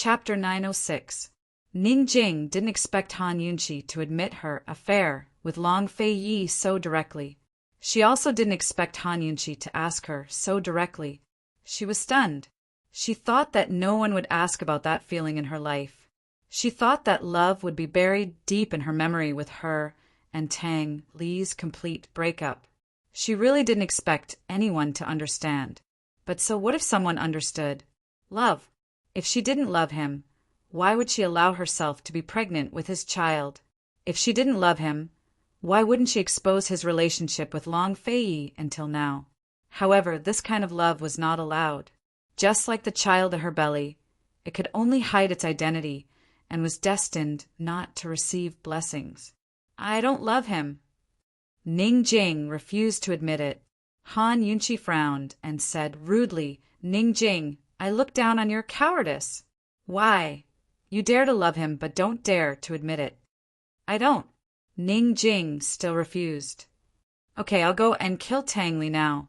Chapter 906. Ning Jing didn't expect Han Yunqi to admit her affair with Long Fei Yi so directly. She also didn't expect Han Yunqi to ask her so directly. She was stunned. She thought that no one would ask about that feeling in her life. She thought that love would be buried deep in her memory with her and Tang Li's complete breakup. She really didn't expect anyone to understand. But so what if someone understood? Love. If she didn't love him, why would she allow herself to be pregnant with his child? If she didn't love him, why wouldn't she expose his relationship with Long Fei Yi until now? However, this kind of love was not allowed. Just like the child in her belly, it could only hide its identity and was destined not to receive blessings. I don't love him. Ning Jing refused to admit it. Han Yunqi frowned and said rudely, Ning Jing, I look down on your cowardice. Why? You dare to love him but don't dare to admit it. I don't. Ning Jing still refused. Okay, I'll go and kill Tang Li now.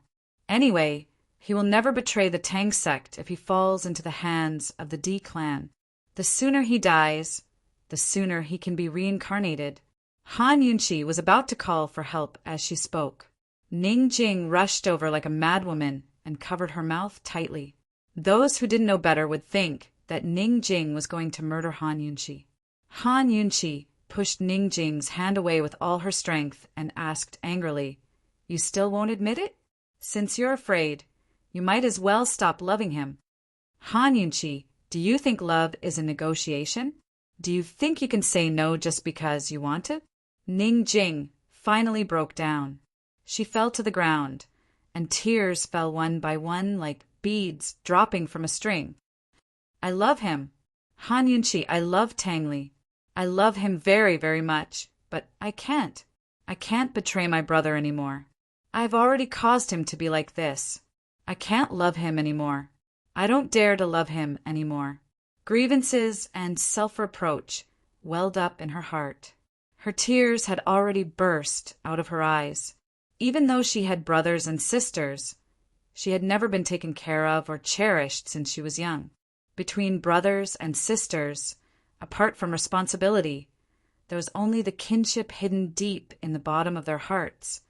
Anyway, he will never betray the Tang sect if he falls into the hands of the D clan. The sooner he dies, the sooner he can be reincarnated. Han Yunqi was about to call for help as she spoke. Ning Jing rushed over like a madwoman and covered her mouth tightly. Those who didn't know better would think that Ning Jing was going to murder Han Yunqi. Han Yunqi pushed Ning Jing's hand away with all her strength and asked angrily, You still won't admit it? Since you're afraid, you might as well stop loving him. Han Yunqi, do you think love is a negotiation? Do you think you can say no just because you want to? Ning Jing finally broke down. She fell to the ground, and tears fell one by one like beads dropping from a string. I love him. Han Yunqi, I love Tang Li. I love him very, very much, but I can't. I can't betray my brother anymore. I've already caused him to be like this. I can't love him anymore. I don't dare to love him anymore. Grievances and self-reproach welled up in her heart. Her tears had already burst out of her eyes. Even though she had brothers and sisters, she had never been taken care of or cherished since she was young. Between brothers and sisters, apart from responsibility, there was only the kinship hidden deep in the bottom of their hearts,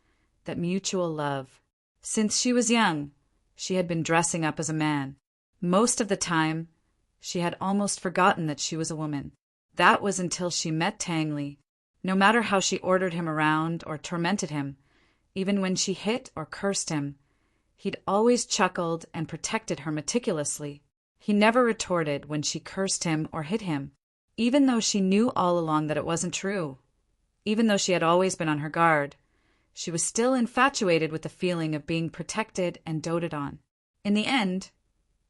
that mutual love. Since she was young, she had been dressing up as a man. Most of the time, she had almost forgotten that she was a woman. That was until she met Tang Li. No matter how she ordered him around or tormented him, even when she hit or cursed him, he'd always chuckled and protected her meticulously. He never retorted when she cursed him or hit him, even though she knew all along that it wasn't true. Even though she had always been on her guard, she was still infatuated with the feeling of being protected and doted on. In the end,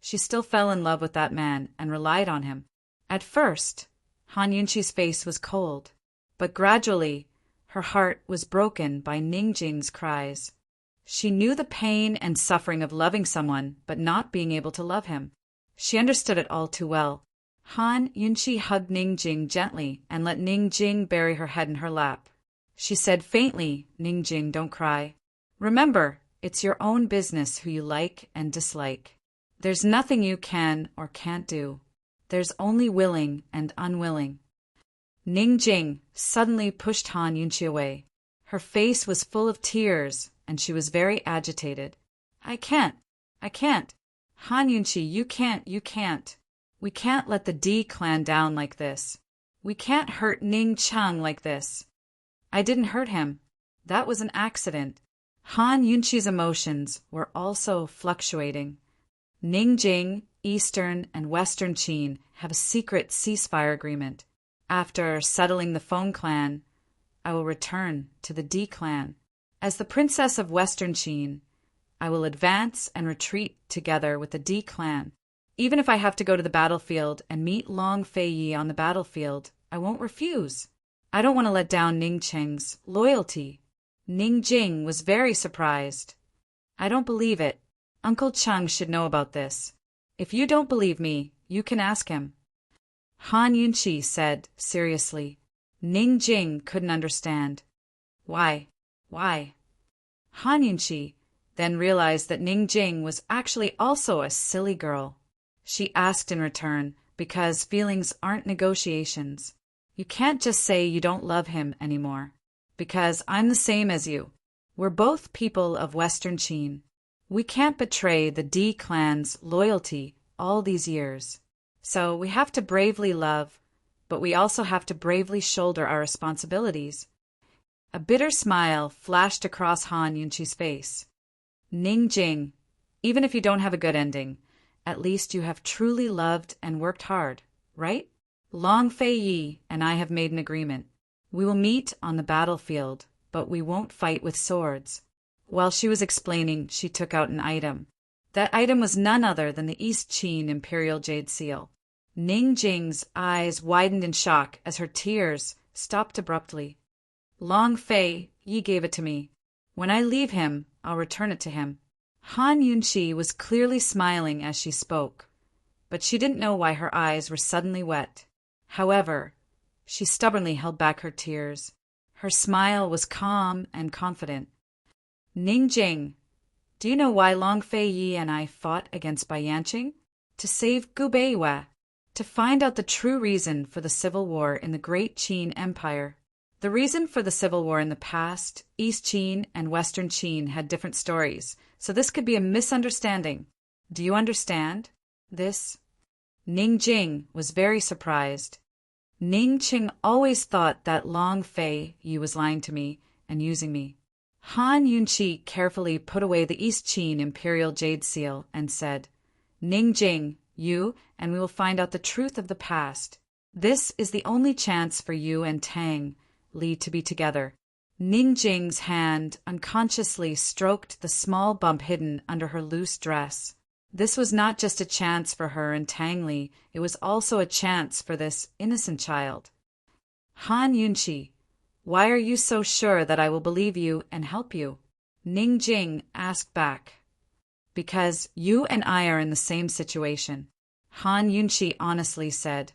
she still fell in love with that man and relied on him. At first, Han Yunqi's face was cold, but gradually, her heart was broken by Ning Jing's cries. She knew the pain and suffering of loving someone but not being able to love him. She understood it all too well. Han Yunqi hugged Ning Jing gently and let Ning Jing bury her head in her lap. She said faintly, Ning Jing, don't cry. Remember, it's your own business who you like and dislike. There's nothing you can or can't do. There's only willing and unwilling. Ning Jing suddenly pushed Han Yunqi away. Her face was full of tears, and she was very agitated. I can't. Han Yunqi, you can't. We can't let the D clan down like this. We can't hurt Ning Chang like this. I didn't hurt him. That was an accident. Han Yunqi's emotions were also fluctuating. Ning Jing, Eastern and Western Qin have a secret ceasefire agreement. After settling the Feng clan, I will return to the D clan. As the princess of Western Qin, I will advance and retreat together with the D clan. Even if I have to go to the battlefield and meet Long Fei Yi on the battlefield, I won't refuse. I don't want to let down Ning Cheng's loyalty. Ning Jing was very surprised. I don't believe it. Uncle Cheng should know about this. If you don't believe me, you can ask him. Han Yunqi said seriously. Ning Jing couldn't understand. Why? Han Yunqi then realized that Ning Jing was actually also a silly girl. She asked in return, because feelings aren't negotiations. You can't just say you don't love him anymore. Because I'm the same as you. We're both people of Western Qin. We can't betray the D clan's loyalty all these years. So we have to bravely love, but we also have to bravely shoulder our responsibilities. A bitter smile flashed across Han Yunqi's face. Ning Jing, even if you don't have a good ending, at least you have truly loved and worked hard, right? Long Fei Yi and I have made an agreement. We will meet on the battlefield, but we won't fight with swords. While she was explaining, she took out an item. That item was none other than the East Qin Imperial Jade Seal. Ning Jing's eyes widened in shock as her tears stopped abruptly. Long Fei Yi gave it to me. When I leave him, I'll return it to him. Han Yunqi was clearly smiling as she spoke, but she didn't know why her eyes were suddenly wet. However, she stubbornly held back her tears. Her smile was calm and confident. Ning Jing, do you know why Long Fei Yi and I fought against Bai Yanqing? To save Gu Beiwa, to find out the true reason for the civil war in the Great Qin Empire. The reason for the civil war in the past, East Qin and Western Qin had different stories, so this could be a misunderstanding. Do you understand? This? Ning Jing was very surprised. Ning Qing always thought that Long Fei Yi was lying to me and using me. Han Yunqi carefully put away the East Qin Imperial Jade Seal and said, Ning Jing, you and we will find out the truth of the past. This is the only chance for you and Tang Li to be together. Ning Jing's hand unconsciously stroked the small bump hidden under her loose dress. This was not just a chance for her and Tang Li, it was also a chance for this innocent child. Han Yunqi, why are you so sure that I will believe you and help you? Ning Jing asked back. Because you and I are in the same situation. Han Yunqi honestly said.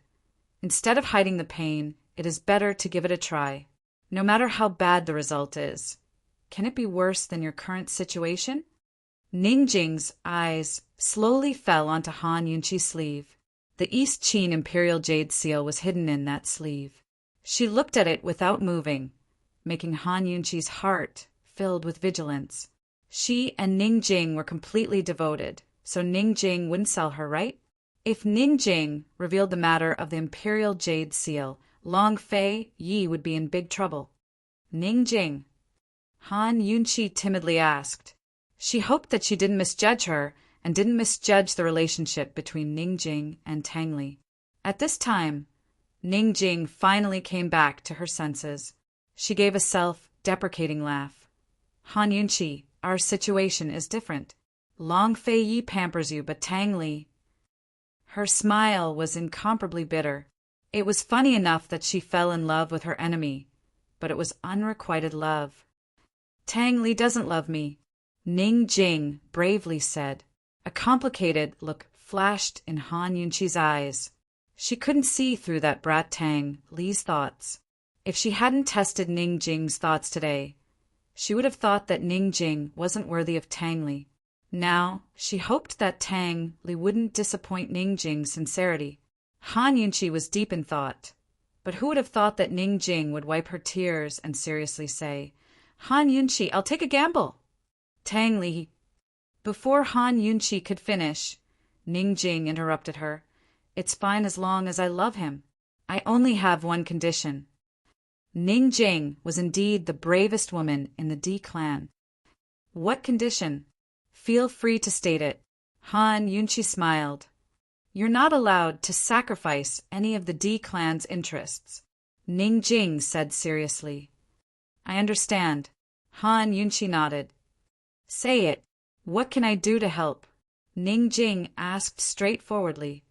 Instead of hiding the pain, it is better to give it a try. No matter how bad the result is. Can it be worse than your current situation? Ning Jing's eyes slowly fell onto Han Yunqi's sleeve. The East Qin Imperial Jade Seal was hidden in that sleeve. She looked at it without moving, making Han Yunqi's heart filled with vigilance. She and Ning Jing were completely devoted, so Ning Jing wouldn't sell her, right? If Ning Jing revealed the matter of the Imperial Jade Seal, Long Fei Yi would be in big trouble. Ning Jing, Han Yunqi timidly asked. She hoped that she didn't misjudge her and didn't misjudge the relationship between Ning Jing and Tang Li. At this time, Ning Jing finally came back to her senses. She gave a self-deprecating laugh. Han Yunqi, our situation is different. Long Fei Yi pampers you, but Tang Li... Her smile was incomparably bitter. It was funny enough that she fell in love with her enemy, but it was unrequited love. Tang Li doesn't love me, Ning Jing bravely said. A complicated look flashed in Han Yunqi's eyes. She couldn't see through that brat Tang Li's thoughts. If she hadn't tested Ning Jing's thoughts today, she would have thought that Ning Jing wasn't worthy of Tang Li. Now, she hoped that Tang Li wouldn't disappoint Ning Jing's sincerity. Han Yunqi was deep in thought. But who would have thought that Ning Jing would wipe her tears and seriously say, Han Yunqi, I'll take a gamble. Tang Li. Before Han Yunqi could finish, Ning Jing interrupted her. It's fine as long as I love him. I only have one condition. Ning Jing was indeed the bravest woman in the D clan. What condition? Feel free to state it. Han Yunqi smiled. You're not allowed to sacrifice any of the D clan's interests, Ning Jing said seriously. I understand. Han Yunqi nodded. Say it. What can I do to help? Ning Jing asked straightforwardly.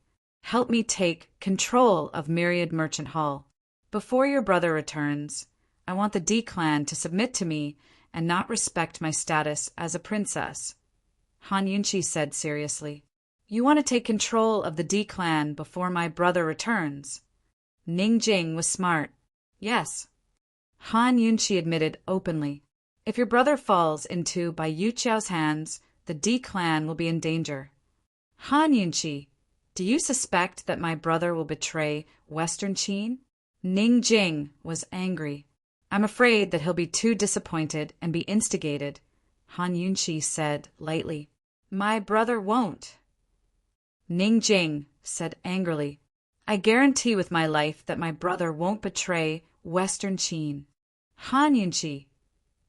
Help me take control of Myriad Merchant Hall. Before your brother returns, I want the D clan to submit to me and not respect my status as a princess. Han Yunqi said seriously. You want to take control of the D clan before my brother returns? Ning Jing was smart. Yes. Han Yunqi admitted openly. If your brother falls into Bai Yuqiao's hands, the D clan will be in danger. Han Yunqi, Do you suspect that my brother will betray Western Qin? Ning Jing was angry. I'm afraid that he'll be too disappointed and be instigated, Han Yunqi said lightly. My brother won't. Ning Jing said angrily. I guarantee with my life that my brother won't betray Western Qin. Han Yunqi,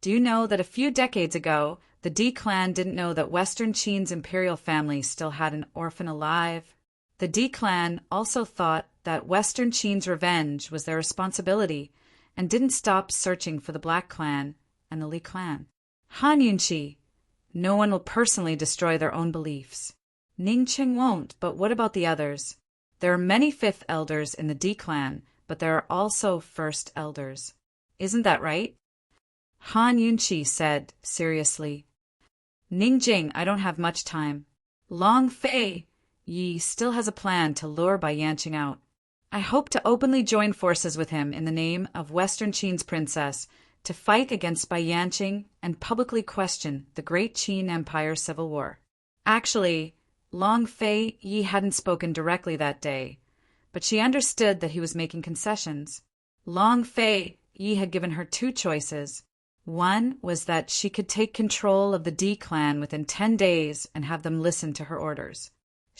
do you know that a few decades ago, the D clan didn't know that Western Qin's imperial family still had an orphan alive? The D clan also thought that Western Qin's revenge was their responsibility and didn't stop searching for the Black Clan and the Li clan. Han Yunqi, no one will personally destroy their own beliefs. Ning Qing won't, but what about the others? There are many fifth elders in the D clan, but there are also first elders. Isn't that right? Han Yunqi said seriously. Ning Jing, I don't have much time. Long Fei Yi still has a plan to lure Bai Yanqing out. I hope to openly join forces with him in the name of Western Qin's princess to fight against Bai Yanqing and publicly question the Great Qin Empire civil war. Actually, Long Fei Yi hadn't spoken directly that day, but she understood that he was making concessions. Long Fei Yi had given her two choices. One was that she could take control of the D clan within 10 days and have them listen to her orders.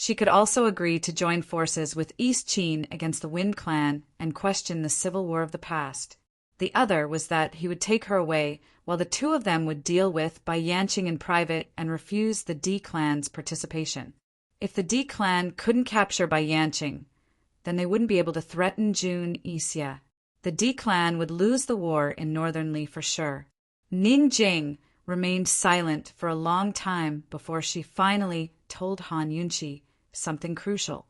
She could also agree to join forces with East Qin against the Wind clan and question the civil war of the past. The other was that he would take her away while the two of them would deal with Bai Yanqing in private and refuse the D clan's participation. If the D clan couldn't capture Bai Yanqing, then they wouldn't be able to threaten Jun Yixia. The D clan would lose the war in Northern Li for sure. Ning Jing remained silent for a long time before she finally told Han Yunqi something crucial.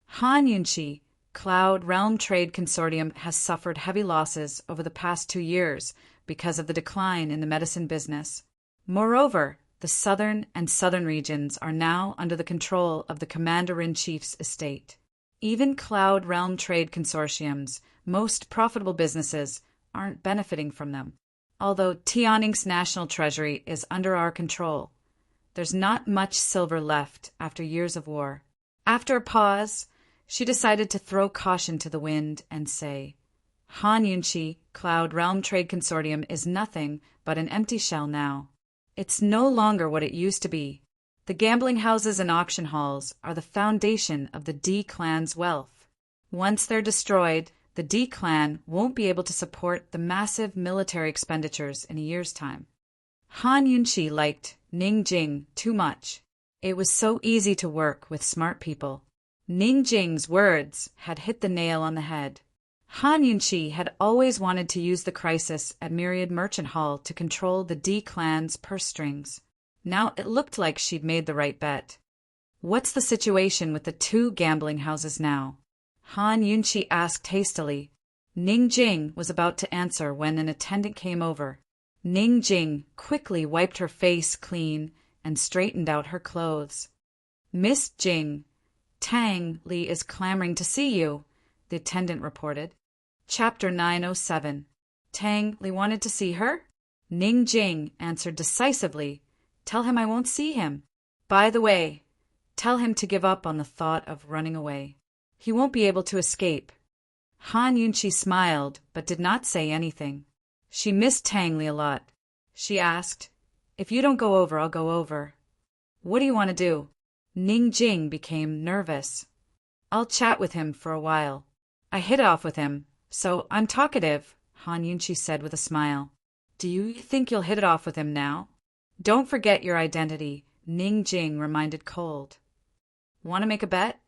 Han Yunqi, Cloud Realm Trade Consortium has suffered heavy losses over the past 2 years because of the decline in the medicine business. Moreover, the southern and southern regions are now under the control of the Commander-in-Chief's estate. Even Cloud Realm Trade Consortium's most profitable businesses aren't benefiting from them. Although Tianning's national treasury is under our control, there's not much silver left after years of war. After a pause, she decided to throw caution to the wind and say, Han Yunqi, Cloud Realm Trade Consortium is nothing but an empty shell now. It's no longer what it used to be. The gambling houses and auction halls are the foundation of the D clan's wealth. Once they're destroyed, the D clan won't be able to support the massive military expenditures in a year's time. Han Yunqi liked Ning Jing too much. It was so easy to work with smart people. Ning Jing's words had hit the nail on the head. Han Yunqi had always wanted to use the crisis at Myriad Merchant Hall to control the D clan's purse strings. Now it looked like she'd made the right bet. What's the situation with the 2 gambling houses now? Han Yunqi asked hastily. Ning Jing was about to answer when an attendant came over. Ning Jing quickly wiped her face clean and straightened out her clothes. Miss Jing, Tang Li is clamoring to see you, the attendant reported. Chapter 907. Tang Li wanted to see her? Ning Jing answered decisively. Tell him I won't see him. By the way, tell him to give up on the thought of running away. He won't be able to escape. Han Yunqi smiled, but did not say anything. She missed Tang Li a lot. She asked, If you don't go over, I'll go over. What do you want to do? Ning Jing became nervous. I'll chat with him for a while. I hit it off with him, so I'm talkative, Han Yunqi said with a smile. Do you think you'll hit it off with him now? Don't forget your identity, Ning Jing reminded cold. Want to make a bet?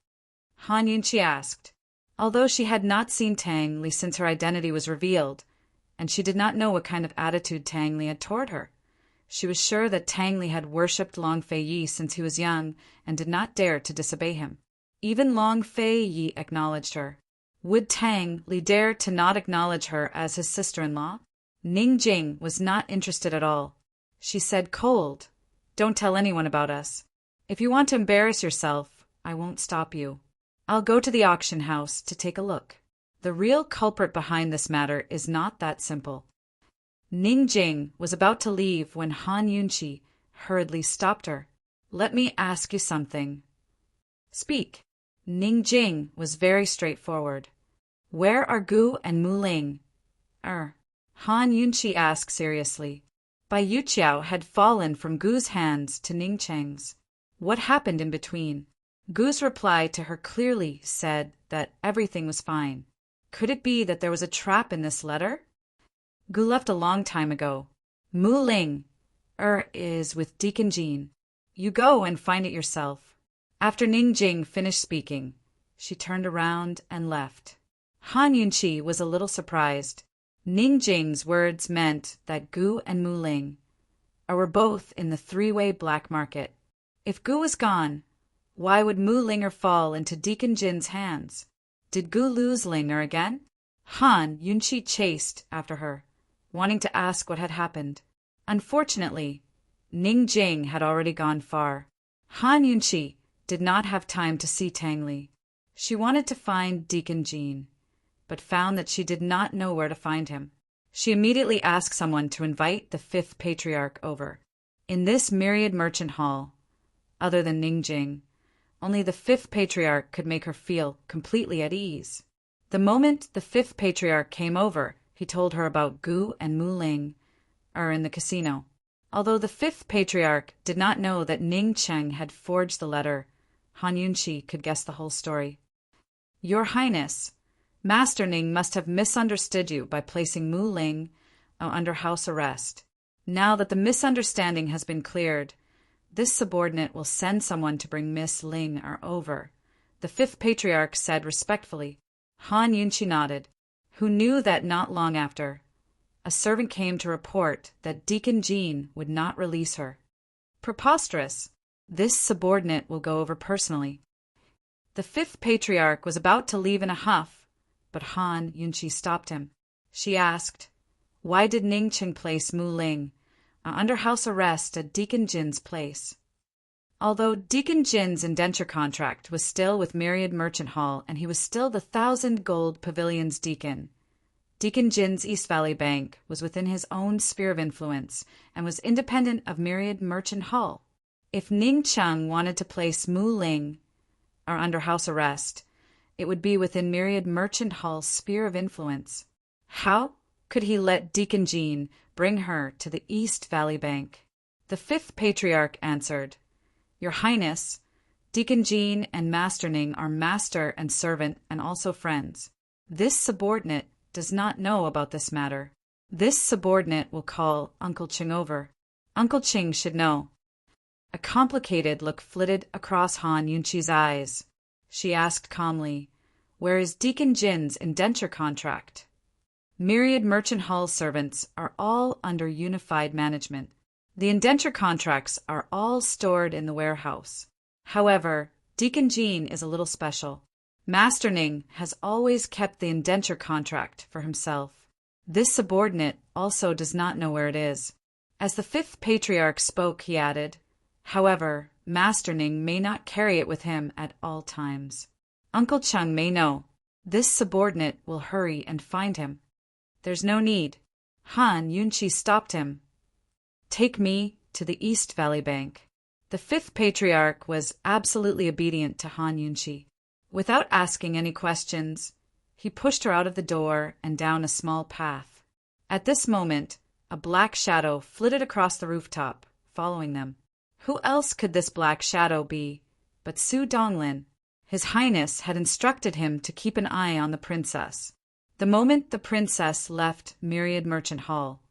Han Yunqi asked. Although she had not seen Tang Li since her identity was revealed, and she did not know what kind of attitude Tang Li had toward her, she was sure that Tang Li had worshipped Long Fei Yi since he was young and did not dare to disobey him. Even Long Fei Yi acknowledged her. Would Tang Li dare to not acknowledge her as his sister-in-law? Ning Jing was not interested at all. She said cold, Don't tell anyone about us. If you want to embarrass yourself, I won't stop you. I'll go to the auction house to take a look. The real culprit behind this matter is not that simple. Ning Jing was about to leave when Han Yunqi hurriedly stopped her. Let me ask you something. Speak. Ning Jing was very straightforward. Where are Gu and Mu Ling? Han Yunqi asked seriously. Bai Yuqiao had fallen from Gu's hands to Ning Cheng's. What happened in between? Gu's reply to her clearly said that everything was fine. Could it be that there was a trap in this letter? Gu left a long time ago. Mu Ling, is with Deacon Jean. You go and find it yourself. After Ning Jing finished speaking, she turned around and left. Han Yunqi was a little surprised. Ning Jing's words meant that Gu and Mu Ling were both in the three-way black market. If Gu was gone, why would Mu Linger fall into Deacon Jin's hands? Did Gu lose Linger again? Han Yunqi chased after her, wanting to ask what had happened. Unfortunately, Ning Jing had already gone far. Han Yunqi did not have time to see Tang Li. She wanted to find Deacon Jean, but found that she did not know where to find him. She immediately asked someone to invite the fifth patriarch over. In this myriad merchant hall, other than Ning Jing, only the fifth patriarch could make her feel completely at ease. The moment the fifth patriarch came over, he told her about Gu and Mu Ling in the casino. Although the fifth patriarch did not know that Ning Cheng had forged the letter, Han Yunqi could guess the whole story. Your Highness, Master Ning must have misunderstood you by placing Mu Ling under house arrest. Now that the misunderstanding has been cleared, this subordinate will send someone to bring Miss Ling over, the fifth patriarch said respectfully. Han Yunqi nodded, who knew that not long after, a servant came to report that Deacon Jean would not release her. Preposterous! This subordinate will go over personally. The fifth patriarch was about to leave in a huff, but Han Yunqi stopped him. She asked, why did Ning Cheng place Mu Ling under house arrest at Deacon Jin's place? Although Deacon Jin's indenture contract was still with Myriad Merchant Hall and he was still the 1,000 gold pavilion's deacon, Deacon Jin's East Valley Bank was within his own sphere of influence and was independent of Myriad Merchant Hall. If Ning Cheng wanted to place Mu Ling under house arrest, it would be within Myriad Merchant Hall's sphere of influence. How could he let Deacon Jean bring her to the East Valley Bank? The fifth patriarch answered, Your Highness, Deacon Jean and Master Ning are master and servant and also friends. This subordinate does not know about this matter. This subordinate will call Uncle Ching over. Uncle Ching should know. A complicated look flitted across Han Yunqi's eyes. She asked calmly, where is Deacon Jin's indenture contract? Myriad Merchant Hall servants are all under unified management. The indenture contracts are all stored in the warehouse. However, Deacon Jean is a little special. Master Ning has always kept the indenture contract for himself. This subordinate also does not know where it is. As the fifth patriarch spoke, he added, however, Master Ning may not carry it with him at all times. Uncle Chung may know. This subordinate will hurry and find him. There's no need. Han Yunqi stopped him. Take me to the East Valley Bank. The fifth patriarch was absolutely obedient to Han Yunqi. Without asking any questions, he pushed her out of the door and down a small path. At this moment, a black shadow flitted across the rooftop, following them. Who else could this black shadow be but Su Donglin? His Highness had instructed him to keep an eye on the princess. The moment the princess left Myriad Merchant Hall,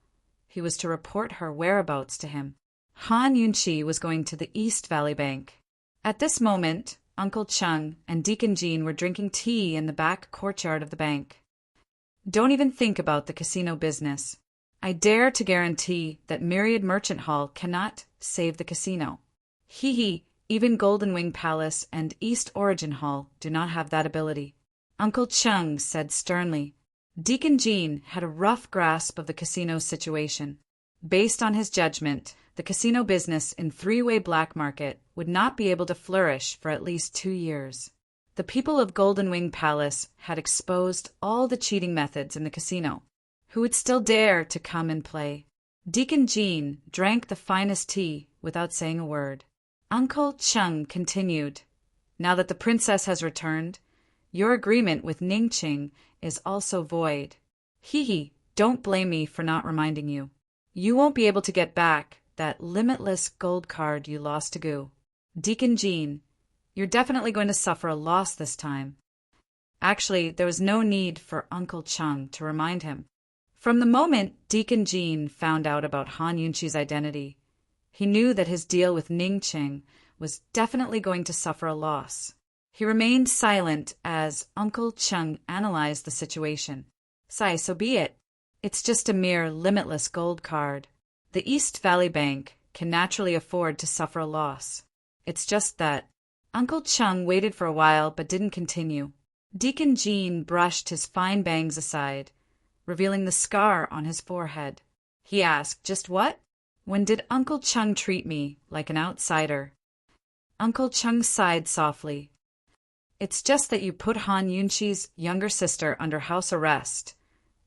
he was to report her whereabouts to him. Han Yunqi was going to the East Valley Bank. At this moment, Uncle Chung and Deacon Jean were drinking tea in the back courtyard of the bank. Don't even think about the casino business. I dare to guarantee that Myriad Merchant Hall cannot save the casino. Even Golden Wing Palace and East Origin Hall do not have that ability. Uncle Chung said sternly. Deacon Jean had a rough grasp of the casino situation. Based on his judgment, the casino business in three-way black market would not be able to flourish for at least 2 years. The people of Golden Wing Palace had exposed all the cheating methods in the casino. Who would still dare to come and play? Deacon Jean drank the finest tea without saying a word. Uncle Chung continued, Now that the princess has returned, your agreement with Ning Qing is also void. Hee, don't blame me for not reminding you. You won't be able to get back that limitless gold card you lost to Gu. Deacon Jean, you're definitely going to suffer a loss this time. Actually, there was no need for Uncle Chung to remind him. From the moment Deacon Jean found out about Han Yunqi's identity, he knew that his deal with Ning Qing was definitely going to suffer a loss. He remained silent as Uncle Chung analyzed the situation. So be it. It's just a mere limitless gold card. The East Valley Bank can naturally afford to suffer a loss. It's just that Uncle Chung waited for a while but didn't continue. Deacon Jean brushed his fine bangs aside, revealing the scar on his forehead. He asked, "Just what? When did Uncle Chung treat me like an outsider?" Uncle Chung sighed softly. "It's just that you put Han Yunqi's younger sister under house arrest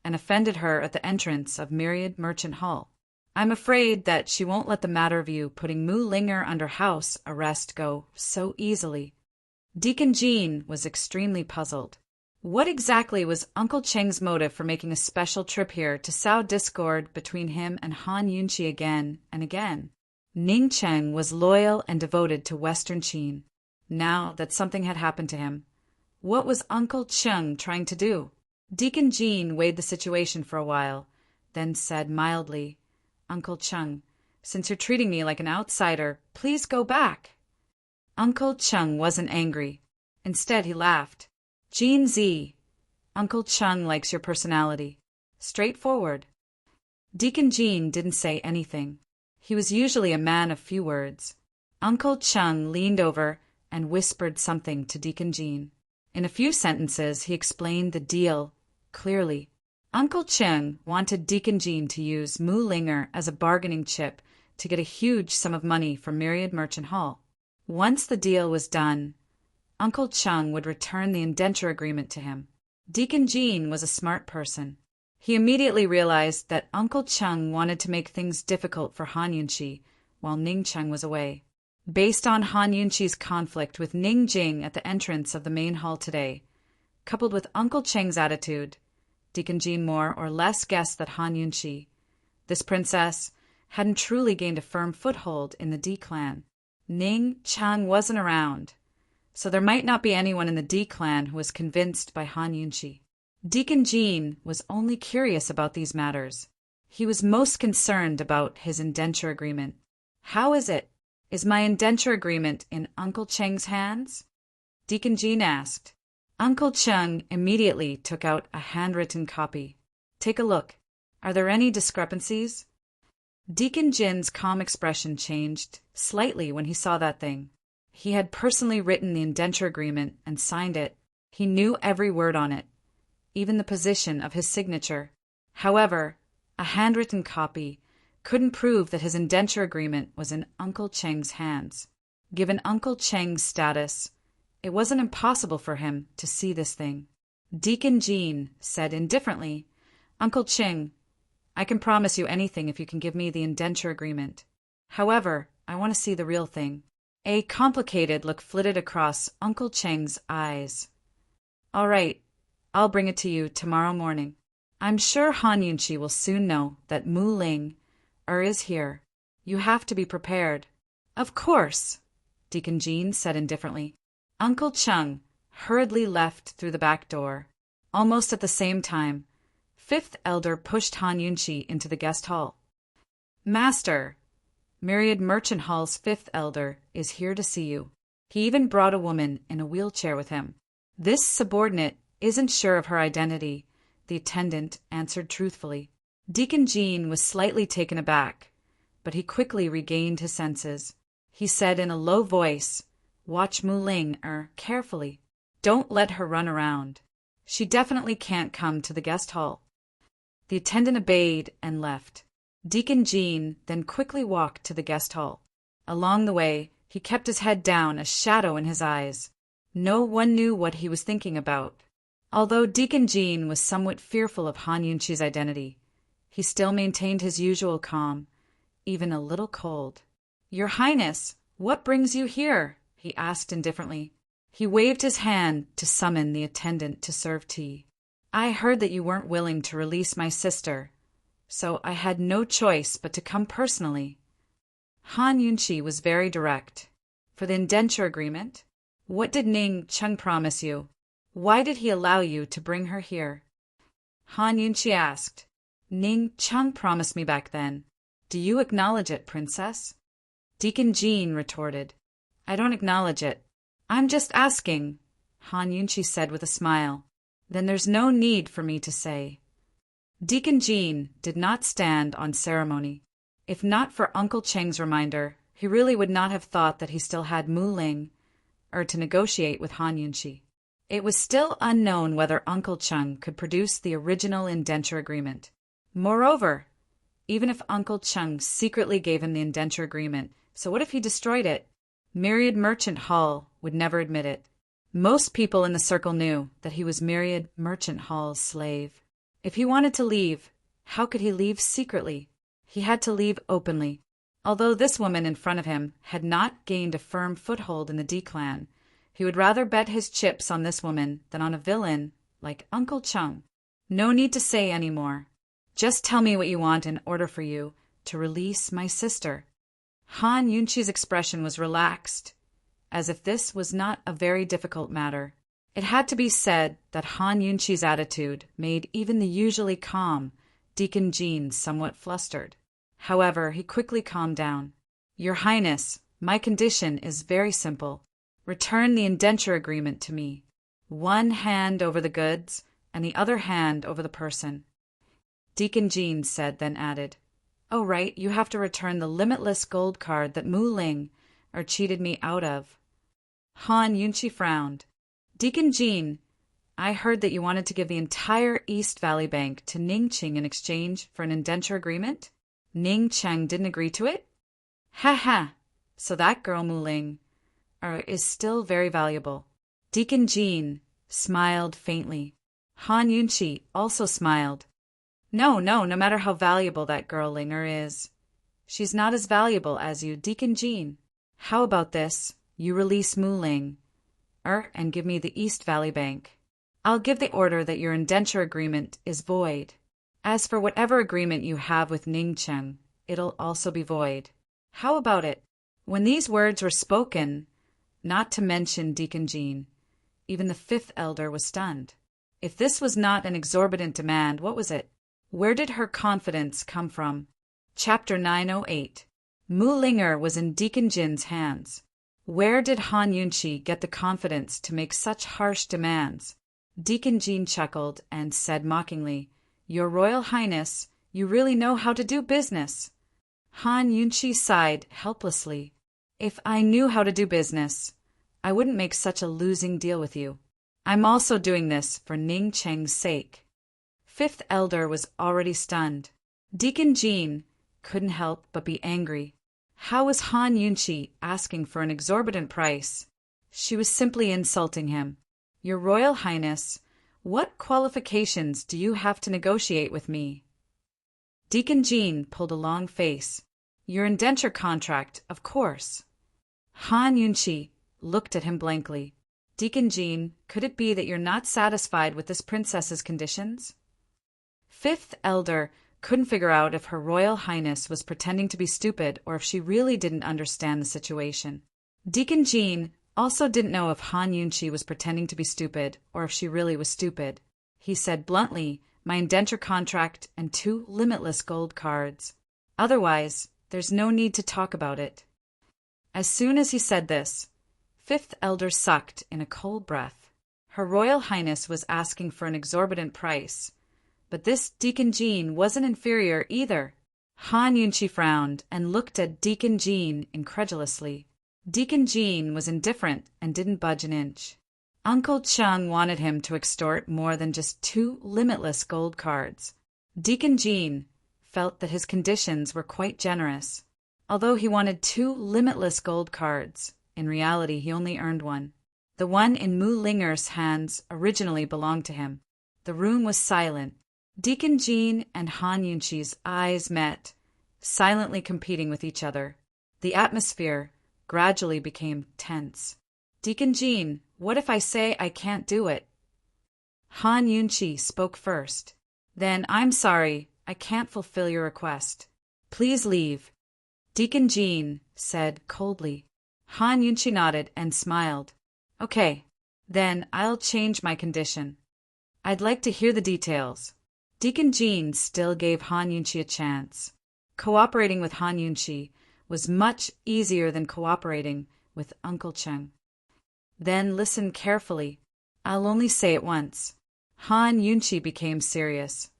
and offended her at the entrance of Myriad Merchant Hall. I'm afraid that she won't let the matter of you putting Mu Linger under house arrest go so easily." Deacon Jean was extremely puzzled. What exactly was Uncle Cheng's motive for making a special trip here to sow discord between him and Han Yunqi again and again? Ning Cheng was loyal and devoted to Western Qin. Now that something had happened to him, what was Uncle Cheng trying to do? Deacon Jean weighed the situation for a while, then said mildly, "Uncle Cheng, since you're treating me like an outsider, please go back." Uncle Cheng wasn't angry. Instead, he laughed. "Jean Z, Uncle Chung likes your personality. Straightforward." Deacon Jean didn't say anything. He was usually a man of few words. Uncle Chung leaned over and whispered something to Deacon Jean. In a few sentences, he explained the deal clearly. Uncle Chung wanted Deacon Jean to use Mu Linger as a bargaining chip to get a huge sum of money from Myriad Merchant Hall. Once the deal was done, Uncle Chung would return the indenture agreement to him. Deacon Jean was a smart person. He immediately realized that Uncle Chung wanted to make things difficult for Han Yunqi while Ning Cheng was away. Based on Han Yunqi's conflict with Ning Jing at the entrance of the main hall today, coupled with Uncle Cheng's attitude, Deacon Jean more or less guessed that Han Yunqi, this princess, hadn't truly gained a firm foothold in the D clan. Ning Cheng wasn't around, so there might not be anyone in the D clan who was convinced by Han Yunqi. Deacon Jean was only curious about these matters. He was most concerned about his indenture agreement. "How is it? Is my indenture agreement in Uncle Cheng's hands?" Deacon Jean asked. Uncle Cheng immediately took out a handwritten copy. "Take a look. Are there any discrepancies?" Deacon Jin's calm expression changed slightly when he saw that thing. He had personally written the indenture agreement and signed it. He knew every word on it, even the position of his signature. However, a handwritten copy couldn't prove that his indenture agreement was in Uncle Cheng's hands. Given Uncle Cheng's status, it wasn't impossible for him to see this thing. Deacon Jean said indifferently, "Uncle Cheng, I can promise you anything if you can give me the indenture agreement. However, I want to see the real thing." A complicated look flitted across Uncle Cheng's eyes. "All right, I'll bring it to you tomorrow morning. I'm sure Han Yunqi will soon know that Mu Ling is here. You have to be prepared." "Of course," Deacon Jean said indifferently. Uncle Chung hurriedly left through the back door. Almost at the same time, Fifth Elder pushed Han Yunqi into the guest hall. "Master, Myriad Merchant Hall's Fifth Elder is here to see you." He even brought a woman in a wheelchair with him. "This subordinate isn't sure of her identity," the attendant answered truthfully. Deacon Jean was slightly taken aback, but he quickly regained his senses. He said in a low voice, "Watch Mu Ling carefully. Don't let her run around. She definitely can't come to the guest hall." The attendant obeyed and left. Deacon Jean then quickly walked to the guest hall. Along the way, he kept his head down, a shadow in his eyes. No one knew what he was thinking about. Although Deacon Jean was somewhat fearful of Han Yunqi's identity, he still maintained his usual calm, even a little cold. "Your Highness, what brings you here?" he asked indifferently. He waved his hand to summon the attendant to serve tea. I heard that you weren't willing to release my sister, so I had no choice but to come personally. Han Yunqi was very direct. For the indenture agreement? What did Ning Cheng promise you? Why did he allow you to bring her here? Han Yunqi asked. Ning Cheng promised me back then. Do you acknowledge it, princess? Deacon Jean retorted. I don't acknowledge it. I'm just asking, Han Yunqi said with a smile. Then there's no need for me to say. Deacon Jean did not stand on ceremony. If not for Uncle Cheng's reminder, he really would not have thought that he still had Mu Ling, to negotiate with Han Yunqi. It was still unknown whether Uncle Cheng could produce the original indenture agreement. Moreover, even if Uncle Cheng secretly gave him the indenture agreement, so what if he destroyed it? Myriad Merchant Hall would never admit it. Most people in the circle knew that he was Myriad Merchant Hall's slave. If he wanted to leave, how could he leave secretly? He had to leave openly. Although this woman in front of him had not gained a firm foothold in the D clan, he would rather bet his chips on this woman than on a villain like Uncle Cheng. No need to say any more. Just tell me what you want in order for you to release my sister. Han Yunqi's expression was relaxed, as if this was not a very difficult matter. It had to be said that Han Yunqi's attitude made even the usually calm Deacon Jean somewhat flustered. However, he quickly calmed down. Your Highness, my condition is very simple. Return the indenture agreement to me. One hand over the goods, and the other hand over the person. Deacon Jean said, then added, Oh right, you have to return the limitless gold card that Mu Ling cheated me out of. Han Yunqi frowned. Deacon Jean, I heard that you wanted to give the entire East Valley Bank to Ning Cheng in exchange for an indenture agreement? Ning Cheng didn't agree to it? Ha ha! So that girl Mu Ling is still very valuable. Deacon Jean smiled faintly. Han Yunqi also smiled. No matter how valuable that girl Linger is, she's not as valuable as you, Deacon Jean. How about this? You release Mu Ling, and give me the East Valley Bank. I'll give the order that your indenture agreement is void. As for whatever agreement you have with Ning Cheng, it'll also be void. How about it? When these words were spoken, not to mention Deacon Jean, even the fifth elder was stunned. If this was not an exorbitant demand, what was it? Where did her confidence come from? Chapter 908. Mu Linger was in Deacon Jin's hands. Where did Han Yunqi get the confidence to make such harsh demands? Deacon Jean chuckled and said mockingly, Your Royal Highness, you really know how to do business. Han Yunqi sighed helplessly. If I knew how to do business, I wouldn't make such a losing deal with you. I'm also doing this for Ning Cheng's sake. Fifth elder was already stunned. Deacon Jean couldn't help but be angry. How was Han Yunqi asking for an exorbitant price? She was simply insulting him. Your Royal Highness, what qualifications do you have to negotiate with me? Deacon Jean pulled a long face. Your indenture contract, of course. Han Yunqi looked at him blankly. Deacon Jean, could it be that you're not satisfied with this princess's conditions? Fifth elder couldn't figure out if Her Royal Highness was pretending to be stupid or if she really didn't understand the situation. Deacon Jean also didn't know if Han Yunqi was pretending to be stupid or if she really was stupid. He said bluntly, my indenture contract and 2 limitless gold cards. Otherwise, there's no need to talk about it. As soon as he said this, fifth elder sucked in a cold breath. Her Royal Highness was asking for an exorbitant price, but this Deacon Jean wasn't inferior either. Han Yunqi frowned and looked at Deacon Jean incredulously. Deacon Jean was indifferent and didn't budge an inch. Uncle Cheng wanted him to extort more than just 2 limitless gold cards. Deacon Jean felt that his conditions were quite generous. Although he wanted 2 limitless gold cards, in reality he only earned 1. The one in Mu Linger's hands originally belonged to him. The room was silent. Deacon Jean and Han Yunqi's eyes met, silently competing with each other. The atmosphere gradually became tense. Deacon Jean, what if I say I can't do it? Han Yunchi spoke first. Then, I'm sorry, I can't fulfill your request. Please leave. Deacon Jean said coldly. Han Yunchi nodded and smiled. Okay, then I'll change my condition. I'd like to hear the details. Deacon Jean still gave Han Yunchi a chance. Cooperating with Han Yunchi was much easier than cooperating with Uncle Cheng. Then listen carefully. I'll only say it once. Han Yunchi became serious.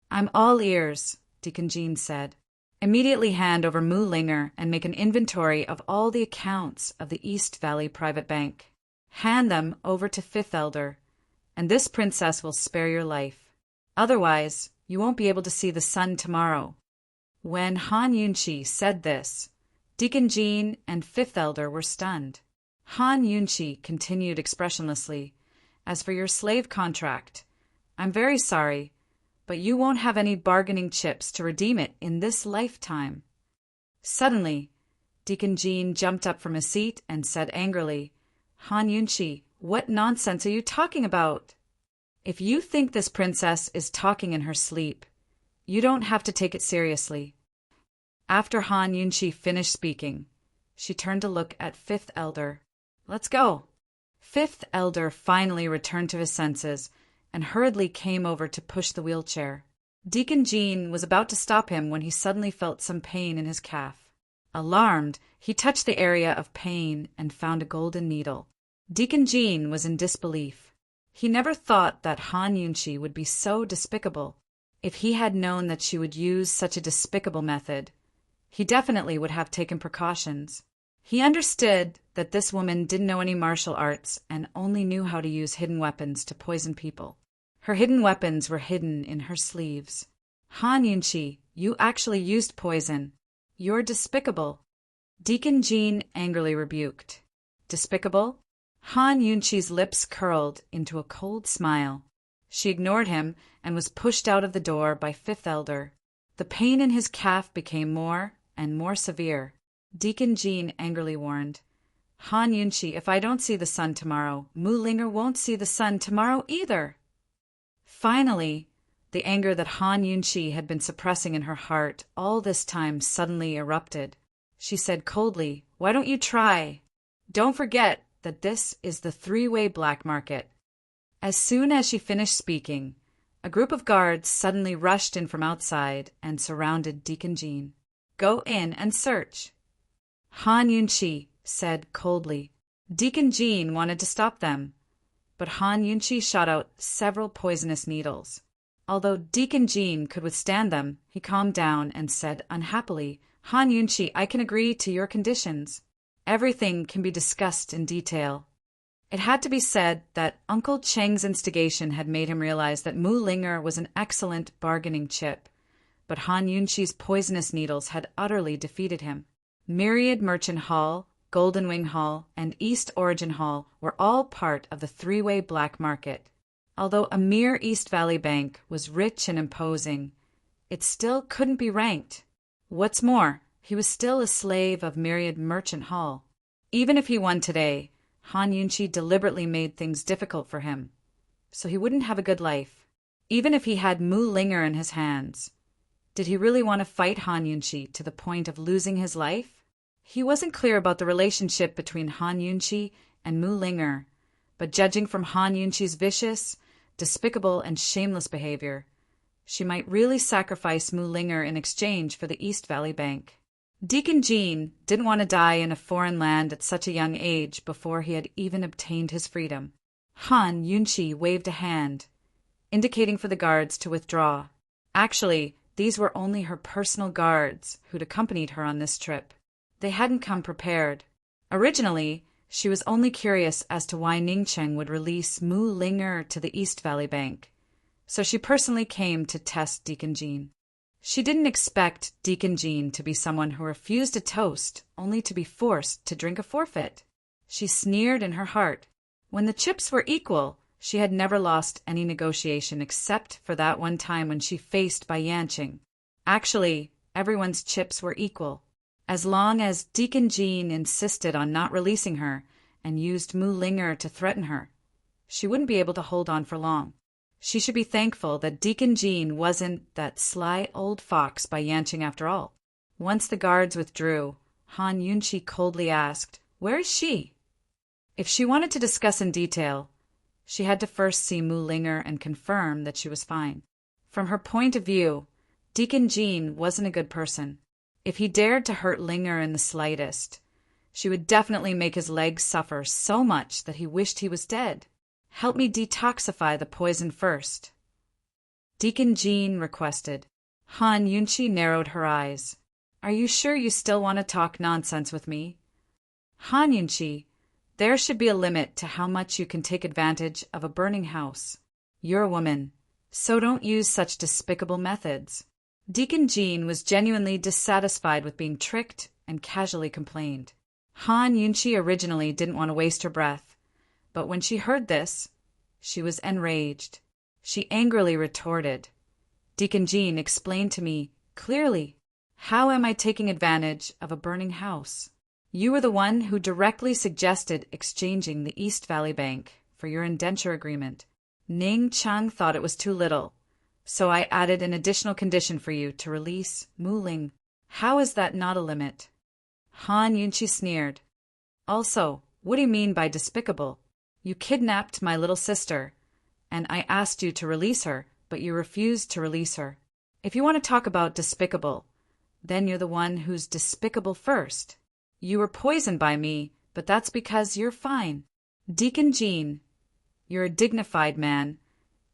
I'm all ears, Deacon Jean said. Immediately hand over Mu Linger and make an inventory of all the accounts of the East Valley Private Bank. Hand them over to Fifth Elder, and this princess will spare your life. Otherwise, you won't be able to see the sun tomorrow. When Han Yunchi said this, Deacon Jean and Fifth Elder were stunned. Han Yunchi continued expressionlessly, As for your slave contract, I'm very sorry, but you won't have any bargaining chips to redeem it in this lifetime. Suddenly, Deacon Jean jumped up from his seat and said angrily, Han Yunchi, what nonsense are you talking about? If you think this princess is talking in her sleep, you don't have to take it seriously. After Han Yunchi finished speaking, she turned to look at Fifth Elder. Let's go. Fifth Elder finally returned to his senses and hurriedly came over to push the wheelchair. Deacon Jean was about to stop him when he suddenly felt some pain in his calf. Alarmed, he touched the area of pain and found a golden needle. Deacon Jean was in disbelief. He never thought that Han Yunchi would be so despicable. If he had known that she would use such a despicable method, he definitely would have taken precautions. He understood that this woman didn't know any martial arts and only knew how to use hidden weapons to poison people. Her hidden weapons were hidden in her sleeves. Han Yunchi, you actually used poison. You're despicable. Deacon Jean angrily rebuked. Despicable? Han Yunchi's lips curled into a cold smile. She ignored him and was pushed out of the door by Fifth Elder. The pain in his calf became more and more severe. Deacon Jean angrily warned, Han Yunchi, if I don't see the sun tomorrow, Mu Linger won't see the sun tomorrow either. Finally, the anger that Han Yunchi had been suppressing in her heart all this time suddenly erupted. She said coldly, why don't you try? Don't forget that this is the three-way black market. As soon as she finished speaking, a group of guards suddenly rushed in from outside and surrounded Deacon Jean. Go in and search. Han Yunchi said coldly. Deacon Jean wanted to stop them, but Han Yunchi shot out several poisonous needles. Although Deacon Jean could withstand them, he calmed down and said unhappily, Han Yunchi, I can agree to your conditions. Everything can be discussed in detail. It had to be said that Uncle Cheng's instigation had made him realize that Mu Linger was an excellent bargaining chip, but Han Yunchi's poisonous needles had utterly defeated him. Myriad Merchant Hall, Golden Wing Hall, and East Origin Hall were all part of the three-way black market. Although a mere East Valley bank was rich and imposing, it still couldn't be ranked. What's more, he was still a slave of Myriad Merchant Hall. Even if he won today, Han Yunchi deliberately made things difficult for him, so he wouldn't have a good life. Even if he had Mu Linger in his hands, did he really want to fight Han Yunchi to the point of losing his life? He wasn't clear about the relationship between Han Yunchi and Mu Linger, but judging from Han Yunchi's vicious, despicable, and shameless behavior, she might really sacrifice Mu Linger in exchange for the East Valley Bank. Deacon Jean didn't want to die in a foreign land at such a young age before he had even obtained his freedom. Han Yunchi waved a hand, indicating for the guards to withdraw. Actually, these were only her personal guards who'd accompanied her on this trip. They hadn't come prepared. Originally, she was only curious as to why Ningcheng would release Mu Linger to the East Valley Bank, so she personally came to test Deacon Jean. She didn't expect Deacon Jean to be someone who refused a toast only to be forced to drink a forfeit. She sneered in her heart. When the chips were equal, she had never lost any negotiation except for that one time when she faced Bai Yanqing. Actually, everyone's chips were equal. As long as Deacon Jean insisted on not releasing her and used Mu Linger to threaten her, she wouldn't be able to hold on for long. She should be thankful that Deacon Jean wasn't that sly old fox by Yanqing after all. Once the guards withdrew, Han Yunqi coldly asked, "Where is she?" If she wanted to discuss in detail, she had to first see Mu Linger and confirm that she was fine. From her point of view, Deacon Jean wasn't a good person. If he dared to hurt Linger in the slightest, she would definitely make his legs suffer so much that he wished he was dead. "Help me detoxify the poison first," Deacon Jean requested. Han Yunqi narrowed her eyes. "Are you sure you still want to talk nonsense with me?" "Han Yunqi, there should be a limit to how much you can take advantage of a burning house. You're a woman, so don't use such despicable methods." Deacon Jean was genuinely dissatisfied with being tricked and casually complained. Han Yunqi originally didn't want to waste her breath, but when she heard this, she was enraged. She angrily retorted, "Deacon Jean, explain to me clearly. How am I taking advantage of a burning house? You were the one who directly suggested exchanging the East Valley Bank for your indenture agreement. Ning Chang thought it was too little, so I added an additional condition for you to release Mu Ling. How is that not a limit?" Han Yunqi sneered. "Also, what do you mean by despicable? You kidnapped my little sister, and I asked you to release her, but you refused to release her. If you want to talk about despicable, then you're the one who's despicable first. You were poisoned by me, but that's because you're fine. Deacon Jean, you're a dignified man,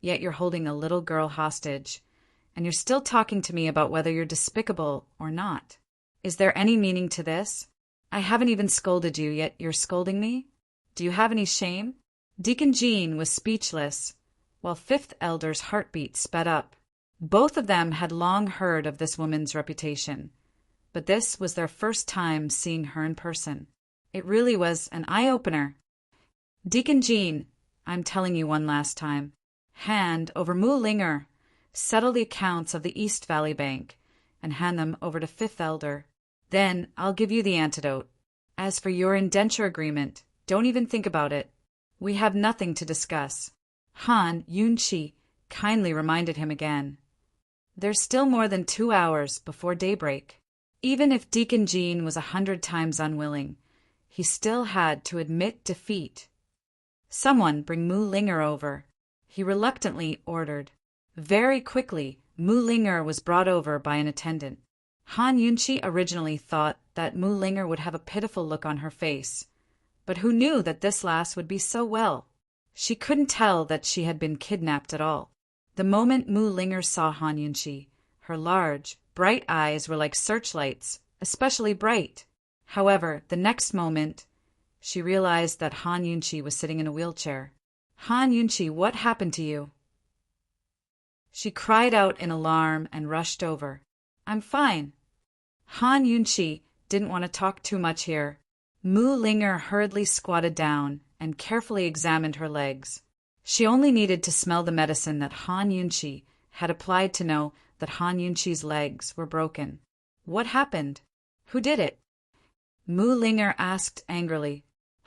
yet you're holding a little girl hostage, and you're still talking to me about whether you're despicable or not. Is there any meaning to this? I haven't even scolded you, yet you're scolding me? Do you have any shame?" Deacon Jean was speechless, while Fifth Elder's heartbeat sped up. Both of them had long heard of this woman's reputation, but this was their first time seeing her in person. It really was an eye-opener. "Deacon Jean, I'm telling you one last time. Hand over Mu Linger, settle the accounts of the East Valley Bank, and hand them over to Fifth Elder. Then I'll give you the antidote. As for your indenture agreement, don't even think about it. We have nothing to discuss." Han Yunqi kindly reminded him again. There's still more than 2 hours before daybreak. Even if Deacon Jean was 100 times unwilling, he still had to admit defeat. "Someone bring Mu Linger over," he reluctantly ordered. Very quickly, Mu Linger was brought over by an attendant. Han Yunqi originally thought that Mu Linger would have a pitiful look on her face, but who knew that this lass would be so well? She couldn't tell that she had been kidnapped at all. The moment Mu Linger saw Han Yunqi, her large, bright eyes were like searchlights, especially bright. However, the next moment, she realized that Han Yunqi was sitting in a wheelchair. "Han Yunqi, what happened to you?" She cried out in alarm and rushed over. "I'm fine." Han Yunqi didn't want to talk too much here. Mu Linger hurriedly squatted down and carefully examined her legs. She only needed to smell the medicine that Han Yunqi had applied to know that Han Yunqi's legs were broken. "What happened? Who did it?" Mu Linger asked angrily.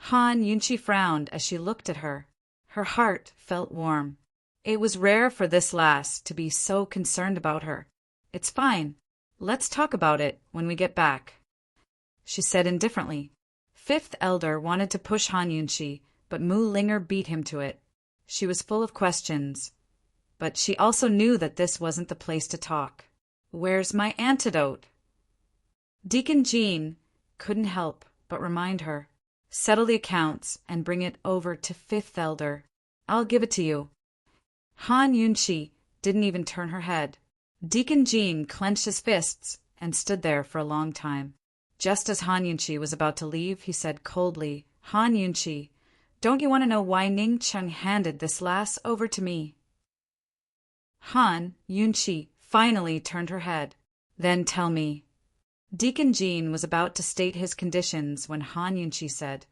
Han Yunqi frowned as she looked at her. Her heart felt warm. It was rare for this lass to be so concerned about her. "It's fine. Let's talk about it when we get back," she said indifferently. Fifth Elder wanted to push Han Yunqi, but Mu Linger beat him to it. She was full of questions, but she also knew that this wasn't the place to talk. "Where's my antidote?" Deacon Jean couldn't help but remind her. "Settle the accounts and bring it over to Fifth Elder. I'll give it to you." Han Yunqi didn't even turn her head. Deacon Jean clenched his fists and stood there for a long time. Just as Han Yunqi was about to leave, he said coldly, "Han Yunqi, don't you want to know why Ning Cheng handed this lass over to me?" Han Yunqi finally turned her head. "Then tell me." Deacon Jean was about to state his conditions when Han Yunqi said,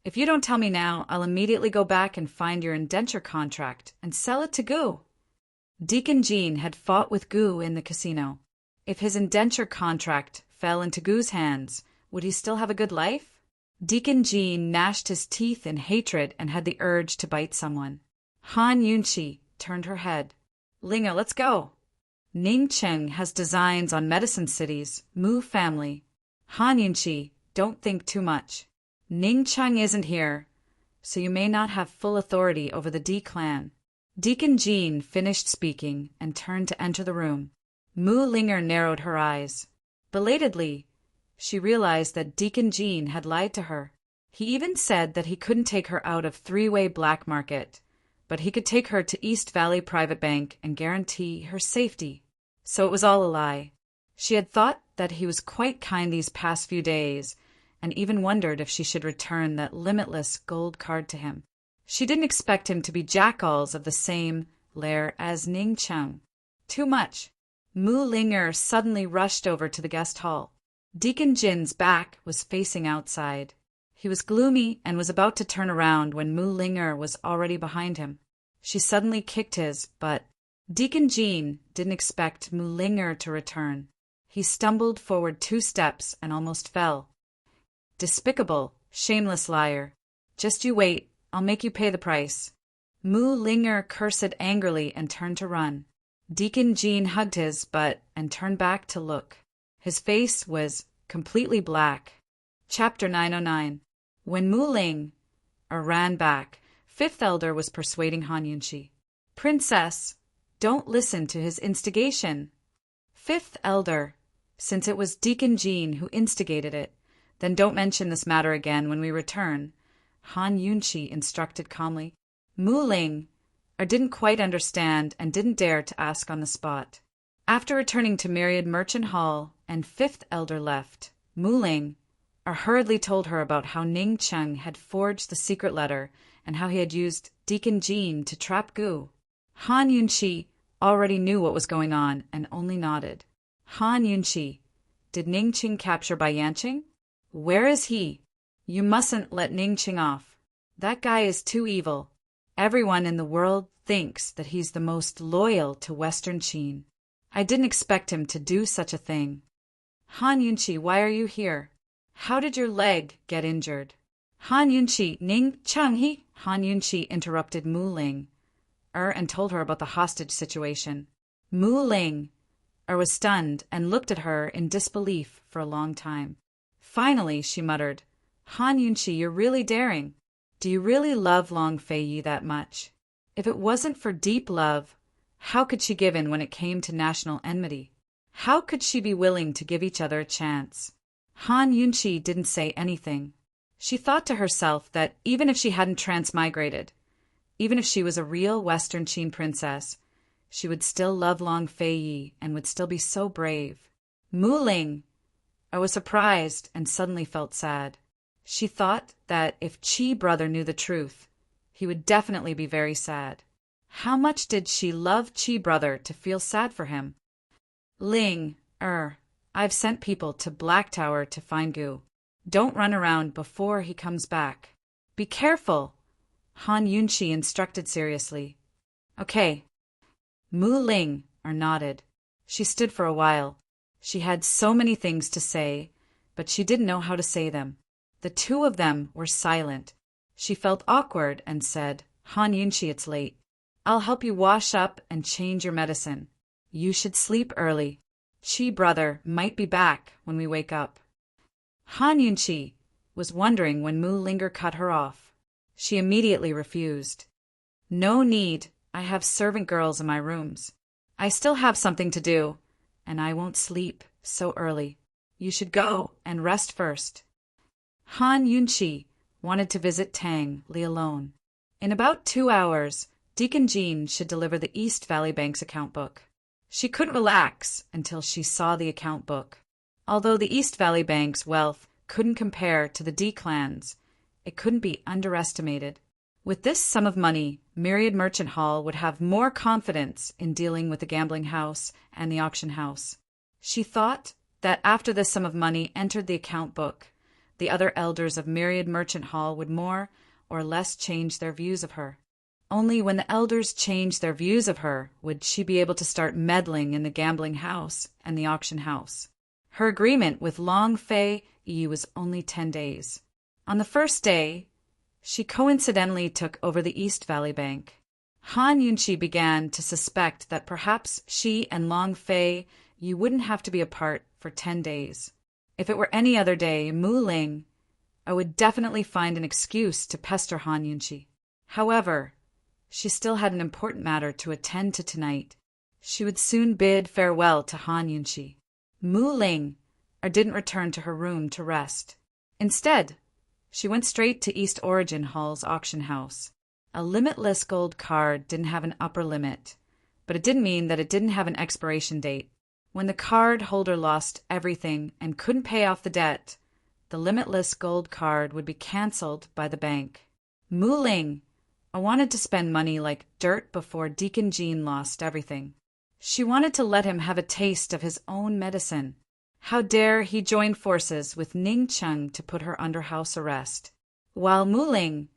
"If you don't tell me now, I'll immediately go back and find your indenture contract and sell it to Gu." Deacon Jean had fought with Gu in the casino. If his indenture contract fell into Gu's hands, would he still have a good life? Deacon Jean gnashed his teeth in hatred and had the urge to bite someone. Han Yunqi turned her head. Linga, let's go. Ning Cheng has designs on Medicine City's Mu family. Han Yunqi, don't think too much. Ning Cheng isn't here, so you may not have full authority over the D clan. Deacon Jean finished speaking and turned to enter the room. Mu Linger narrowed her eyes. Belatedly, she realized that Deacon Jean had lied to her. He even said that he couldn't take her out of three-way black market, but he could take her to East Valley Private Bank and guarantee her safety. So it was all a lie. She had thought that he was quite kind these past few days, and even wondered if she should return that limitless gold card to him. She didn't expect him to be jackals of the same lair as Ning Cheng. Too much. Mu Linger suddenly rushed over to the guest hall. Deacon Jin's back was facing outside. He was gloomy and was about to turn around when Mu Linger was already behind him. She suddenly kicked his butt. Deacon Jean didn't expect Mu Linger to return. He stumbled forward 2 steps and almost fell. Despicable, shameless liar. Just you wait, I'll make you pay the price. Mu Linger cursed angrily and turned to run. Deacon Jean hugged his butt and turned back to look. His face was completely black. Chapter 909. When Mu Ling ran back, Fifth Elder was persuading Han Yunqi. Princess, don't listen to his instigation. Fifth Elder, since it was Deacon Jean who instigated it, then don't mention this matter again when we return, Han Yunqi instructed calmly. Mu Ling didn't quite understand and didn't dare to ask on the spot. After returning to Myriad Merchant Hall and Fifth Elder left, Mu Ling hurriedly told her about how Ning Cheng had forged the secret letter and how he had used Deacon Jean to trap Gu. Han Yunqi already knew what was going on and only nodded. Han Yunqi, did Ning Cheng capture Bai Yanqing? Where is he? You mustn't let Ning Cheng off. That guy is too evil. Everyone in the world thinks that he's the most loyal to Western Qin. I didn't expect him to do such a thing. Han Yunqi, why are you here? How did your leg get injured? Han Yunqi, Ning Cheng he? Han Yunqi interrupted Mu Ling and told her about the hostage situation. Mu Ling was stunned and looked at her in disbelief for a long time. Finally, she muttered, Han Yunqi, you're really daring. Do you really love Long Fei Yi that much? If it wasn't for deep love, how could she give in when it came to national enmity? How could she be willing to give each other a chance? Han Yunqi didn't say anything. She thought to herself that even if she hadn't transmigrated, even if she was a real Western Qin princess, she would still love Long Fei Yi and would still be so brave. Mu Ling was surprised and suddenly felt sad. She thought that if Qi brother knew the truth, he would definitely be very sad. How much did she love Qi brother to feel sad for him? Ling, I've sent people to Black Tower to find Gu. Don't run around before he comes back. Be careful, Han Yunqi instructed seriously. Okay. Mu Ling nodded. She stood for a while. She had so many things to say, but she didn't know how to say them. The two of them were silent. She felt awkward and said, Han Yunqi, it's late. I'll help you wash up and change your medicine. You should sleep early. Qi brother might be back when we wake up. Han Yunqi was wondering when Mu Linger cut her off. She immediately refused. No need, I have servant girls in my rooms. I still have something to do, and I won't sleep so early. You should go and rest first. Han Yunqi wanted to visit Tang Li alone. In about 2 hours, Deacon Jean should deliver the East Valley Bank's account book. She couldn't relax until she saw the account book. Although the East Valley Bank's wealth couldn't compare to the D clan's, it couldn't be underestimated. With this sum of money, Myriad Merchant Hall would have more confidence in dealing with the gambling house and the auction house. She thought that after this sum of money entered the account book, the other elders of Myriad Merchant Hall would more or less change their views of her. Only when the elders changed their views of her would she be able to start meddling in the gambling house and the auction house. Her agreement with Long Fei Yi was only 10 days. On the first day, she coincidentally took over the East Valley Bank. Han Yunqi began to suspect that perhaps she and Long Fei Yi wouldn't have to be apart for 10 days. If it were any other day, Mu Ling, I would definitely find an excuse to pester Han Yunqi. However, she still had an important matter to attend to tonight. She would soon bid farewell to Han Yunqi. Mu Ling didn't return to her room to rest. Instead, she went straight to East Origin Hall's auction house. A limitless gold card didn't have an upper limit, but it didn't mean that it didn't have an expiration date. When the card holder lost everything and couldn't pay off the debt, the limitless gold card would be cancelled by the bank. Mu Ling wanted to spend money like dirt before Deacon Jean lost everything. She wanted to let him have a taste of his own medicine. How dare he join forces with Ning Cheng to put her under house arrest? While Mu Ling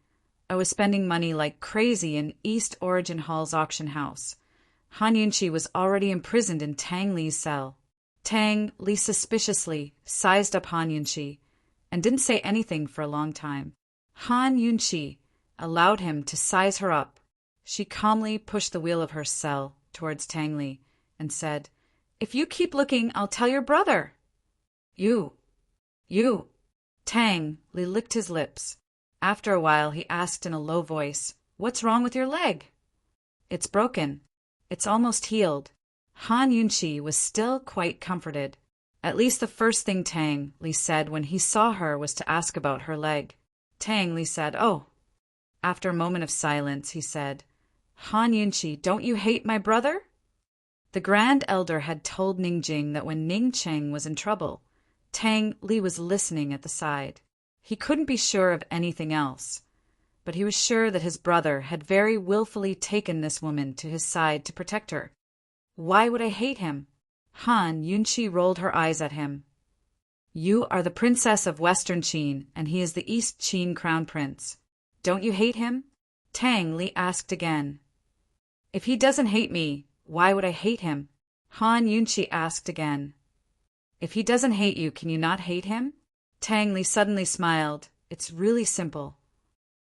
was spending money like crazy in East Origin Hall's auction house, Han Yunqi was already imprisoned in Tang Li's cell. Tang Li suspiciously sized up Han Yunqi and didn't say anything for a long time. Han Yunqi allowed him to size her up. She calmly pushed the wheel of her cell towards Tang Li and said, "If you keep looking, I'll tell your brother." You. Tang Li licked his lips. After a while, he asked in a low voice, "What's wrong with your leg?" "It's broken. It's almost healed." Han Yunqi was still quite comforted. At least the first thing Tang Li said when he saw her was to ask about her leg. Tang Li said, "Oh." After a moment of silence, he said, "Han Yunqi, don't you hate my brother?" The Grand Elder had told Ning Jing that when Ning Cheng was in trouble, Tang Li was listening at the side. He couldn't be sure of anything else, but he was sure that his brother had very willfully taken this woman to his side to protect her. Why would I hate him? Han Yunqi rolled her eyes at him. "You are the princess of Western Qin, and he is the East Qin crown prince. Don't you hate him?" Tang Li asked again. "If he doesn't hate me, why would I hate him?" Han Yunqi asked again. "If he doesn't hate you, can you not hate him?" Tang Li suddenly smiled. "It's really simple."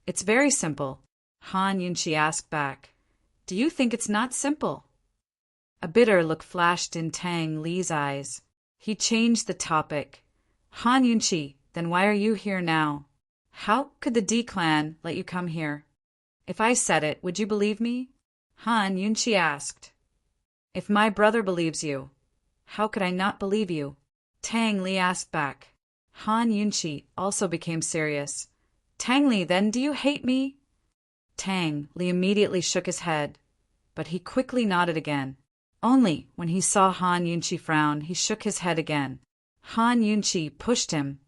"It's very simple." Han Yunqi asked back. "Do you think it's not simple?" A bitter look flashed in Tang Li's eyes. He changed the topic. "Han Yunqi, then why are you here now? How could the D clan let you come here? If I said it, would you believe me?" Han Yunqi asked. "If my brother believes you, how could I not believe you?" Tang Li asked back. Han Yunqi also became serious. "Tang Li, then do you hate me?" Tang Li immediately shook his head, but he quickly nodded again. Only when he saw Han Yunqi frown, he shook his head again. Han Yunqi pushed him.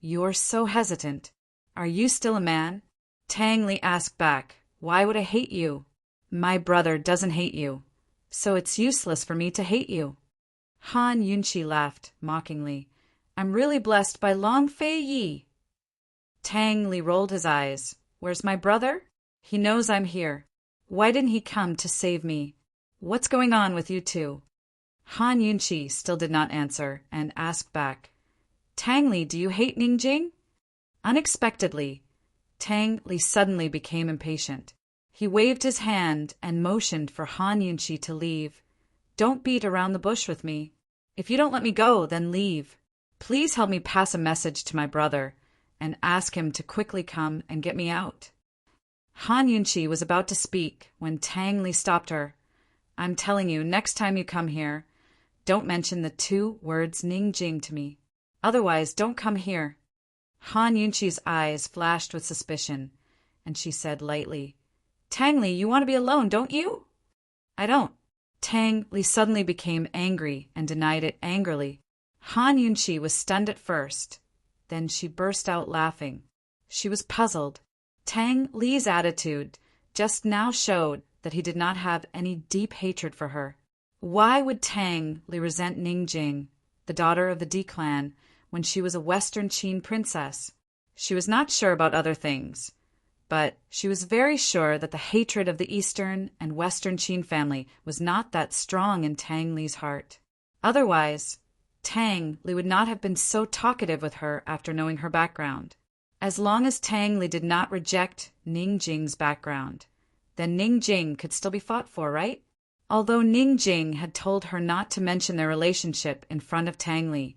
"You're so hesitant. Are you still a man?" Tang Li asked back, "Why would I hate you? My brother doesn't hate you, so it's useless for me to hate you." Han Yunqi laughed mockingly. "I'm really blessed by Long Fei Yi." Tang Li rolled his eyes. "Where's my brother? He knows I'm here. Why didn't he come to save me? What's going on with you two?" Han Yunqi still did not answer and asked back, "Tang Li, do you hate Ning Jing?" Unexpectedly, Tang Li suddenly became impatient. He waved his hand and motioned for Han Yunqi to leave. "Don't beat around the bush with me. If you don't let me go, then leave. Please help me pass a message to my brother and ask him to quickly come and get me out." Han Yunqi was about to speak when Tang Li stopped her. "I'm telling you, next time you come here, don't mention the 2 words Ning Jing to me. Otherwise, don't come here." Han Yunqi's eyes flashed with suspicion, and she said lightly, "Tang Li, you want to be alone, don't you?" "I don't." Tang Li suddenly became angry and denied it angrily. Han Yunqi was stunned at first. Then she burst out laughing. She was puzzled. Tang Li's attitude just now showed that he did not have any deep hatred for her. Why would Tang Li resent Ning Jing, the daughter of the D clan, when she was a Western Qin princess? She was not sure about other things, but she was very sure that the hatred of the Eastern and Western Qin family was not that strong in Tang Li's heart. Otherwise, Tang Li would not have been so talkative with her after knowing her background. As long as Tang Li did not reject Ning Jing's background, then Ning Jing could still be fought for, right? Although Ning Jing had told her not to mention their relationship in front of Tang Li,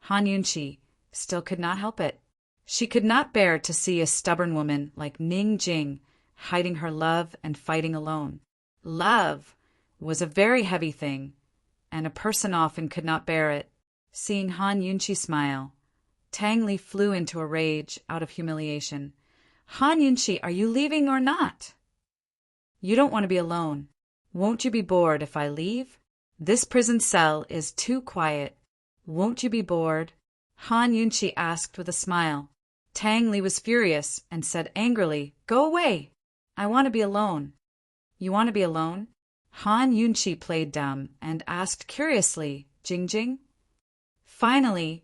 Han Yunqi still could not help it. She could not bear to see a stubborn woman like Ning Jing hiding her love and fighting alone. Love was a very heavy thing, and a person often could not bear it. Seeing Han Yunqi smile, Tang Li flew into a rage out of humiliation. Han Yunqi, are you leaving or not? You don't want to be alone. Won't you be bored if I leave? This prison cell is too quiet. Won't you be bored? Han Yunqi asked with a smile. Tang Li was furious and said angrily, Go away. I want to be alone. You want to be alone? Han Yunqi played dumb and asked curiously, Jing Jing? Finally,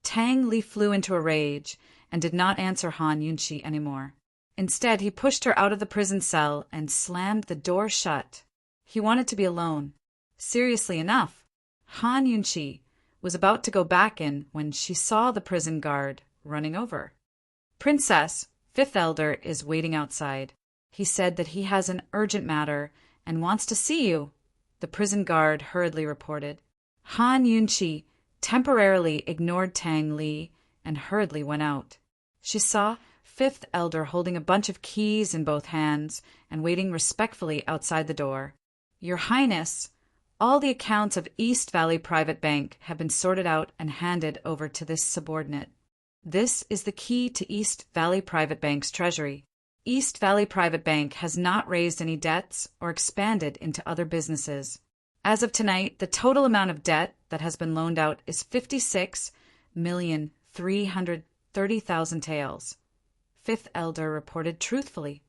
Tang Li flew into a rage and did not answer Han Yunqi anymore. Instead, he pushed her out of the prison cell and slammed the door shut. He wanted to be alone. Seriously enough, Han Yunqi was about to go back in when she saw the prison guard running over. Princess, Fifth Elder is waiting outside. He said that he has an urgent matter and wants to see you, the prison guard hurriedly reported. Han Yunqi temporarily ignored Tang Li and hurriedly went out. She saw Fifth Elder holding a bunch of keys in both hands and waiting respectfully outside the door. Your Highness, all the accounts of East Valley Private Bank have been sorted out and handed over to this subordinate. This is the key to East Valley Private Bank's treasury. East Valley Private Bank has not raised any debts or expanded into other businesses. As of tonight, the total amount of debt that has been loaned out is 56,330,000 taels. Fifth Elder reported truthfully.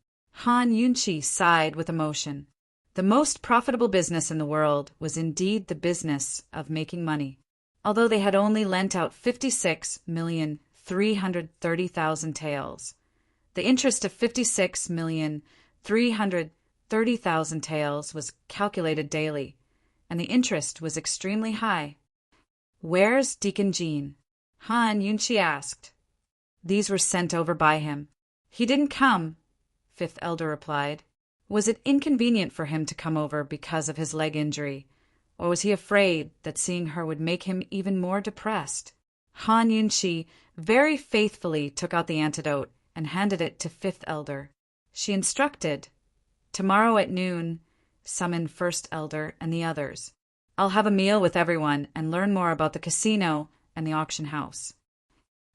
Han Yunqi sighed with emotion. The most profitable business in the world was indeed the business of making money. Although they had only lent out 56,330,000 taels, the interest of 56,330,000 taels was calculated daily, and the interest was extremely high. Where's Deacon Jean? Han Yunqi asked. These were sent over by him. He didn't come, Fifth Elder replied. Was it inconvenient for him to come over because of his leg injury, or was he afraid that seeing her would make him even more depressed? Han Yunqi very faithfully took out the antidote and handed it to Fifth Elder. She instructed, Tomorrow at noon, summon First Elder and the others. I'll have a meal with everyone and learn more about the casino and the auction house.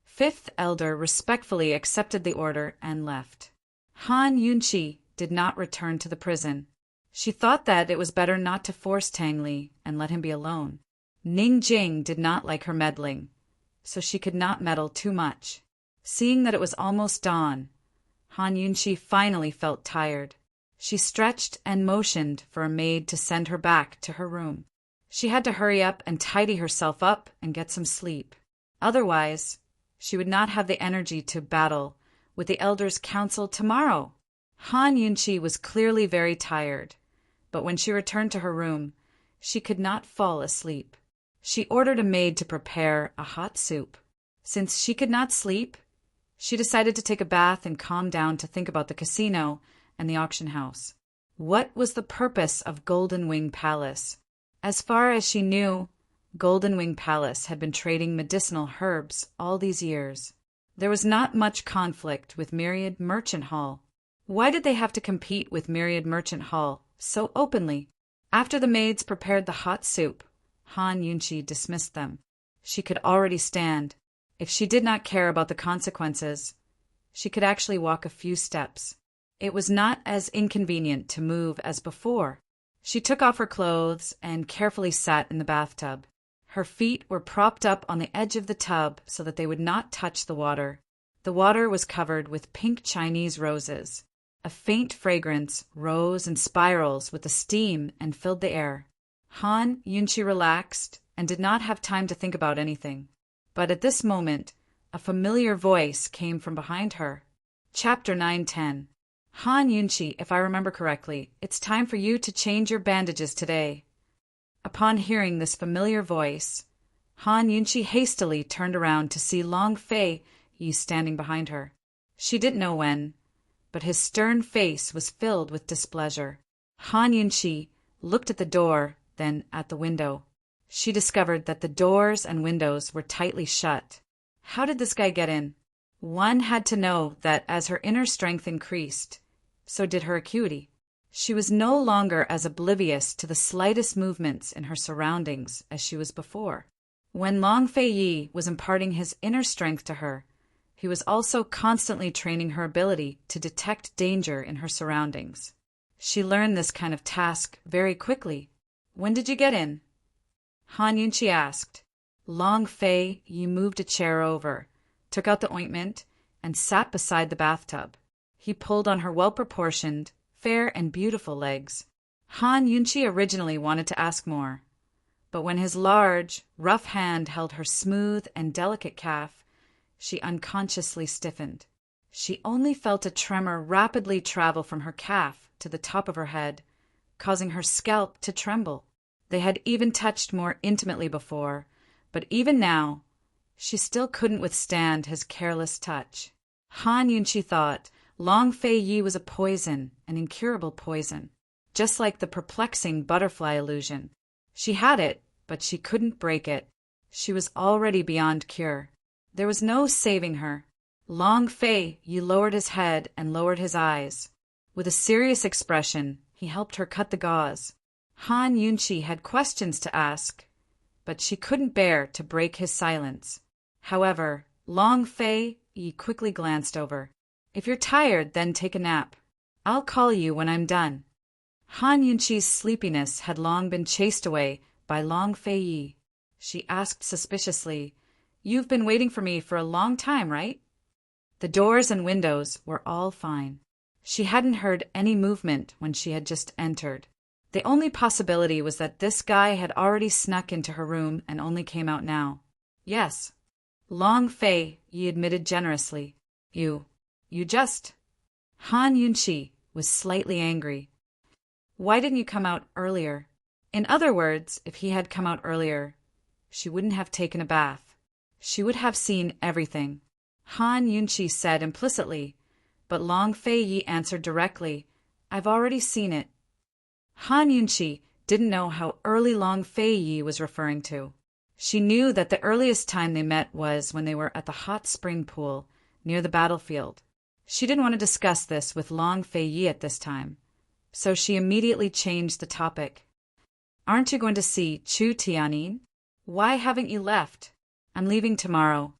Fifth Elder respectfully accepted the order and left. Han Yunqi did not return to the prison. She thought that it was better not to force Tang Li and let him be alone. Ning Jing did not like her meddling, so she could not meddle too much. Seeing that it was almost dawn, Han Yunqi finally felt tired. She stretched and motioned for a maid to send her back to her room. She had to hurry up and tidy herself up and get some sleep. Otherwise, she would not have the energy to battle with the Elder's council tomorrow. Han Yunqi was clearly very tired, but when she returned to her room, she could not fall asleep. She ordered a maid to prepare a hot soup. Since she could not sleep, she decided to take a bath and calm down to think about the casino and the auction house. What was the purpose of Golden Wing Palace? As far as she knew, Golden Wing Palace had been trading medicinal herbs all these years. There was not much conflict with Myriad Merchant Hall. Why did they have to compete with Myriad Merchant Hall so openly? After the maids prepared the hot soup, Han Yunqi dismissed them. She could already stand. If she did not care about the consequences, she could actually walk a few steps. It was not as inconvenient to move as before. She took off her clothes and carefully sat in the bathtub. Her feet were propped up on the edge of the tub so that they would not touch the water. The water was covered with pink Chinese roses. A faint fragrance rose in spirals with the steam and filled the air. Han Yunqi relaxed and did not have time to think about anything. But at this moment, a familiar voice came from behind her. Chapter 910. Han Yunqi, if I remember correctly, it's time for you to change your bandages today. Upon hearing this familiar voice, Han Yunqi hastily turned around to see Long Fei Yi standing behind her. She didn't know when, but his stern face was filled with displeasure. Han Yunqi looked at the door, then at the window. She discovered that the doors and windows were tightly shut. How did this guy get in? One had to know that as her inner strength increased, so did her acuity. She was no longer as oblivious to the slightest movements in her surroundings as she was before. When Long Fei Yi was imparting his inner strength to her, he was also constantly training her ability to detect danger in her surroundings. She learned this kind of task very quickly. When did you get in? Han Yunqi asked. Long Fei Yi moved a chair over, took out the ointment, and sat beside the bathtub. He pulled on her well-proportioned, fair and beautiful legs. Han Yunqi originally wanted to ask more, but when his large, rough hand held her smooth and delicate calf, she unconsciously stiffened. She only felt a tremor rapidly travel from her calf to the top of her head, causing her scalp to tremble. They had even touched more intimately before, but even now, she still couldn't withstand his careless touch. Han Yunqi thought Long Fei Yi was a poison, an incurable poison, just like the perplexing butterfly illusion. She had it, but she couldn't break it. She was already beyond cure. There was no saving her. Long Fei Yi lowered his head and lowered his eyes. With a serious expression, he helped her cut the gauze. Han Yunqi had questions to ask, but she couldn't bear to break his silence. However, Long Fei Yi quickly glanced over. If you're tired, then take a nap. I'll call you when I'm done. Han Yunqi's sleepiness had long been chased away by Long Fei Yi. She asked suspiciously, You've been waiting for me for a long time, right? The doors and windows were all fine. She hadn't heard any movement when she had just entered. The only possibility was that this guy had already snuck into her room and only came out now. Yes. Long Fei Yi admitted generously. You just... Han Yunqi was slightly angry. Why didn't you come out earlier? In other words, if he had come out earlier, she wouldn't have taken a bath. She would have seen everything. Han Yunqi said implicitly, but Long Fei Yi answered directly, I've already seen it. Han Yunqi didn't know how early Long Fei Yi was referring to. She knew that the earliest time they met was when they were at the hot spring pool near the battlefield. She didn't want to discuss this with Long Fei Yi at this time, so she immediately changed the topic. Aren't you going to see Chu Tianyin? Why haven't you left? I'm leaving tomorrow.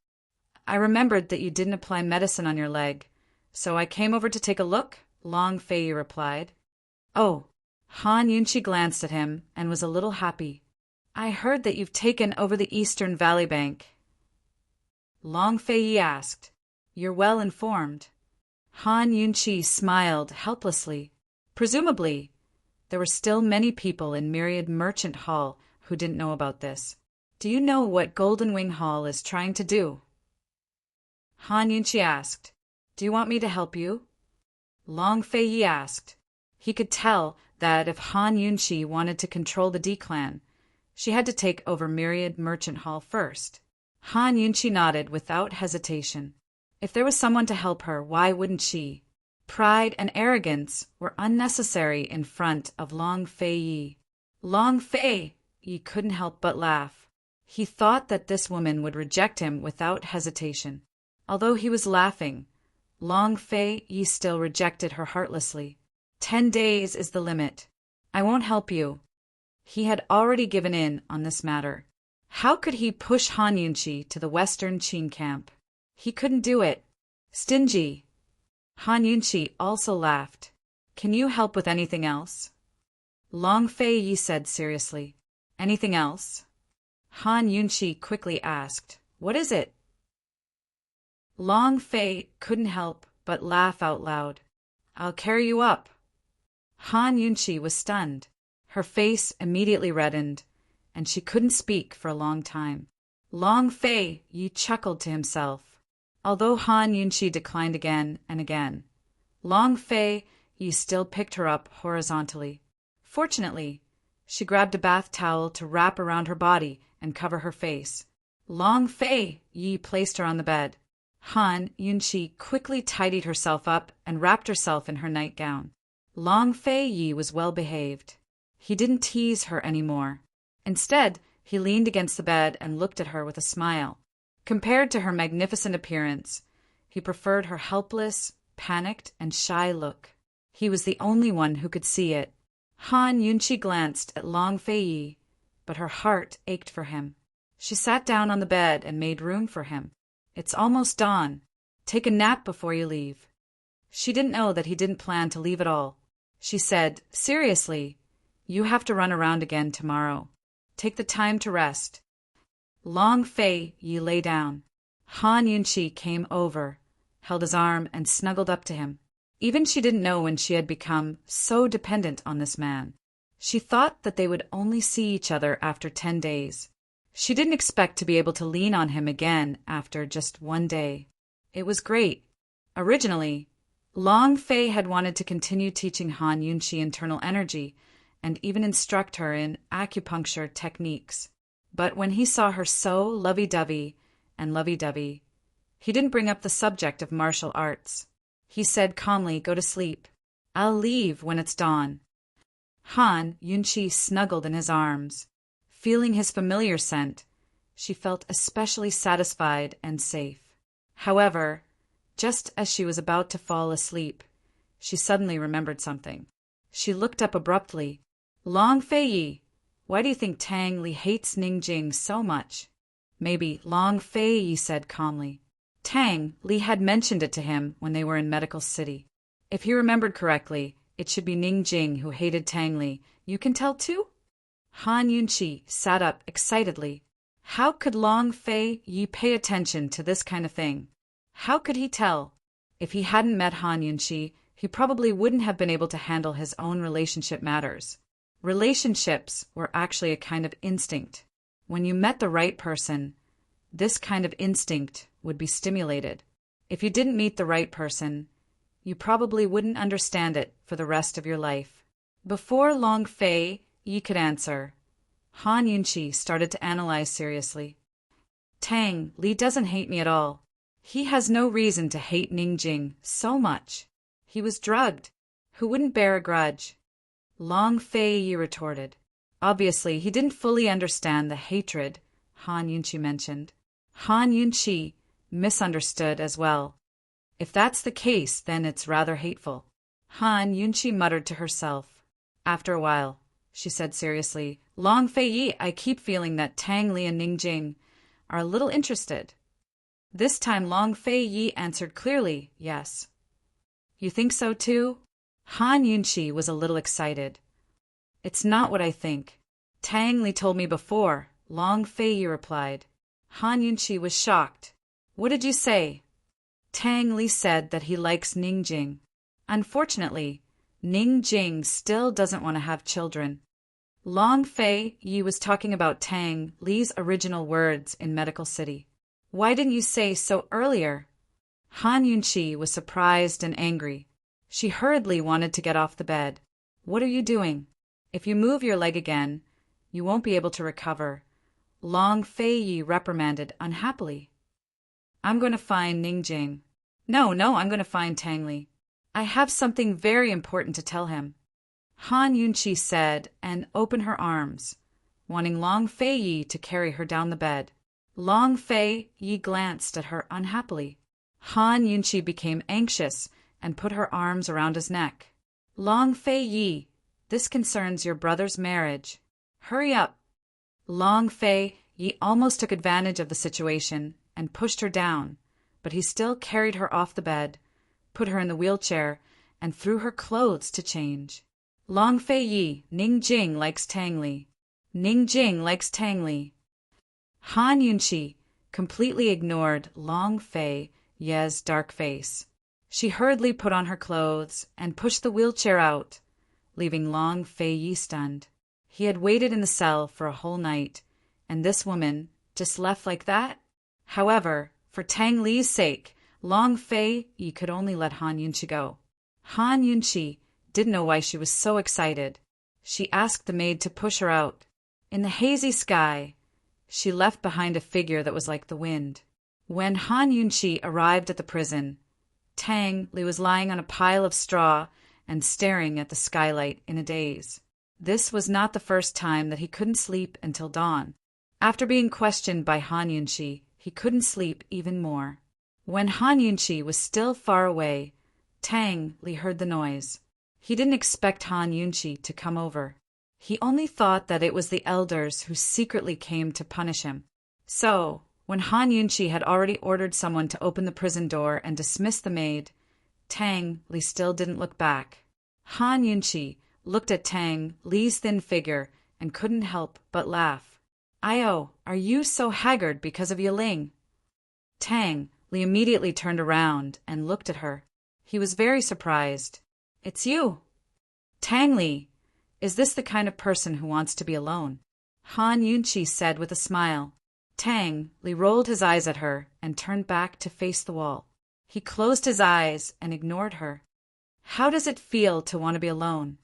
I remembered that you didn't apply medicine on your leg, so I came over to take a look, Long Fei Yi replied. Oh. Han Yunqi glanced at him and was a little happy. I heard that you've taken over the Eastern Valley Bank. Long Fei Yi asked. You're well informed. Han Yunqi smiled helplessly. Presumably, there were still many people in Myriad Merchant Hall who didn't know about this. Do you know what Golden Wing Hall is trying to do? Han Yunqi asked. Do you want me to help you? Long Fei Yi asked. He could tell that if Han Yunqi wanted to control the D-clan, she had to take over Myriad Merchant Hall first. Han Yunqi nodded without hesitation. If there was someone to help her, why wouldn't she? Pride and arrogance were unnecessary in front of Long Fei Yi. Long Fei Yi couldn't help but laugh. He thought that this woman would reject him without hesitation. Although he was laughing, Long Fei Yi still rejected her heartlessly. 10 days is the limit. I won't help you. He had already given in on this matter. How could he push Han Yunqi to the Western Qin camp? He couldn't do it. Stingy. Han Yunqi also laughed. Can you help with anything else? Long Fei Yi said seriously. Anything else? Han Yunqi quickly asked. What is it? Long Fei couldn't help but laugh out loud. I'll carry you up. Han Yunqi was stunned. Her face immediately reddened, and she couldn't speak for a long time. Long Fei Yi chuckled to himself. Although Han Yunqi declined again and again, Long Fei Yi still picked her up horizontally. Fortunately, she grabbed a bath towel to wrap around her body and cover her face. Long Fei Yi placed her on the bed. Han Yunqi quickly tidied herself up and wrapped herself in her nightgown. Long Fei Yi was well behaved. He didn't tease her anymore. Instead, he leaned against the bed and looked at her with a smile. Compared to her magnificent appearance, he preferred her helpless, panicked, and shy look. He was the only one who could see it. Han Yunqi glanced at Long Fei Yi, but her heart ached for him. She sat down on the bed and made room for him. It's almost dawn. Take a nap before you leave. She didn't know that he didn't plan to leave at all. She said, seriously, you have to run around again tomorrow. Take the time to rest. Long Fei Yi lay down. Han Yunqi came over, held his arm, and snuggled up to him. Even she didn't know when she had become so dependent on this man. She thought that they would only see each other after 10 days. She didn't expect to be able to lean on him again after just 1 day. It was great. Originally, Long Fei had wanted to continue teaching Han Yunqi internal energy and even instruct her in acupuncture techniques. But when he saw her so lovey-dovey, he didn't bring up the subject of martial arts. He said calmly, go to sleep. I'll leave when it's dawn. Han Yunqi snuggled in his arms. Feeling his familiar scent, she felt especially satisfied and safe. However, just as she was about to fall asleep, she suddenly remembered something. She looked up abruptly. Long Fei Yi, why do you think Tang Li hates Ningjing so much? Maybe, Long Fei Yi said calmly. Tang Li had mentioned it to him when they were in Medical City. If he remembered correctly, it should be Ningjing who hated Tang Li. You can tell too? Han Yunqi sat up excitedly. How could Long Fei Yi pay attention to this kind of thing? How could he tell? If he hadn't met Han Yunqi, he probably wouldn't have been able to handle his own relationship matters. Relationships were actually a kind of instinct. When you met the right person, this kind of instinct would be stimulated. If you didn't meet the right person, you probably wouldn't understand it for the rest of your life. Before Long Fei Yi could answer, Han Yunqi started to analyze seriously. Tang Li doesn't hate me at all. He has no reason to hate Ningjing so much. He was drugged. Who wouldn't bear a grudge? Long Fei Yi retorted. Obviously, he didn't fully understand the hatred Han Yunqi mentioned. Han Yunqi misunderstood as well. If that's the case, then it's rather hateful. Han Yunqi muttered to herself. After a while, she said seriously, Long Fei Yi, I keep feeling that Tang Li and Ningjing are a little interested. This time Long Fei Yi answered clearly, yes. You think so too? Han Yunqi was a little excited. It's not what I think. Tang Li told me before, Long Fei Yi replied. Han Yunqi was shocked. What did you say? Tang Li said that he likes Ningjing. Unfortunately, Ningjing still doesn't want to have children. Long Fei Yi was talking about Tang Li's original words in Medical City. Why didn't you say so earlier? Han Yunqi was surprised and angry. She hurriedly wanted to get off the bed. What are you doing? If you move your leg again, you won't be able to recover. Long Fei Yi reprimanded unhappily. I'm going to find Ningjing. No, I'm going to find Tang Li. I have something very important to tell him. Han Yunqi said and opened her arms, wanting Long Fei Yi to carry her down the bed. Long Fei Yi glanced at her unhappily. Han Yunqi became anxious and put her arms around his neck. Long Fei Yi, this concerns your brother's marriage. Hurry up. Long Fei Yi almost took advantage of the situation and pushed her down, but he still carried her off the bed, put her in the wheelchair, and threw her clothes to change. Long Fei Yi, Ningjing likes Tang Li. Ningjing likes Tang Li. Han Yunqi completely ignored Long Fei Yi's dark face. She hurriedly put on her clothes and pushed the wheelchair out, leaving Long Fei Yi stunned. He had waited in the cell for a whole night, and this woman just left like that? However, for Tang Li's sake, Long Fei Yi could only let Han Yunqi go. Han Yunqi didn't know why she was so excited. She asked the maid to push her out. In the hazy sky, she left behind a figure that was like the wind. When Han Yunqi arrived at the prison, Tang Li was lying on a pile of straw and staring at the skylight in a daze. This was not the first time that he couldn't sleep until dawn. After being questioned by Han Yunqi, he couldn't sleep even more. When Han Yunqi was still far away, Tang Li heard the noise. He didn't expect Han Yunqi to come over. He only thought that it was the elders who secretly came to punish him. So, when Han Yunqi had already ordered someone to open the prison door and dismiss the maid, Tang Li still didn't look back. Han Yunqi looked at Tang Li's thin figure and couldn't help but laugh. "Io, are you so haggard because of Yiling?" Tang Li immediately turned around and looked at her. He was very surprised. "It's you." "Tang Li, is this the kind of person who wants to be alone?" Han Yunqi said with a smile. Tang Li rolled his eyes at her and turned back to face the wall. He closed his eyes and ignored her. "How does it feel to want to be alone?"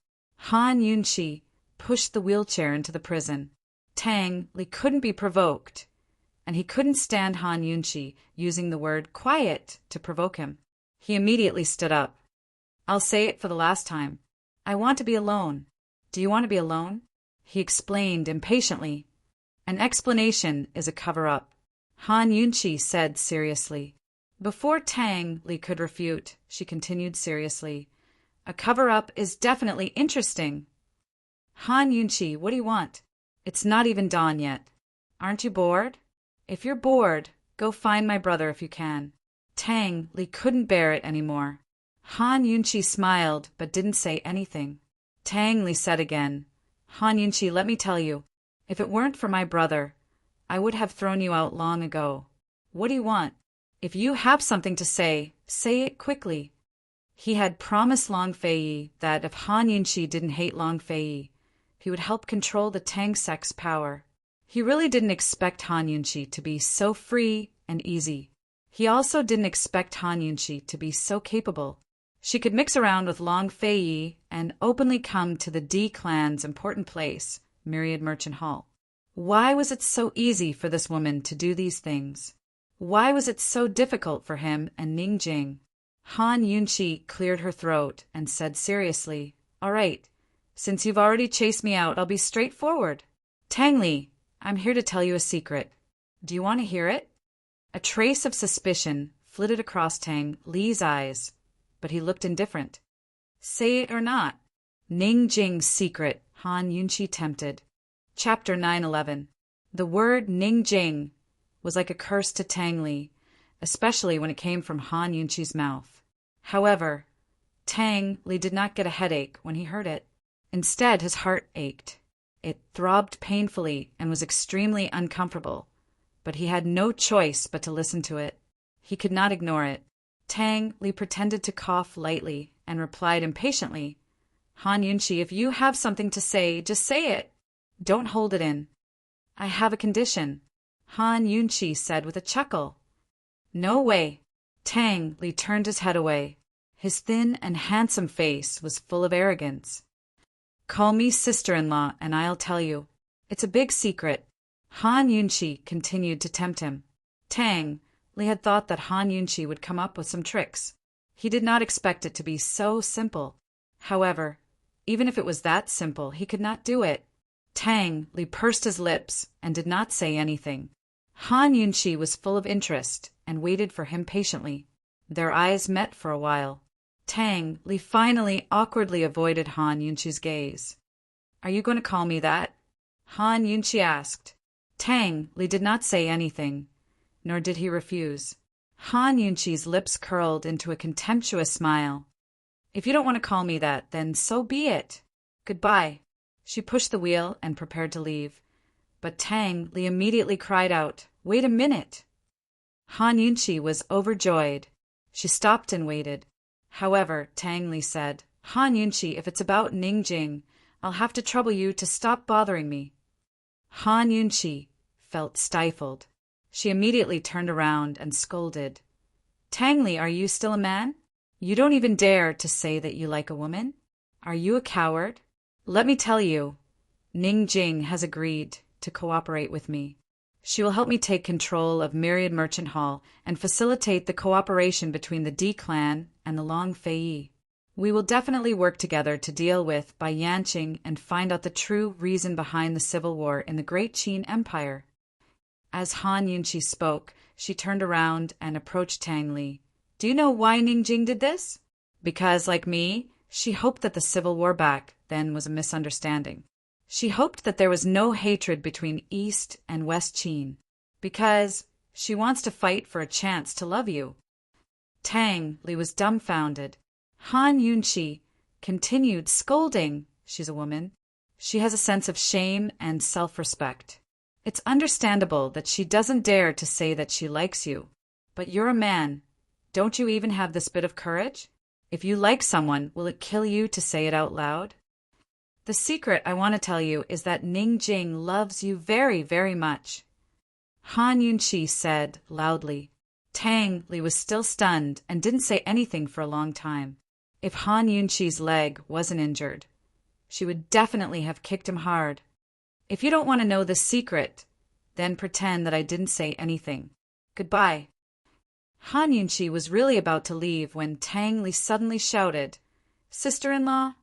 Han Yunqi pushed the wheelchair into the prison. Tang Li couldn't be provoked, and he couldn't stand Han Yunqi using the word quiet to provoke him. He immediately stood up. "I'll say it for the last time. I want to be alone. Do you want to be alone?" He explained impatiently. "An explanation is a cover-up," Han Yunqi said seriously. Before Tang Li could refute, she continued seriously. "A cover-up is definitely interesting." "Han Yunqi, what do you want? It's not even dawn yet. Aren't you bored? If you're bored, go find my brother if you can." Tang Li couldn't bear it anymore. Han Yunqi smiled but didn't say anything. Tang Li said again, "Han Yunqi, let me tell you, if it weren't for my brother, I would have thrown you out long ago. What do you want? If you have something to say it quickly." He had promised Long Fei that if Han Yunqi didn't hate Long Fei, he would help control the Tang sect's power. He really didn't expect Han Yunqi to be so free and easy. He also didn't expect Han Yunqi to be so capable. She could mix around with Long Fei and openly come to the D clan's important place, Myriad Merchant Hall. Why was it so easy for this woman to do these things? Why was it so difficult for him and Ning Jing? Han Yunqi cleared her throat and said seriously, "All right, since you've already chased me out, I'll be straightforward. Tang Li, I'm here to tell you a secret. Do you want to hear it?" A trace of suspicion flitted across Tang Li's eyes, but he looked indifferent. "Say it or not?" Ning Jing's secret, Han Yunqi tempted. Chapter 911. The word Ning Jing was like a curse to Tang Li, especially when it came from Han Yunqi's mouth. However, Tang Li did not get a headache when he heard it. Instead, his heart ached. It throbbed painfully and was extremely uncomfortable, but he had no choice but to listen to it. He could not ignore it. Tang Li pretended to cough lightly and replied impatiently, "Han Yunqi, if you have something to say, just say it. Don't hold it in." "I have a condition," Han Yunqi said with a chuckle. "No way." Tang Li turned his head away. His thin and handsome face was full of arrogance. "Call me sister-in-law and I'll tell you. It's a big secret." Han Yunqi continued to tempt him. Tang Li had thought that Han Yunqi would come up with some tricks. He did not expect it to be so simple. However, even if it was that simple, he could not do it. Tang Li pursed his lips and did not say anything. Han Yunqi was full of interest and waited for him patiently. Their eyes met for a while. Tang Li finally awkwardly avoided Han Yunqi's gaze. "Are you going to call me that?" Han Yunqi asked. Tang Li did not say anything, nor did he refuse. Han Yunqi's lips curled into a contemptuous smile. "If you don't want to call me that, then so be it. Goodbye." She pushed the wheel and prepared to leave. But Tang Li immediately cried out, "Wait a minute." Han Yunqi was overjoyed. She stopped and waited. However, Tang Li said, "Han Yunqi, if it's about Ning Jing, I'll have to trouble you to stop bothering me." Han Yunqi felt stifled. She immediately turned around and scolded. "Tang Li, are you still a man? You don't even dare to say that you like a woman? Are you a coward? Let me tell you, Ning Jing has agreed to cooperate with me." She will help me take control of Myriad Merchant Hall and facilitate the cooperation between the D clan and the Long Fei Yi. We will definitely work together to deal with Bai Yanqing and find out the true reason behind the civil war in the Great Qin Empire. As Han Yunqi spoke, she turned around and approached Tang Li. Do you know why Ningjing did this? Because, like me, she hoped that the civil war back then was a misunderstanding. She hoped that there was no hatred between East and West Qin. Because she wants to fight for a chance to love you. Tang Li was dumbfounded. Han Yunqi continued scolding. She's a woman. She has a sense of shame and self-respect. It's understandable that she doesn't dare to say that she likes you. But you're a man. Don't you even have this bit of courage? If you like someone, will it kill you to say it out loud? The secret I want to tell you is that Ningjing loves you very, very much. Han Yunqi said loudly. Tang Li was still stunned and didn't say anything for a long time. If Han Yunqi's leg wasn't injured, she would definitely have kicked him hard. If you don't want to know the secret, then pretend that I didn't say anything. Goodbye. Han Yunqi was really about to leave when Tang Li suddenly shouted, Sister-in-law?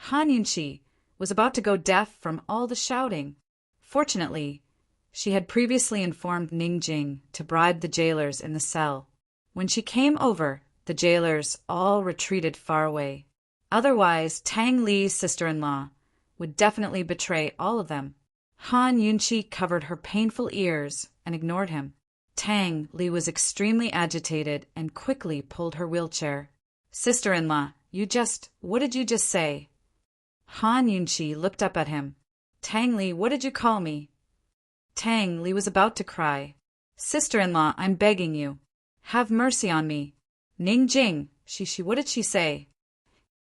Han Yunqi was about to go deaf from all the shouting. Fortunately, she had previously informed Ningjing to bribe the jailers in the cell. When she came over, the jailers all retreated far away. Otherwise, Tang Li's sister-in-law would definitely betray all of them. Han Yunqi covered her painful ears and ignored him. Tang Li was extremely agitated and quickly pulled her wheelchair. Sister-in-law, what did you just say? Han Yunqi looked up at him. Tang Li, what did you call me? Tang Li was about to cry. Sister-in-law, I'm begging you. Have mercy on me. Ningjing, what did she say?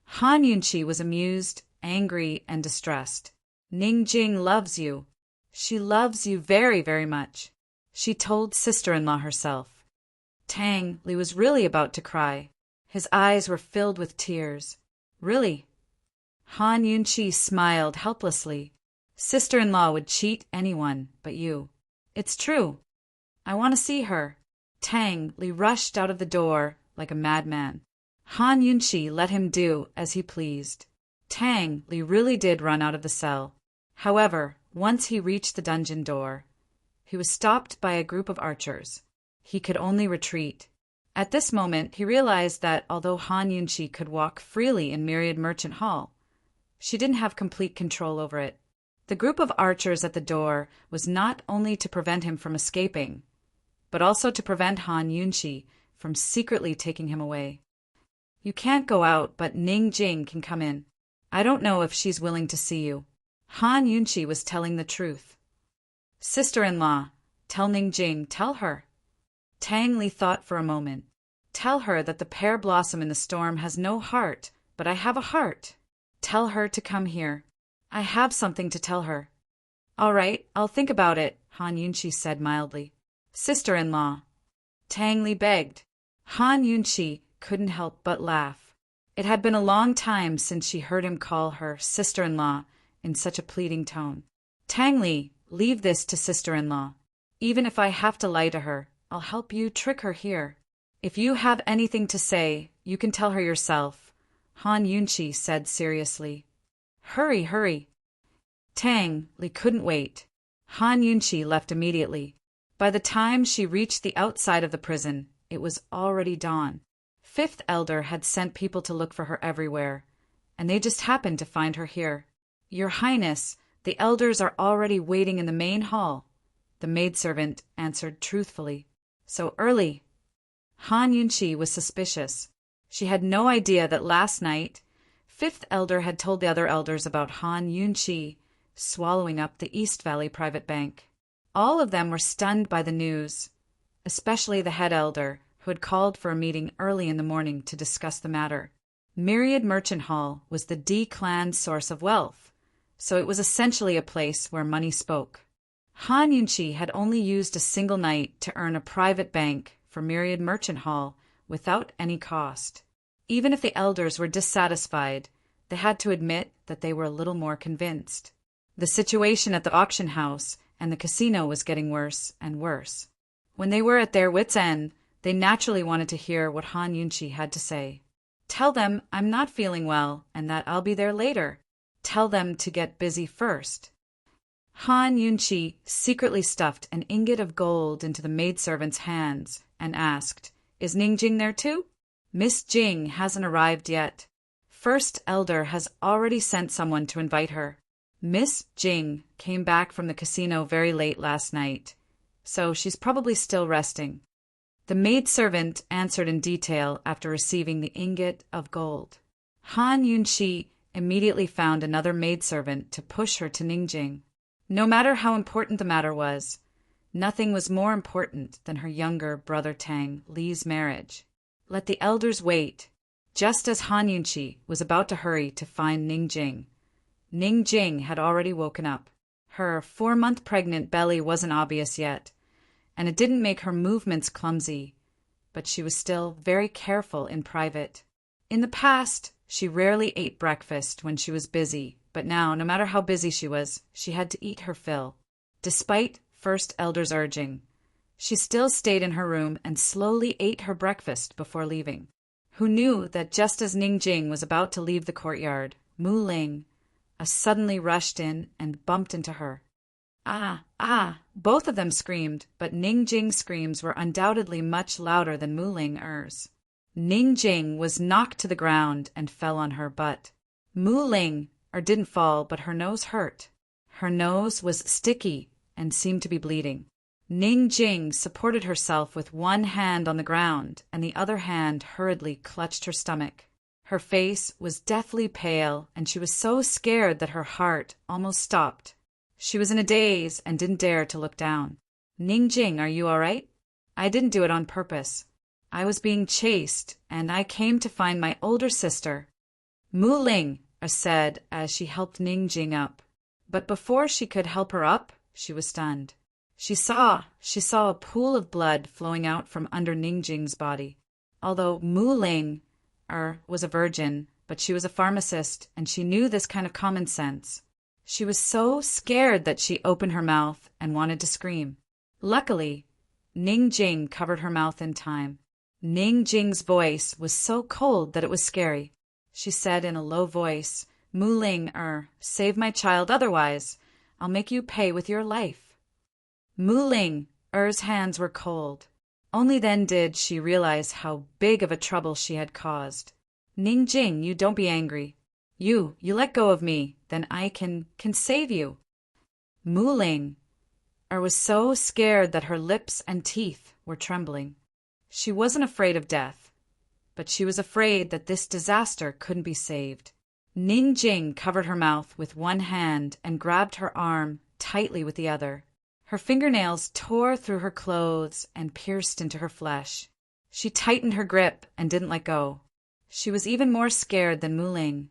Han Yunqi was amused, angry, and distressed. Ningjing loves you. She loves you very, very much. She told sister-in-law herself. Tang Li was really about to cry. His eyes were filled with tears. Really? Han Yunqi smiled helplessly. Sister-in-law would cheat anyone but you. It's true. I want to see her. Tang Li rushed out of the door like a madman. Han Yunqi let him do as he pleased. Tang Li really did run out of the cell. However, once he reached the dungeon door, he was stopped by a group of archers. He could only retreat. At this moment, he realized that although Han Yunqi could walk freely in Myriad Merchant Hall, she didn't have complete control over it. The group of archers at the door was not only to prevent him from escaping, but also to prevent Han Yunqi from secretly taking him away. You can't go out, but Ningjing can come in. I don't know if she's willing to see you. Han Yunqi was telling the truth. Sister-in-law, tell Ningjing, tell her. Tang Li thought for a moment. Tell her that the pear blossom in the storm has no heart, but I have a heart. Tell her to come here. I have something to tell her. All right, I'll think about it, Han Yunqi said mildly. Sister-in-law. Tang Li begged. Han Yunqi couldn't help but laugh. It had been a long time since she heard him call her sister-in-law in such a pleading tone. Tang Li, leave this to sister-in-law. Even if I have to lie to her, I'll help you trick her here. If you have anything to say, you can tell her yourself, Han Yunqi said seriously. Hurry, hurry. Tang Li couldn't wait. Han Yunqi left immediately. By the time she reached the outside of the prison, it was already dawn. Fifth Elder had sent people to look for her everywhere, and they just happened to find her here. Your Highness, the elders are already waiting in the main hall, the maidservant answered truthfully. So early? Han Yunqi was suspicious. She had no idea that last night, Fifth Elder had told the other elders about Han Yunqi swallowing up the East Valley Private Bank. All of them were stunned by the news, especially the head elder, who had called for a meeting early in the morning to discuss the matter. Myriad Merchant Hall was the D clan's source of wealth, so it was essentially a place where money spoke. Han Yunqi had only used a single night to earn a private bank for Myriad Merchant Hall without any cost. Even if the elders were dissatisfied, they had to admit that they were a little more convinced. The situation at the auction house and the casino was getting worse and worse. When they were at their wits' end, they naturally wanted to hear what Han Yunqi had to say. Tell them I'm not feeling well and that I'll be there later. Tell them to get busy first. Han Yunqi secretly stuffed an ingot of gold into the maidservant's hands and asked, "Is Ning Jing there too?" "Miss Jing hasn't arrived yet. First Elder has already sent someone to invite her. Miss Jing came back from the casino very late last night, so she's probably still resting." The maidservant answered in detail after receiving the ingot of gold. Han Yunqi immediately found another maidservant to push her to Ning Jing. No matter how important the matter was, nothing was more important than her younger brother Tang Li's marriage. Let the elders wait. Just as Han Yunqi was about to hurry to find Ning Jing had already woken up. Her 4-month pregnant belly wasn't obvious yet, and it didn't make her movements clumsy, but she was still very careful in private. In the past, she rarely ate breakfast when she was busy, but now, no matter how busy she was, she had to eat her fill. Despite First Elder's urging, she still stayed in her room and slowly ate her breakfast before leaving. Who knew that just as Ning Jing was about to leave the courtyard, Mu Ling suddenly rushed in and bumped into her. "Ah, ah!" Both of them screamed, but Ning Jing's screams were undoubtedly much louder than Mu Ling's. Ning Jing was knocked to the ground and fell on her butt. Mu Ling didn't fall, but her nose hurt. Her nose was sticky and seemed to be bleeding. Ning Jing supported herself with one hand on the ground, and the other hand hurriedly clutched her stomach. Her face was deathly pale, and she was so scared that her heart almost stopped. She was in a daze and didn't dare to look down. "Ning Jing, are you all right?" "I didn't do it on purpose. I was being chased, and I came to find my older sister," Mu Ling said as she helped Ning Jing up. But before she could help her up, she was stunned. She saw a pool of blood flowing out from under Ning Jing's body. Although Mu Ling was a virgin, but she was a pharmacist, and she knew this kind of common sense. She was so scared that she opened her mouth and wanted to scream. Luckily, Ning Jing covered her mouth in time. Ning Jing's voice was so cold that it was scary. She said in a low voice, "Mu Ling, save my child, otherwise I'll make you pay with your life." Mu Ling's hands were cold. Only then did she realize how big of a trouble she had caused. "Ning Jing, you don't be angry. You let go of me, then I can save you." Mu Ling was so scared that her lips and teeth were trembling. She wasn't afraid of death, but she was afraid that this disaster couldn't be saved. Ning Jing covered her mouth with one hand and grabbed her arm tightly with the other. Her fingernails tore through her clothes and pierced into her flesh. She tightened her grip and didn't let go. She was even more scared than Mu Ling.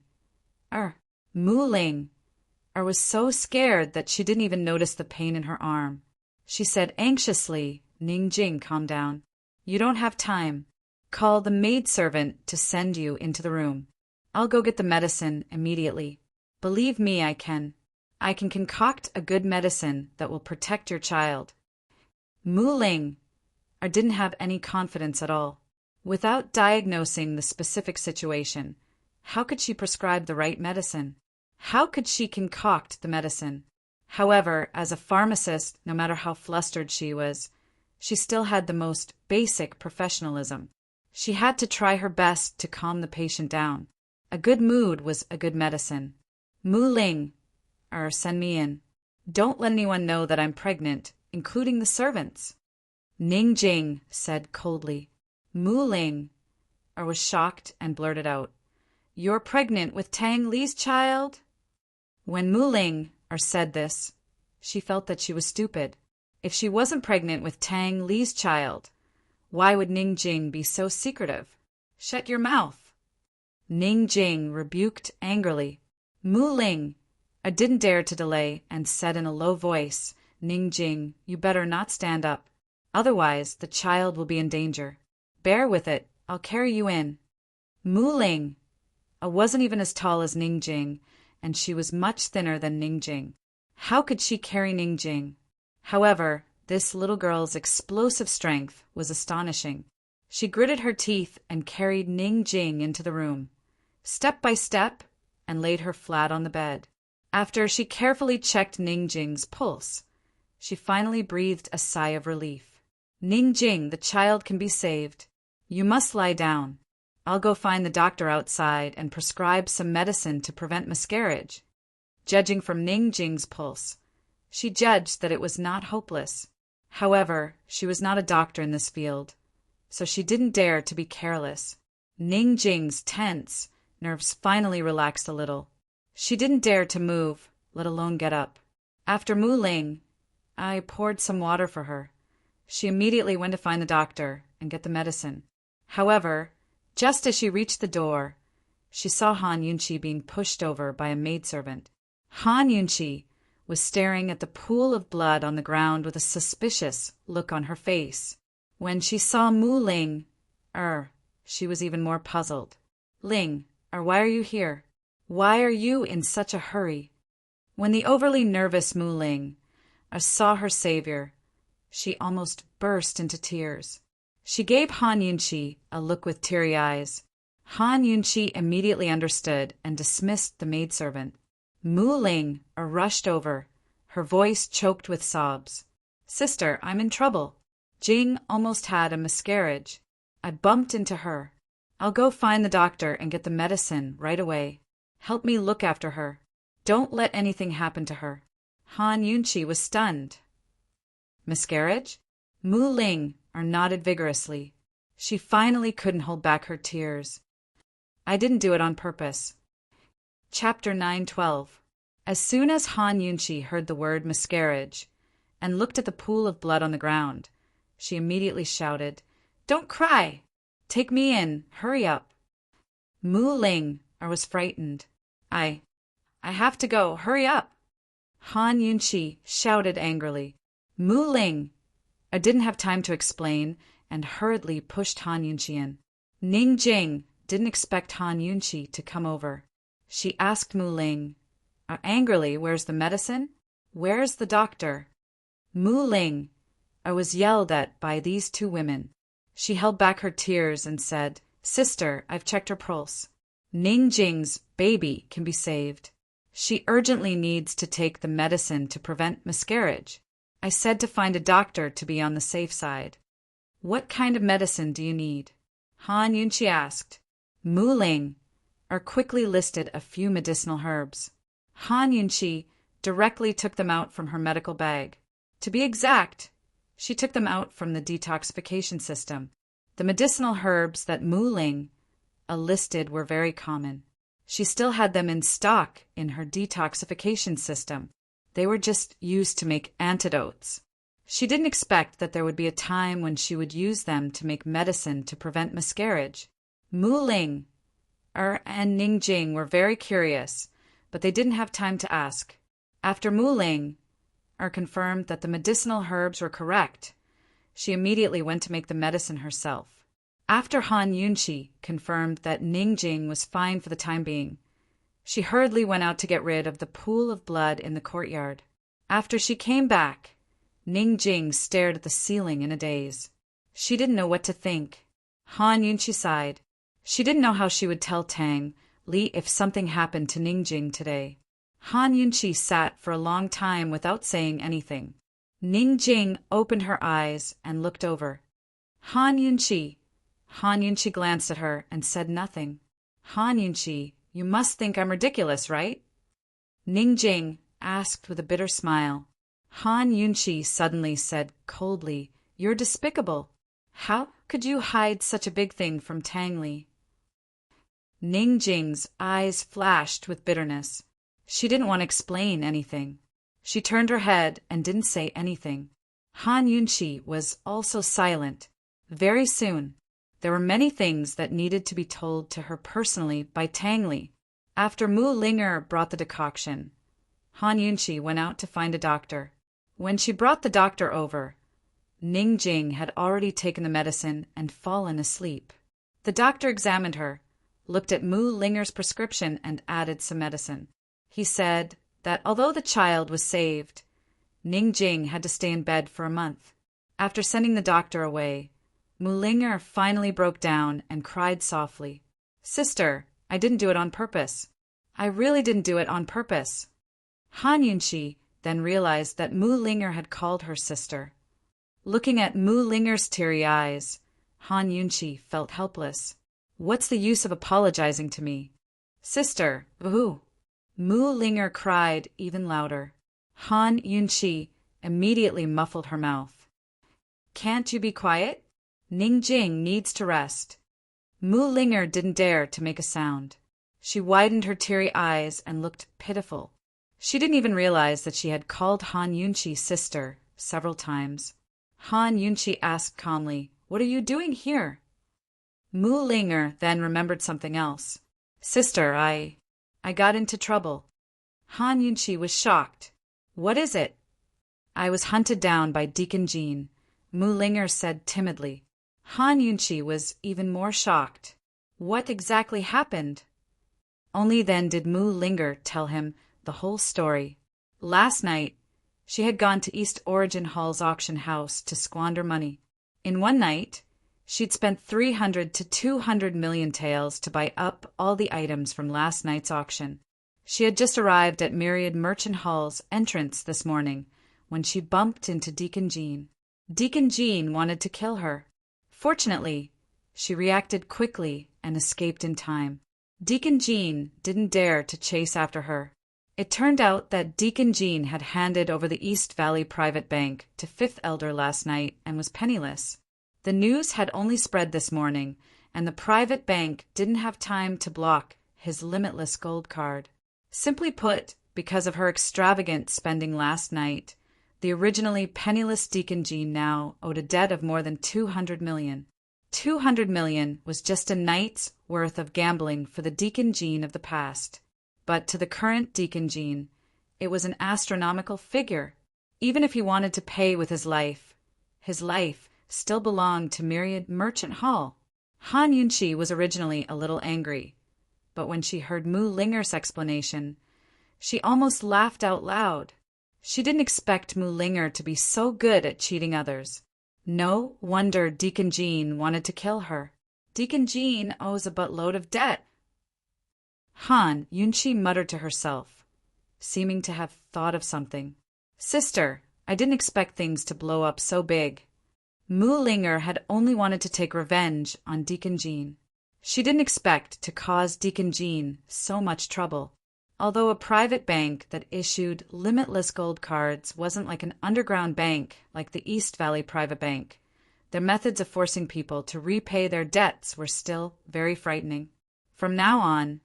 Mu Ling was so scared that she didn't even notice the pain in her arm. She said anxiously, "Ning Jing, calm down. You don't have time. Call the maidservant to send you into the room. I'll go get the medicine immediately. Believe me, I can concoct a good medicine that will protect your child." Mu Ling didn't have any confidence at all. Without diagnosing the specific situation, how could she prescribe the right medicine? How could she concoct the medicine? However, as a pharmacist, no matter how flustered she was, she still had the most basic professionalism. She had to try her best to calm the patient down. A good mood was a good medicine. "Mu Ling, send me in. Don't let anyone know that I'm pregnant, including the servants." Ning Jing said coldly. Mu Ling was shocked and blurted out, "You're pregnant with Tang Li's child?" When Mu Ling said this, she felt that she was stupid. If she wasn't pregnant with Tang Li's child, why would Ning Jing be so secretive? "Shut your mouth." Ning Jing rebuked angrily. Mu Ling didn't dare to delay and said in a low voice, "Ning Jing, you better not stand up. Otherwise, the child will be in danger. Bear with it. I'll carry you in." Mu Ling wasn't even as tall as Ning Jing, and she was much thinner than Ning Jing. How could she carry Ning Jing? However, this little girl's explosive strength was astonishing. She gritted her teeth and carried Ning Jing into the room, step by step, and laid her flat on the bed. After she carefully checked Ning Jing's pulse, she finally breathed a sigh of relief. Ning Jing, the child can be saved. You must lie down. I'll go find the doctor outside and prescribe some medicine to prevent miscarriage. Judging from Ning Jing's pulse, she judged that it was not hopeless. However, she was not a doctor in this field, so she didn't dare to be careless. Ning Jing's tense nerves finally relaxed a little. She didn't dare to move, let alone get up. After Mu Ling, I poured some water for her. She immediately went to find the doctor and get the medicine. However, just as she reached the door, she saw Han Yunqi being pushed over by a maidservant. Han Yunqi was staring at the pool of blood on the ground with a suspicious look on her face. When she saw Mu Ling, she was even more puzzled. Ling, why are you here? Why are you in such a hurry? When the overly nervous Mu Ling saw her savior, she almost burst into tears. She gave Han Yunqi a look with teary eyes. Han Yunqi immediately understood and dismissed the maidservant. Mu Ling rushed over, her voice choked with sobs. Sister, I'm in trouble. Jing almost had a miscarriage. I bumped into her. I'll go find the doctor and get the medicine right away. Help me look after her. Don't let anything happen to her. Han Yunqi was stunned. Miscarriage? Mu Ling nodded vigorously. She finally couldn't hold back her tears. I didn't do it on purpose. Chapter 9:12. As soon as Han Yunqi heard the word miscarriage and looked at the pool of blood on the ground, she immediately shouted, Don't cry! Take me in! Hurry up! Mu Ling was frightened. I have to go. Hurry up! Han Yunqi shouted angrily. Mu Ling didn't have time to explain and hurriedly pushed Han Yunqi in. Ning Jing didn't expect Han Yunqi to come over. She asked Mu Ling angrily, Where's the medicine? Where's the doctor? Mu Ling was yelled at by these two women. She held back her tears and said, Sister, I've checked her pulse. Ning Jing's baby can be saved. She urgently needs to take the medicine to prevent miscarriage. I said to find a doctor to be on the safe side. What kind of medicine do you need? Han Yunqi asked. Mu Ling quickly listed a few medicinal herbs. Han Yunqi directly took them out from her medical bag. To be exact, she took them out from the detoxification system. The medicinal herbs that Mu Ling listed were very common. She still had them in stock in her detoxification system. They were just used to make antidotes. She didn't expect that there would be a time when she would use them to make medicine to prevent miscarriage. Mu Ling and Ning Jing were very curious, but they didn't have time to ask. After Mu Ling confirmed that the medicinal herbs were correct, she immediately went to make the medicine herself. After Han Yunqi confirmed that Ning Jing was fine for the time being, she hurriedly went out to get rid of the pool of blood in the courtyard. After she came back, Ning Jing stared at the ceiling in a daze. She didn't know what to think. Han Yunqi sighed. She didn't know how she would tell Tang Li if something happened to Ning Jing today. Han Yunqi sat for a long time without saying anything. Ning Jing opened her eyes and looked over. Han Yunqi. Han Yunqi glanced at her and said nothing. Han Yunqi, you must think I'm ridiculous, right? Ning Jing asked with a bitter smile. Han Yunqi suddenly said coldly, You're despicable. How could you hide such a big thing from Tang Li? Ning Jing's eyes flashed with bitterness. She didn't want to explain anything. She turned her head and didn't say anything. Han Yunqi was also silent. Very soon, there were many things that needed to be told to her personally by Tang Li. After Mu Linger brought the decoction, Han Yunqi went out to find a doctor. When she brought the doctor over, Ning Jing had already taken the medicine and fallen asleep. The doctor examined her, looked at Mu Linger's prescription and added some medicine. He said that although the child was saved, Ning Jing had to stay in bed for a month. After sending the doctor away, Mulinger finally broke down and cried softly. "Sister, I didn't do it on purpose. I really didn't do it on purpose." Han Yunqi then realized that Mulinger had called her sister. Looking at Mulinger's teary eyes, Han Yunqi felt helpless. "What's the use of apologizing to me?" "Sister, woohoo!" Mulinger cried even louder. Han Yunqi immediately muffled her mouth. "Can't you be quiet? Ning Jing needs to rest." Mulinger didn't dare to make a sound. She widened her teary eyes and looked pitiful. She didn't even realize that she had called Han Yunqi sister several times. Han Yunqi asked calmly, "What are you doing here?" Mulinger then remembered something else. "Sister, I got into trouble." Han Yunqi was shocked. "What is it?" "I was hunted down by Deacon Jean," Mulinger said timidly. Han Yunqi was even more shocked. What exactly happened? Only then did Mulinger tell him the whole story. Last night, she had gone to East Origin Hall's auction house to squander money. In one night, she'd spent 300 to 200 million taels to buy up all the items from last night's auction. She had just arrived at Myriad Merchant Hall's entrance this morning when she bumped into Deacon Jean. Deacon Jean wanted to kill her. Fortunately, she reacted quickly and escaped in time. Deacon Jean didn't dare to chase after her. It turned out that Deacon Jean had handed over the East Valley Private Bank to Fifth Elder last night and was penniless. The news had only spread this morning, and the private bank didn't have time to block his limitless gold card. Simply put, because of her extravagant spending last night, the originally penniless Deacon Jean now owed a debt of more than 200 million. 200 million was just a night's worth of gambling for the Deacon Jean of the past. But to the current Deacon Jean, it was an astronomical figure. Even if he wanted to pay with his life still belonged to Myriad Merchant Hall. Han Yunqi was originally a little angry, but when she heard Mulinger's explanation, she almost laughed out loud. She didn't expect Mulinger to be so good at cheating others. No wonder Deacon Jean wanted to kill her. Deacon Jean owes a buttload of debt. Han Yunqi muttered to herself, seeming to have thought of something. "Sister, I didn't expect things to blow up so big." Mulinger had only wanted to take revenge on Deacon Jean. She didn't expect to cause Deacon Jean so much trouble. Although a private bank that issued limitless gold cards wasn't like an underground bank like the East Valley Private Bank, their methods of forcing people to repay their debts were still very frightening. From now on,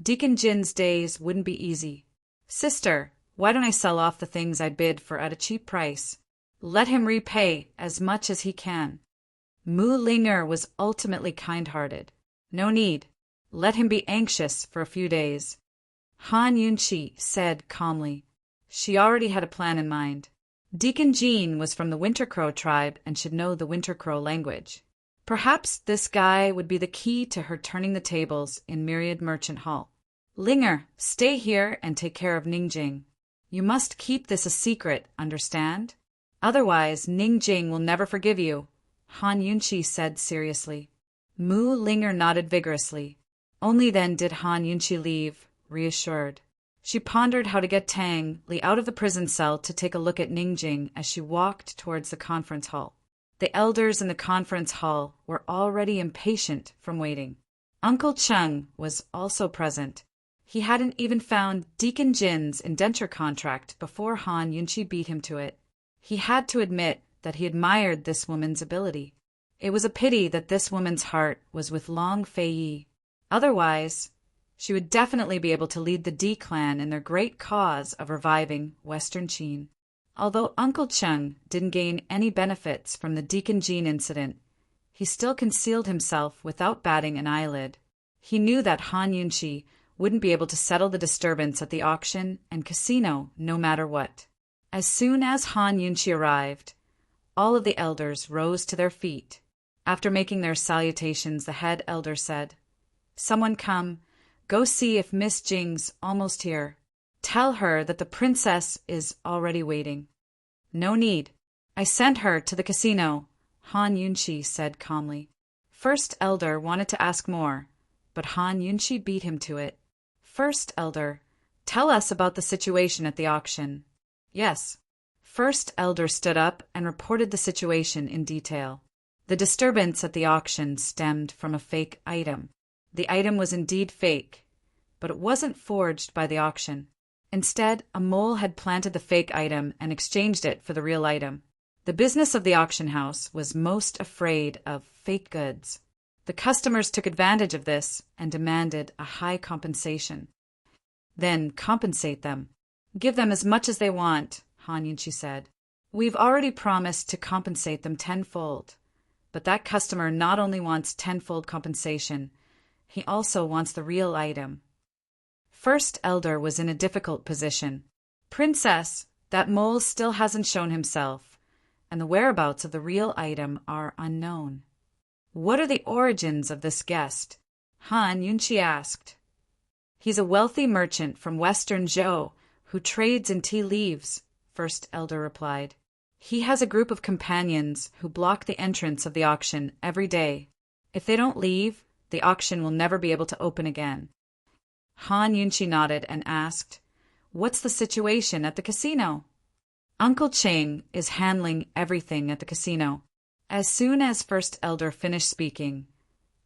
Deacon Jin's days wouldn't be easy. "Sister, why don't I sell off the things I bid for at a cheap price? Let him repay as much as he can." Mulinger was ultimately kind-hearted. "No need. Let him be anxious for a few days," Han Yunqi said calmly. She already had a plan in mind. Deacon Jean was from the Winter Crow tribe and should know the Winter Crow language. Perhaps this guy would be the key to her turning the tables in Myriad Merchant Hall. "Linger, stay here and take care of Ningjing. You must keep this a secret, understand? Otherwise, Ningjing will never forgive you," Han Yunqi said seriously. Mulinger nodded vigorously. Only then did Han Yunqi leave, reassured. She pondered how to get Tang Li out of the prison cell to take a look at Ningjing as she walked towards the conference hall. The elders in the conference hall were already impatient from waiting. Uncle Chung was also present. He hadn't even found Deacon Jin's indenture contract before Han Yunqi beat him to it. He had to admit that he admired this woman's ability. It was a pity that this woman's heart was with Long Fei Yi. Otherwise, she would definitely be able to lead the D clan in their great cause of reviving Western Qin. Although Uncle Chung didn't gain any benefits from the Deacon Jean incident, he still concealed himself without batting an eyelid. He knew that Han Yunqi wouldn't be able to settle the disturbance at the auction and casino no matter what. As soon as Han Yunqi arrived, all of the elders rose to their feet. After making their salutations, the head elder said, "Someone come. Go see if Miss Jing's almost here. Tell her that the princess is already waiting." No need. I sent her to the casino, Han Yunshi said calmly. First Elder wanted to ask more, but Han Yunshi beat him to it. First Elder, tell us about the situation at the auction. Yes. First Elder stood up and reported the situation in detail. The disturbance at the auction stemmed from a fake item. The item was indeed fake, but it wasn't forged by the auction. Instead, a mole had planted the fake item and exchanged it for the real item. The business of the auction house was most afraid of fake goods. The customers took advantage of this and demanded a high compensation. Then compensate them. Give them as much as they want, Han Yunchi said. We've already promised to compensate them tenfold. But that customer not only wants tenfold compensation, he also wants the real item. First Elder was in a difficult position. Princess, that mole still hasn't shown himself, and the whereabouts of the real item are unknown. What are the origins of this guest? Han Yunchi asked. He's a wealthy merchant from western Zhou who trades in tea leaves, First Elder replied. He has a group of companions who block the entrance of the auction every day. If they don't leave, the auction will never be able to open again. Han Yunchi nodded and asked, What's the situation at the casino? Uncle Cheng is handling everything at the casino. As soon as First Elder finished speaking,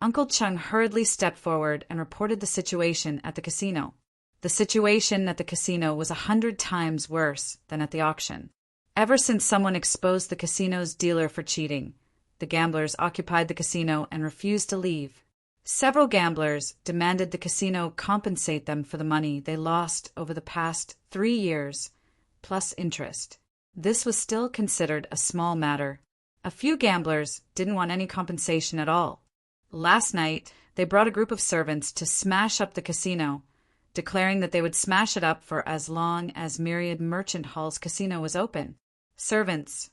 Uncle Cheng hurriedly stepped forward and reported the situation at the casino. The situation at the casino was 100 times worse than at the auction. Ever since someone exposed the casino's dealer for cheating, the gamblers occupied the casino and refused to leave. Several gamblers demanded the casino compensate them for the money they lost over the past 3 years, plus interest. This was still considered a small matter. A few gamblers didn't want any compensation at all. Last night, they brought a group of servants to smash up the casino, declaring that they would smash it up for as long as Myriad Merchant Hall's casino was open. Servants.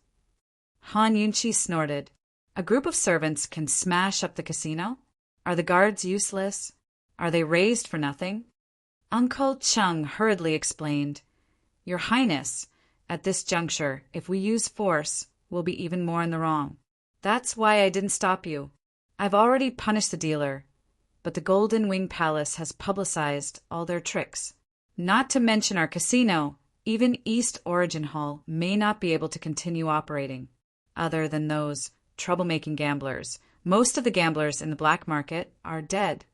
Han Yunchi snorted. A group of servants can smash up the casino? Are the guards useless? Are they raised for nothing? Uncle Cheng hurriedly explained, Your Highness, at this juncture, if we use force, we'll be even more in the wrong. That's why I didn't stop you. I've already punished the dealer, but the Golden Wing Palace has publicized all their tricks. Not to mention our casino, even East Origin Hall may not be able to continue operating. Other than those troublemaking gamblers, most of the gamblers in the black market are dead.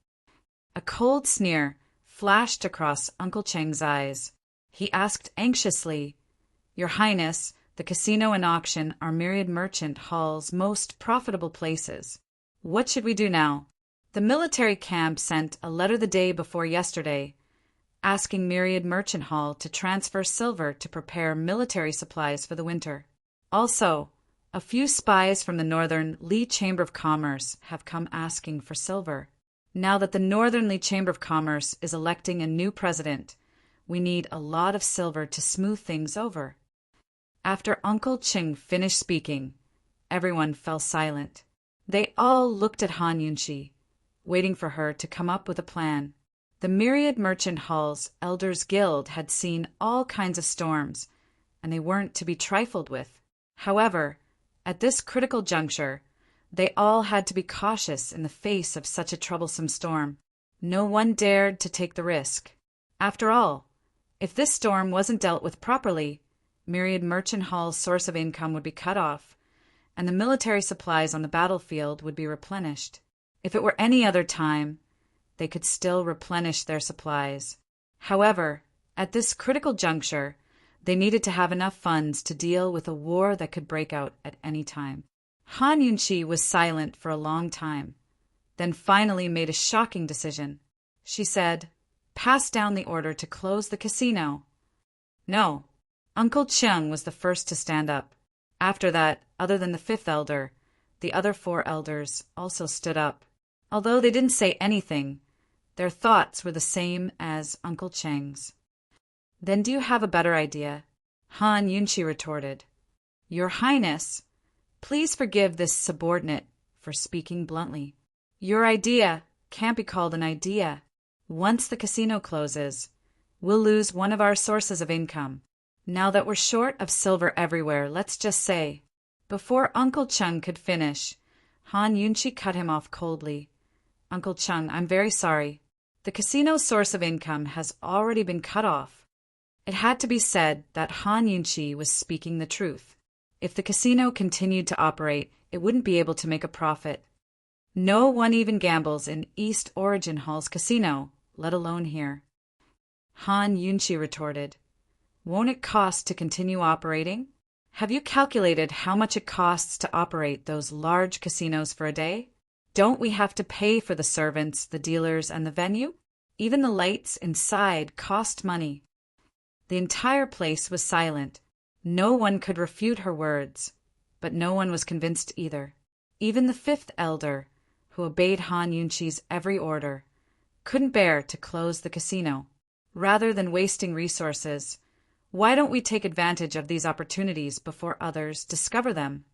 A cold sneer flashed across Uncle Cheng's eyes. He asked anxiously, Your Highness, the casino and auction are Myriad Merchant Hall's most profitable places. What should we do now? The military camp sent a letter the day before yesterday, asking Myriad Merchant Hall to transfer silver to prepare military supplies for the winter. Also, a few spies from the Northern Li Chamber of Commerce have come asking for silver. Now that the Northern Li Chamber of Commerce is electing a new president, we need a lot of silver to smooth things over. After Uncle Cheng finished speaking, everyone fell silent. They all looked at Han Yunchi, waiting for her to come up with a plan. The Myriad Merchant Hall's Elders Guild had seen all kinds of storms, and they weren't to be trifled with. However, at this critical juncture, they all had to be cautious in the face of such a troublesome storm. No one dared to take the risk. After all, if this storm wasn't dealt with properly, Myriad Merchant Hall's source of income would be cut off, and the military supplies on the battlefield would be replenished. If it were any other time, they could still replenish their supplies. However, at this critical juncture, they needed to have enough funds to deal with a war that could break out at any time. Han Yunchi was silent for a long time, then finally made a shocking decision. She said, Pass down the order to close the casino. No. Uncle Cheng was the first to stand up. After that, other than the fifth elder, the other 4 elders also stood up. Although they didn't say anything, their thoughts were the same as Uncle Cheng's. Then do you have a better idea? Han Yunchi retorted. Your Highness, please forgive this subordinate for speaking bluntly. Your idea can't be called an idea. Once the casino closes, we'll lose one of our sources of income. Now that we're short of silver everywhere, let's just say. Before Uncle Chung could finish, Han Yunchi cut him off coldly. Uncle Chung, I'm very sorry. The casino's source of income has already been cut off. It had to be said that Han Yunchi was speaking the truth. If the casino continued to operate, it wouldn't be able to make a profit. No one even gambles in East Origin Hall's casino, let alone here. Han Yunchi retorted. Won't it cost to continue operating? Have you calculated how much it costs to operate those large casinos for a day? Don't we have to pay for the servants, the dealers, and the venue? Even the lights inside cost money. The entire place was silent. No one could refute her words, but no one was convinced either. Even the fifth elder, who obeyed Han Yunchi's every order, couldn't bear to close the casino. Rather than wasting resources, why don't we take advantage of these opportunities before others discover them?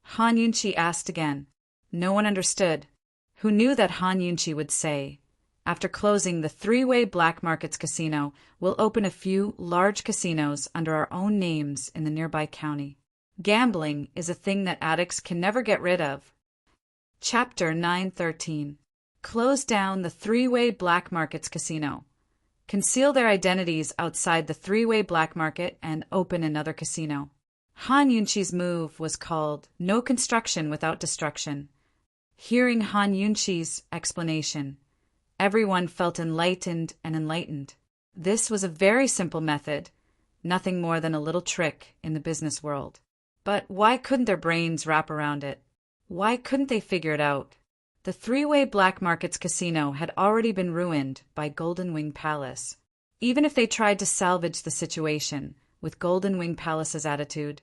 Han Yunchi asked again. No one understood. Who knew that Han Yunchi would say, after closing the three-way Black Markets casino, we'll open a few large casinos under our own names in the nearby county. Gambling is a thing that addicts can never get rid of. Chapter 913. Close down the three-way Black Markets casino. Conceal their identities outside the three-way Black Market and open another casino. Han Yunchi's move was called No Construction Without Destruction. Hearing Han Yunchi's explanation, everyone felt enlightened and enlightened. This was a very simple method, nothing more than a little trick in the business world. But why couldn't their brains wrap around it? Why couldn't they figure it out? The three-way Black Markets casino had already been ruined by Golden Wing Palace. Even if they tried to salvage the situation with Golden Wing Palace's attitude,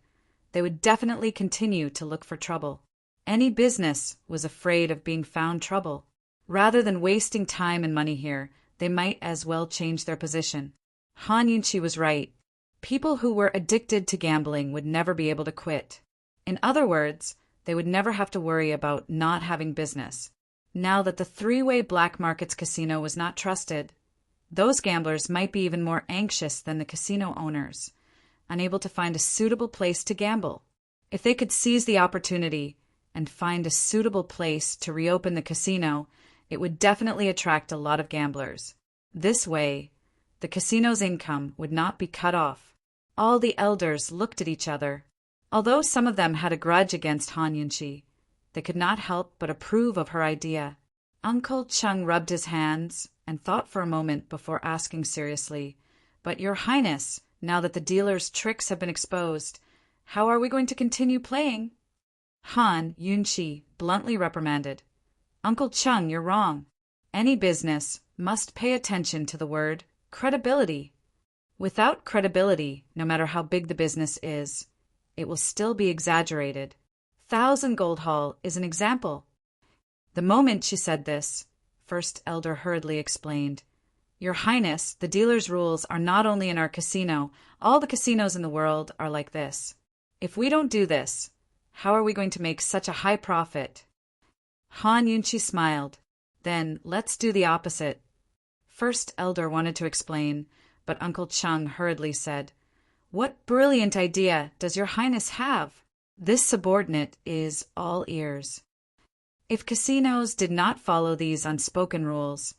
they would definitely continue to look for trouble. Any business was afraid of being found trouble. Rather than wasting time and money here, they might as well change their position. Han Yunchi was right. People who were addicted to gambling would never be able to quit. In other words, they would never have to worry about not having business. Now that the three-way Black Markets casino was not trusted, those gamblers might be even more anxious than the casino owners, unable to find a suitable place to gamble. If they could seize the opportunity and find a suitable place to reopen the casino, it would definitely attract a lot of gamblers. This way, the casino's income would not be cut off. All the elders looked at each other. Although some of them had a grudge against Han Yunchi, they could not help but approve of her idea. Uncle Chung rubbed his hands and thought for a moment before asking seriously, "But Your Highness, now that the dealer's tricks have been exposed, how are we going to continue playing?" Han Yunchi bluntly reprimanded, "Uncle Chung, you're wrong. Any business must pay attention to the word credibility. Without credibility, no matter how big the business is, it will still be exaggerated. Thousand Gold Hall is an example." The moment she said this, First Elder hurriedly explained, "Your Highness, the dealer's rules are not only in our casino, all the casinos in the world are like this. If we don't do this, how are we going to make such a high profit?" Han Yunchi smiled. "Then let's do the opposite." First Elder wanted to explain, but Uncle Chung hurriedly said, "What brilliant idea does Your Highness have?" This subordinate is all ears. If casinos did not follow these unspoken rules,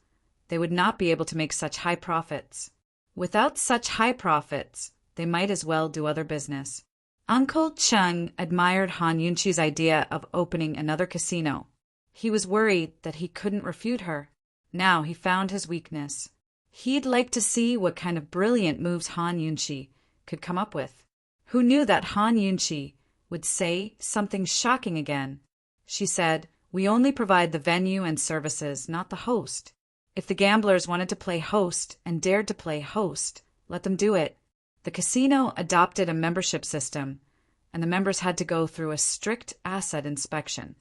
they would not be able to make such high profits. Without such high profits, they might as well do other business. Uncle Chung admired Han Yunchi's idea of opening another casino. He was worried that he couldn't refute her. Now he found his weakness. He'd like to see what kind of brilliant moves Han Yunchi could come up with. Who knew that Han Yunchi would say something shocking again? She said, "We only provide the venue and services, not the host. If the gamblers wanted to play host and dared to play host, let them do it." The casino adopted a membership system, and the members had to go through a strict asset inspection.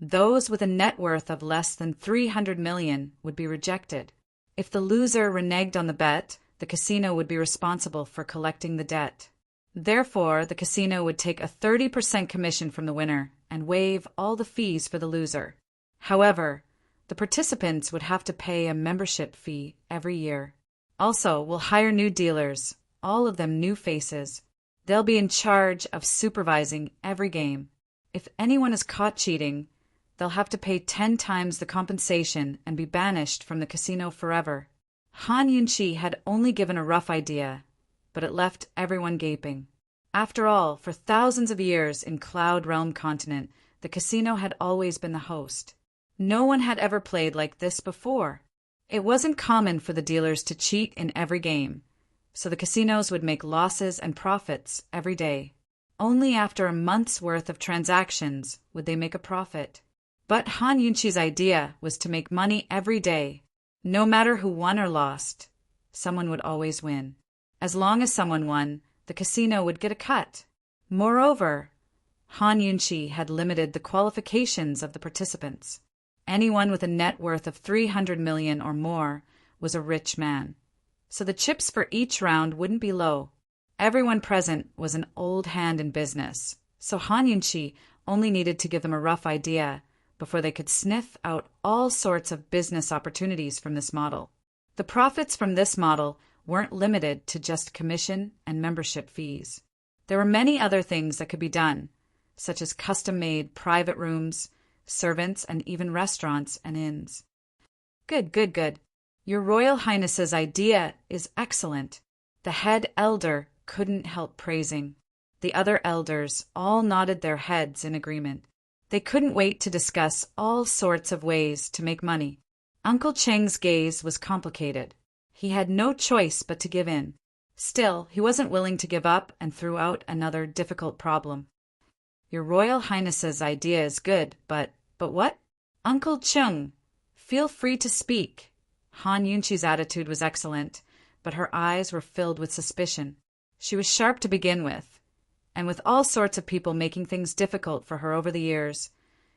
Those with a net worth of less than 300 million would be rejected. If the loser reneged on the bet, the casino would be responsible for collecting the debt. Therefore, the casino would take a 30% commission from the winner and waive all the fees for the loser. However, the participants would have to pay a membership fee every year. Also, we'll hire new dealers. all of them new faces. They'll be in charge of supervising every game. If anyone is caught cheating, they'll have to pay 10 times the compensation and be banished from the casino forever. Han Yunqi had only given a rough idea, but it left everyone gaping. After all, for thousands of years in Cloud Realm Continent, the casino had always been the host. No one had ever played like this before. It wasn't common for the dealers to cheat in every game, so the casinos would make losses and profits every day. Only after a month's worth of transactions would they make a profit. But Han Yunqi's idea was to make money every day. No matter who won or lost, someone would always win. As long as someone won, the casino would get a cut. Moreover, Han Yunqi had limited the qualifications of the participants. Anyone with a net worth of 300 million or more was a rich man. So the chips for each round wouldn't be low. Everyone present was an old hand in business, so Han Yunqi only needed to give them a rough idea before they could sniff out all sorts of business opportunities from this model. The profits from this model weren't limited to just commission and membership fees. There were many other things that could be done, such as custom-made private rooms, servants, and even restaurants and inns. Good. Your Royal Highness's idea is excellent. The head elder couldn't help praising. The other elders all nodded their heads in agreement. They couldn't wait to discuss all sorts of ways to make money. Uncle Cheng's gaze was complicated. He had no choice but to give in. Still, he wasn't willing to give up and threw out another difficult problem. Your Royal Highness's idea is good, but what? Uncle Chung, feel free to speak. Han Yunqi's attitude was excellent, but her eyes were filled with suspicion. She was sharp to begin with, and with all sorts of people making things difficult for her over the years,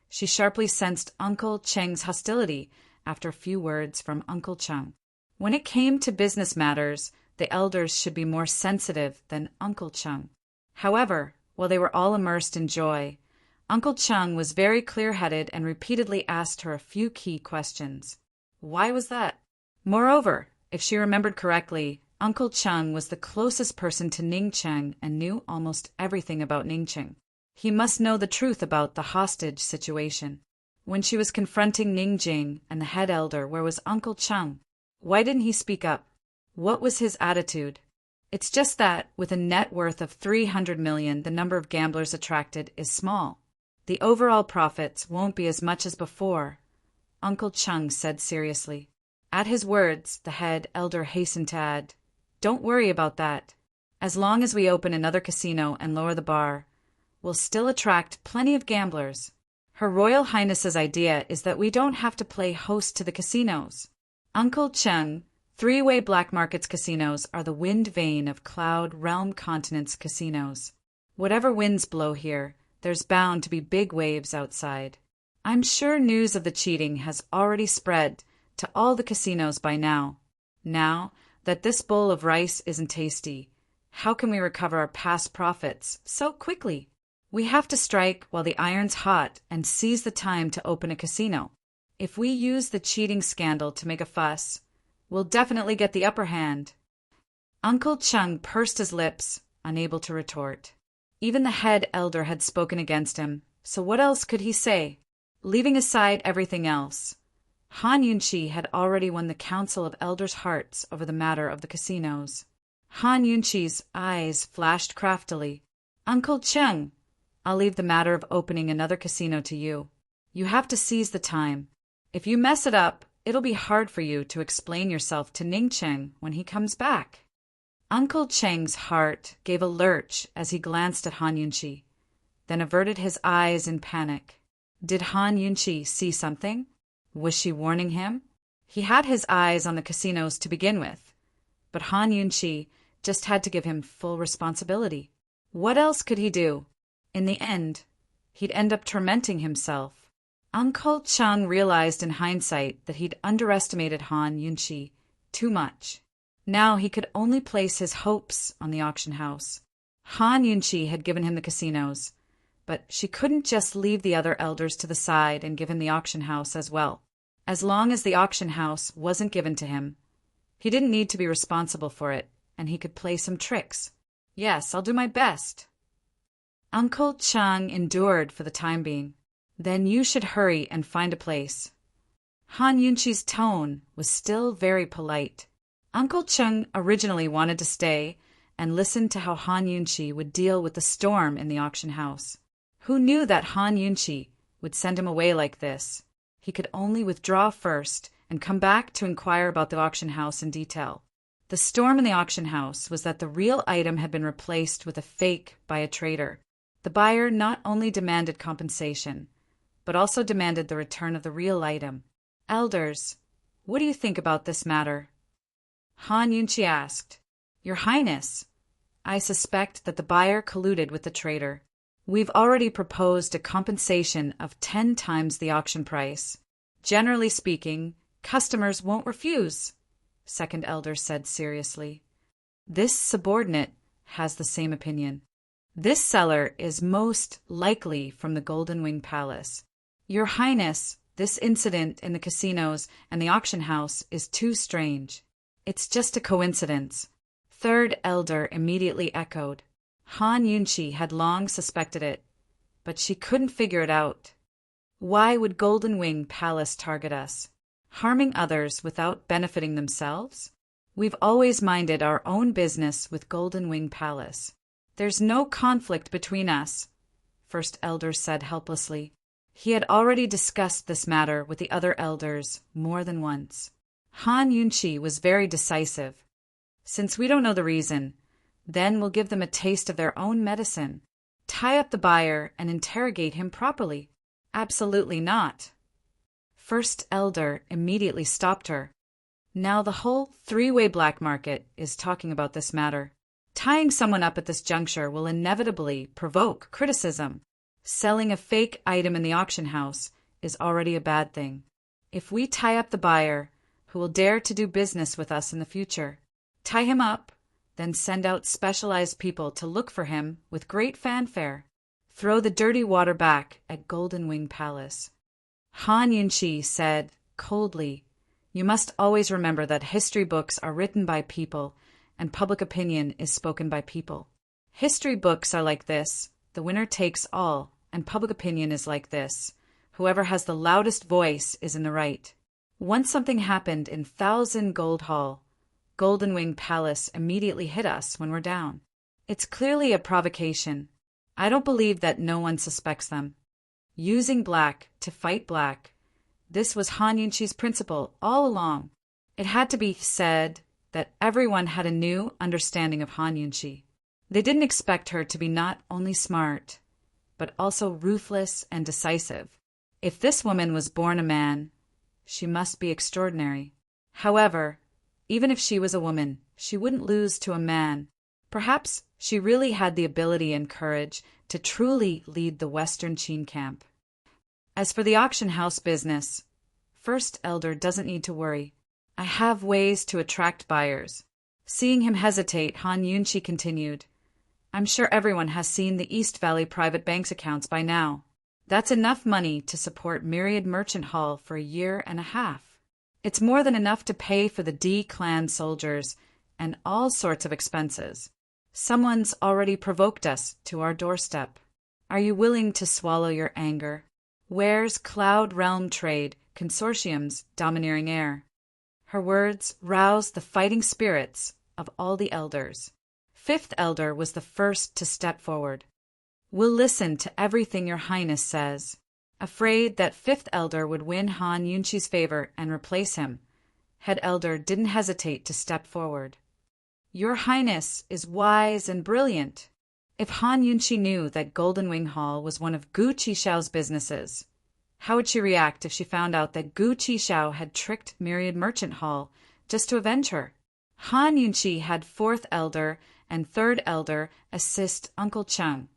she sharply sensed Uncle Cheng's hostility after a few words from Uncle Chung. When it came to business matters, the elders should be more sensitive than Uncle Chung. However, while they were all immersed in joy, Uncle Chung was very clear-headed and repeatedly asked her a few key questions. Why was that? Moreover, if she remembered correctly, Uncle Chung was the closest person to Ningcheng and knew almost everything about Ningcheng. He must know the truth about the hostage situation. When she was confronting Ningjing and the head elder, where was Uncle Chung? Why didn't he speak up? What was his attitude? It's just that, with a net worth of 300 million, the number of gamblers attracted is small. The overall profits won't be as much as before, Uncle Chung said seriously. At his words, the head elder hastened to add, "Don't worry about that. As long as we open another casino and lower the bar, we'll still attract plenty of gamblers. Her Royal Highness's idea is that we don't have to play host to the casinos. Uncle Chung, three-way black markets casinos are the wind vane of Cloud Realm Continent's casinos. Whatever winds blow here, there's bound to be big waves outside. I'm sure news of the cheating has already spread to all the casinos by now. Now that this bowl of rice isn't tasty, how can we recover our past profits so quickly? We have to strike while the iron's hot and seize the time to open a casino. If we use the cheating scandal to make a fuss, we'll definitely get the upper hand." Uncle Chung pursed his lips, unable to retort. Even the head elder had spoken against him, so what else could he say? Leaving aside everything else, Han Yunqi had already won the Council of Elders' hearts over the matter of the casinos. Han Yunqi's eyes flashed craftily. "Uncle Chung, I'll leave the matter of opening another casino to you. You have to seize the time. If you mess it up, it'll be hard for you to explain yourself to Ningcheng when he comes back." Uncle Cheng's heart gave a lurch as he glanced at Han Yunqi, then averted his eyes in panic. Did Han Yunqi see something? Was she warning him? He had his eyes on the casinos to begin with, but Han Yunqi just had to give him full responsibility. What else could he do? In the end, he'd end up tormenting himself. Uncle Chung realized in hindsight that he'd underestimated Han Yunqi too much. Now he could only place his hopes on the auction house. Han Yunqi had given him the casinos, but she couldn't just leave the other elders to the side and give him the auction house as well. As long as the auction house wasn't given to him, he didn't need to be responsible for it and he could play some tricks. Yes, I'll do my best. Uncle Chung endured for the time being. Then you should hurry and find a place. Han Yunqi's tone was still very polite. Uncle Chung originally wanted to stay and listen to how Han Yunqi would deal with the storm in the auction house. Who knew that Han Yunqi would send him away like this? He could only withdraw first and come back to inquire about the auction house in detail. The storm in the auction house was that the real item had been replaced with a fake by a trader. The buyer not only demanded compensation, but also demanded the return of the real item. Elders, what do you think about this matter? Han Yunqi asked. Your Highness, I suspect that the buyer colluded with the trader. We've already proposed a compensation of 10 times the auction price. Generally speaking, customers won't refuse, second elder said seriously. This subordinate has the same opinion. This seller is most likely from the Golden Wing Palace. Your Highness, this incident in the casinos and the auction house is too strange. It's just a coincidence. Third elder immediately echoed. Han Yunqi had long suspected it, but she couldn't figure it out. Why would Golden Wing Palace target us? Harming others without benefiting themselves? We've always minded our own business with Golden Wing Palace. There's no conflict between us, First Elder said helplessly. He had already discussed this matter with the other elders more than once. Han Yunqi was very decisive. Since we don't know the reason, then we'll give them a taste of their own medicine. Tie up the buyer and interrogate him properly. Absolutely not. First Elder immediately stopped her. Now the whole three-way black market is talking about this matter. Tying someone up at this juncture will inevitably provoke criticism. Selling a fake item in the auction house is already a bad thing. If we tie up the buyer, who will dare to do business with us in the future, tie him up, then send out specialized people to look for him with great fanfare. Throw the dirty water back at Golden Wing Palace. Han Yunqi said coldly, You must always remember that history books are written by people and public opinion is spoken by people. History books are like this, the winner takes all, and public opinion is like this. Whoever has the loudest voice is in the right. Once something happened in Thousand Gold Hall, Golden Wing Palace immediately hit us when we're down. It's clearly a provocation. I don't believe that no one suspects them. Using black to fight black. This was Han Yunqi's principle all along. It had to be said that everyone had a new understanding of Han Yunqi. They didn't expect her to be not only smart, but also ruthless and decisive. If this woman was born a man, she must be extraordinary. However, even if she was a woman, she wouldn't lose to a man. Perhaps she really had the ability and courage to truly lead the Western Qin camp. As for the auction house business, First Elder doesn't need to worry. I have ways to attract buyers. Seeing him hesitate, Han Yunqi continued, I'm sure everyone has seen the East Valley private bank's accounts by now. That's enough money to support Myriad Merchant Hall for a year and a half. It's more than enough to pay for the D clan soldiers and all sorts of expenses. Someone's already provoked us to our doorstep. Are you willing to swallow your anger? Where's Cloud Realm Trade Consortium's domineering air? Her words roused the fighting spirits of all the elders. Fifth Elder was the first to step forward. We'll listen to everything your Highness says. Afraid that Fifth Elder would win Han Yunqi's favor and replace him, Head Elder didn't hesitate to step forward. Your Highness is wise and brilliant. If Han Yunqi knew that Golden Wing Hall was one of Gu Qixiao's businesses, how would she react if she found out that Gu Qixiao had tricked Myriad Merchant Hall just to avenge her? Han Yunqi had Fourth Elder and Third Elder assist Uncle Chung,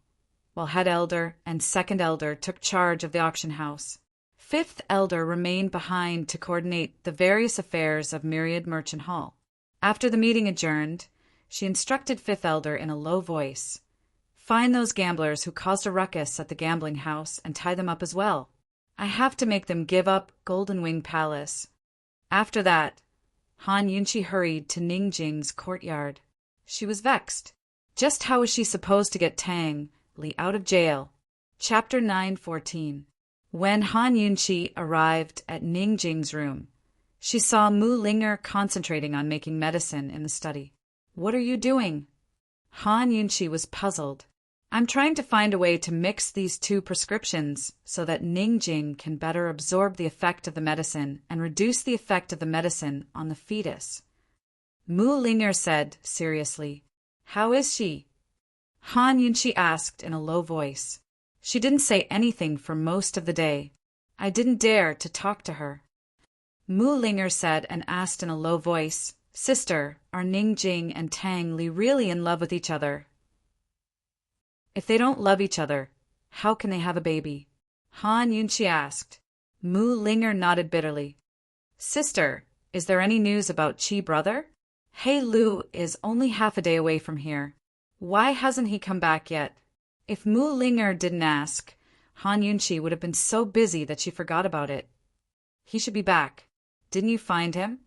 while Head Elder and Second Elder took charge of the auction house. Fifth Elder remained behind to coordinate the various affairs of Myriad Merchant Hall. After the meeting adjourned, she instructed Fifth Elder in a low voice, Find those gamblers who caused a ruckus at the gambling house and tie them up as well. I have to make them give up Golden Wing Palace. After that, Han Yunqi hurried to Ningjing's courtyard. She was vexed. Just how was she supposed to get Tang Li out of jail? Chapter 9:14. When Han Yunqi arrived at Ning Jing's room, she saw Mu Linger concentrating on making medicine in the study. "What are you doing?" Han Yunqi was puzzled. "I'm trying to find a way to mix these two prescriptions so that Ning Jing can better absorb the effect of the medicine and reduce the effect of the medicine on the fetus." Mu Linger said seriously. "How is she?" Han Yunqi asked in a low voice. "She didn't say anything for most of the day. I didn't dare to talk to her." Mu Linger said and asked in a low voice, "Sister, are Ning Jing and Tang Li really in love with each other? If they don't love each other, how can they have a baby?" Han Yunqi asked. Mu Linger nodded bitterly. "Sister, is there any news about Chi brother? He Lu is only half a day away from here. Why hasn't he come back yet?" If Mu Linger didn't ask, Han Yunqi would have been so busy that she forgot about it. "He should be back. Didn't you find him?"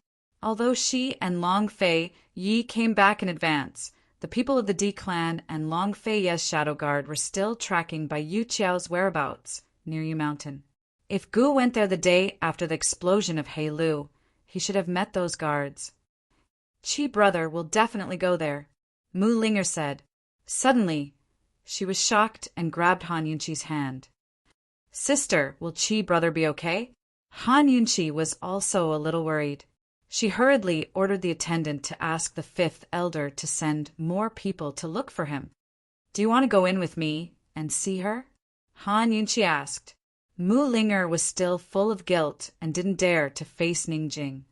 Although she and Long Fei Yi came back in advance, the people of the D clan and Long Fei Ye's shadow guard were still tracking by Yu Qiao's whereabouts near Yu Mountain. If Gu went there the day after the explosion of He Lu, he should have met those guards. "Chi brother will definitely go there," Mu Linger said. Suddenly, she was shocked and grabbed Han Yunqi's hand. "Sister, will Chi brother be okay?" Han Yunqi was also a little worried. She hurriedly ordered the attendant to ask the fifth elder to send more people to look for him. "Do you want to go in with me and see her?" Han Yunqi asked. Mu Linger was still full of guilt and didn't dare to face Ning Jing.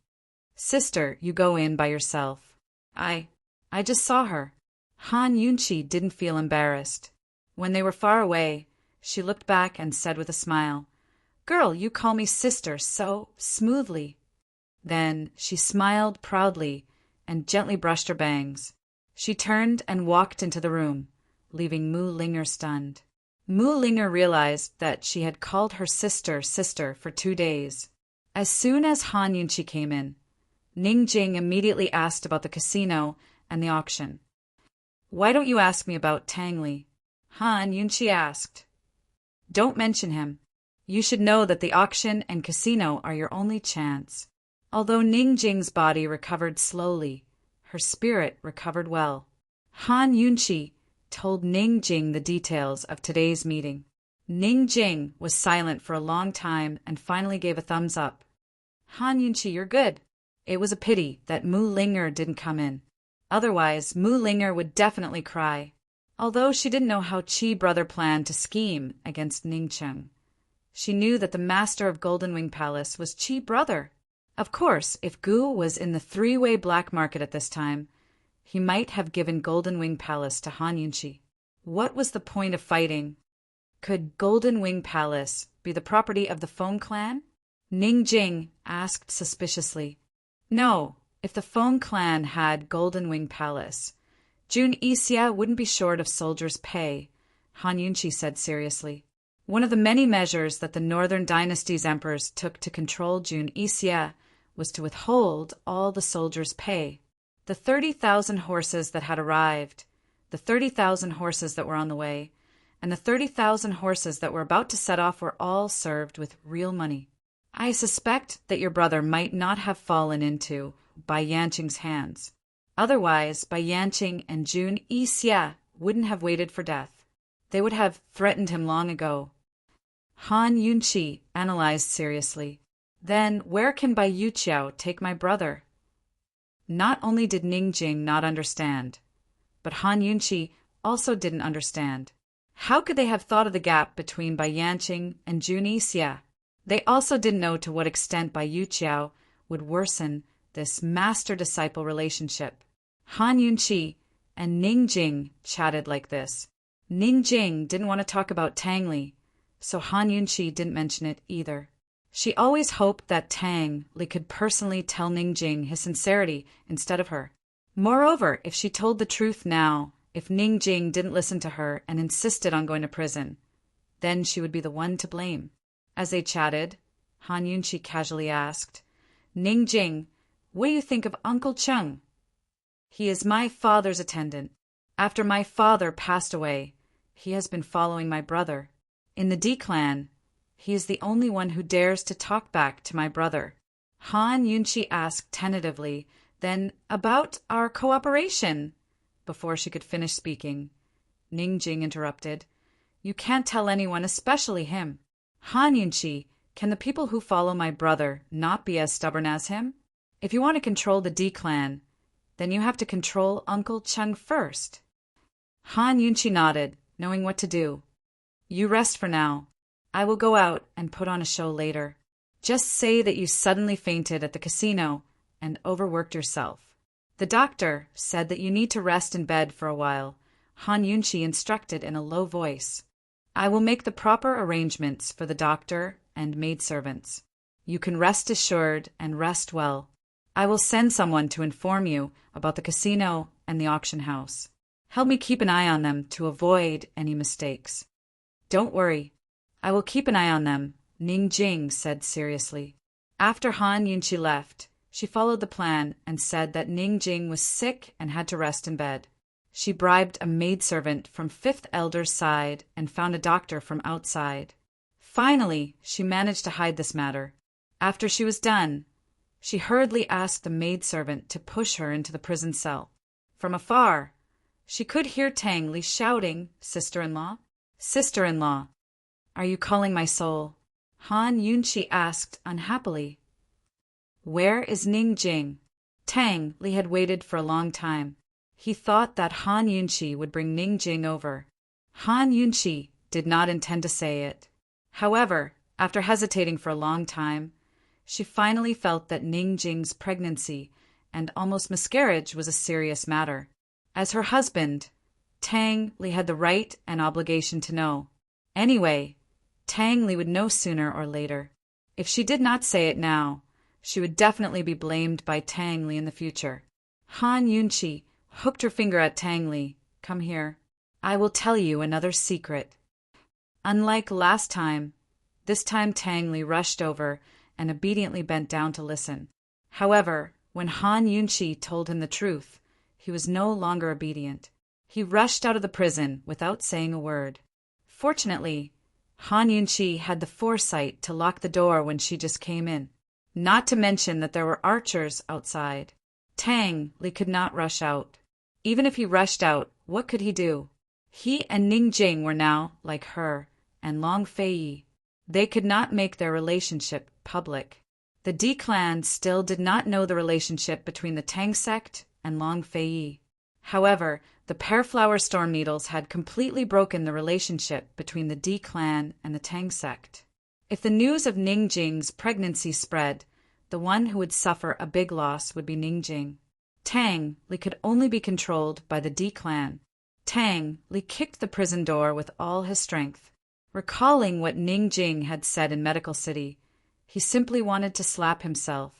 "Sister, you go in by yourself. I just saw her." Han Yunqi didn't feel embarrassed. When they were far away, she looked back and said with a smile, "Girl, you call me sister so smoothly." Then she smiled proudly and gently brushed her bangs. She turned and walked into the room, leaving Mu Linger stunned. Mu Linger realized that she had called her sister for 2 days. As soon as Han Yunqi came in, Ning Jing immediately asked about the casino and the auction. "Why don't you ask me about Tang Li?" Han Yunqi asked. "Don't mention him. You should know that the auction and casino are your only chance." Although Ning Jing's body recovered slowly, her spirit recovered well. Han Yunqi told Ning Jing the details of today's meeting. Ning Jing was silent for a long time and finally gave a thumbs up. "Han Yunqi, you're good." It was a pity that Mu Linger didn't come in. Otherwise, Mu Linger would definitely cry. Although she didn't know how Chi brother planned to scheme against Ning Cheng, she knew that the master of Golden Wing Palace was Chi brother. Of course, if Gu was in the three-way black market at this time, he might have given Golden Wing Palace to Han Yunqi. What was the point of fighting? Could Golden Wing Palace be the property of the Foam clan? Ning Jing asked suspiciously. No, if the Foam clan had Golden Wing Palace, Jun Yixia wouldn't be short of soldiers' pay, Han Yunqi said seriously. One of the many measures that the Northern Dynasty's emperors took to control Jun Yixia was to withhold all the soldiers' pay. The 30,000 horses that had arrived, the 30,000 horses that were on the way, and the 30,000 horses that were about to set off were all served with real money. I suspect that your brother might not have fallen into Bai Yanqing's hands. Otherwise, Bai Yanqing and Jun Yixia wouldn't have waited for death. They would have threatened him long ago. Han Yunqi analyzed seriously. Then where can Bai Yuqiao take my brother? Not only did Ning Jing not understand, but Han Yunqi also didn't understand. How could they have thought of the gap between Bai Yanqing and Jun Yixia? They also didn't know to what extent Bai Yuqiao would worsen this master-disciple relationship. Han Yunqi and Ning Jing chatted like this. Ning Jing didn't want to talk about Tang Li, so Han Yunqi didn't mention it either. She always hoped that Tang Li could personally tell Ning Jing his sincerity instead of her. Moreover, if she told the truth now, if Ning Jing didn't listen to her and insisted on going to prison, then she would be the one to blame. As they chatted, Han Yunqi casually asked, "Ning Jing, what do you think of Uncle Cheng?" He is my father's attendant. After my father passed away, he has been following my brother. In the D clan, he is the only one who dares to talk back to my brother. Han Yunchi asked tentatively, then about our cooperation. Before she could finish speaking, Ningjing interrupted. You can't tell anyone, especially him. Han Yunchi, can the people who follow my brother not be as stubborn as him? If you want to control the D clan, then you have to control Uncle Chung first. Han Yunchi nodded, knowing what to do. You rest for now. I will go out and put on a show later. Just say that you suddenly fainted at the casino and overworked yourself. The doctor said that you need to rest in bed for a while. Han Yunchi instructed in a low voice. I will make the proper arrangements for the doctor and maidservants. You can rest assured and rest well. I will send someone to inform you about the casino and the auction house. Help me keep an eye on them to avoid any mistakes. Don't worry. I will keep an eye on them, Ningjing said seriously. After Han Yunchi left, she followed the plan and said that Ningjing was sick and had to rest in bed. She bribed a maidservant from Fifth Elder's side and found a doctor from outside. Finally, she managed to hide this matter. After she was done, she hurriedly asked the maidservant to push her into the prison cell. From afar, she could hear Tang Li shouting, Sister-in-law? Sister-in-law, are you calling my soul? Han Yunchi asked unhappily. Where is Ningjing? Tang Li had waited for a long time. He thought that Han Yunchi would bring Ningjing over. Han Yunchi did not intend to say it. However, after hesitating for a long time, she finally felt that Ningjing's pregnancy and almost miscarriage was a serious matter. As her husband, Tang Li had the right and obligation to know. Anyway, Tang Li would know sooner or later. If she did not say it now, she would definitely be blamed by Tang Li in the future. Han Yunchi hooked her finger at Tang Li. Come here. I will tell you another secret. Unlike last time, this time Tang Li rushed over and obediently bent down to listen. However, when Han Yunchi told him the truth, he was no longer obedient. He rushed out of the prison without saying a word. Fortunately, Han Yunchi had the foresight to lock the door when she just came in, not to mention that there were archers outside. Tang Li could not rush out. Even if he rushed out, what could he do? He and Ningjing were now like her and Long Fei. They could not make their relationship public. The D clan still did not know the relationship between the Tang sect and Long Fei. However, the Pearflower Storm Needles had completely broken the relationship between the D clan and the Tang sect. If the news of Ningjing's pregnancy spread, the one who would suffer a big loss would be Ningjing. Tang Li could only be controlled by the D clan. Tang Li kicked the prison door with all his strength. Recalling what Ningjing had said in Medical City, he simply wanted to slap himself.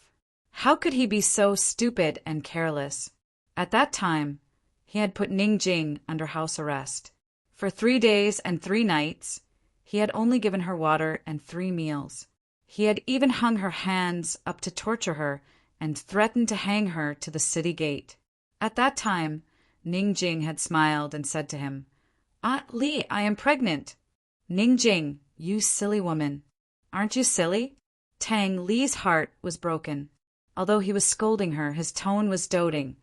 How could he be so stupid and careless? At that time, he had put Ningjing under house arrest. For 3 days and 3 nights, he had only given her water and 3 meals. He had even hung her hands up to torture her and threatened to hang her to the city gate. At that time, Ningjing had smiled and said to him, Aunt Li, I am pregnant. Ningjing, you silly woman. Aren't you silly? Tang Li's heart was broken. Although he was scolding her, his tone was doting,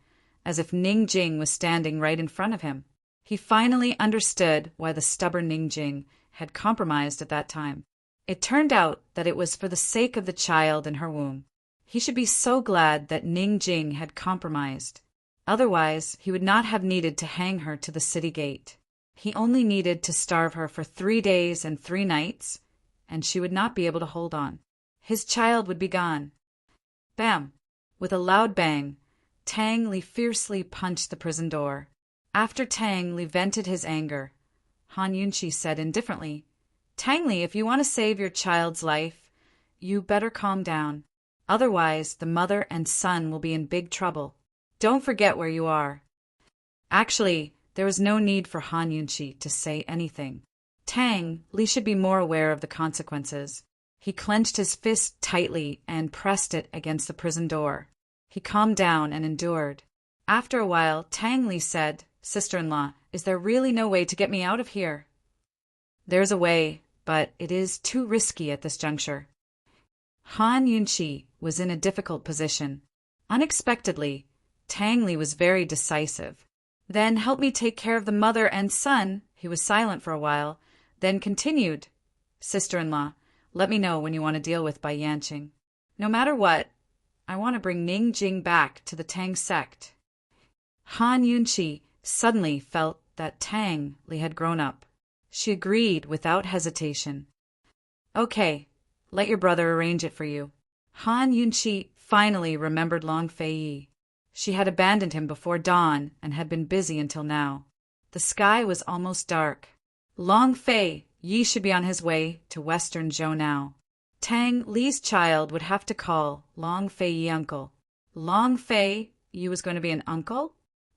as if Ningjing was standing right in front of him. He finally understood why the stubborn Ningjing had compromised at that time. It turned out that it was for the sake of the child in her womb. He should be so glad that Ningjing had compromised. Otherwise, he would not have needed to hang her to the city gate. He only needed to starve her for 3 days and 3 nights, and she would not be able to hold on. His child would be gone. Bam! With a loud bang, Tang Li fiercely punched the prison door. After Tang Li vented his anger, Han Yunchi said indifferently, Tang Li, if you want to save your child's life, you better calm down. Otherwise, the mother and son will be in big trouble. Don't forget where you are. Actually, there was no need for Han Yunchi to say anything. Tang Li should be more aware of the consequences. He clenched his fist tightly and pressed it against the prison door. He calmed down and endured. After a while, Tang Li said, "Sister-in-law, is there really no way to get me out of here?" "There's a way, but it is too risky at this juncture." Han Yunqi was in a difficult position. Unexpectedly, Tang Li was very decisive. "Then help me take care of the mother and son." He was silent for a while, then continued, "Sister-in-law, let me know when you want to deal with Bai Yanqing. No matter what, I want to bring Ning Jing back to the Tang sect." Han Yunqi suddenly felt that Tang Li had grown up. She agreed without hesitation. "Okay, let your brother arrange it for you." Han Yunqi finally remembered Long Fei Yi. She had abandoned him before dawn and had been busy until now. The sky was almost dark. Long Fei Yi should be on his way to Western Zhou now. Tang Li's child would have to call Long Fei Yi uncle. Long Fei Yi was going to be an uncle?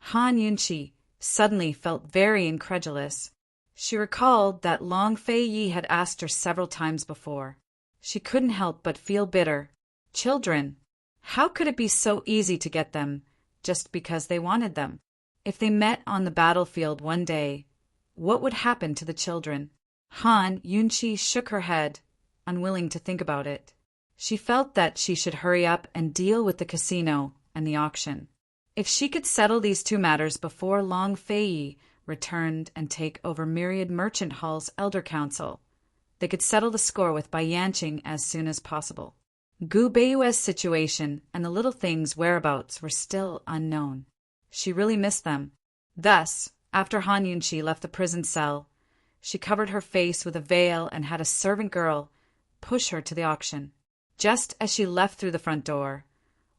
Han Yunqi suddenly felt very incredulous. She recalled that Long Fei Yi had asked her several times before. She couldn't help but feel bitter. Children. How could it be so easy to get them just because they wanted them? If they met on the battlefield one day, what would happen to the children? Han Yunqi shook her head, unwilling to think about it. She felt that she should hurry up and deal with the casino and the auction. If she could settle these two matters before Long Fei Yi returned and take over Myriad Merchant Hall's Elder Council, they could settle the score with Bai Yanqing as soon as possible. Gu Beiyue's situation and the little things' whereabouts were still unknown. She really missed them. Thus, after Han Yunqi left the prison cell, she covered her face with a veil and had a servant girl push her to the auction. Just as she left through the front door,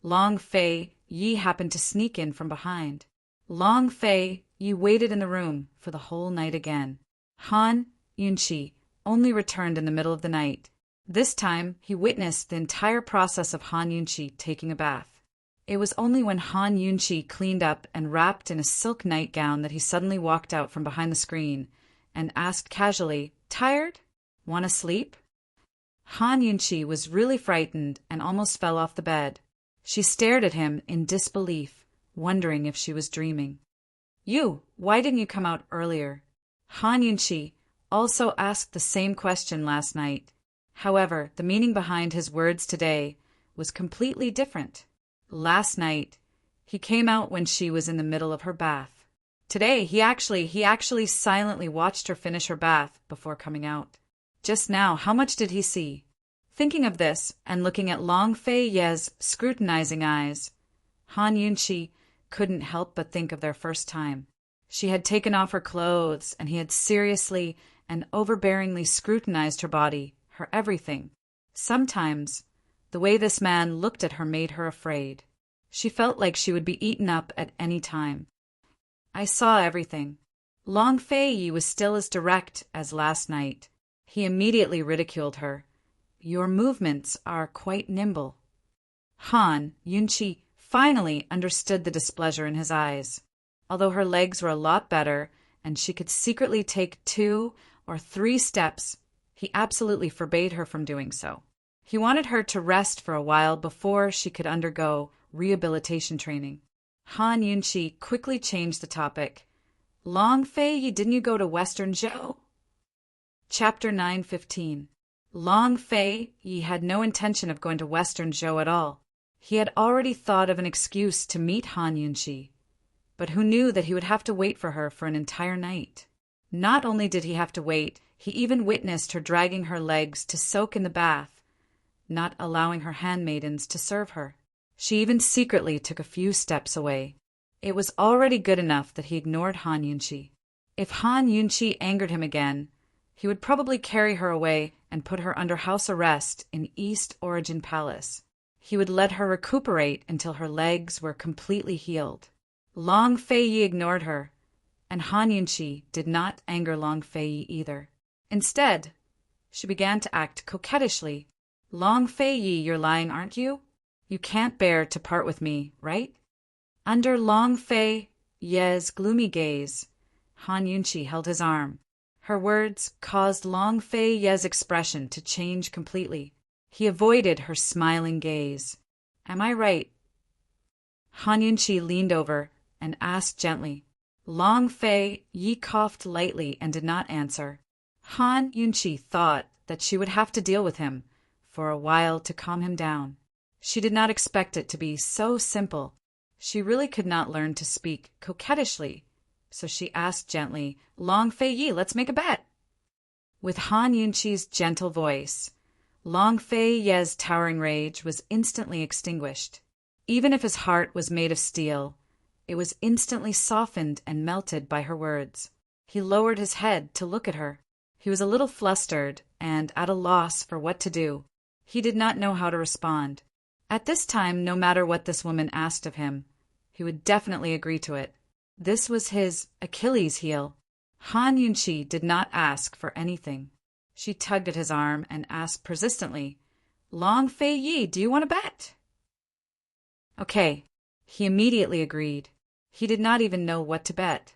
Long Fei Yi happened to sneak in from behind. Long Fei Yi waited in the room for the whole night again. Han Yunqi only returned in the middle of the night. This time, he witnessed the entire process of Han Yunqi taking a bath. It was only when Han Yunqi cleaned up and wrapped in a silk nightgown that he suddenly walked out from behind the screen and asked casually, "Tired? Want to sleep?" Han Yunqi was really frightened and almost fell off the bed. She stared at him in disbelief, wondering if she was dreaming. Why didn't you come out earlier?" Han Yunqi also asked the same question last night. However, the meaning behind his words today was completely different. Last night, he came out when she was in the middle of her bath. Today, he actually silently watched her finish her bath before coming out. Just now, how much did he see? Thinking of this and looking at Long Fei Yi's scrutinizing eyes, Han Yunqi couldn't help but think of their first time. She had taken off her clothes and he had seriously and overbearingly scrutinized her body, her everything. Sometimes, the way this man looked at her made her afraid. She felt like she would be eaten up at any time. "I saw everything." Long Fei Yi was still as direct as last night. He immediately ridiculed her. "Your movements are quite nimble." Han Yunqi finally understood the displeasure in his eyes. Although her legs were a lot better and she could secretly take 2 or 3 steps, he absolutely forbade her from doing so. He wanted her to rest for a while before she could undergo rehabilitation training. Han Yunqi quickly changed the topic. "Long Fei Yi, didn't you go to Western Zhou?" Chapter 9:15. Long Fei Yi had no intention of going to Western Zhou at all. He had already thought of an excuse to meet Han Yunqi, but who knew that he would have to wait for her for an entire night? Not only did he have to wait, he even witnessed her dragging her legs to soak in the bath, not allowing her handmaidens to serve her. She even secretly took a few steps away. It was already good enough that he ignored Han Yunqi. If Han Yunqi angered him again, he would probably carry her away and put her under house arrest in East Origin Palace. He would let her recuperate until her legs were completely healed. Long Fei Yi ignored her, and Han Yunqi did not anger Long Fei Yi either. Instead, she began to act coquettishly. "Long Fei Yi, you're lying, aren't you? You can't bear to part with me, right?" Under Long Fei Yi's gloomy gaze, Han Yunqi held his arm. Her words caused Long Fei Yi's expression to change completely. He avoided her smiling gaze. "Am I right?" Han Yunqi leaned over and asked gently. Long Fei Yi coughed lightly and did not answer. Han Yunqi thought that she would have to deal with him for a while to calm him down. She did not expect it to be so simple. She really could not learn to speak coquettishly, so she asked gently, Long Fei Yi, let's make a bet. With Han Yunqi's gentle voice, Long Fei Ye's towering rage was instantly extinguished. Even if his heart was made of steel, it was instantly softened and melted by her words. He lowered his head to look at her. He was a little flustered and at a loss for what to do. He did not know how to respond. At this time, no matter what this woman asked of him, he would definitely agree to it. This was his Achilles heel. Han Yunqi did not ask for anything. She tugged at his arm and asked persistently, Long Fei Yi, do you want to bet? Okay. He immediately agreed. He did not even know what to bet.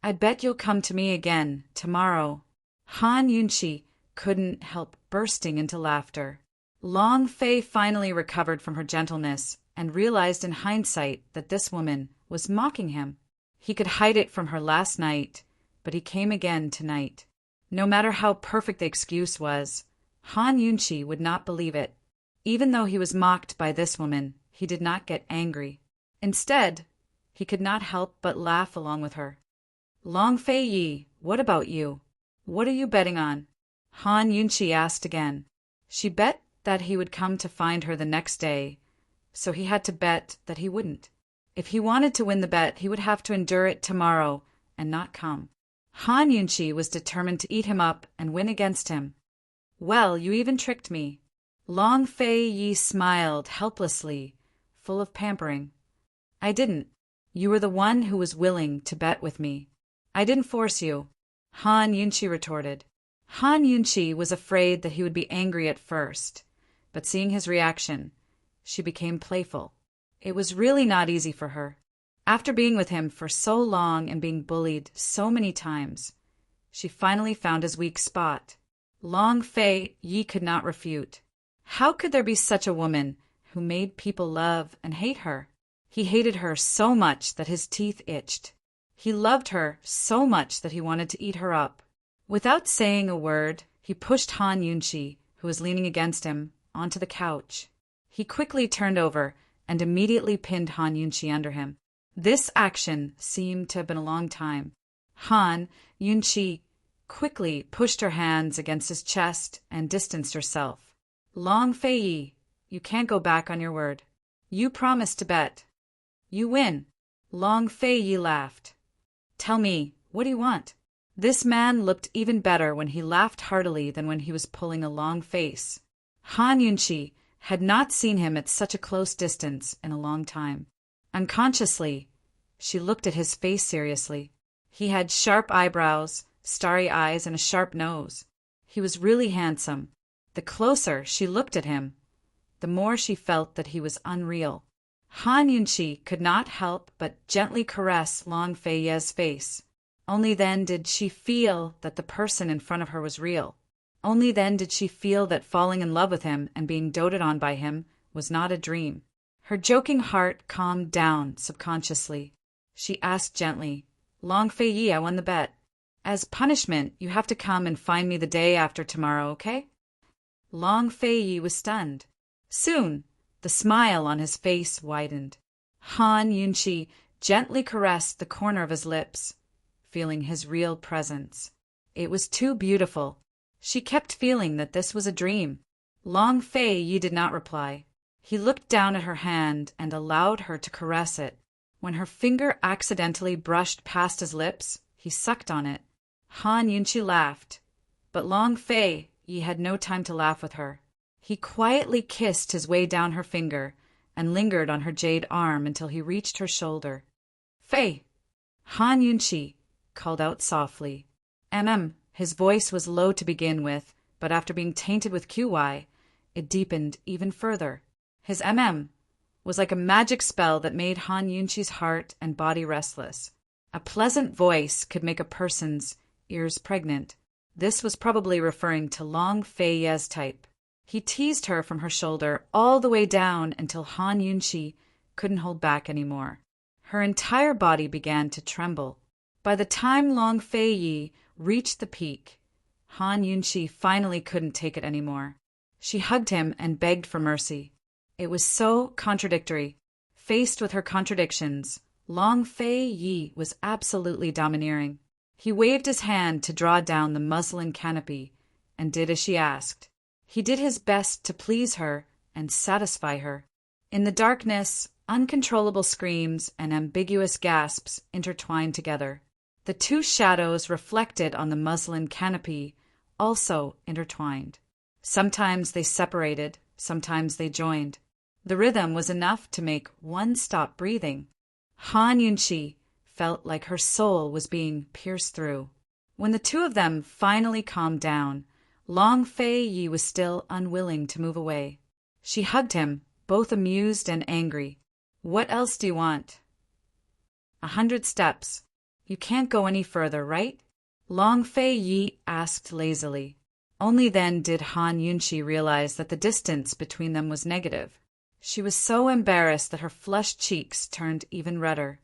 I bet you'll come to me again tomorrow. Han Yunqi couldn't help bursting into laughter. Long Fei finally recovered from her gentleness and realized in hindsight that this woman was mocking him. He could hide it from her last night, but he came again tonight. No matter how perfect the excuse was, Han Yunqi would not believe it. Even though he was mocked by this woman, he did not get angry. Instead, he could not help but laugh along with her. Long Fei Yi, what about you? What are you betting on? Han Yunqi asked again. She bet that he would come to find her the next day, so he had to bet that he wouldn't. If he wanted to win the bet, he would have to endure it tomorrow and not come. Han Yunqi was determined to eat him up and win against him. Well, you even tricked me. Long Fei Yi smiled helplessly, full of pampering. I didn't. You were the one who was willing to bet with me. I didn't force you, Han Yunqi retorted. Han Yunqi was afraid that he would be angry at first, but seeing his reaction, she became playful. It was really not easy for her. After being with him for so long and being bullied so many times, she finally found his weak spot. Long Fei Yi could not refute. How could there be such a woman who made people love and hate her? He hated her so much that his teeth itched. He loved her so much that he wanted to eat her up. Without saying a word, he pushed Han Yunqi, who was leaning against him, onto the couch. He quickly turned over and immediately pinned Han Yunqi under him. This action seemed to have been a long time. Han Yunqi quickly pushed her hands against his chest and distanced herself. Long Fei Yi, you can't go back on your word. You promised to bet. You win. Long Fei Yi laughed. Tell me, what do you want? This man looked even better when he laughed heartily than when he was pulling a long face. Han Yunqi had not seen him at such a close distance in a long time. Unconsciously, she looked at his face seriously. He had sharp eyebrows, starry eyes, and a sharp nose. He was really handsome. The closer she looked at him, the more she felt that he was unreal. Han Yunqi could not help but gently caress Long Fei Ye's face. Only then did she feel that the person in front of her was real. Only then did she feel that falling in love with him and being doted on by him was not a dream. Her joking heart calmed down subconsciously. She asked gently, Long Fei Yi, I won the bet. As punishment, you have to come and find me the day after tomorrow, okay? Long Fei Yi was stunned. Soon, the smile on his face widened. Han Yunqi gently caressed the corner of his lips, feeling his real presence. It was too beautiful. She kept feeling that this was a dream. Long Fei Yi did not reply. He looked down at her hand and allowed her to caress it. When her finger accidentally brushed past his lips, he sucked on it. Han Yunqi laughed, but Long Fei Yi had no time to laugh with her. He quietly kissed his way down her finger and lingered on her jade arm until he reached her shoulder. Fei! Han Yunqi called out softly. His voice was low to begin with, but after being tainted with QY, it deepened even further. His was like a magic spell that made Han Yunqi's heart and body restless. A pleasant voice could make a person's ears pregnant. This was probably referring to Long Fei Ye's type. He teased her from her shoulder all the way down until Han Yunqi couldn't hold back anymore. Her entire body began to tremble. By the time Long Fei Yi reached the peak, Han Yunqi finally couldn't take it anymore. She hugged him and begged for mercy. It was so contradictory. Faced with her contradictions, Long Fei Yi was absolutely domineering. He waved his hand to draw down the muslin canopy and did as she asked. He did his best to please her and satisfy her. In the darkness, uncontrollable screams and ambiguous gasps intertwined together. The two shadows reflected on the muslin canopy also intertwined. Sometimes they separated, sometimes they joined. The rhythm was enough to make one stop breathing. Han Yunqi felt like her soul was being pierced through. When the two of them finally calmed down, Long Fei Yi was still unwilling to move away. She hugged him, both amused and angry. "What else do you want?" 100 steps. You can't go any further, right? Long Fei Yi asked lazily. Only then did Han Yunqi realize that the distance between them was negative. She was so embarrassed that her flushed cheeks turned even redder.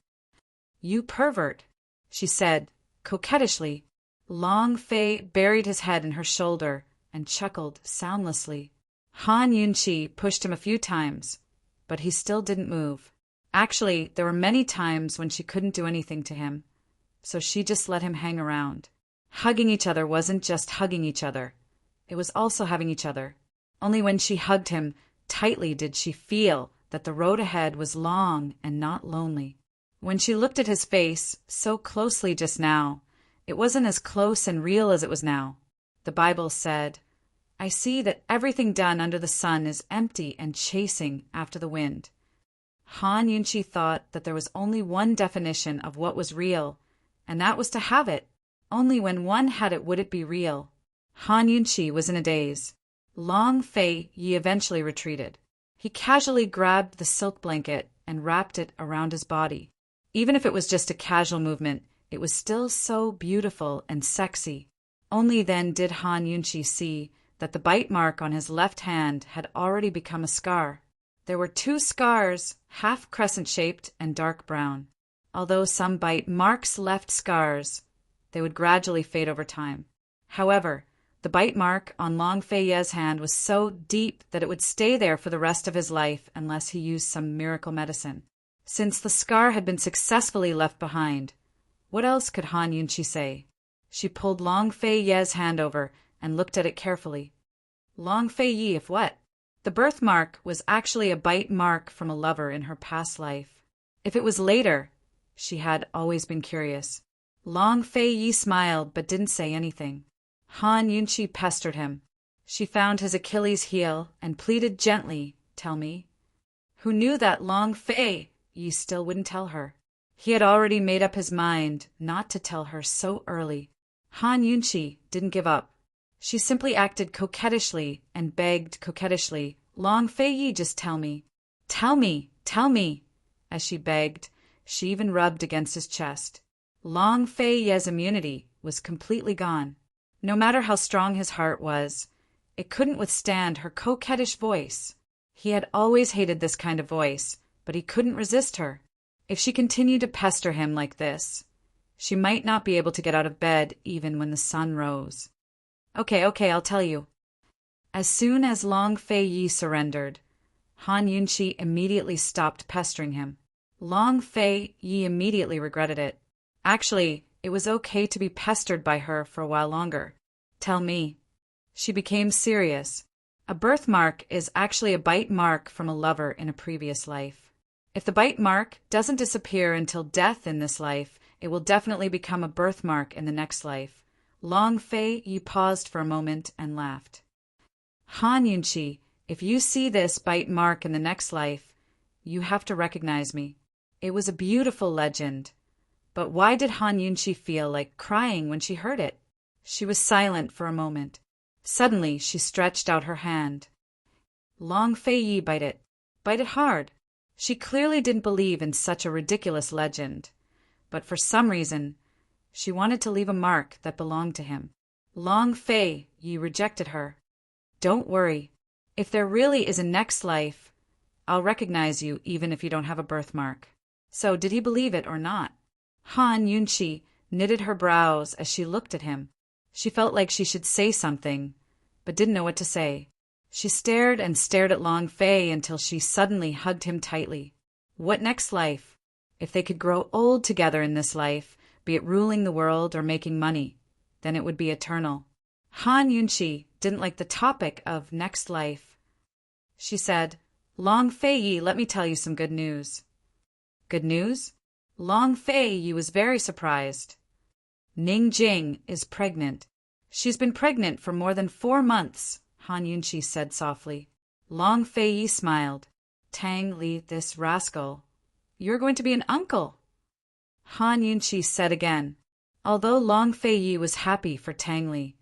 "You pervert," she said, coquettishly. Long Fei buried his head in her shoulder and chuckled soundlessly. Han Yunqi pushed him a few times, but he still didn't move. Actually, there were many times when she couldn't do anything to him, so she just let him hang around. Hugging each other wasn't just hugging each other. It was also having each other. Only when she hugged him tightly did she feel that the road ahead was long and not lonely. When she looked at his face so closely just now, it wasn't as close and real as it was now. The Bible said, "I see that everything done under the sun is empty and chasing after the wind." Han Yunqi thought that there was only one definition of what was real, and that was to have it. Only when one had it would it be real. Han Yunqi was in a daze. Long Fei Yi eventually retreated. He casually grabbed the silk blanket and wrapped it around his body. Even if it was just a casual movement, it was still so beautiful and sexy. Only then did Han Yunqi see that the bite mark on his left hand had already become a scar. There were 2 scars, half crescent-shaped and dark brown. Although some bite marks left scars, they would gradually fade over time. However, the bite mark on Long Fei Yi's hand was so deep that it would stay there for the rest of his life unless he used some miracle medicine. Since the scar had been successfully left behind, what else could Han Yunqi say? She pulled Long Fei Yi's hand over and looked at it carefully. Long Fei Yi, if what? The birthmark was actually a bite mark from a lover in her past life. If it was later, she had always been curious. Long Fei Yi smiled but didn't say anything. Han Yunqi pestered him. She found his Achilles heel and pleaded gently, "Tell me." Who knew that Long Fei Yi still wouldn't tell her? He had already made up his mind not to tell her so early. Han Yunqi didn't give up. She simply acted coquettishly and begged coquettishly, "Long Fei Yi, just tell me. Tell me, tell me." As she begged, she even rubbed against his chest. Long Fei Yi's immunity was completely gone. No matter how strong his heart was, it couldn't withstand her coquettish voice. He had always hated this kind of voice, but he couldn't resist her. If she continued to pester him like this, she might not be able to get out of bed even when the sun rose. Okay, I'll tell you. As soon as Long Fei Yi surrendered, Han Yunqi immediately stopped pestering him. Long Fei Yi immediately regretted it. Actually, it was okay to be pestered by her for a while longer. "Tell me." She became serious. A birthmark is actually a bite mark from a lover in a previous life. If the bite mark doesn't disappear until death in this life, it will definitely become a birthmark in the next life. Long Fei Yi paused for a moment and laughed. "Han Yunqi, if you see this bite mark in the next life, you have to recognize me." It was a beautiful legend. But why did Han Yunqi feel like crying when she heard it? She was silent for a moment. Suddenly, she stretched out her hand. "Long Fei Yi, bite it. Bite it hard." She clearly didn't believe in such a ridiculous legend, but for some reason, she wanted to leave a mark that belonged to him. Long Fei Yi rejected her. "Don't worry. If there really is a next life, I'll recognize you even if you don't have a birthmark." So did he believe it or not? Han Yunchi knitted her brows as she looked at him. She felt like she should say something, but didn't know what to say. She stared and stared at Long Fei until she suddenly hugged him tightly. What next life? If they could grow old together in this life, be it ruling the world or making money, then it would be eternal. Han Yunchi didn't like the topic of next life. She said, Long Fei, let me tell you some good news. Good news? Long Fei was very surprised. Ning Jing is pregnant. She's been pregnant for more than 4 months, Han Yunchi said softly. Long Fei smiled. Tang Li, this rascal. You're going to be an uncle. Han Yunchi said again. Although Long Fei was happy for Tang Li,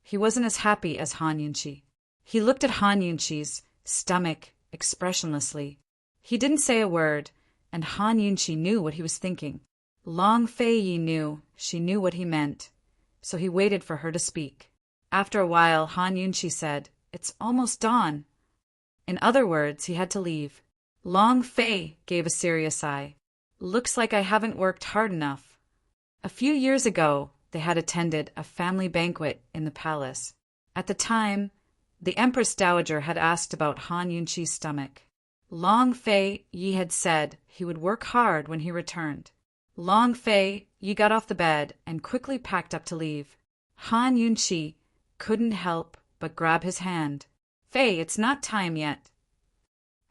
he wasn't as happy as Han Yunchi. He looked at Han Yunchi's stomach expressionlessly. He didn't say a word, and Han Yunchi knew what he was thinking. Long Fei knew she knew what he meant, so he waited for her to speak. After a while, Han Yunchi said, It's almost dawn. In other words, he had to leave. Long Fei gave a serious sigh. Looks like I haven't worked hard enough. A few years ago, they had attended a family banquet in the palace. At the time, the Empress Dowager had asked about Han Yunchi's stomach. Long Fei had said he would work hard when he returned. Long Fei got off the bed and quickly packed up to leave. Han Yunchi couldn't help but grab his hand. Fei, it's not time yet.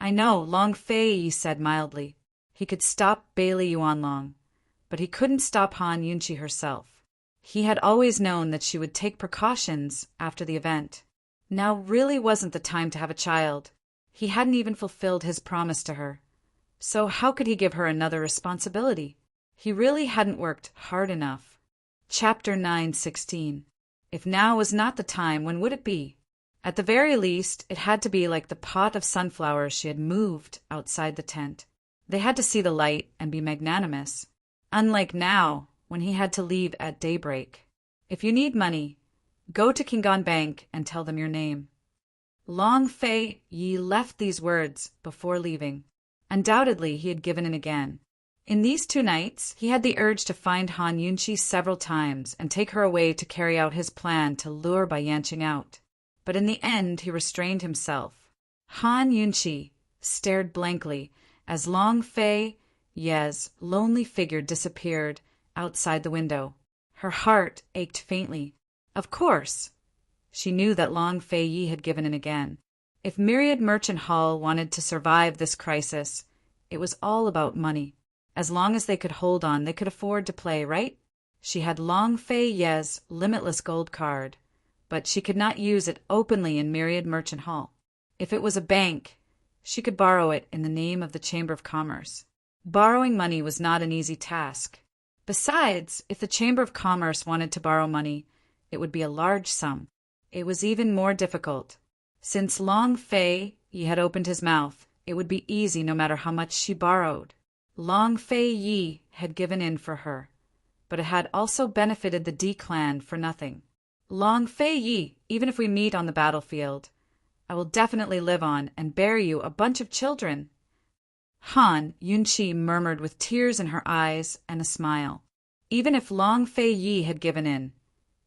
I know, Long Fei said mildly. He could stop Bailey Yuanlong, but he couldn't stop Han Yunchi herself. He had always known that she would take precautions after the event. Now really wasn't the time to have a child. He hadn't even fulfilled his promise to her. So how could he give her another responsibility? He really hadn't worked hard enough. Chapter 9:16. If now was not the time, when would it be? At the very least, it had to be like the pot of sunflowers she had moved outside the tent. They had to see the light and be magnanimous. Unlike now, when he had to leave at daybreak. If you need money, go to Kingan Bank and tell them your name. Long Fei left these words before leaving. Undoubtedly, he had given in again. In these 2 nights, he had the urge to find Han Yunchi several times and take her away to carry out his plan to lure Bai Yanqing out. But in the end, he restrained himself. Han Yunchi stared blankly as Long Fei's lonely figure disappeared outside the window. Her heart ached faintly. Of course, she knew that Long Fei had given in again. If Myriad Merchant Hall wanted to survive this crisis, it was all about money. As long as they could hold on, they could afford to play, right? She had Long Fei's limitless gold card, but she could not use it openly in Myriad Merchant Hall. If it was a bank, she could borrow it in the name of the Chamber of Commerce. Borrowing money was not an easy task. Besides, if the Chamber of Commerce wanted to borrow money, it would be a large sum. It was even more difficult. Since Long Fei had opened his mouth, it would be easy no matter how much she borrowed. Long Fei had given in for her, but it had also benefited the D clan for nothing. Long Fei, even if we meet on the battlefield, I will definitely live on and bear you a bunch of children. Han Yunchi murmured with tears in her eyes and a smile. Even if Long Fei had given in,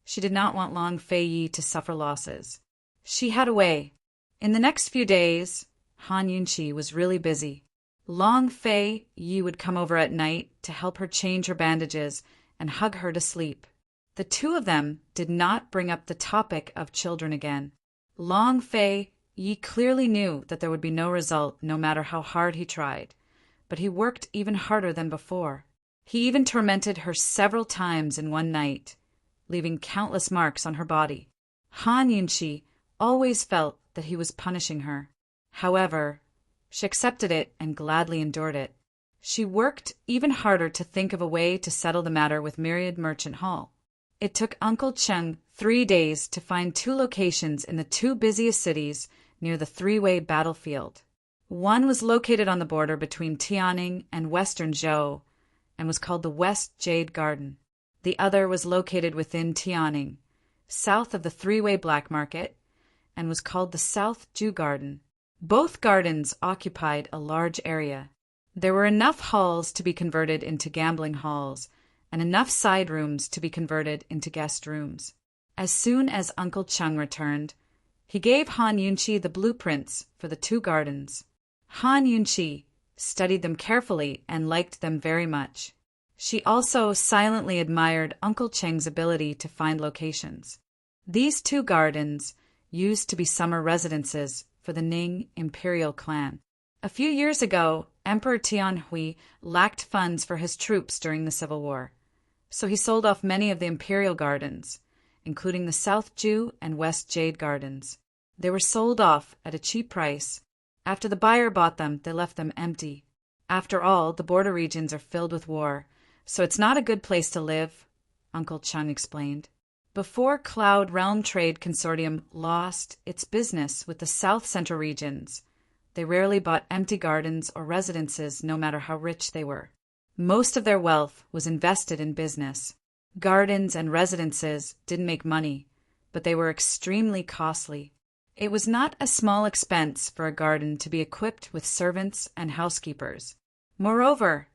she did not want Long Fei to suffer losses. She had a way. In the next few days, Han Yunchi was really busy. Long Fei would come over at night to help her change her bandages and hug her to sleep. The 2 of them did not bring up the topic of children again. Long Fei clearly knew that there would be no result no matter how hard he tried, but he worked even harder than before. He even tormented her several times in one night, leaving countless marks on her body. Han Yunchi always felt that he was punishing her. However, she accepted it and gladly endured it. She worked even harder to think of a way to settle the matter with Myriad Merchant Hall. It took Uncle Cheng 3 days to find 2 locations in the 2 busiest cities near the 3-way battlefield. One was located on the border between Tianning and Western Zhou and was called the West Jade Garden. The other was located within Tianning, south of the 3-way black market, and was called the South Jew Garden. Both gardens occupied a large area. There were enough halls to be converted into gambling halls, and enough side rooms to be converted into guest rooms. As soon as Uncle Chung returned, he gave Han Yunqi the blueprints for the 2 gardens. Han Yunqi studied them carefully and liked them very much. She also silently admired Uncle Cheng's ability to find locations. These 2 gardens used to be summer residences for the Ning imperial clan. A few years ago, Emperor Tianhui lacked funds for his troops during the Civil War, so he sold off many of the imperial gardens, including the South Ju and West Jade gardens. They were sold off at a cheap price. After the buyer bought them, they left them empty. After all, the border regions are filled with war, so it's not a good place to live, Uncle Chung explained. Before Cloud Realm Trade Consortium lost its business with the South Central regions, they rarely bought empty gardens or residences no matter how rich they were. Most of their wealth was invested in business. Gardens and residences didn't make money, but they were extremely costly. It was not a small expense for a garden to be equipped with servants and housekeepers. Moreover,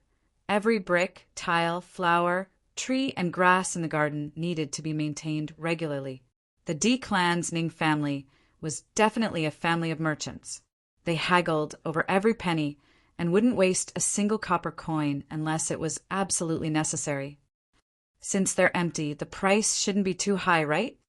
every brick, tile, flower, tree, and grass in the garden needed to be maintained regularly. The D clan's Ning family was definitely a family of merchants. They haggled over every penny and wouldn't waste a single copper coin unless it was absolutely necessary. Since they're empty, the price shouldn't be too high, right?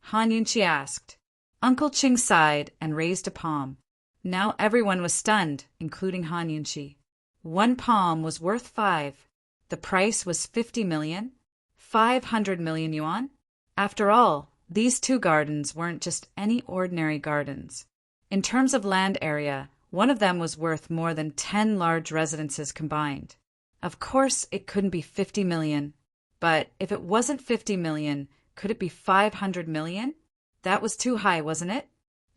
Han Yunqi asked. Uncle Ching sighed and raised a palm. Now everyone was stunned, including Han Yunqi. 1 palm was worth 5. The price was 50 million? 500 million yuan? After all, these 2 gardens weren't just any ordinary gardens. In terms of land area, one of them was worth more than 10 large residences combined. Of course, it couldn't be 50 million. But if it wasn't 50 million, could it be 500 million? That was too high, wasn't it?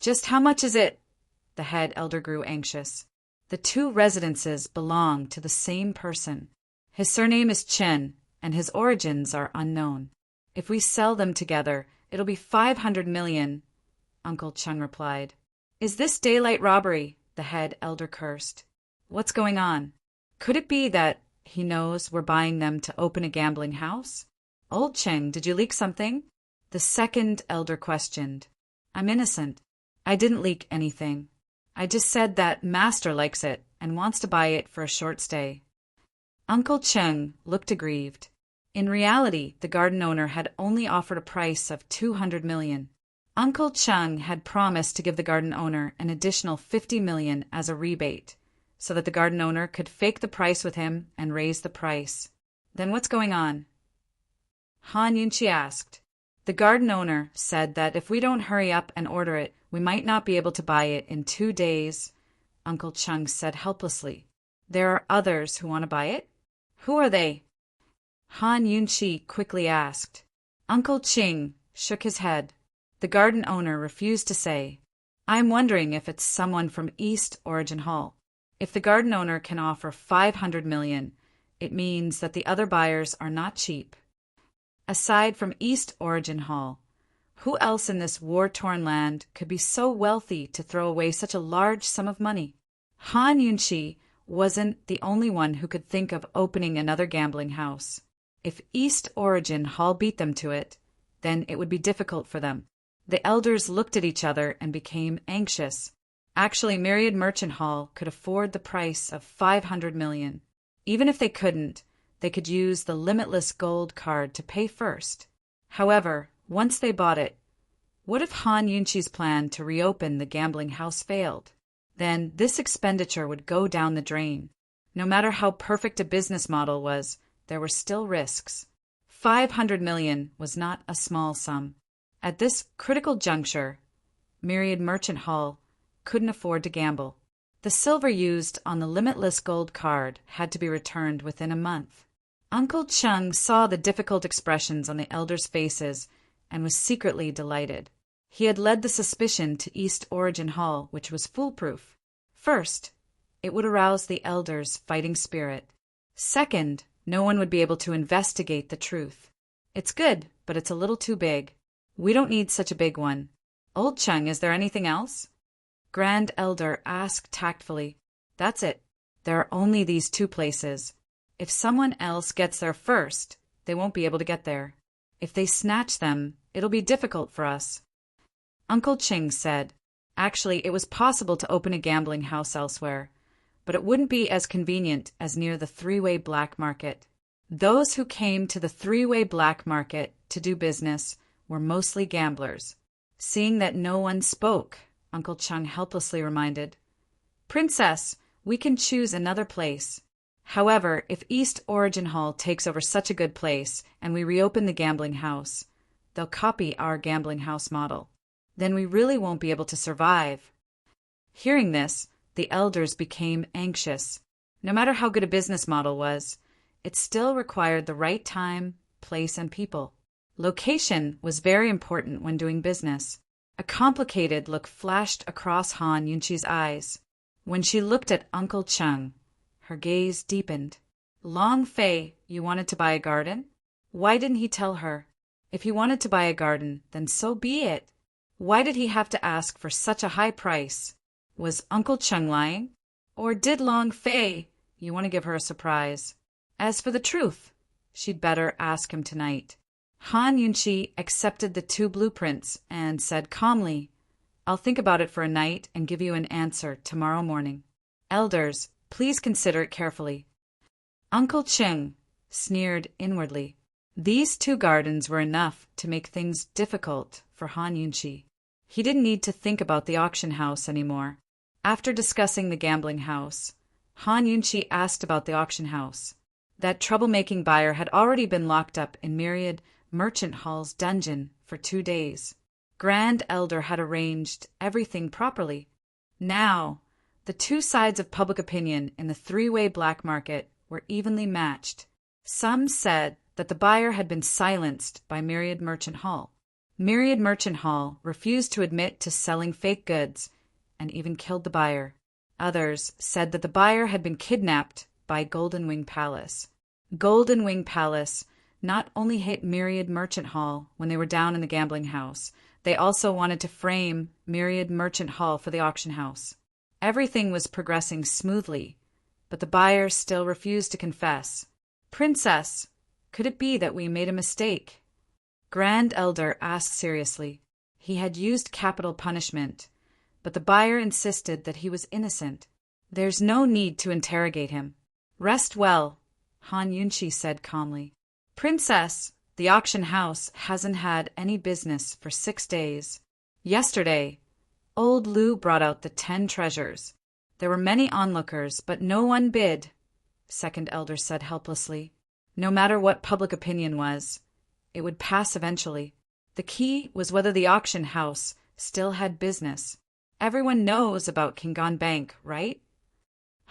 Just how much is it? The head elder grew anxious. The 2 residences belong to the same person. His surname is Chen, and his origins are unknown. If we sell them together, it'll be 500 million, Uncle Chung replied. Is this daylight robbery? The head elder cursed. What's going on? Could it be that he knows we're buying them to open a gambling house? Old Cheng, did you leak something? The second elder questioned. I'm innocent. I didn't leak anything. I just said that Master likes it and wants to buy it for a short stay. Uncle Cheng looked aggrieved. In reality, the garden owner had only offered a price of 200 million. Uncle Chung had promised to give the garden owner an additional 50 million as a rebate, so that the garden owner could fake the price with him and raise the price. Then what's going on? Han Yunqi asked. The garden owner said that if we don't hurry up and order it, we might not be able to buy it in 2 days, Uncle Chung said helplessly. There are others who want to buy it? Who are they? Han Yunqi quickly asked. Uncle Ching shook his head. The garden owner refused to say. I'm wondering if it's someone from East Origin Hall. If the garden owner can offer 500 million, it means that the other buyers are not cheap. Aside from East Origin Hall, who else in this war-torn land could be so wealthy to throw away such a large sum of money? Han Yunqi wasn't the only one who could think of opening another gambling house. If East Origin Hall beat them to it, then it would be difficult for them. The elders looked at each other and became anxious. Actually, Myriad Merchant Hall could afford the price of 500 million. Even if they couldn't, they could use the limitless gold card to pay first. However, once they bought it, what if Han Yunqi's plan to reopen the gambling house failed? Then this expenditure would go down the drain. No matter how perfect a business model was, there were still risks. 500 million was not a small sum. At this critical juncture, Myriad Merchant Hall couldn't afford to gamble. The silver used on the limitless gold card had to be returned within a month. Uncle Chung saw the difficult expressions on the elders' faces and was secretly delighted. He had led the suspicion to East Origin Hall, which was foolproof. First, it would arouse the elders' fighting spirit. Second, no one would be able to investigate the truth. It's good, but it's a little too big. We don't need such a big one. Old Chung, is there anything else? Grand Elder asked tactfully. That's it. There are only these two places. If someone else gets there first, they won't be able to get there. If they snatch them, it'll be difficult for us." Uncle Ching said, "Actually, it was possible to open a gambling house elsewhere, but it wouldn't be as convenient as near the three-way black market." Those who came to the three-way black market to do business were mostly gamblers. Seeing that no one spoke, Uncle Chung helplessly reminded, "Princess, we can choose another place. However, if East Origin Hall takes over such a good place and we reopen the gambling house, they'll copy our gambling house model. Then we really won't be able to survive." Hearing this, the elders became anxious. No matter how good a business model was, it still required the right time, place, and people. Location was very important when doing business. A complicated look flashed across Han Yunqi's eyes. When she looked at Uncle Chung, her gaze deepened. "Long Fei, you wanted to buy a garden?" Why didn't he tell her? If he wanted to buy a garden, then so be it. Why did he have to ask for such a high price? Was Uncle Chung lying? Or did Long Fei you want to give her a surprise? As for the truth, she'd better ask him tonight. Han Yunqi accepted the 2 blueprints and said calmly, "I'll think about it for a night and give you an answer tomorrow morning. Elders, please consider it carefully." Uncle Ching sneered inwardly. These 2 gardens were enough to make things difficult for Han Yunqi. He didn't need to think about the auction house anymore. After discussing the gambling house, Han Yunqi asked about the auction house. That troublemaking buyer had already been locked up in Myriad Merchant Hall's dungeon for 2 days. Grand Elder had arranged everything properly. Now, the 2 sides of public opinion in the three-way black market were evenly matched. Some said that the buyer had been silenced by Myriad Merchant Hall. Myriad Merchant Hall refused to admit to selling fake goods and even killed the buyer. Others said that the buyer had been kidnapped by Golden Wing Palace. Golden Wing Palace not only hit Myriad Merchant Hall when they were down in the gambling house, they also wanted to frame Myriad Merchant Hall for the auction house. Everything was progressing smoothly, but the buyer still refused to confess. "Princess, could it be that we made a mistake?" Grand Elder asked seriously. He had used capital punishment, but the buyer insisted that he was innocent. "There's no need to interrogate him. Rest well," Han Yunqi said calmly. "Princess, the auction house hasn't had any business for 6 days. Yesterday, old Lu brought out the 10 treasures. There were many onlookers, but no one bid," Second Elder said helplessly. No matter what public opinion was, it would pass eventually. The key was whether the auction house still had business. "Everyone knows about Kingon Bank, right?"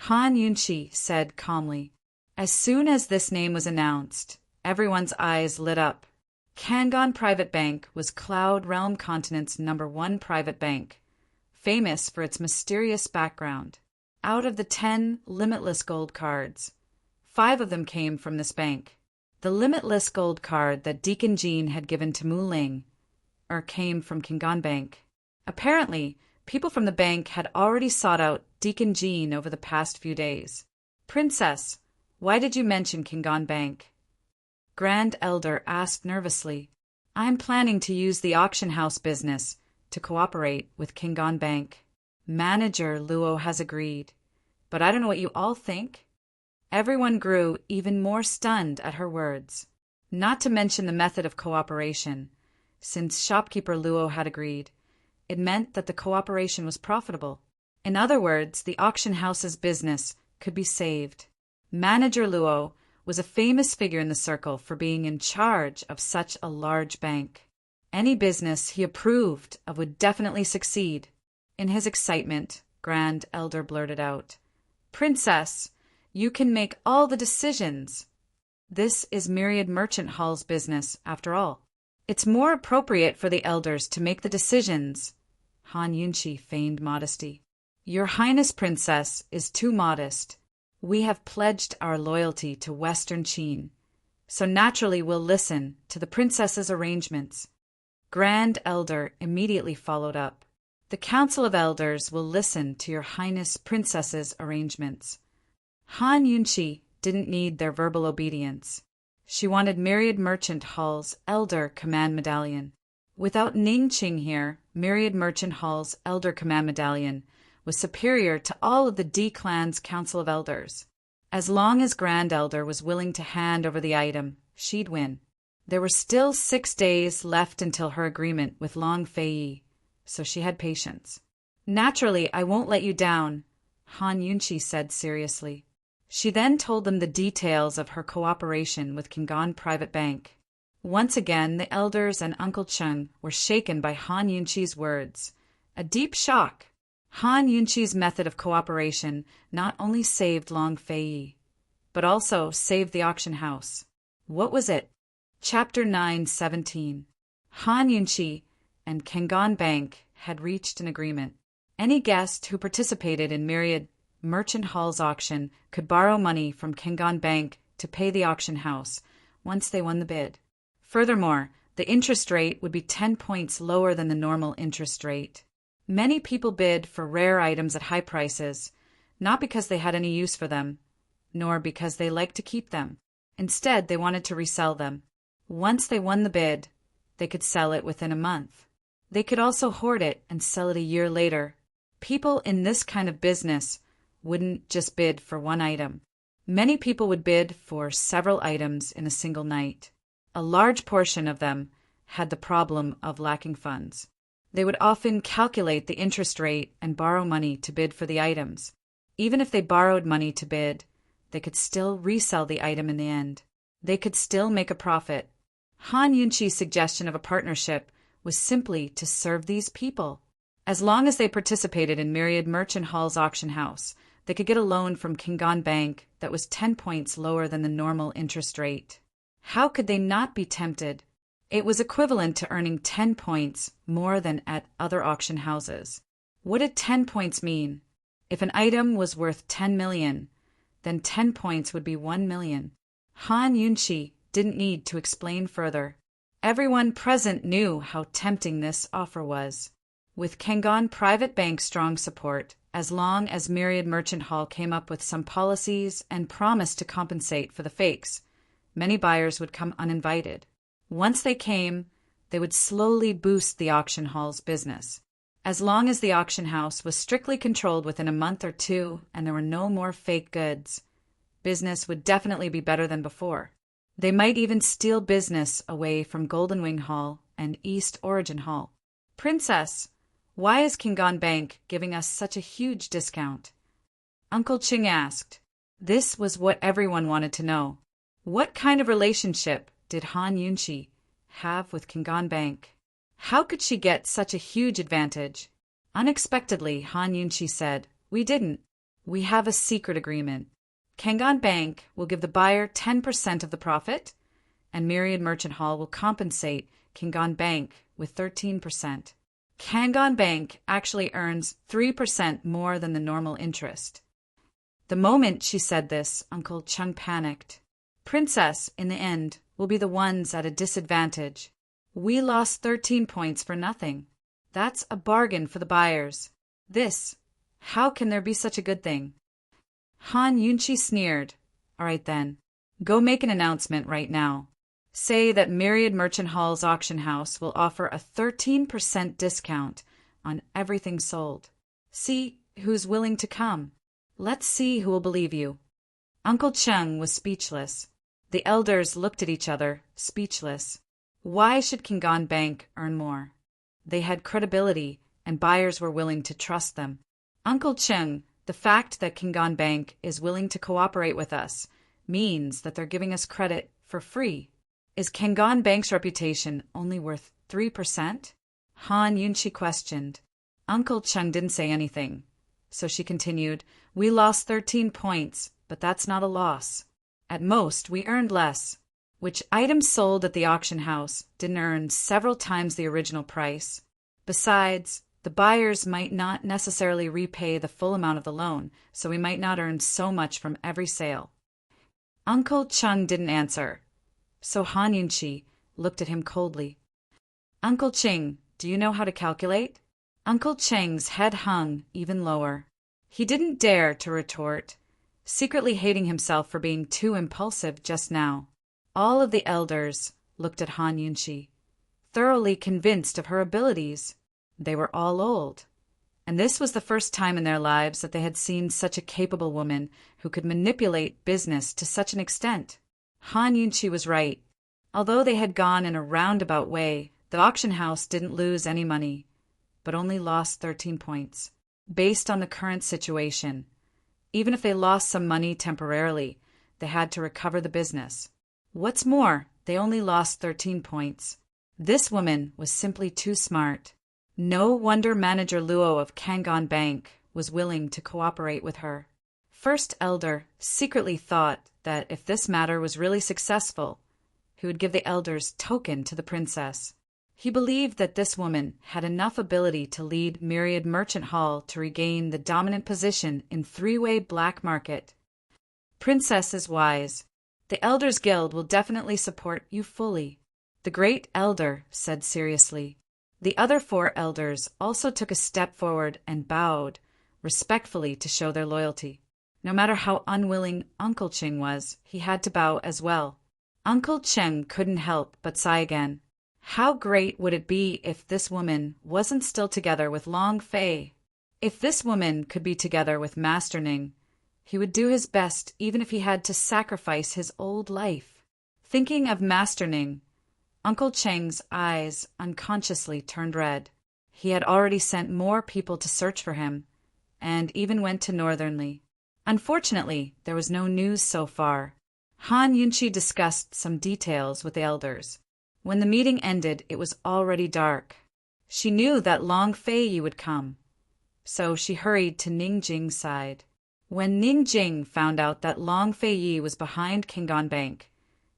Han Yunqi said calmly. As soon as this name was announced, everyone's eyes lit up. Kangon Private Bank was Cloud Realm Continent's #1 private bank, famous for its mysterious background. Out of the 10 limitless gold cards, 5 of them came from this bank. The limitless gold card that Deacon Jean had given to Mu Ling came from Kingon Bank. Apparently, people from the bank had already sought out Deacon Jean over the past few days. "Princess, why did you mention Kingon Bank?" Grand Elder asked nervously. "I'm planning to use the auction house business to cooperate with Kingon Bank. Manager Luo has agreed, but I don't know what you all think." Everyone grew even more stunned at her words. Not to mention the method of cooperation. Since shopkeeper Luo had agreed, it meant that the cooperation was profitable. In other words, the auction house's business could be saved. Manager Luo was a famous figure in the circle for being in charge of such a large bank. Any business he approved of would definitely succeed. In his excitement, Grand Elder blurted out, "Princess, you can make all the decisions. This is Myriad Merchant Hall's business, after all. It's more appropriate for the elders to make the decisions." Han Yunqi feigned modesty. "Your Highness, Princess, is too modest. We have pledged our loyalty to Western Qin, so naturally we'll listen to the princess's arrangements." Grand Elder immediately followed up. "The Council of Elders will listen to your Highness Princess's arrangements." Han Yunqi didn't need their verbal obedience. She wanted Myriad Merchant Hall's Elder Command Medallion. Without Ning Qing here, Myriad Merchant Hall's Elder Command Medallion was superior to all of the D Clan's Council of Elders. As long as Grand Elder was willing to hand over the item, she'd win. There were still 6 days left until her agreement with Long Fei, so she had patience. Naturally, I won't let you down, Han Yunqi said seriously. She then told them the details of her cooperation with Kingan Private Bank. Once again, the elders and Uncle Cheng were shaken by Han Yunqi's words. A deep shock. Han Yunqi's method of cooperation not only saved Long Fei, but also saved the auction house. What was it? Chapter 9:17. Han Yunqi and Kingan Bank had reached an agreement. Any guest who participated in Myriad Merchant Hall's auction could borrow money from Kingan Bank to pay the auction house once they won the bid. Furthermore, the interest rate would be 10 points lower than the normal interest rate. Many people bid for rare items at high prices, not because they had any use for them, nor because they liked to keep them. Instead, they wanted to resell them. Once they won the bid, they could sell it within a month. They could also hoard it and sell it a year later. People in this kind of business wouldn't just bid for one item. Many people would bid for several items in a single night. A large portion of them had the problem of lacking funds. They would often calculate the interest rate and borrow money to bid for the items. Even if they borrowed money to bid, they could still resell the item in the end. They could still make a profit. Han Yunqi's suggestion of a partnership was simply to serve these people. As long as they participated in Myriad Merchant Hall's auction house, they could get a loan from Kingan Bank that was 10 points lower than the normal interest rate. How could they not be tempted? It was equivalent to earning 10 points more than at other auction houses. What did 10 points mean? If an item was worth 10 million, then 10 points would be 1 million. Han Yunqi didn't need to explain further. Everyone present knew how tempting this offer was. With Kingan Private Bank's strong support, as long as Myriad Merchant Hall came up with some policies and promised to compensate for the fakes, many buyers would come uninvited. Once they came, they would slowly boost the auction hall's business. As long as the auction house was strictly controlled within a month or two and there were no more fake goods, business would definitely be better than before. They might even steal business away from Golden Wing Hall and East Origin Hall. Princess, why is Kingan Bank giving us such a huge discount? Uncle Ching asked. This was what everyone wanted to know. What kind of relationship did Han Yunqi have with Kingan Bank? How could she get such a huge advantage? Unexpectedly, Han Yunqi said, We didn't. We have a secret agreement. Kingan Bank will give the buyer 10% of the profit, and Myriad Merchant Hall will compensate Kingan Bank with 13%. Kingan Bank actually earns 3% more than the normal interest. The moment she said this, Uncle Chung panicked. Princess, in the end, will be the ones at a disadvantage. We lost 13 points for nothing. That's a bargain for the buyers. How can there be such a good thing? Han Yunqi sneered. All right then, go make an announcement right now. Say that Myriad Merchant Hall's auction house will offer a 13% discount on everything sold. See who's willing to come. Let's see who will believe you. Uncle Cheng was speechless. The elders looked at each other, speechless. Why should Kingan Bank earn more? They had credibility, and buyers were willing to trust them. Uncle Cheng, the fact that Kingan Bank is willing to cooperate with us means that they're giving us credit for free. Is Kingan Bank's reputation only worth 3%? Han Yunqi questioned. Uncle Cheng didn't say anything, so she continued, We lost 13 points, but that's not a loss. At most, we earned less. Which items sold at the auction house didn't earn several times the original price. Besides, the buyers might not necessarily repay the full amount of the loan, so we might not earn so much from every sale. Uncle Chung didn't answer, so Han Yunqi looked at him coldly. Uncle Ching, do you know how to calculate? Uncle Cheng's head hung even lower. He didn't dare to retort. secretly hating himself for being too impulsive just now. All of the elders looked at Han Yunshi, thoroughly convinced of her abilities. They were all old, and this was the first time in their lives that they had seen such a capable woman who could manipulate business to such an extent. Han Yunshi was right. Although they had gone in a roundabout way, the auction house didn't lose any money, but only lost 13 points. Based on the current situation, even if they lost some money temporarily, they had to recover the business. What's more, they only lost 13 points. This woman was simply too smart. No wonder Manager Luo of Kangon Bank was willing to cooperate with her. First Elder secretly thought that if this matter was really successful, he would give the elders token to the princess. He believed that this woman had enough ability to lead Myriad Merchant Hall to regain the dominant position in three-way black market. Princess is wise. The Elders Guild will definitely support you fully, the Great Elder said seriously. The other 4 elders also took a step forward and bowed respectfully to show their loyalty. No matter how unwilling Uncle Cheng was, he had to bow as well. Uncle Cheng couldn't help but sigh again. How great would it be if this woman wasn't still together with Long Fei? If this woman could be together with Master Ning, he would do his best even if he had to sacrifice his old life. Thinking of Master Ning, Uncle Cheng's eyes unconsciously turned red. He had already sent more people to search for him, and even went to Northernly. Unfortunately, there was no news so far. Han Yunshi discussed some details with the elders. When the meeting ended, it was already dark. She knew that Long Fei would come, so she hurried to Ning Jing's side. When Ning Jing found out that Long Fei was behind Kangon Bank,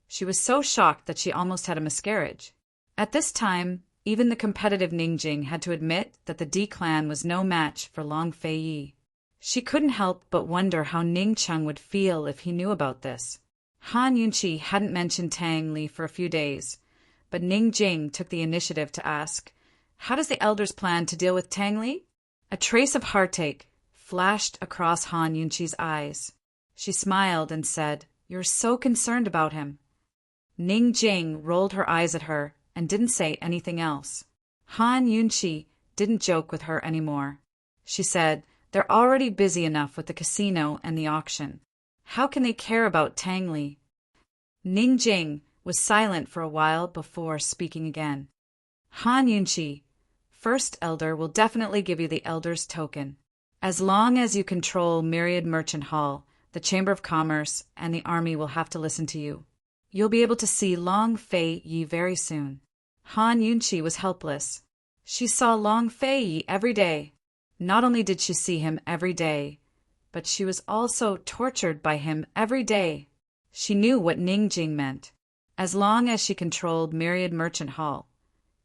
she was so shocked that she almost had a miscarriage. At this time, even the competitive Ning Jing had to admit that the D-clan was no match for Long Fei. She couldn't help but wonder how Ning Cheng would feel if he knew about this. Han Yunshi hadn't mentioned Tang Li for a few days, but Ning Jing took the initiative to ask, "How does the elders plan to deal with Tang Li?" A trace of heartache flashed across Han Yunshi's eyes. She smiled and said, "You're so concerned about him." Ning Jing rolled her eyes at her and didn't say anything else. Han Yunshi didn't joke with her anymore. She said, "They're already busy enough with the casino and the auction. How can they care about Tang Li?" Ning Jing was silent for a while before speaking again. "Han Yunshi, First Elder will definitely give you the Elder's token. As long as you control Myriad Merchant Hall, the Chamber of Commerce, and the army will have to listen to you. You'll be able to see Long Fei very soon." Han Yunshi was helpless. She saw Long Fei every day. Not only did she see him every day, but she was also tortured by him every day. She knew what Ning Jing meant. As long as she controlled Myriad Merchant Hall,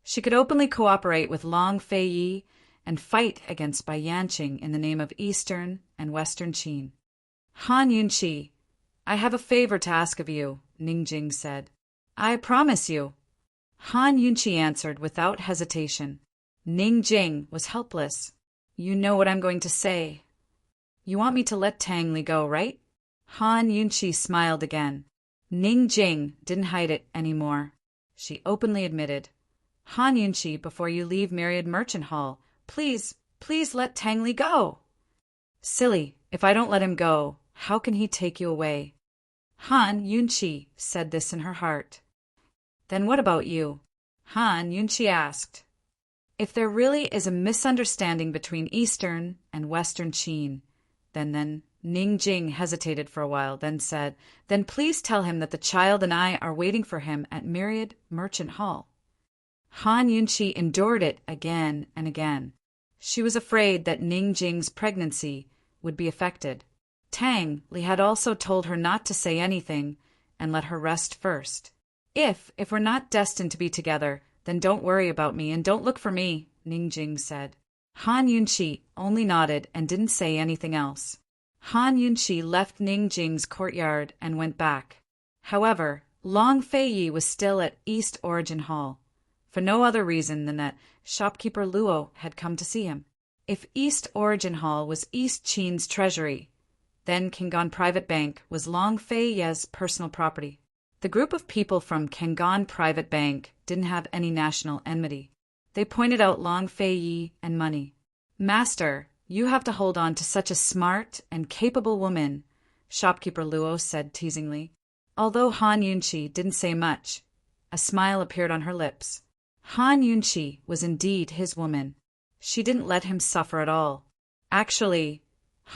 she could openly cooperate with Long Fei and fight against Bai Yanqing in the name of Eastern and Western Qin. "Han Yunshi, I have a favor to ask of you," Ning Jing said. "I promise you." Han Yunshi answered without hesitation. Ning Jing was helpless. "You know what I'm going to say. You want me to let Tang Li go, right?" Han Yunshi smiled again. Ning Jing didn't hide it anymore. She openly admitted, "Han Yunshi, before you leave Myriad Merchant Hall, please let Tang Li go." "Silly, if I don't let him go, how can he take you away?" Han Yunshi said this in her heart. "Then what about you?" Han Yunshi asked. "If there really is a misunderstanding between Eastern and Western Qin, then Ning Jing hesitated for a while, then said, "Then please tell him that the child and I are waiting for him at Myriad Merchant Hall." Han Yunshi endured it again and again. She was afraid that Ning Jing's pregnancy would be affected. Tang Li had also told her not to say anything and let her rest first. If we're not destined to be together, then don't worry about me and don't look for me," Ning Jing said. Han Yunshi only nodded and didn't say anything else. Han Yunshi left Ning Jing's courtyard and went back. However, Long Fei was still at East Origin Hall, for no other reason than that shopkeeper Luo had come to see him. If East Origin Hall was East Qin's treasury, then Kangon Private Bank, was Long Fei Ye's personal property. The group of people from Kangon Private Bank didn't have any national enmity. They pointed out Long Fei Yi and money. "Master, you have to hold on to such a smart and capable woman," shopkeeper Luo said teasingly. Although Han Yunqi didn't say much, a smile appeared on her lips. Han Yunqi was indeed his woman. She didn't let him suffer at all. Actually,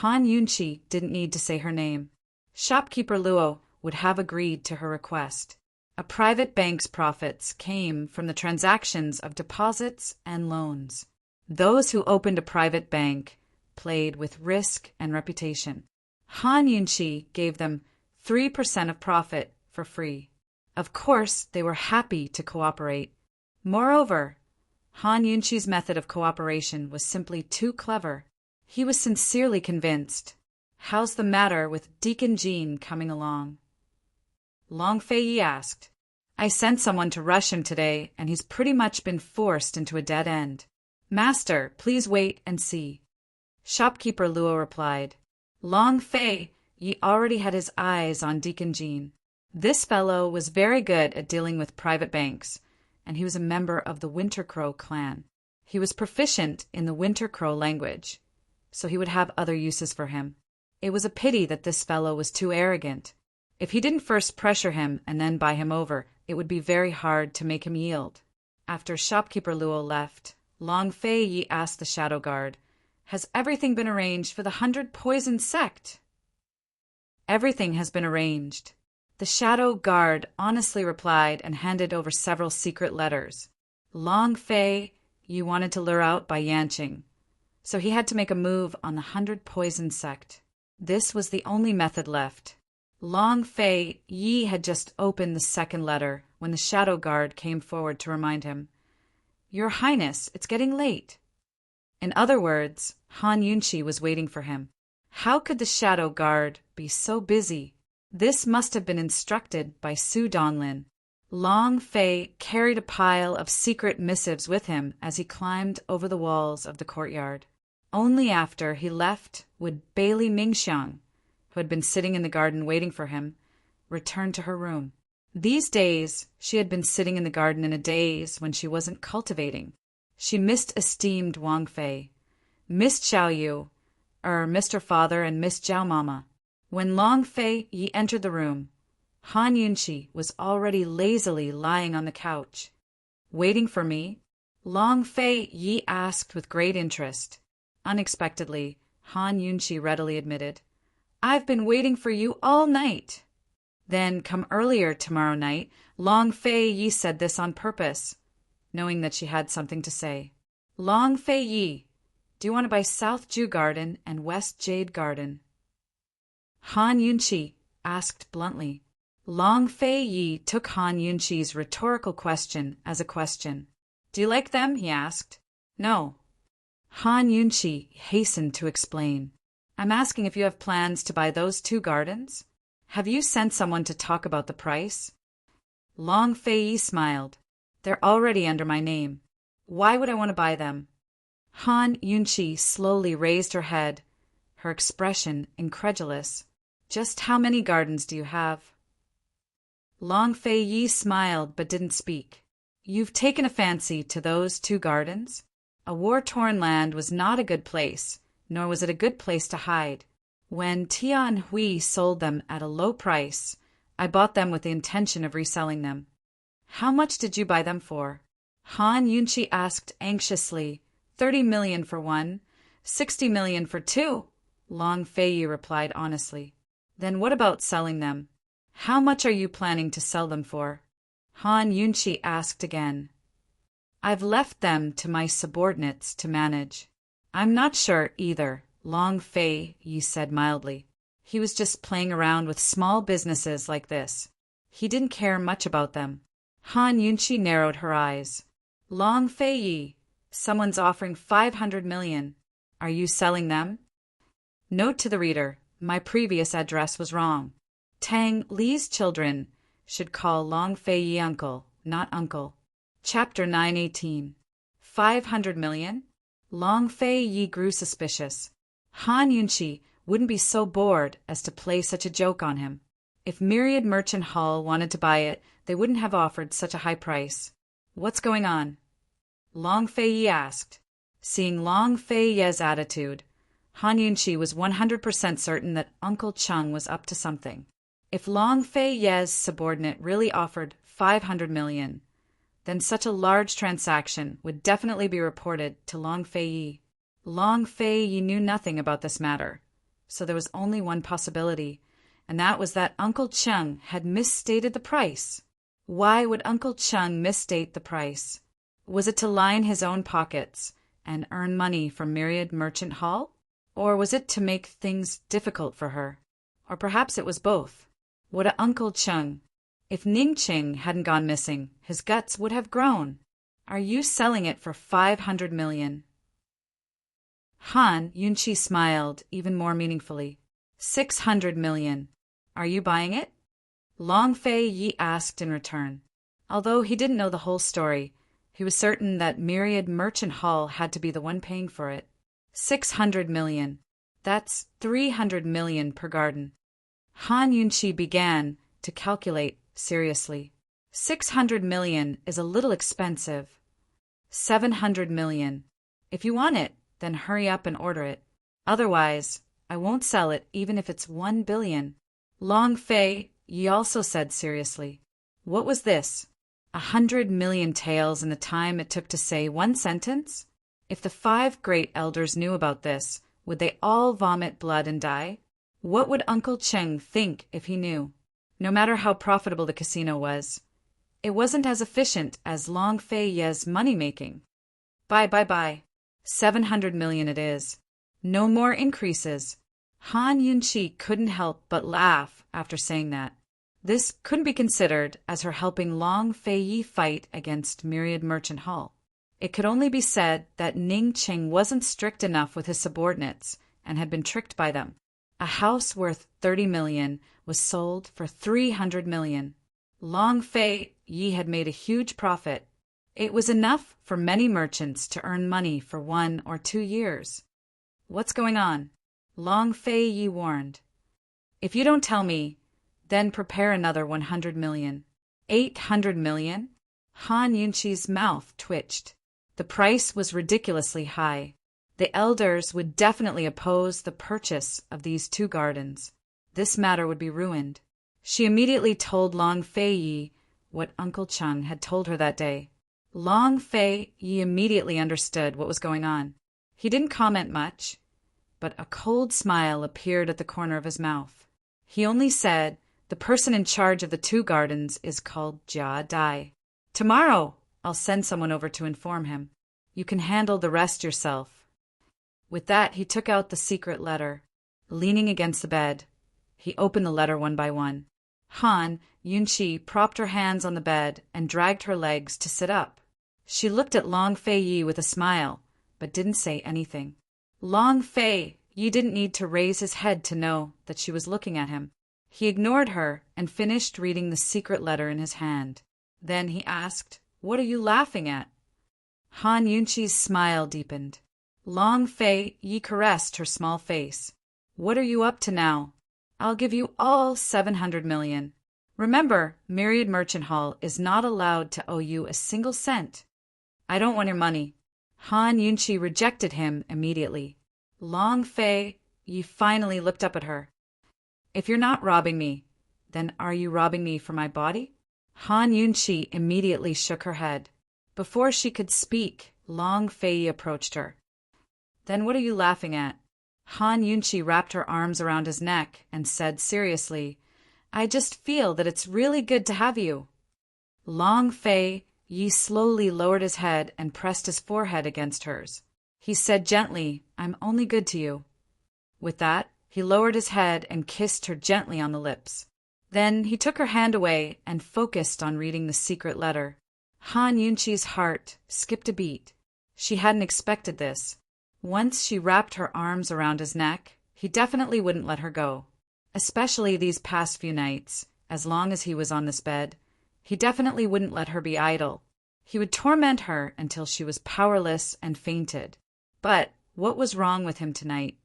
Han Yunqi didn't need to say her name. Shopkeeper Luo would have agreed to her request. A private bank's profits came from the transactions of deposits and loans. Those who opened a private bank played with risk and reputation. Han Yunqi gave them 3% of profit for free. Of course, they were happy to cooperate. Moreover, Han Yunqi's method of cooperation was simply too clever. He was sincerely convinced. "How's the matter with Deacon Jean coming along?" Long Fei Yi asked. "I sent someone to rush him today, and he's pretty much been forced into a dead end." "Master, please wait and see." Shopkeeper Luo replied. Long Fei Yi already had his eyes on Deacon Jean. This fellow was very good at dealing with private banks, and he was a member of the Winter Crow clan. He was proficient in the Winter Crow language, so he would have other uses for him. It was a pity that this fellow was too arrogant. If he didn't first pressure him and then buy him over, it would be very hard to make him yield. After shopkeeper Luo left, Long Fei Yi asked the shadow guard, "Has everything been arranged for the 100 Poison sect?" "Everything has been arranged." The shadow guard honestly replied and handed over several secret letters. Long Fei Yi wanted to lure out by Yanqing, so he had to make a move on the 100 Poison sect. This was the only method left. Long Fei Yi had just opened the second letter when the shadow guard came forward to remind him, "Your Highness, it's getting late." In other words, Han Yunqi was waiting for him. How could the shadow guard be so busy? This must have been instructed by Su Donglin. Long Fei carried a pile of secret missives with him as he climbed over the walls of the courtyard. Only after he left would Bailey Mingxiang, who had been sitting in the garden waiting for him, return to her room. These days, she had been sitting in the garden in a daze when she wasn't cultivating. She missed esteemed Wang Fei, missed Xiao Yu, Mr. Father and Miss Jiao Mama. When Long Fei Yi entered the room, Han Yunqi was already lazily lying on the couch. "Waiting for me?" Long Fei Yi asked with great interest. Unexpectedly, Han Yunqi readily admitted, "I've been waiting for you all night." "Then come earlier tomorrow night." Long Fei Yi said this on purpose, knowing that she had something to say. "Long Fei Yi, do you want to buy South Jew Garden and West Jade Garden?" Han Yunqi asked bluntly. Long Fei Yi took Han Yunqi's rhetorical question as a question. "Do you like them?" he asked. "No." Han Yunqi hastened to explain. "I'm asking if you have plans to buy those 2 gardens? Have you sent someone to talk about the price?" Long Fei Yi smiled. "They're already under my name. Why would I want to buy them?" Han Yunqi slowly raised her head, her expression incredulous. "Just how many gardens do you have?" Long Fei Yi smiled but didn't speak. "You've taken a fancy to those 2 gardens? A war-torn land was not a good place, nor was it a good place to hide. When Tian Hui sold them at a low price, I bought them with the intention of reselling them." "How much did you buy them for?" Han Yunqi asked anxiously. 30 million for one, 60 million for 2. Long Fei Yi replied honestly. "Then what about selling them? How much are you planning to sell them for?" Han Yunqi asked again. "I've left them to my subordinates to manage." "I'm not sure either," Long Fei Yi said mildly. He was just playing around with small businesses like this. He didn't care much about them. Han Yunqi narrowed her eyes. "Long Fei Yi, someone's offering 500 million. Are you selling them?" Note to the reader, my previous address was wrong. Tang Li's children should call Long Fei Yi uncle, not uncle. Chapter 918. 500 million? Long Fei Yi grew suspicious. Han Yunqi wouldn't be so bored as to play such a joke on him. If Myriad Merchant Hall wanted to buy it, they wouldn't have offered such a high price. What's going on? Long Fei asked. Seeing Long Fei's attitude, Han Yunqi was 100% certain that Uncle Chung was up to something. If Long Fei's subordinate really offered 500 million, then such a large transaction would definitely be reported to Long Fei. Long Fei knew nothing about this matter, so there was only one possibility, and that was that Uncle Chung had misstated the price. Why would Uncle Chung misstate the price? Was it to line his own pockets and earn money from Myriad Merchant Hall? Or was it to make things difficult for her? Or perhaps it was both. What a Uncle Chung! If Ningqing hadn't gone missing, his guts would have grown. Are you selling it for 500 million? Han Yunqi smiled even more meaningfully. 600 million. Are you buying it? Long Fei asked in return. Although he didn't know the whole story, he was certain that Myriad Merchant Hall had to be the one paying for it. 600 million. That's 300 million per garden. Han Yunqi began to calculate seriously. 600 million is a little expensive. 700 million. If you want it, then hurry up and order it. Otherwise, I won't sell it even if it's 1 billion. Long Fei also said seriously. What was this? 100 million taels in the time it took to say one sentence? If the 5 great elders knew about this, would they all vomit blood and die? What would Uncle Cheng think if he knew? No matter how profitable the casino was, it wasn't as efficient as Long Fei's money-making. Buy. 700 million it is. No more increases. Han Yunqi couldn't help but laugh after saying that. This couldn't be considered as her helping Long Fei fight against Myriad Merchant Hall. It could only be said that Ningqing wasn't strict enough with his subordinates and had been tricked by them. A house worth 30 million was sold for 300 million. Long Fei had made a huge profit. It was enough for many merchants to earn money for 1 or 2 years. What's going on? Long Fei warned. If you don't tell me, then prepare another 100 million. 800 million? Han Yunqi's mouth twitched. The price was ridiculously high. The elders would definitely oppose the purchase of these 2 gardens. This matter would be ruined. She immediately told Long Fei what Uncle Chung had told her that day. Long Fei immediately understood what was going on. He didn't comment much, but a cold smile appeared at the corner of his mouth. He only said, the person in charge of the 2 gardens is called Jia Dai. Tomorrow, I'll send someone over to inform him. You can handle the rest yourself. With that, he took out the secret letter. Leaning against the bed, he opened the letter one by one. Han Yunqi propped her hands on the bed and dragged her legs to sit up. She looked at Long Fei with a smile, but didn't say anything. Long Fei didn't need to raise his head to know that she was looking at him. He ignored her and finished reading the secret letter in his hand. Then he asked, "What are you laughing at?" Han Yunqi's smile deepened. Long Fei caressed her small face. "What are you up to now? I'll give you all 700 million. Remember, Myriad Merchant Hall is not allowed to owe you a single cent." "I don't want your money." Han Yunqi rejected him immediately. Long Fei finally looked up at her. "If you're not robbing me, then are you robbing me for my body?" Han Yunqi immediately shook her head. Before she could speak, Long Fei approached her. "Then what are you laughing at?" Han Yunqi wrapped her arms around his neck and said seriously, "I just feel that it's really good to have you." Long Fei slowly lowered his head and pressed his forehead against hers. He said gently, "I'm only good to you." With that, he lowered his head and kissed her gently on the lips. Then he took her hand away and focused on reading the secret letter. Han Yunqi's heart skipped a beat. She hadn't expected this. Once she wrapped her arms around his neck, he definitely wouldn't let her go. Especially these past few nights, as long as he was on this bed, he definitely wouldn't let her be idle. He would torment her until she was powerless and fainted. But what was wrong with him tonight?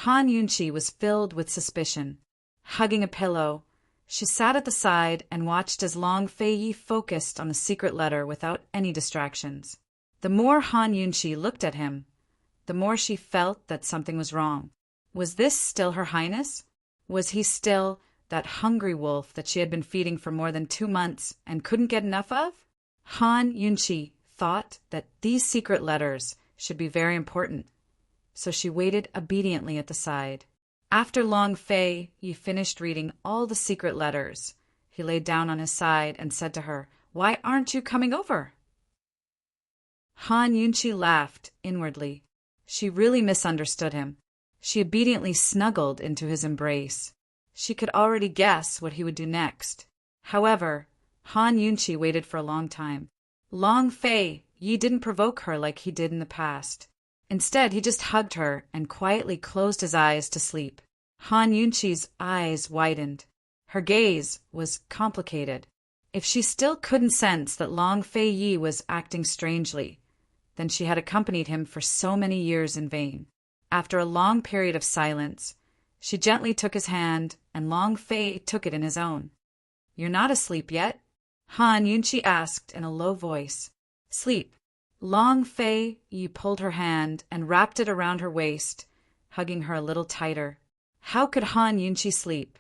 Han Yunchi was filled with suspicion. Hugging a pillow, she sat at the side and watched as Long Fei-yi focused on the secret letter without any distractions. The more Han Yunchi looked at him, the more she felt that something was wrong. Was this still Her Highness? Was he still that hungry wolf that she had been feeding for more than 2 months and couldn't get enough of? Han Yunchi thought that these secret letters should be very important, so she waited obediently at the side. After Long Fei-yi finished reading all the secret letters, he lay down on his side and said to her, "Why aren't you coming over?" Han Yunchi laughed inwardly. She really misunderstood him. She obediently snuggled into his embrace. She could already guess what he would do next. However, Han Yunchi waited for a long time. Long Fei-yi didn't provoke her like he did in the past. Instead, he just hugged her and quietly closed his eyes to sleep. Han Yunchi's eyes widened. Her gaze was complicated. If she still couldn't sense that Long Fei-yi was acting strangely, then she had accompanied him for so many years in vain. After a long period of silence, she gently took his hand, and Long Fei took it in his own. "You're not asleep yet?" Han Yunchi asked in a low voice. "Sleep." Long Fei-yi pulled her hand and wrapped it around her waist, hugging her a little tighter. How could Han Yunchi sleep?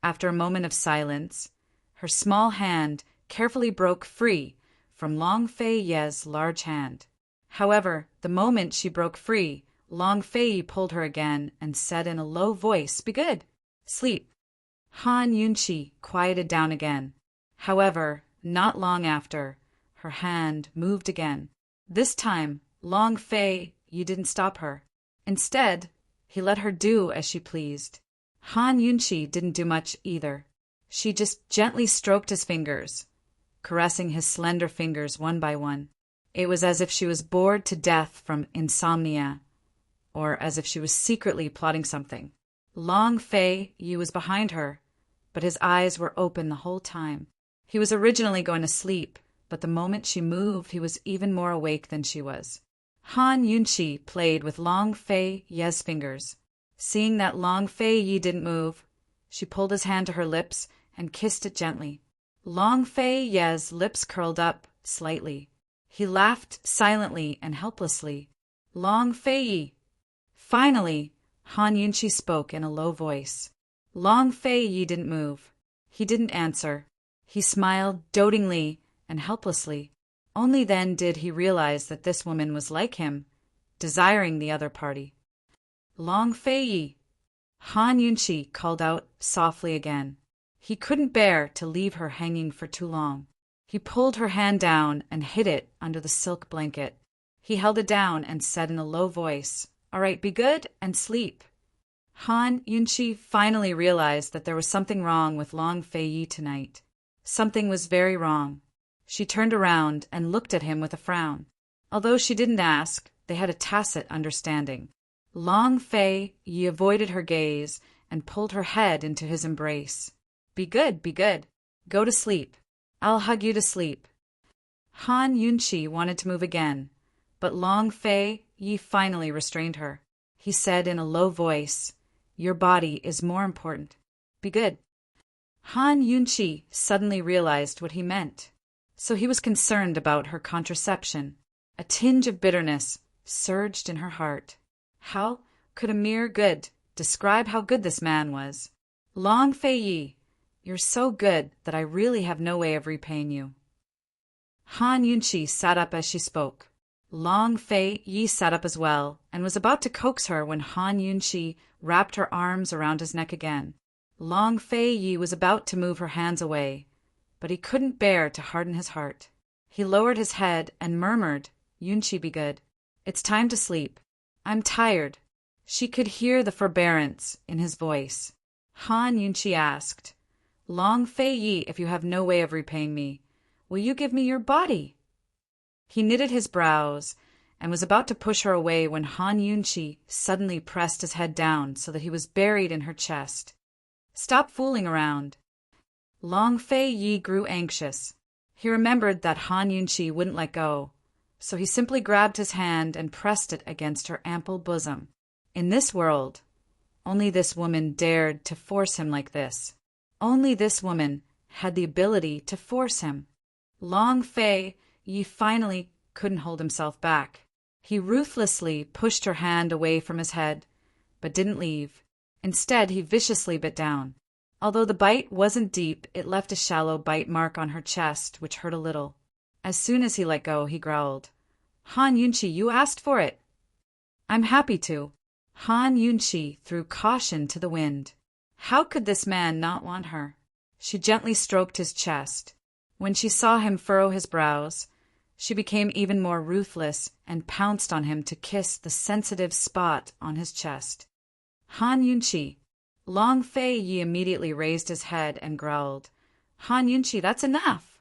After a moment of silence, her small hand carefully broke free from Long Fei-yi's large hand. However, the moment she broke free, Long Fei-yi pulled her again and said in a low voice, "Be good. Sleep." Han Yunchi quieted down again. However, not long after, her hand moved again. This time, Long Fei-yi didn't stop her. Instead, he let her do as she pleased. Han Yunchi didn't do much either. She just gently stroked his fingers, caressing his slender fingers one by one. It was as if she was bored to death from insomnia, or as if she was secretly plotting something. Long Fei-yi was behind her, but his eyes were open the whole time. He was originally going to sleep, but the moment she moved, he was even more awake than she was. Han Yunchi played with Long Fei-yi's fingers. Seeing that Long Fei-yi didn't move, she pulled his hand to her lips and kissed it gently. Long Fei-yi's lips curled up slightly. He laughed silently and helplessly. "Long Fei-yi." Finally, Han Yunchi spoke in a low voice. Long Fei-yi didn't move. He didn't answer. He smiled dotingly and helplessly. Only then did he realize that this woman was like him, desiring the other party. "Long Fei-yi." Han Yunchi called out softly again. He couldn't bear to leave her hanging for too long. He pulled her hand down and hid it under the silk blanket. He held it down and said in a low voice, "All right, be good and sleep." Han Yunchi finally realized that there was something wrong with Long Fei-yi tonight. Something was very wrong. She turned around and looked at him with a frown. Although she didn't ask, they had a tacit understanding. Long Fei-yi avoided her gaze and pulled her head into his embrace. Be good, be good. Go to sleep. I'll hug you to sleep." Han Yunchi wanted to move again, but Long Fei-yi finally restrained her. He said in a low voice, "Your body is more important. Be good." Han Yunchi suddenly realized what he meant, so he was concerned about her contraception. A tinge of bitterness surged in her heart. How could a mere good describe how good this man was? "Long Fei-yi, you're so good that I really have no way of repaying you." Han Yunchi sat up as she spoke. Long Fei-yi sat up as well and was about to coax her when Han Yunchi wrapped her arms around his neck again. Long Fei-yi was about to move her hands away, but he couldn't bear to harden his heart. He lowered his head and murmured, "Yunchi, be good. It's time to sleep. I'm tired." She could hear the forbearance in his voice. Han Yunchi asked, "Long Fei-yi, if you have no way of repaying me, will you give me your body?" He knitted his brows and was about to push her away when Han Yunchi suddenly pressed his head down so that he was buried in her chest. "Stop fooling around." Long Fei-yi grew anxious. He remembered that Han Yunchi wouldn't let go, so he simply grabbed his hand and pressed it against her ample bosom. In this world, Only this woman dared to force him like this. Only this woman had the ability to force him. Long Fei Yi finally couldn't hold himself back. He ruthlessly pushed her hand away from his head, but didn't leave. Instead, he viciously bit down. Although the bite wasn't deep, it left a shallow bite mark on her chest, which hurt a little. As soon as he let go, he growled, "Han Yunqi, you asked for it." "I'm happy to." Han Yunqi threw caution to the wind. How could this man not want her? She gently stroked his chest. When she saw him furrow his brows, she became even more ruthless and pounced on him to kiss the sensitive spot on his chest. "Han Yunqi." Long Fei Yi immediately raised his head and growled, "Han Yunqi, that's enough."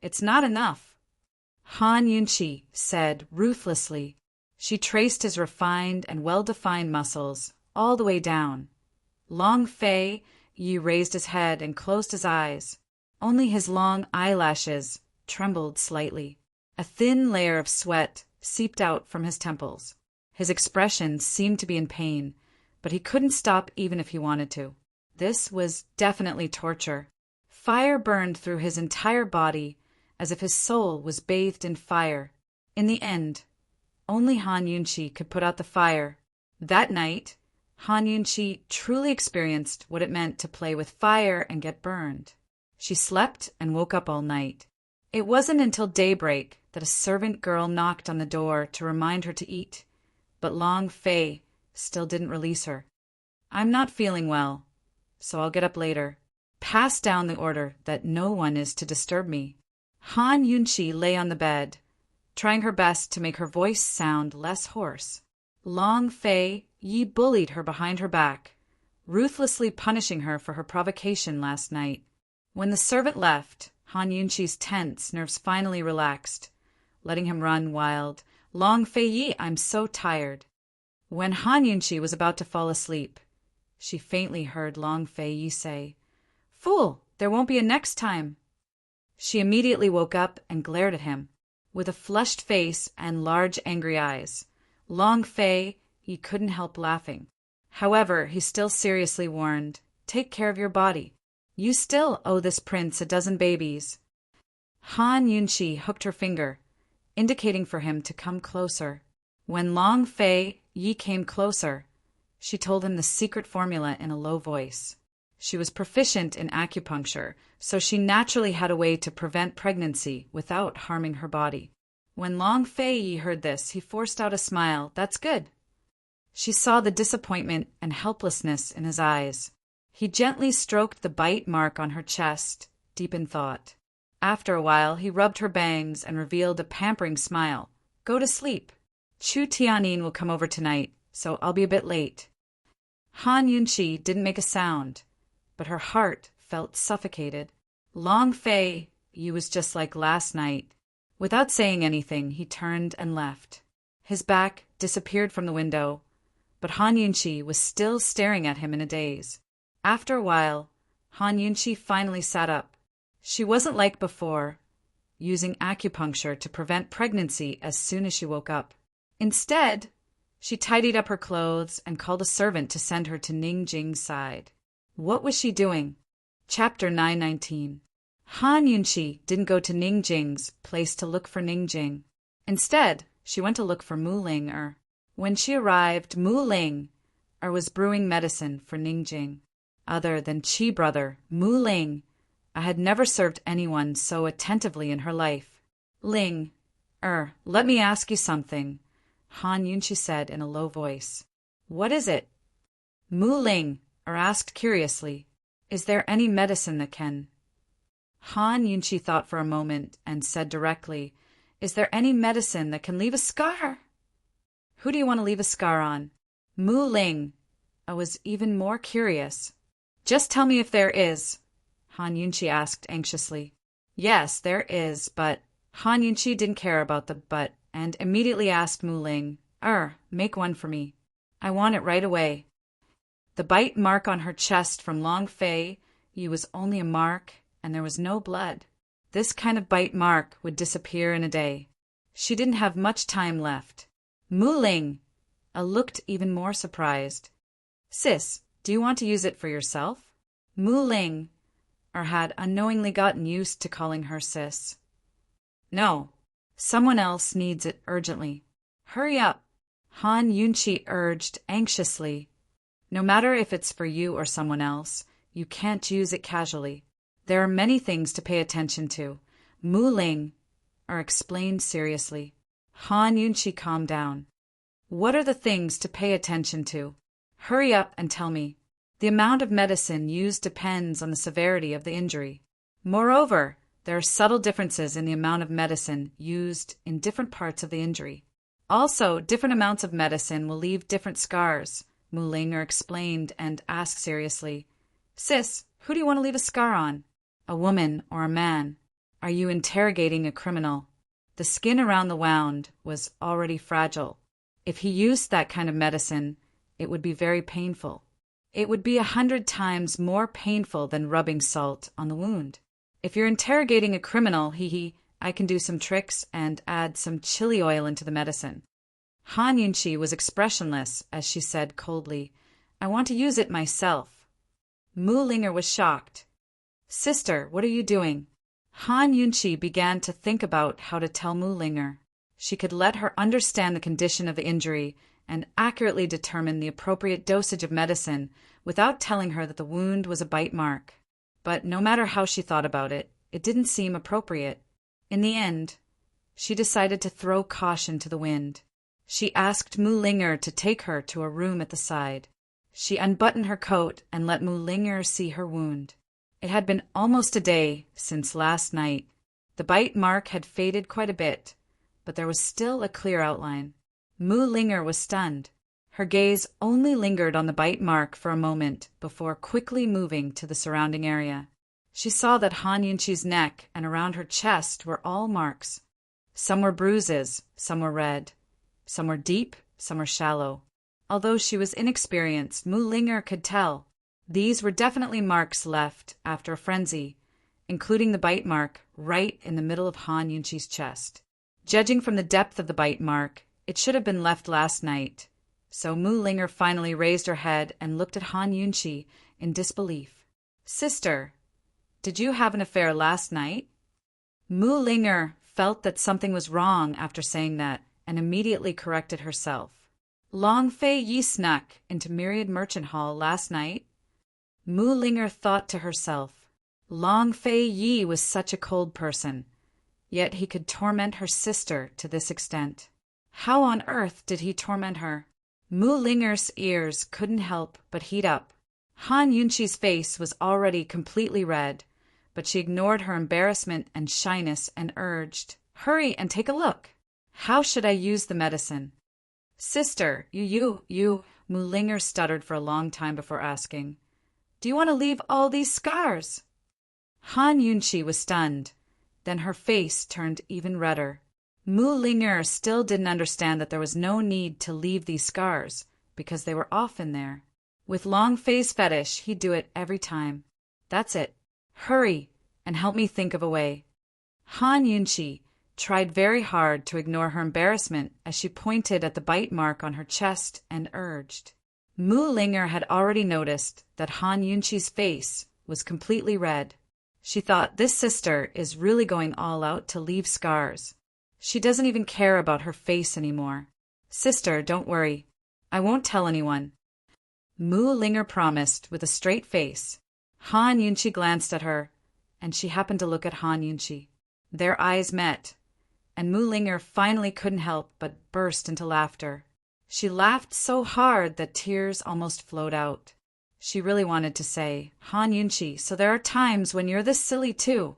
"It's not enough," Han Yunqi said ruthlessly. She traced his refined and well-defined muscles all the way down. Long Fei Yi raised his head and closed his eyes. Only his long eyelashes trembled slightly. A thin layer of sweat seeped out from his temples. His expression seemed to be in pain, but he couldn't stop even if he wanted to. This was definitely torture. Fire burned through his entire body, as if his soul was bathed in fire. In the end, only Han Yunqi could put out the fire. That night, Han Yunqi truly experienced what it meant to play with fire and get burned. She slept and woke up all night. It wasn't until daybreak that a servant girl knocked on the door to remind her to eat, but Long Fei still didn't release her. "I'm not feeling well, so I'll get up later. Pass down the order that no one is to disturb me." Han Yunqi lay on the bed, trying her best to make her voice sound less hoarse. Long Fei Yi bullied her behind her back, ruthlessly punishing her for her provocation last night. When the servant left, Han Yunqi's tense nerves finally relaxed, letting him run wild. "Long Fei Yi, I'm so tired." When Han Yunqi was about to fall asleep, she faintly heard Long Fei Yi say, "Fool, there won't be a next time." She immediately woke up and glared at him. With a flushed face and large angry eyes, Long Fei Yi couldn't help laughing. However, he still seriously warned, "Take care of your body. You still owe this prince a dozen babies." Han Yunqi hooked her finger, indicating for him to come closer. When Long Fei Yi came closer, she told him the secret formula in a low voice. She was proficient in acupuncture, so she naturally had a way to prevent pregnancy without harming her body. When Long Fei Yi heard this, he forced out a smile. "That's good." She saw the disappointment and helplessness in his eyes. He gently stroked the bite mark on her chest, deep in thought. After a while, he rubbed her bangs and revealed a pampering smile. "Go to sleep. Chu Tianyin will come over tonight, so I'll be a bit late." Han Yunqi didn't make a sound, but her heart felt suffocated. Long Fei Yi was just like last night. Without saying anything, he turned and left. His back disappeared from the window, but Han Yunqi was still staring at him in a daze. After a while, Han Yunqi finally sat up. She wasn't like before, using acupuncture to prevent pregnancy as soon as she woke up. Instead, she tidied up her clothes and called a servant to send her to Ningjing's side. What was she doing? Chapter 919. Han Yunqi didn't go to Ningjing's place to look for Ningjing. Instead, she went to look for Mu Ling. When she arrived, Mu Ling was brewing medicine for Ningjing. Other than Qi brother, Mu Ling had never served anyone so attentively in her life. "Ling, let me ask you something," Han Yunqi said in a low voice. "What is it?" Mu Ling asked curiously, "Is there any medicine that can—" Han Yunqi thought for a moment and said directly, "Is there any medicine that can leave a scar?" "Who do you want to leave a scar on?" Mu Ling was even more curious. "Just tell me if there is," Han Yunqi asked anxiously. "Yes, there is, but—" Han Yunqi didn't care about the "but" and immediately asked Mu Ling, "Make one for me. I want it right away." The bite mark on her chest from Long Fei Yi was only a mark, and there was no blood. This kind of bite mark would disappear in a day. She didn't have much time left. Mu Ling looked even more surprised. Sis, do you want to use it for yourself? Mu Ling had unknowingly gotten used to calling her sis. No, someone else needs it urgently. Hurry up, Han Yunqi urged anxiously. No matter if it's for you or someone else, you can't use it casually. There are many things to pay attention to. Mu Ling explained seriously. Han Yunqi calmed down. What are the things to pay attention to? Hurry up and tell me. The amount of medicine used depends on the severity of the injury. Moreover, there are subtle differences in the amount of medicine used in different parts of the injury. Also, different amounts of medicine will leave different scars, Mu Ling explained and asked seriously. Sis, who do you want to leave a scar on? A woman or a man? Are you interrogating a criminal? The skin around the wound was already fragile. If he used that kind of medicine, it would be very painful. It would be 100 times more painful than rubbing salt on the wound. If you're interrogating a criminal, I can do some tricks and add some chili oil into the medicine. Han Yunqi was expressionless as she said coldly, I want to use it myself. Mu Ling was shocked. Sister, what are you doing? Han Yunqi began to think about how to tell Mu Ling she could let her understand the condition of the injury and accurately determine the appropriate dosage of medicine without telling her that the wound was a bite mark. But no matter how she thought about it, it didn't seem appropriate. In the end, she decided to throw caution to the wind. She asked Mu Ling to take her to a room at the side. She unbuttoned her coat and let Mu Ling see her wound. It had been almost a day since last night. The bite mark had faded quite a bit, but there was still a clear outline. Mu Ling was stunned. Her gaze only lingered on the bite mark for a moment before quickly moving to the surrounding area. She saw that Han Yunqi's neck and around her chest were all marks. Some were bruises, some were red. Some were deep, some were shallow. Although she was inexperienced, Mu Ling could tell. These were definitely marks left after a frenzy, including the bite mark right in the middle of Han Yunqi's chest. Judging from the depth of the bite mark, it should have been left last night. So Mu Ling finally raised her head and looked at Han Yunqi in disbelief. Sister, did you have an affair last night? Mu Ling felt that something was wrong after saying that and immediately corrected herself. Long Fei Yi snuck into Myriad Merchant Hall last night? Mu Ling thought to herself. Long Fei Yi was such a cold person, yet he could torment her sister to this extent. How on earth did he torment her? Mu Ling's ears couldn't help but heat up. Han Yunqi's face was already completely red, but she ignored her embarrassment and shyness and urged, Hurry and take a look. How should I use the medicine? Sister, you, Mu Ling stuttered for a long time before asking, Do you want to leave all these scars? Han Yunqi was stunned. Then her face turned even redder. Mu Ling still didn't understand that there was no need to leave these scars, because they were often there. With Long Fei's fetish, he'd do it every time. That's it. Hurry, and help me think of a way. Han Yunqi tried very hard to ignore her embarrassment as she pointed at the bite mark on her chest and urged. Mu Ling had already noticed that Han Yunqi's face was completely red. She thought, this sister is really going all out to leave scars. She doesn't even care about her face anymore. Sister, don't worry. I won't tell anyone. Mu Ling promised with a straight face. Han Yunqi glanced at her, and she happened to look at Han Yunqi. Their eyes met, and Mu Ling finally couldn't help but burst into laughter. She laughed so hard that tears almost flowed out. She really wanted to say, Han Yunqi, so there are times when you're this silly too.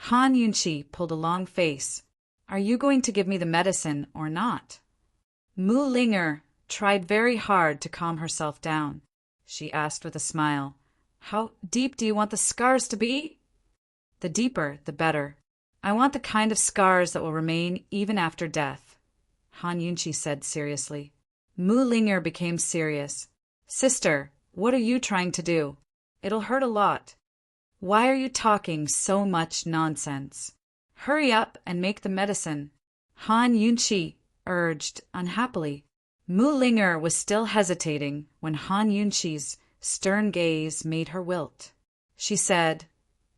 Han Yunqi pulled a long face. Are you going to give me the medicine or not? Mu Ling tried very hard to calm herself down. She asked with a smile, How deep do you want the scars to be? The deeper, the better. I want the kind of scars that will remain even after death, Han Yunqi said seriously. Mu Ling became serious. Sister, what are you trying to do? It'll hurt a lot. Why are you talking so much nonsense? Hurry up and make the medicine, Han Yunqi urged unhappily. Mu Linger was still hesitating when Han Yunqi's stern gaze made her wilt. She said,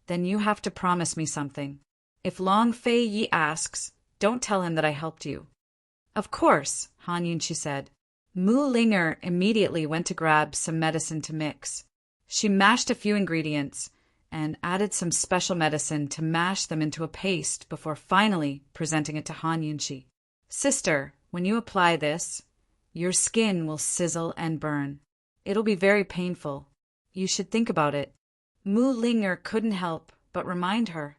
"Then you have to promise me something. If Long Fei Yi asks, don't tell him that I helped you." "Of course," Han Yunqi said. Mu Linger immediately went to grab some medicine to mix. She mashed a few ingredients and added some special medicine to mash them into a paste before finally presenting it to Han Yunqi. "Sister, when you apply this, your skin will sizzle and burn. It'll be very painful. You should think about it." Mu Linger couldn't help but remind her.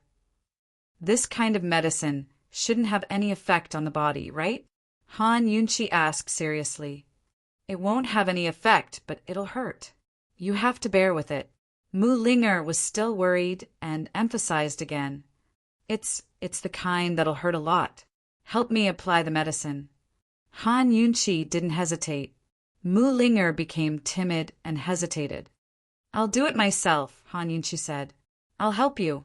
"This kind of medicine shouldn't have any effect on the body, right?" Han Yunqi asked seriously. "It won't have any effect, but it'll hurt. You have to bear with it." Mu Linger was still worried and emphasized again. It's the kind that'll hurt a lot. Help me apply the medicine." Han Yunqi didn't hesitate. Mu Linger became timid and hesitated. "I'll do it myself," Han Yunqi said. "I'll help you."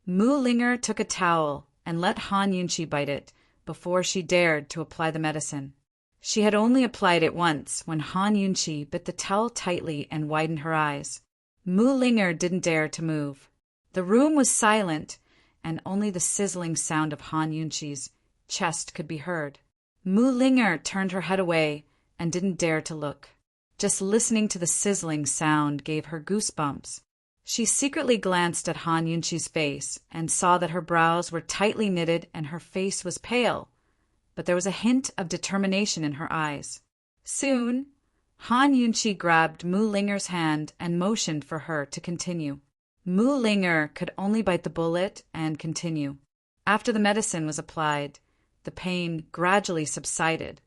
Mu Linger took a towel and let Han Yunqi bite it before she dared to apply the medicine. She had only applied it once when Han Yunqi bit the towel tightly and widened her eyes. Mu Linger didn't dare to move. The room was silent, and only the sizzling sound of Han Yunqi's chest could be heard. Mu Linger turned her head away and didn't dare to look. Just listening to the sizzling sound gave her goosebumps. She secretly glanced at Han Yunqi's face and saw that her brows were tightly knitted and her face was pale, but there was a hint of determination in her eyes. Soon, Han Yunqi grabbed Mu Linger's hand and motioned for her to continue. Mu Linger could only bite the bullet and continue. After the medicine was applied, the pain gradually subsided.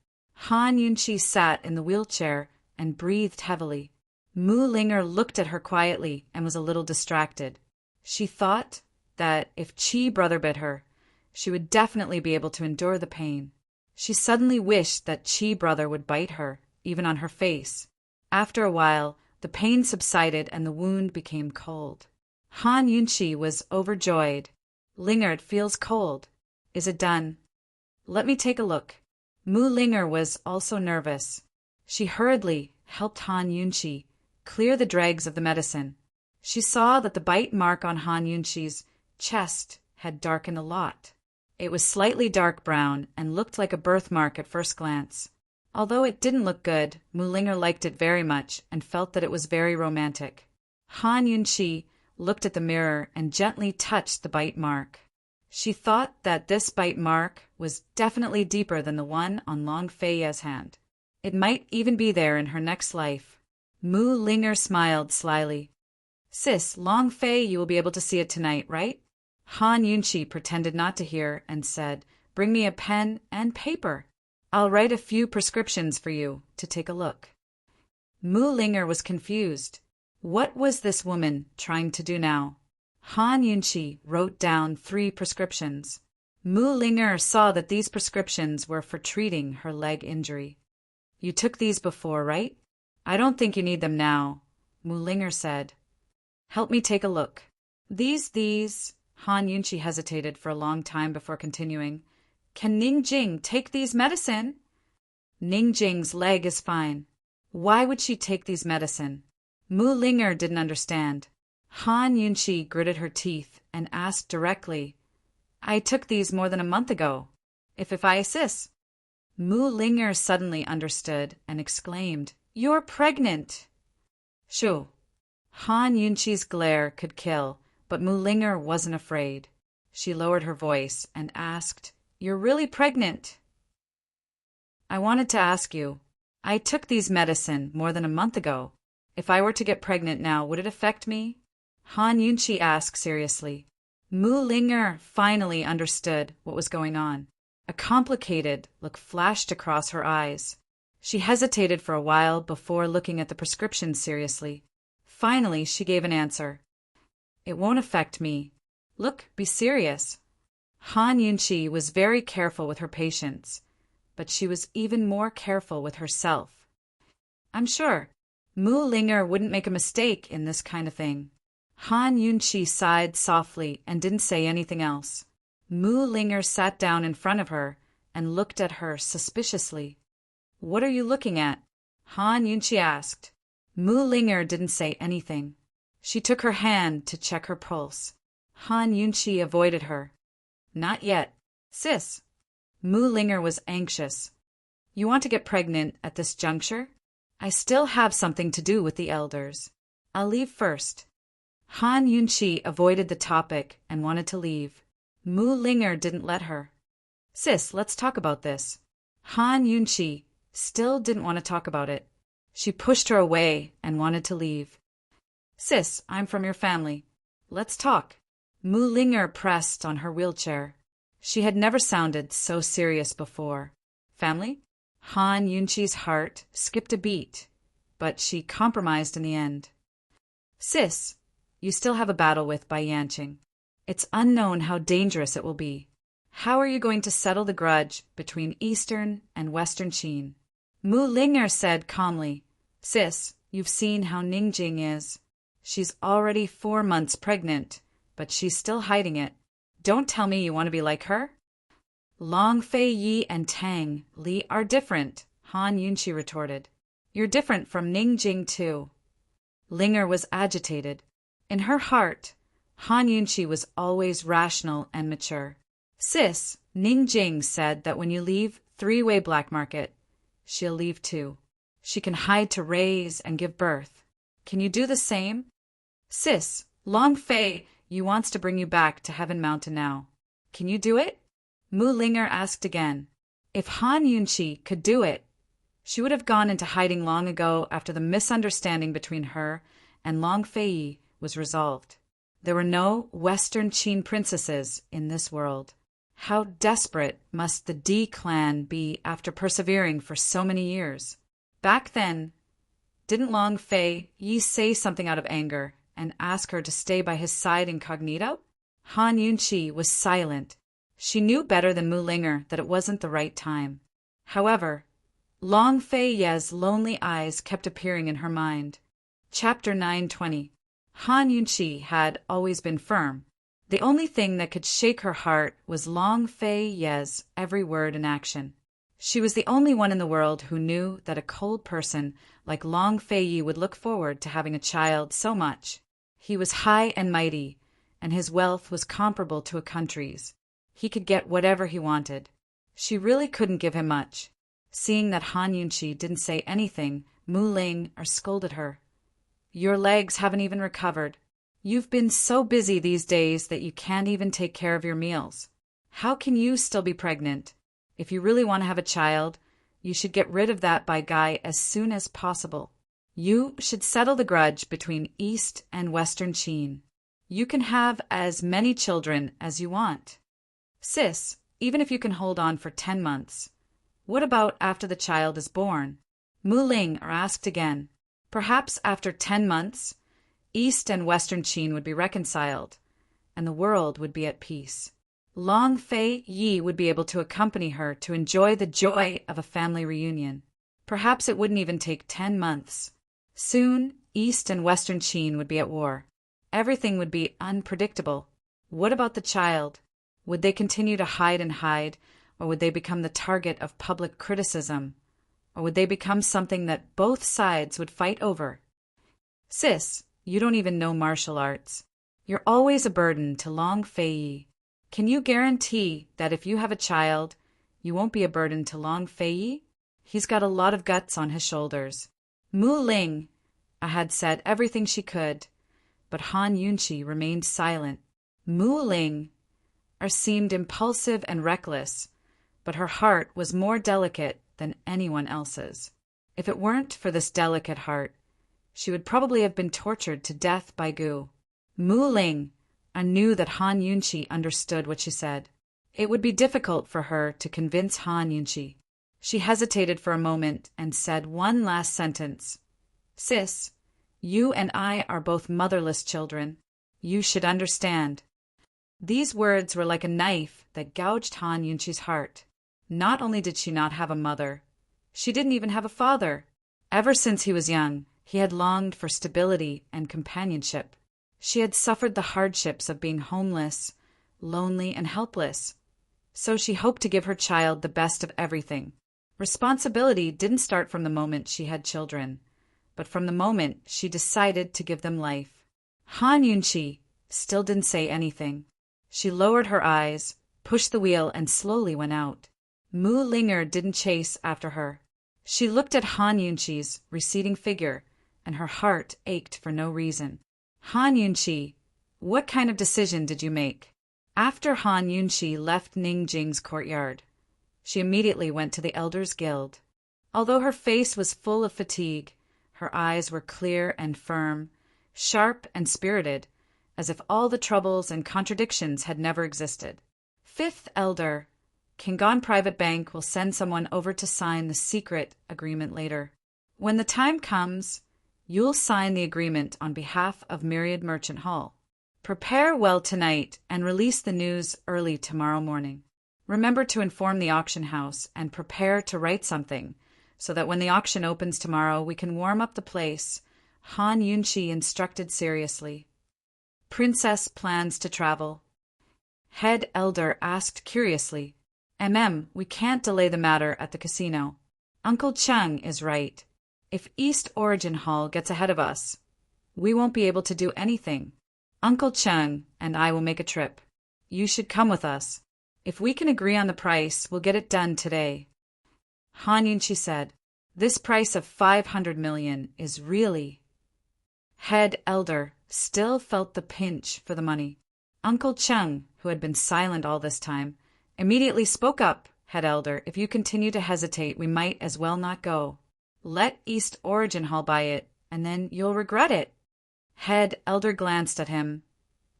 Han Yunqi sat in the wheelchair and breathed heavily. Mu Linger looked at her quietly and was a little distracted. She thought that if Chi brother bit her, she would definitely be able to endure the pain. She suddenly wished that Chi brother would bite her, even on her face. After a while, the pain subsided and the wound became cold. Han Yunqi was overjoyed. "Linger, it feels cold. Is it done? Let me take a look." Mu Linger was also nervous. She hurriedly helped Han Yunqi clear the dregs of the medicine. She saw that the bite mark on Han Yunqi's chest had darkened a lot. It was slightly dark brown and looked like a birthmark at first glance. Although it didn't look good, Mu Linger liked it very much and felt that it was very romantic. Han Yunqi looked at the mirror and gently touched the bite mark. She thought that this bite mark was definitely deeper than the one on Long Fei Ye's hand. It might even be there in her next life. Mu Linger smiled slyly. "Sis, Long Fei, you will be able to see it tonight, right?" Han Yunqi pretended not to hear and said, "Bring me a pen and paper. I'll write a few prescriptions for you to take a look." Mu Linger was confused. What was this woman trying to do now? Han Yunqi wrote down 3 prescriptions. Mu Linger saw that these prescriptions were for treating her leg injury. "You took these before, right? I don't think you need them now," Mu Linger said. "Help me take a look." These, Han Yunqi hesitated for a long time before continuing. "Can Ningjing take these medicine?" "Ningjing's leg is fine. Why would she take these medicine?" Mu Linger didn't understand. Han Yunqi gritted her teeth and asked directly, "I took these more than a month ago. If I assist." Mu Linger suddenly understood and exclaimed, "You're pregnant!" Shoo! Han Yunqi's glare could kill, but Mu Linger wasn't afraid. She lowered her voice and asked, "You're really pregnant?" "I wanted to ask you. I took these medicine more than a month ago. If I were to get pregnant now, would it affect me?" Han Yunqi asked seriously. Mu Linger finally understood what was going on. A complicated look flashed across her eyes. She hesitated for a while before looking at the prescription seriously. Finally, she gave an answer. "It won't affect me. Look, be serious." Han Yunqi was very careful with her patients, but she was even more careful with herself. "I'm sure Mu Linger wouldn't make a mistake in this kind of thing." Han Yunqi sighed softly and didn't say anything else. Mu Linger sat down in front of her and looked at her suspiciously. What are you looking at? Han Yunqi asked. Mu Linger didn't say anything. She took her hand to check her pulse. Han Yunqi avoided her. Not yet, sis. Mu Linger was anxious. You want to get pregnant at this juncture? I still have something to do with the elders. I'll leave first. Han Yunqi avoided the topic and wanted to leave. Mu Linger didn't let her. Sis, let's talk about this. Han Yunqi still didn't want to talk about it. She pushed her away and wanted to leave. Sis, I'm from your family. Let's talk. Mu Linger pressed on her wheelchair. She had never sounded so serious before. Family? Han Yunqi's heart skipped a beat, but she compromised in the end. Sis, you still have a battle with Bai Yanqing. It's unknown how dangerous it will be. How are you going to settle the grudge between Eastern and Western Qin? Mu Linger said calmly, Sis, you've seen how Ningjing is. She's already 4 months pregnant, but she's still hiding it. Don't tell me you want to be like her? Long Fei Yi and Tang Li are different, Han Yunqi retorted. You're different from Ningjing too. Linger was agitated. In her heart, Han Yunqi was always rational and mature. Sis, Ningjing said that when you leave three-way black market, she'll leave too. She can hide to raise and give birth. Can you do the same? Sis, Long Fei Yi wants to bring you back to Heaven Mountain now. Can you do it? Mu Linger asked again. If Han Yunqi could do it, she would have gone into hiding long ago after the misunderstanding between her and Long Fei Yi was resolved. There were no Western Qin princesses in this world. How desperate must the D clan be after persevering for so many years? Back then, didn't Long Fei Yi say something out of anger and ask her to stay by his side incognito? Han Yunqi was silent. She knew better than Mu Linger that it wasn't the right time. However, Long Fei Yi's lonely eyes kept appearing in her mind. Chapter 920. Han Yunqi had always been firm. The only thing that could shake her heart was Long Fei Yi's every word and action. She was the only one in the world who knew that a cold person like Long Fei Yi would look forward to having a child so much. He was high and mighty, and his wealth was comparable to a country's. He could get whatever he wanted. She really couldn't give him much. Seeing that Han Yunqi didn't say anything, Mu Linger scolded her. Your legs haven't even recovered. You've been so busy these days that you can't even take care of your meals. How can you still be pregnant? If you really want to have a child, you should get rid of that Bai guy as soon as possible. You should settle the grudge between East and Western Qin. You can have as many children as you want. Sis, even if you can hold on for 10 months, what about after the child is born? Mu Linger asked again. Perhaps after 10 months, East and Western Qin would be reconciled, and the world would be at peace. Long Fei Yi would be able to accompany her to enjoy the joy of a family reunion. Perhaps it wouldn't even take 10 months. Soon, East and Western Qin would be at war. Everything would be unpredictable. What about the child? Would they continue to hide, or would they become the target of public criticism? Or would they become something that both sides would fight over? Sis, you don't even know martial arts. You're always a burden to Long Fei Yi. Can you guarantee that if you have a child, you won't be a burden to Long Fei Yi? He's got a lot of guts on his shoulders. Mu Linger had said everything she could, but Han Yunqi remained silent. Mu Linger seemed impulsive and reckless, but her heart was more delicate than anyone else's. If it weren't for this delicate heart, she would probably have been tortured to death by Gu. Mu Linger knew that Han Yunqi understood what she said. It would be difficult for her to convince Han Yunqi. She hesitated for a moment and said one last sentence. Sis, you and I are both motherless children. You should understand. These words were like a knife that gouged Han Yunqi's heart. Not only did she not have a mother, she didn't even have a father. Ever since he was young, he had longed for stability and companionship. She had suffered the hardships of being homeless, lonely, and helpless. So she hoped to give her child the best of everything. Responsibility didn't start from the moment she had children, but from the moment she decided to give them life. Han Yunqi still didn't say anything. She lowered her eyes, pushed the wheel, and slowly went out. Mu Linger didn't chase after her. She looked at Han Yunqi's receding figure, and her heart ached for no reason. Han Yunqi, what kind of decision did you make? After Han Yunqi left Ningjing's courtyard, she immediately went to the Elders' Guild. Although her face was full of fatigue, her eyes were clear and firm, sharp and spirited, as if all the troubles and contradictions had never existed. Fifth Elder, Kingon Private Bank will send someone over to sign the secret agreement later. When the time comes, you'll sign the agreement on behalf of Myriad Merchant Hall. Prepare well tonight and release the news early tomorrow morning. Remember to inform the auction house and prepare to write something, so that when the auction opens tomorrow we can warm up the place, Han Yunqi instructed seriously. Princess plans to travel. Head Elder asked curiously. We can't delay the matter at the casino. Uncle Chung is right. If East Origin Hall gets ahead of us, we won't be able to do anything. Uncle Chung and I will make a trip. You should come with us. If we can agree on the price, we'll get it done today. Han Yunqi said, this price of 500 million is really... Head Elder still felt the pinch for the money. Uncle Chung, who had been silent all this time, immediately spoke up. Head Elder, if you continue to hesitate, we might as well not go. Let East Origin Hall buy it, and then you'll regret it. Head Elder glanced at him,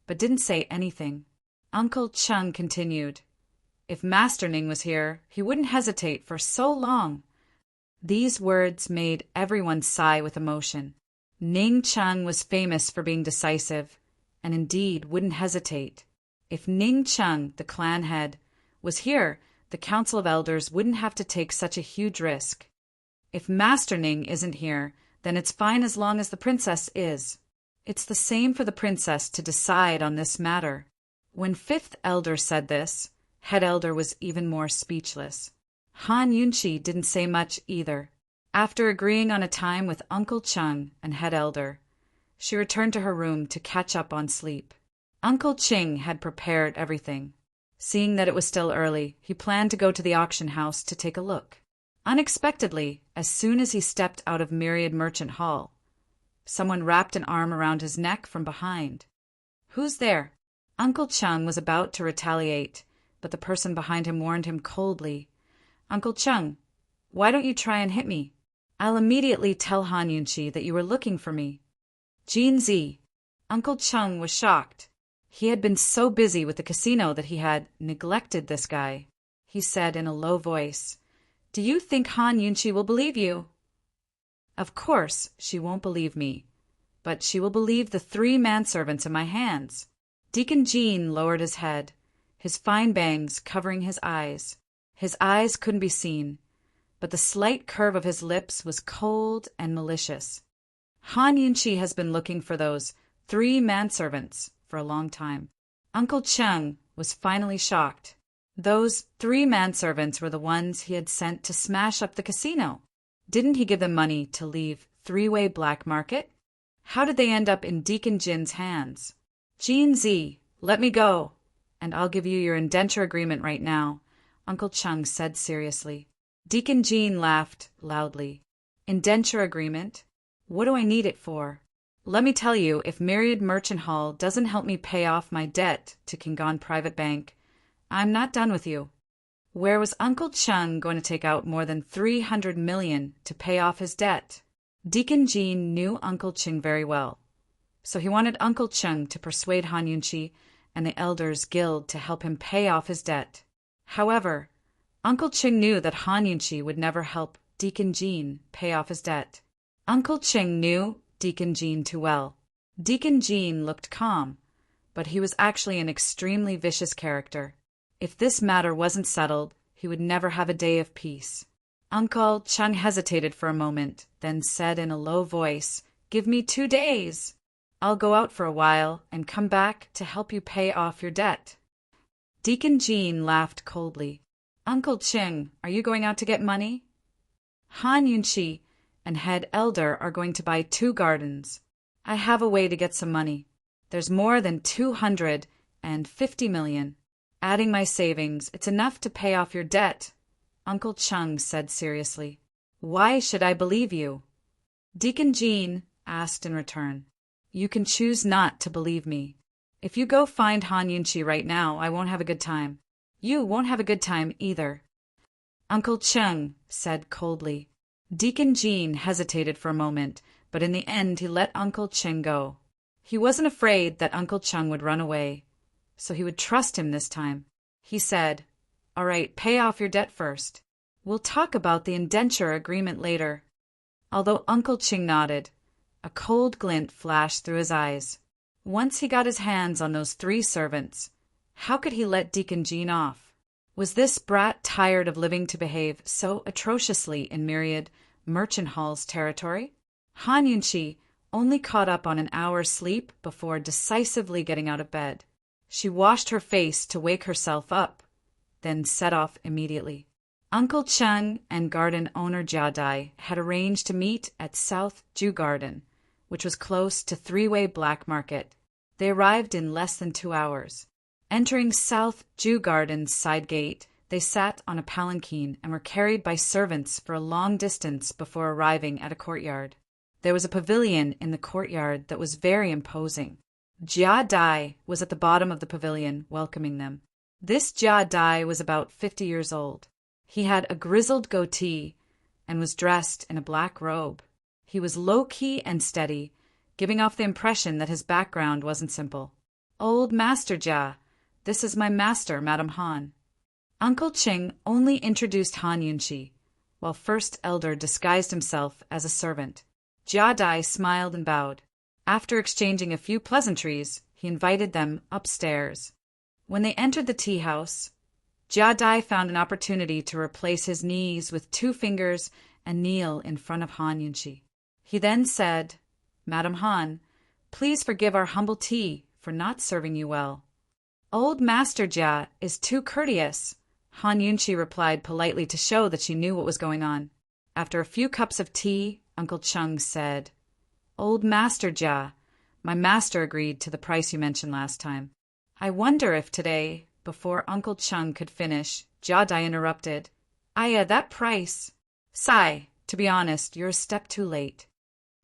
but didn't say anything. Uncle Chung continued. If Master Ning was here, he wouldn't hesitate for so long. These words made everyone sigh with emotion. Ning Chung was famous for being decisive, and indeed wouldn't hesitate. If Ning Chung, the clan head, was here, the Council of Elders wouldn't have to take such a huge risk. If Master Ning isn't here, then it's fine as long as the princess is. It's the same for the princess to decide on this matter. When Fifth Elder said this, Head Elder was even more speechless. Han Yunqi didn't say much either. After agreeing on a time with Uncle Chung and Head Elder, she returned to her room to catch up on sleep. Uncle Ching had prepared everything. Seeing that it was still early, he planned to go to the auction house to take a look. Unexpectedly, as soon as he stepped out of Myriad Merchant Hall, someone wrapped an arm around his neck from behind. Who's there? Uncle Chung was about to retaliate, but the person behind him warned him coldly. Uncle Chung, why don't you try and hit me? I'll immediately tell Han Yunqi that you were looking for me. Jean Z. Uncle Chung was shocked. He had been so busy with the casino that he had neglected this guy. He said in a low voice, Do you think Han Yunqi will believe you? Of course she won't believe me, but she will believe the 3 manservants in my hands. Deacon Jean lowered his head, his fine bangs covering his eyes. His eyes couldn't be seen, but the slight curve of his lips was cold and malicious. Han Yunqi has been looking for those 3 manservants for a long time. Uncle Chung was finally shocked. Those 3 manservants were the ones he had sent to smash up the casino. Didn't he give them money to leave 3-way black market? How did they end up in Deacon Jin's hands? Jean Z, let me go, and I'll give you your indenture agreement right now, Uncle Chung said seriously. Deacon Jean laughed loudly. Indenture agreement? What do I need it for? Let me tell you, if Myriad Merchant Hall doesn't help me pay off my debt to Kingon Private Bank, I'm not done with you. Where was Uncle Chung going to take out more than 300 million to pay off his debt? Deacon Jean knew Uncle Chung very well, so he wanted Uncle Chung to persuade Han Yunqi and the Elders' Guild to help him pay off his debt. However, Uncle Chung knew that Han Yunqi would never help Deacon Jean pay off his debt. Uncle Chung knew Deacon Jean too well. Deacon Jean looked calm, but he was actually an extremely vicious character. If this matter wasn't settled, he would never have a day of peace. Uncle Chung hesitated for a moment, then said in a low voice, Give me 2 days. I'll go out for a while and come back to help you pay off your debt. Deacon Jean laughed coldly. Uncle Chung, are you going out to get money? Han Yunqi and head elder are going to buy 2 gardens. I have a way to get some money. There's more than 250 million. Adding my savings, it's enough to pay off your debt, Uncle Chung said seriously. Why should I believe you? Deacon Jean asked in return. You can choose not to believe me. If you go find Han Yunqi right now, I won't have a good time. You won't have a good time either. Uncle Chung said coldly. Deacon Jean hesitated for a moment, but in the end he let Uncle Chung go. He wasn't afraid that Uncle Chung would run away, so he would trust him this time. He said, All right, pay off your debt first. We'll talk about the indenture agreement later. Although Uncle Chung nodded, a cold glint flashed through his eyes. Once he got his hands on those 3 servants, how could he let Deacon Jean off? Was this brat tired of living to behave so atrociously in Myriad Merchant Hall's territory? Han Yunqi only caught up on an hour's sleep before decisively getting out of bed. She washed her face to wake herself up, then set off immediately. Uncle Chung and garden owner Jia Dai had arranged to meet at South Jew Garden, which was close to Three-Way Black Market. They arrived in less than 2 hours. Entering South Jew Garden's side gate, they sat on a palanquin and were carried by servants for a long distance before arriving at a courtyard. There was a pavilion in the courtyard that was very imposing. Jia Dai was at the bottom of the pavilion, welcoming them. This Jia Dai was about 50 years old. He had a grizzled goatee and was dressed in a black robe. He was low-key and steady, giving off the impression that his background wasn't simple. Old Master Jia, this is my master, Madam Han. Uncle Chung only introduced Han Yunqi, while First Elder disguised himself as a servant. Jia Dai smiled and bowed. After exchanging a few pleasantries, he invited them upstairs. When they entered the tea house, Jia Dai found an opportunity to replace his knees with 2 fingers and kneel in front of Han Yunqi. He then said, Madam Han, please forgive our humble tea for not serving you well. Old Master Jia is too courteous, Han Yunqi replied politely to show that she knew what was going on. After a few cups of tea, Uncle Chung said, Old Master Jia, my master agreed to the price you mentioned last time. I wonder if today, before Uncle Chung could finish, Jia Dai interrupted. That price. Sigh, to be honest, you're a step too late.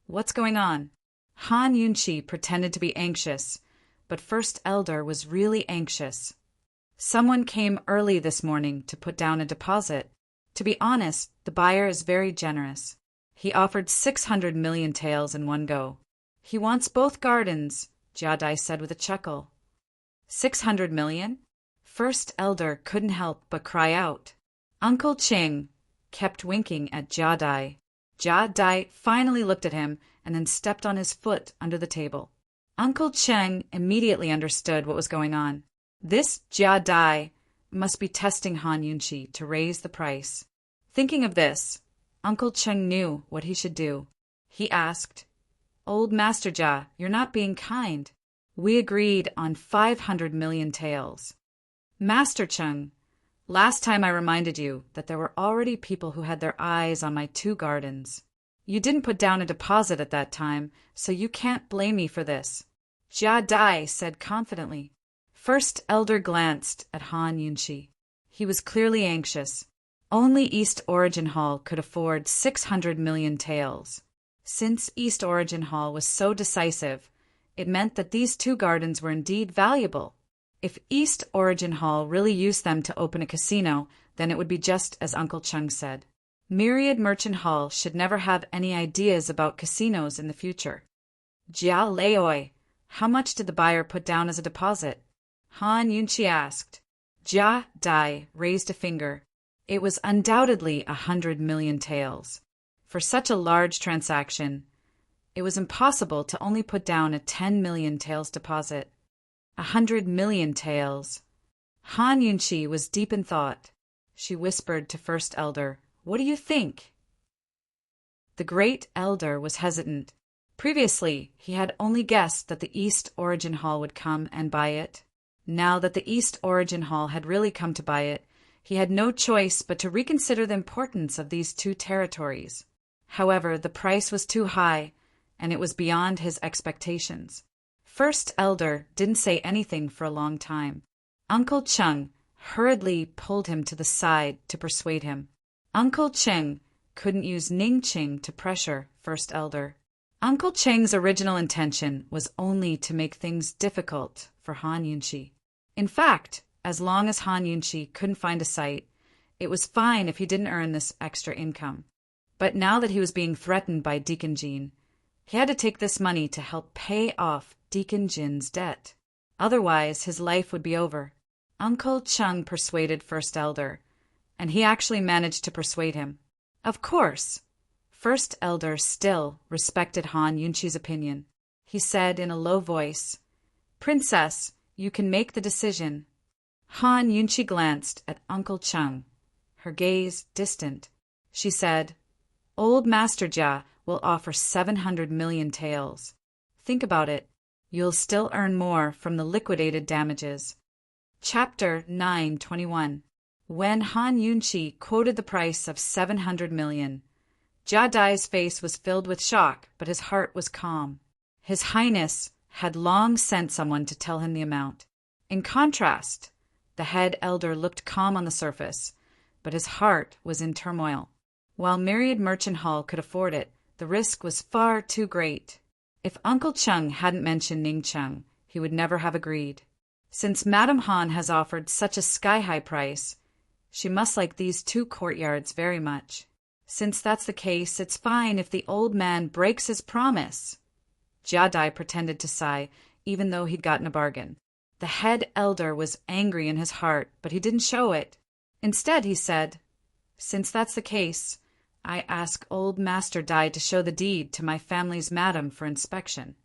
What's going on? Han Yunqi pretended to be anxious, but First Elder was really anxious. Someone came early this morning to put down a deposit. To be honest, the buyer is very generous. He offered 600 million taels in one go. He wants both gardens, Jia Dai said with a chuckle. 600 million? First Elder couldn't help but cry out. Uncle Chung kept winking at Jia Dai. Jia Dai finally looked at him and then stepped on his foot under the table. Uncle Chung immediately understood what was going on. This Jia Dai must be testing Han Yunqi to raise the price. Thinking of this, Uncle Chung knew what he should do. He asked, Old Master Jia, you're not being kind. We agreed on 500 million taels. Master Chung, last time I reminded you that there were already people who had their eyes on my 2 gardens. You didn't put down a deposit at that time, so you can't blame me for this, Jia Dai said confidently. First Elder glanced at Han Yunqi. He was clearly anxious. Only East Origin Hall could afford 600 million taels. Since East Origin Hall was so decisive, it meant that these 2 gardens were indeed valuable. If East Origin Hall really used them to open a casino, then it would be just as Uncle Chung said. Myriad Merchant Hall should never have any ideas about casinos in the future. Jia Leoi, how much did the buyer put down as a deposit? Han Yunqi asked. Jia Dai raised a finger. It was undoubtedly 100 million taels. For such a large transaction, it was impossible to only put down a 10 million taels deposit. 100 million taels. Han Yunqi was deep in thought. She whispered to First Elder, What do you think? The Great Elder was hesitant. Previously, he had only guessed that the East Origin Hall would come and buy it. Now that the East Origin Hall had really come to buy it, He had no choice but to reconsider the importance of these two territories. However, the price was too high, and it was beyond his expectations. First Elder didn't say anything for a long time. Uncle Chung hurriedly pulled him to the side to persuade him. Uncle Cheng couldn't use Ning Ching to pressure First Elder. Uncle Cheng's original intention was only to make things difficult for Han Yunqi. In fact, as long as Han Yunqi couldn't find a site, it was fine if he didn't earn this extra income. But now that he was being threatened by Deacon Jean, he had to take this money to help pay off Deacon Jin's debt. Otherwise, his life would be over. Uncle Chung persuaded First Elder, and he actually managed to persuade him. Of course, First Elder still respected Han Yunqi's opinion. He said in a low voice, "Princess, you can make the decision." Han Yunqi glanced at Uncle Chung, her gaze distant. She said, "Old Master Jia will offer 700 million taels. Think about it. You'll still earn more from the liquidated damages." Chapter 921. When Han Yunqi quoted the price of 700 million, Jia Dai's face was filled with shock, but his heart was calm. His Highness had long sent someone to tell him the amount. In contrast, the head elder looked calm on the surface, but his heart was in turmoil. While Myriad Merchant Hall could afford it, the risk was far too great. If Uncle Chung hadn't mentioned Ning Chung, he would never have agreed. Since Madame Han has offered such a sky-high price, she must like these two courtyards very much. Since that's the case, it's fine if the old man breaks his promise. Jia Dai pretended to sigh, even though he'd gotten a bargain. The head elder was angry in his heart, but he didn't show it. Instead, he said, "Since that's the case, I ask old Master Dai to show the deed to my family's madam for inspection."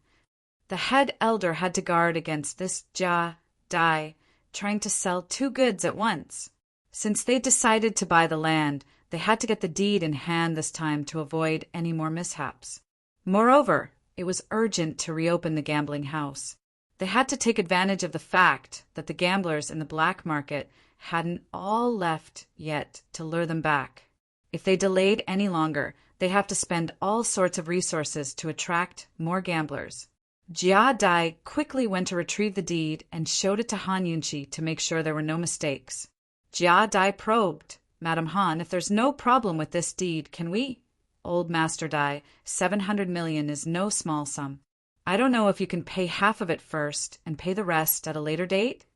The head elder had to guard against this Jia Dai trying to sell two goods at once. Since they decided to buy the land, they had to get the deed in hand this time to avoid any more mishaps. Moreover, it was urgent to reopen the gambling house. They had to take advantage of the fact that the gamblers in the black market hadn't all left yet to lure them back. If they delayed any longer, they'd have to spend all sorts of resources to attract more gamblers. Jia Dai quickly went to retrieve the deed and showed it to Han Yunqi to make sure there were no mistakes. Jia Dai probed, "Madam Han, if there's no problem with this deed, can we?" "Old Master Dai, 700 million is no small sum. I don't know if you can pay half of it first and pay the rest at a later date?"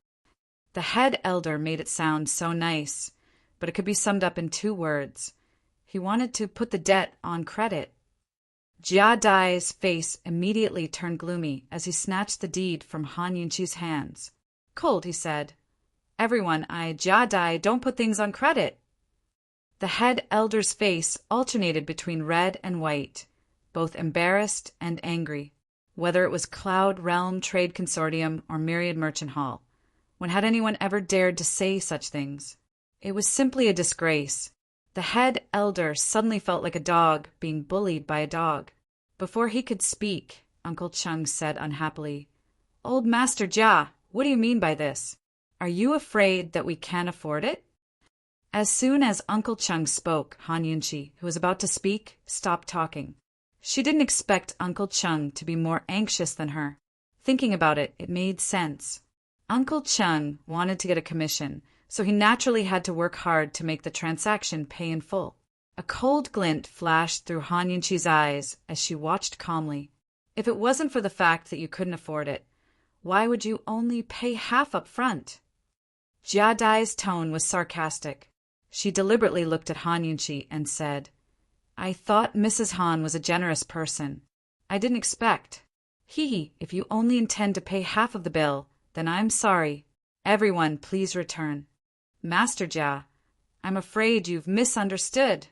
The head elder made it sound so nice, but it could be summed up in 2 words. He wanted to put the debt on credit. Jia Dai's face immediately turned gloomy as he snatched the deed from Han Yunqi's hands. "Cold," he said. "Everyone, Jia Dai, don't put things on credit." The head elder's face alternated between red and white, both embarrassed and angry. Whether it was Cloud Realm Trade Consortium or Myriad Merchant Hall, when had anyone ever dared to say such things? It was simply a disgrace. The head elder suddenly felt like a dog being bullied by a dog. Before he could speak, Uncle Chung said unhappily, "Old Master Jia, what do you mean by this? Are you afraid that we can't afford it?" As soon as Uncle Chung spoke, Han Yunqi, who was about to speak, stopped talking. She didn't expect Uncle Chung to be more anxious than her. Thinking about it, it made sense. Uncle Chung wanted to get a commission, so he naturally had to work hard to make the transaction pay in full. A cold glint flashed through Han Yunqi's eyes as she watched calmly. If it wasn't for the fact that you couldn't afford it, why would you only pay half up front? Jia Dai's tone was sarcastic. She deliberately looked at Han Yunqi and said, "I thought Mrs. Han was a generous person. I didn't expect. If you only intend to pay half of the bill, then I'm sorry. Everyone, please return." "Master Jia, I'm afraid you've misunderstood."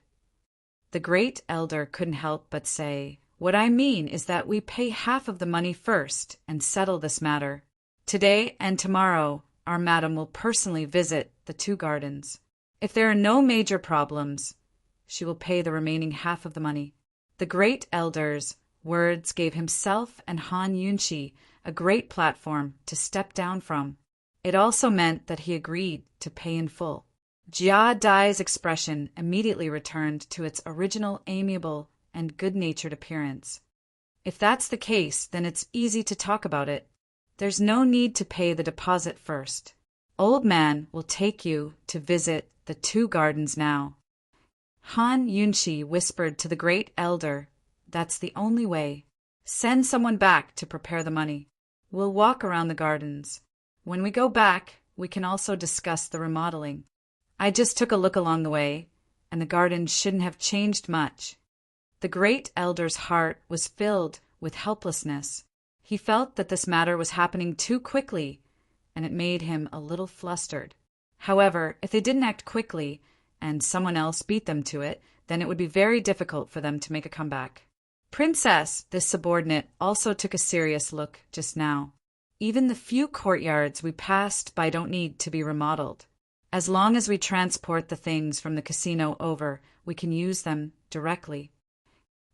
The great elder couldn't help but say, "What I mean is that we pay half of the money first and settle this matter. Today and tomorrow, our madam will personally visit the 2 gardens. If there are no major problems, she will pay the remaining half of the money." The great elder's words gave himself and Han Yunqi a great platform to step down from. It also meant that he agreed to pay in full. Jia Dai's expression immediately returned to its original amiable and good-natured appearance. If that's the case, then it's easy to talk about it. There's no need to pay the deposit first. Old man will take you to visit the 2 gardens now. Han Yunshi whispered to the great elder, "That's the only way. Send someone back to prepare the money. We'll walk around the gardens. When we go back, we can also discuss the remodeling. I just took a look along the way, and the gardens shouldn't have changed much." The great elder's heart was filled with helplessness. He felt that this matter was happening too quickly, and it made him a little flustered. However, if they didn't act quickly, and someone else beat them to it, then it would be very difficult for them to make a comeback. Princess, this subordinate, also took a serious look just now. Even the few courtyards we passed by don't need to be remodeled. As long as we transport the things from the casino over, we can use them directly.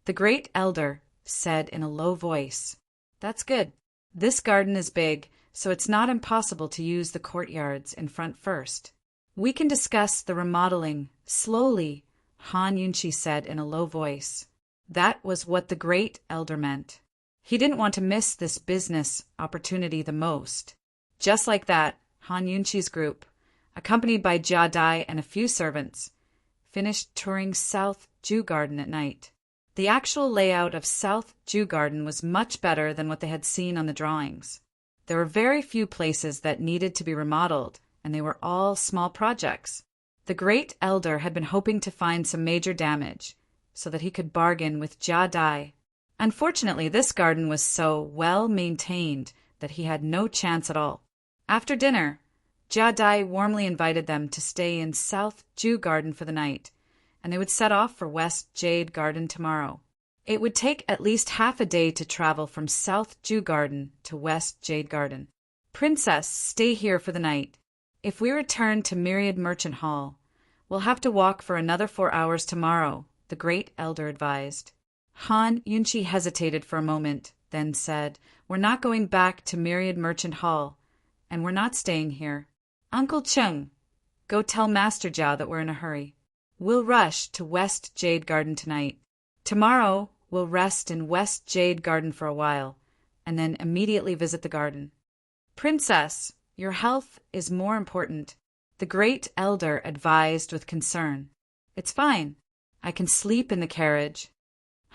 The great elder said in a low voice, "That's good. This garden is big, so it's not impossible to use the courtyards in front first. We can discuss the remodeling slowly," Han Yunshi said in a low voice. That was what the great elder meant. He didn't want to miss this business opportunity the most. Just like that, Han Yunshi's group, accompanied by Jia Dai and a few servants, finished touring South Jew Garden at night. The actual layout of South Jew Garden was much better than what they had seen on the drawings. There were very few places that needed to be remodeled, and they were all small projects. The great elder had been hoping to find some major damage, so that he could bargain with Jia Dai. Unfortunately, this garden was so well maintained that he had no chance at all. After dinner, Jia Dai warmly invited them to stay in South Jew Garden for the night, and they would set off for West Jade Garden tomorrow. It would take at least half a day to travel from South Jew Garden to West Jade Garden. "Princess, stay here for the night. If we return to Myriad Merchant Hall, we'll have to walk for another 4 hours tomorrow," the great elder advised. Han Yunshi hesitated for a moment, then said, "We're not going back to Myriad Merchant Hall, and we're not staying here. Uncle Chung, go tell Master Jiao that we're in a hurry. We'll rush to West Jade Garden tonight. Tomorrow, we'll rest in West Jade Garden for a while, and then immediately visit the garden. Princess, your health is more important," the great elder advised with concern. "It's fine. I can sleep in the carriage,"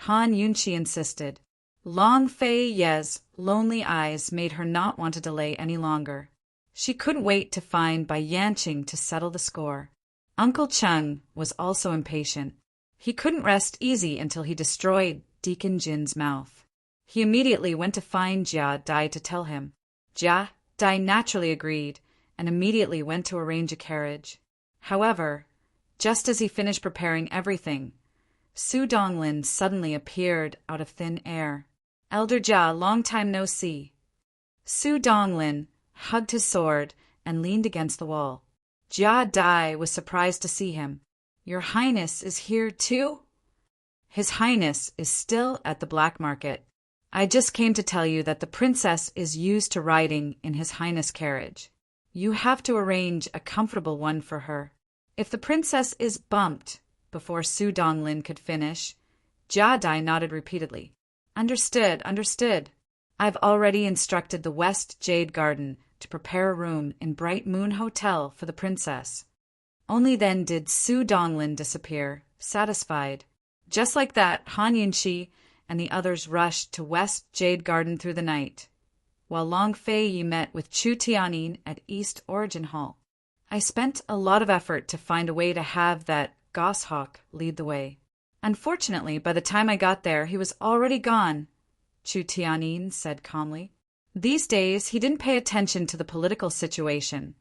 Han Yunshi insisted. Long Fei Ye's lonely eyes made her not want to delay any longer. She couldn't wait to find Bai Yanqing to settle the score. Uncle Chung was also impatient. He couldn't rest easy until he destroyed Deacon Jin's mouth. He immediately went to find Jia Dai to tell him. Jia Dai naturally agreed and immediately went to arrange a carriage. However, just as he finished preparing everything, Su Donglin suddenly appeared out of thin air. "Elder Jia, long time no see." Su Donglin hugged his sword and leaned against the wall. Jia Dai was surprised to see him. "Your Highness is here too?" "His Highness is still at the black market. I just came to tell you that the princess is used to riding in His Highness' carriage. You have to arrange a comfortable one for her." If the princess is bumped, before Su Donglin could finish, Jia Dai nodded repeatedly. "Understood, understood. I've already instructed the West Jade Garden to prepare a room in Bright Moon Hotel for the princess." Only then did Su Donglin disappear, satisfied. Just like that, Han Yunshi and the others rushed to West Jade Garden through the night, while Long Fei Yi met with Chu Tianyin at East Origin Hall. "I spent a lot of effort to find a way to have that goshawk lead the way. Unfortunately, by the time I got there, he was already gone," Chu Tianyin said calmly. These days, he didn't pay attention to the political situation,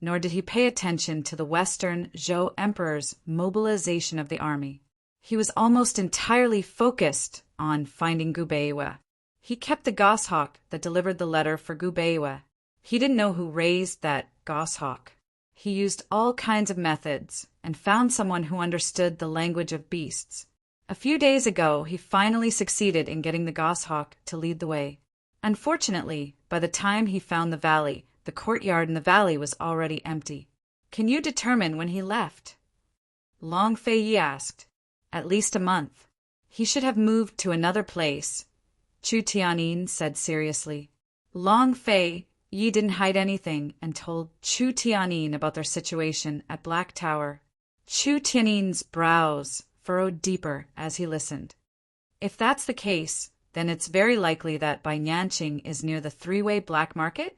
nor did he pay attention to the Western Zhou Emperor's mobilization of the army. He was almost entirely focused on finding Gu Beiwa. He kept the goshawk that delivered the letter for Gu Beiwa. He didn't know who raised that goshawk. He used all kinds of methods and found someone who understood the language of beasts. A few days ago, he finally succeeded in getting the goshawk to lead the way. Unfortunately, by the time he found the valley, the courtyard in the valley was already empty. Can you determine when he left? Long Fei Yi asked. At least a month. He should have moved to another place, Chu Tianyin said seriously. Long Fei Yi didn't hide anything and told Chu Tianyin about their situation at Black Tower. Chu Tianyin's brows furrowed deeper as he listened. If that's the case, then it's very likely that Bai Yanqing is near the three-way black market?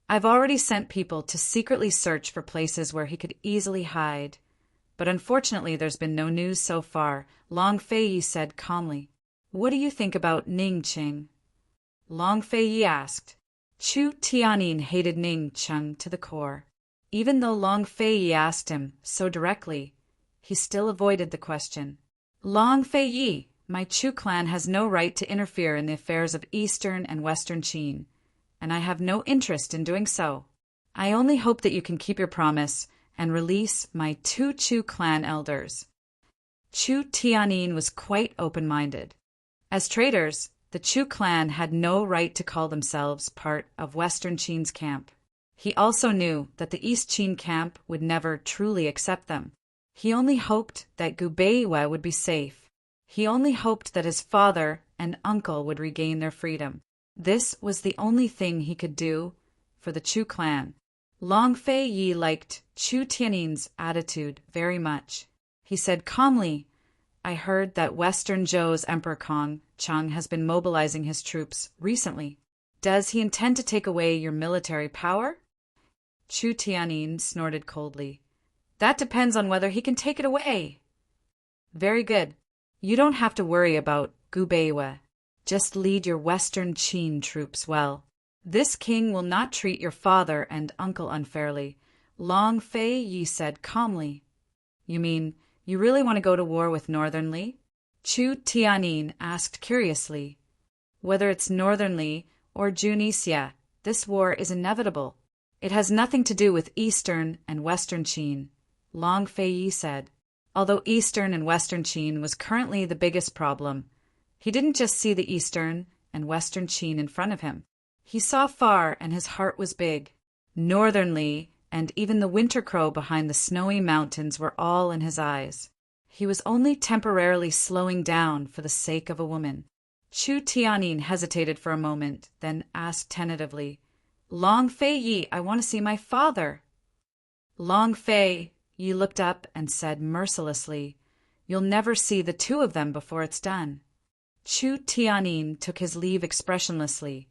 I've already sent people to secretly search for places where he could easily hide. But unfortunately there's been no news so far, Long Fei Yi said calmly. What do you think about Ning Qing? Long Fei Yi asked. Chu Tianyin hated Ning Qing to the core. Even though Long Fei Yi asked him so directly, he still avoided the question. Long Fei Yi, my Chu clan has no right to interfere in the affairs of Eastern and Western Qin, and I have no interest in doing so. I only hope that you can keep your promise and release my two Chu clan elders. Chu Tianyin was quite open-minded. As traders, the Chu clan had no right to call themselves part of Western Qin's camp. He also knew that the East Qin camp would never truly accept them. He only hoped that Gubeiwa would be safe. He only hoped that his father and uncle would regain their freedom. This was the only thing he could do for the Chu clan. Long Fei Yi liked Chu Tianyin's attitude very much. He said calmly, I heard that Western Zhou's Emperor Kong Chang has been mobilizing his troops recently. Does he intend to take away your military power? Chu Tianyin snorted coldly. That depends on whether he can take it away. Very good. You don't have to worry about Gubeiwa. Just lead your Western Qin troops well. This king will not treat your father and uncle unfairly, Long Fei Yi said calmly. You mean you really want to go to war with Northern Li? Chu Tianyin asked curiously. Whether it's Northern Li or Junisia, this war is inevitable. It has nothing to do with Eastern and Western Qin, Long Fei Yi said. Although Eastern and Western Qin was currently the biggest problem, he didn't just see the Eastern and Western Qin in front of him. He saw far and his heart was big. Northern Li and even the winter crow behind the snowy mountains were all in his eyes. He was only temporarily slowing down for the sake of a woman. Chu Tianyin hesitated for a moment, then asked tentatively, Long Fei Yi, I want to see my father. Long Fei Yi looked up and said mercilessly, You'll never see the two of them before it's done. Chu Tianyin took his leave expressionlessly,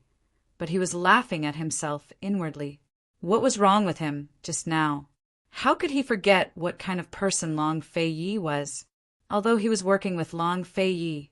but he was laughing at himself inwardly. What was wrong with him just now? How could he forget what kind of person Long Fei Yi was? Although he was working with Long Fei Yi,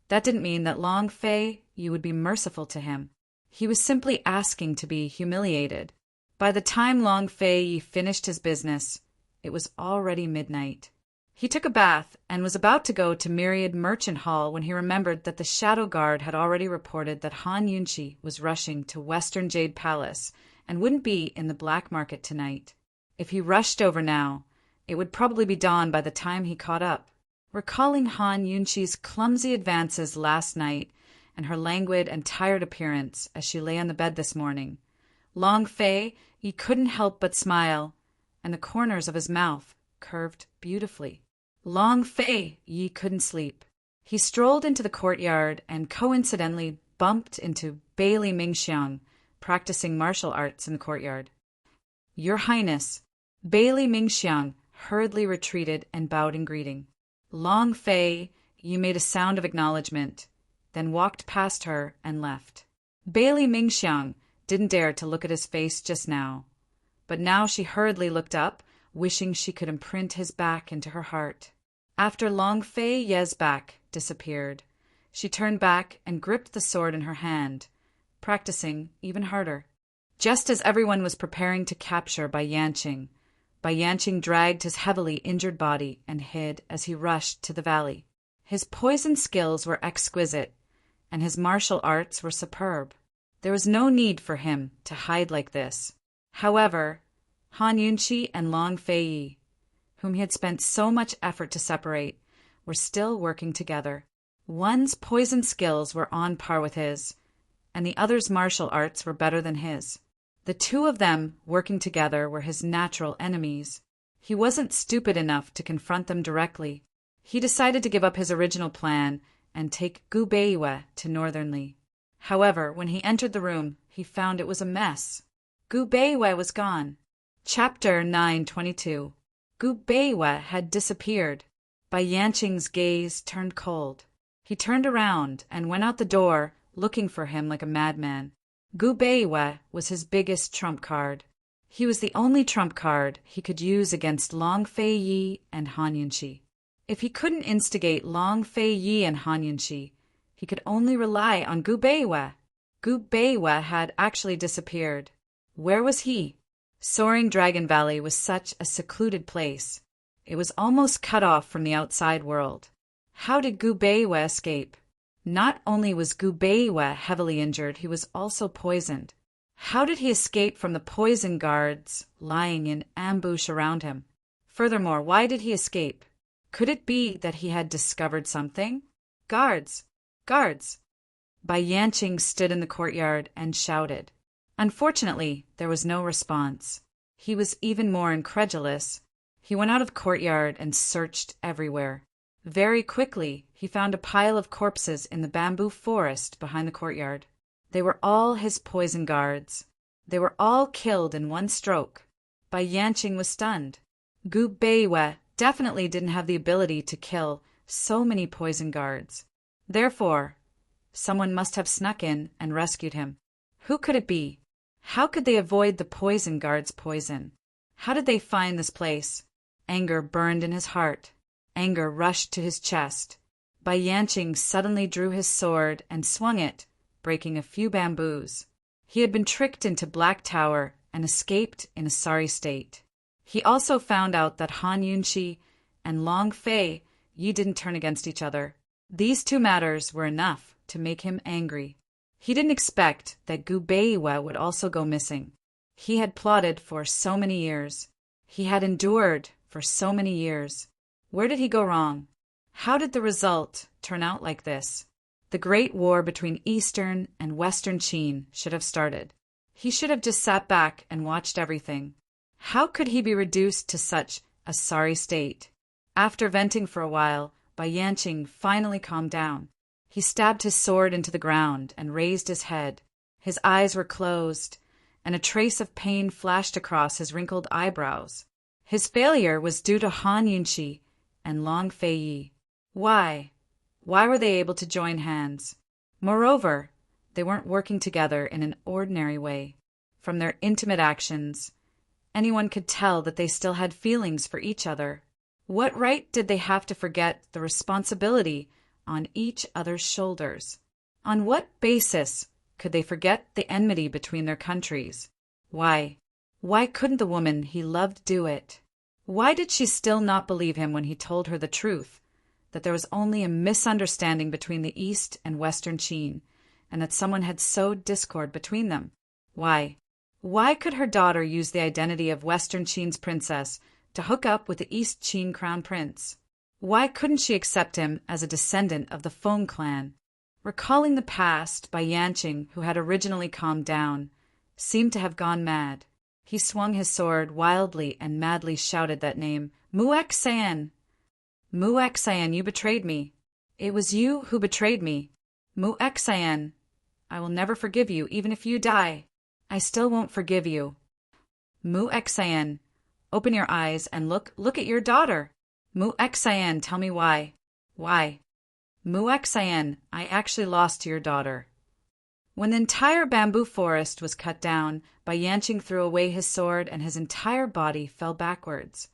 that didn't mean that Long Fei Yi would be merciful to him. He was simply asking to be humiliated. By the time Long Fei Yi finished his business, it was already midnight. He took a bath and was about to go to Myriad Merchant Hall when he remembered that the Shadow Guard had already reported that Han Yunqi was rushing to Western Jade Palace and wouldn't be in the black market tonight. If he rushed over now, it would probably be dawn by the time he caught up. Recalling Han Yunqi's clumsy advances last night and her languid and tired appearance as she lay on the bed this morning, Long Fei Yi couldn't help but smile, and the corners of his mouth curved beautifully. Long Fei Yi couldn't sleep. He strolled into the courtyard and coincidentally bumped into Bailey Mingxiang, practicing martial arts in the courtyard. Your Highness, Bailey Mingxiang hurriedly retreated and bowed in greeting. Long Fei Yi made a sound of acknowledgement, then walked past her and left. Bailey Mingxiang didn't dare to look at his face just now, but now she hurriedly looked up, wishing she could imprint his back into her heart. After Long Fei Ye's back disappeared, she turned back and gripped the sword in her hand, practicing even harder. Just as everyone was preparing to capture Bai Yanqing dragged his heavily injured body and hid as he rushed to the valley. His poison skills were exquisite, and his martial arts were superb. There was no need for him to hide like this. However, Han Yunqi and Long Fei Yi, whom he had spent so much effort to separate, were still working together. One's poison skills were on par with his, and the other's martial arts were better than his. The two of them, working together, were his natural enemies. He wasn't stupid enough to confront them directly. He decided to give up his original plan and take Gu Beiwe to Northern Li. However, when he entered the room, he found it was a mess. Gu Beiwe was gone. Chapter 922. Gu Beiwe had disappeared. Bai Yanqing's gaze turned cold. He turned around and went out the door, looking for him like a madman. Gu Beiwe was his biggest trump card. He was the only trump card he could use against Long Fei Yi and Han Yunqi. If he couldn't instigate Long Fei Yi and Han Yunqi, he could only rely on Gu Beiwe. Gu Beiwe had actually disappeared. Where was he? Soaring Dragon Valley was such a secluded place. It was almost cut off from the outside world. How did Gu Beiwe escape? Not only was Gu Beiwe heavily injured, he was also poisoned. How did he escape from the poison guards lying in ambush around him? Furthermore, why did he escape? Could it be that he had discovered something? Guards! Guards! Bai Yanqing stood in the courtyard and shouted. Unfortunately, there was no response. He was even more incredulous. He went out of the courtyard and searched everywhere. Very quickly, he found a pile of corpses in the bamboo forest behind the courtyard. They were all his poison guards. They were all killed in one stroke. Bai Yanqing was stunned. Gu Beiwe definitely didn't have the ability to kill so many poison guards. Therefore, someone must have snuck in and rescued him. Who could it be? How could they avoid the poison guards' poison? How did they find this place? Anger burned in his heart. Anger rushed to his chest. Bai Yanqing suddenly drew his sword and swung it, breaking a few bamboos. He had been tricked into Black Tower and escaped in a sorry state. He also found out that Han Yunqi and Long Fei Yi didn't turn against each other. These two matters were enough to make him angry. He didn't expect that Gu Beiwe would also go missing. He had plotted for so many years. He had endured for so many years. Where did he go wrong? How did the result turn out like this? The great war between Eastern and Western Qin should have started. He should have just sat back and watched everything. How could he be reduced to such a sorry state? After venting for a while, Bai Yanqing finally calmed down. He stabbed his sword into the ground and raised his head. His eyes were closed, and a trace of pain flashed across his wrinkled eyebrows. His failure was due to Han Yunqi and Long Fei Yi. Why? Why were they able to join hands? Moreover, they weren't working together in an ordinary way. From their intimate actions, anyone could tell that they still had feelings for each other. What right did they have to forget the responsibility on each other's shoulders? On what basis could they forget the enmity between their countries? Why couldn't the woman he loved do it? Why did she still not believe him when he told her the truth, that there was only a misunderstanding between the East and Western Qin, and that someone had sowed discord between them? Why could her daughter use the identity of Western Qin's princess to hook up with the East Qin crown prince? Why couldn't she accept him as a descendant of the Feng clan? Recalling the past, Bai Yanqing, who had originally calmed down, seemed to have gone mad. He swung his sword wildly and madly shouted that name, Muek-san! Muek-san, you betrayed me. It was you who betrayed me. Muek-san, I will never forgive you, even if you die. I still won't forgive you. Muek-san, open your eyes and look at your daughter. Muek-san, tell me why. Why? Muek-san, I actually lost your daughter. When the entire bamboo forest was cut down, Bai Yanqing threw away his sword and his entire body fell backwards,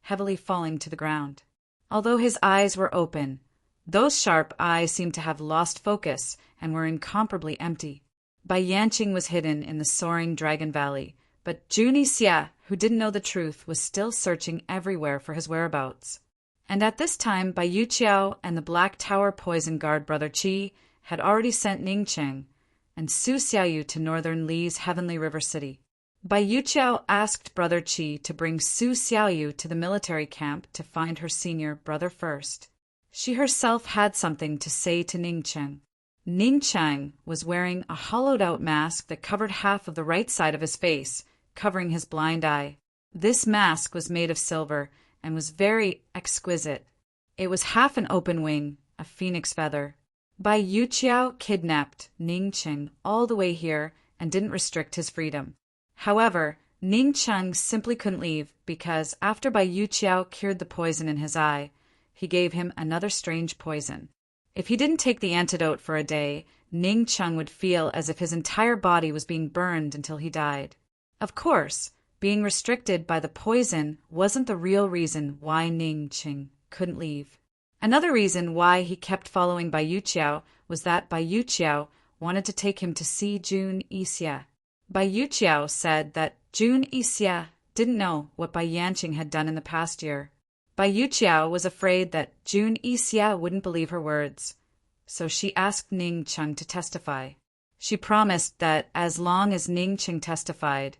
heavily falling to the ground. Although his eyes were open, those sharp eyes seemed to have lost focus and were incomparably empty. Bai Yanqing was hidden in the soaring Dragon Valley, but Juni Xia, who didn't know the truth, was still searching everywhere for his whereabouts. And at this time, Bai Yuqiao and the Black Tower poison guard Brother Qi had already sent Ningcheng and Su Xiaoyu to Northern Li's Heavenly River City. Bai Yuqiao asked Brother Qi to bring Su Xiaoyu to the military camp to find her senior brother first. She herself had something to say to Ningcheng. Ning Cheng was wearing a hollowed-out mask that covered half of the right side of his face, covering his blind eye. This mask was made of silver and was very exquisite. It was half an open wing, a phoenix feather. Bai Yuqiao kidnapped Ning Cheng all the way here and didn't restrict his freedom. However, Ning Cheng simply couldn't leave because after Bai Yuqiao cured the poison in his eye, he gave him another strange poison. If he didn't take the antidote for a day, Ning Cheng would feel as if his entire body was being burned until he died. Of course, being restricted by the poison wasn't the real reason why Ning Cheng couldn't leave. Another reason why he kept following Bai Yuqiao was that Bai Yuqiao wanted to take him to see Jun Yixia. Bai Yuqiao said that Jun Yixia didn't know what Bai Yanqing had done in the past year. Bai Yuqiao was afraid that Jun Yixia wouldn't believe her words, so she asked Ning Cheng to testify. She promised that as long as Ning Cheng testified,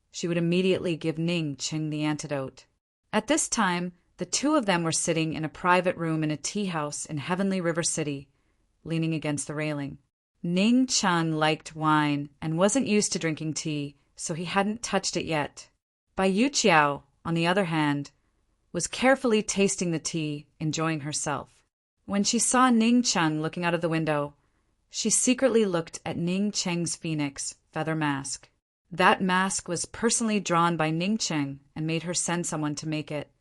she would immediately give Ning Cheng the antidote. At this time, the two of them were sitting in a private room in a tea house in Heavenly River City, leaning against the railing. Ning Cheng liked wine and wasn't used to drinking tea, so he hadn't touched it yet. Bai Yuqiao, on the other hand, was carefully tasting the tea, enjoying herself. When she saw Ning Cheng looking out of the window, she secretly looked at Ning Cheng's phoenix feather mask. That mask was personally drawn by Ning Cheng and made her send someone to make it.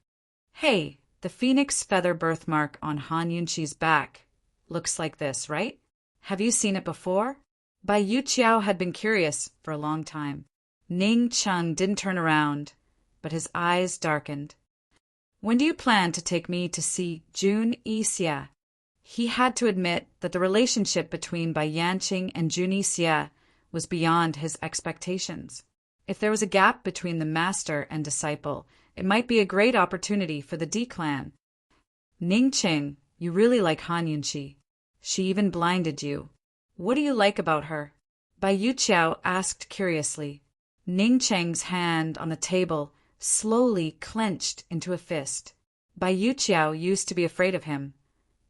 Hey, the phoenix feather birthmark on Han Yunqi's back looks like this, right? Have you seen it before? Bai Yuqiao had been curious for a long time. Ning Cheng didn't turn around, but his eyes darkened. When do you plan to take me to see Jun Yixia? He had to admit that the relationship between Bai Yanqing and Jun Yixia was beyond his expectations. If there was a gap between the master and disciple, it might be a great opportunity for the D clan. Ning Cheng, you really like Han Yunqi. She even blinded you. What do you like about her? Bai Yuqiao asked curiously. Ning Cheng's hand on the table slowly clenched into a fist. Bai Yuqiao used to be afraid of him,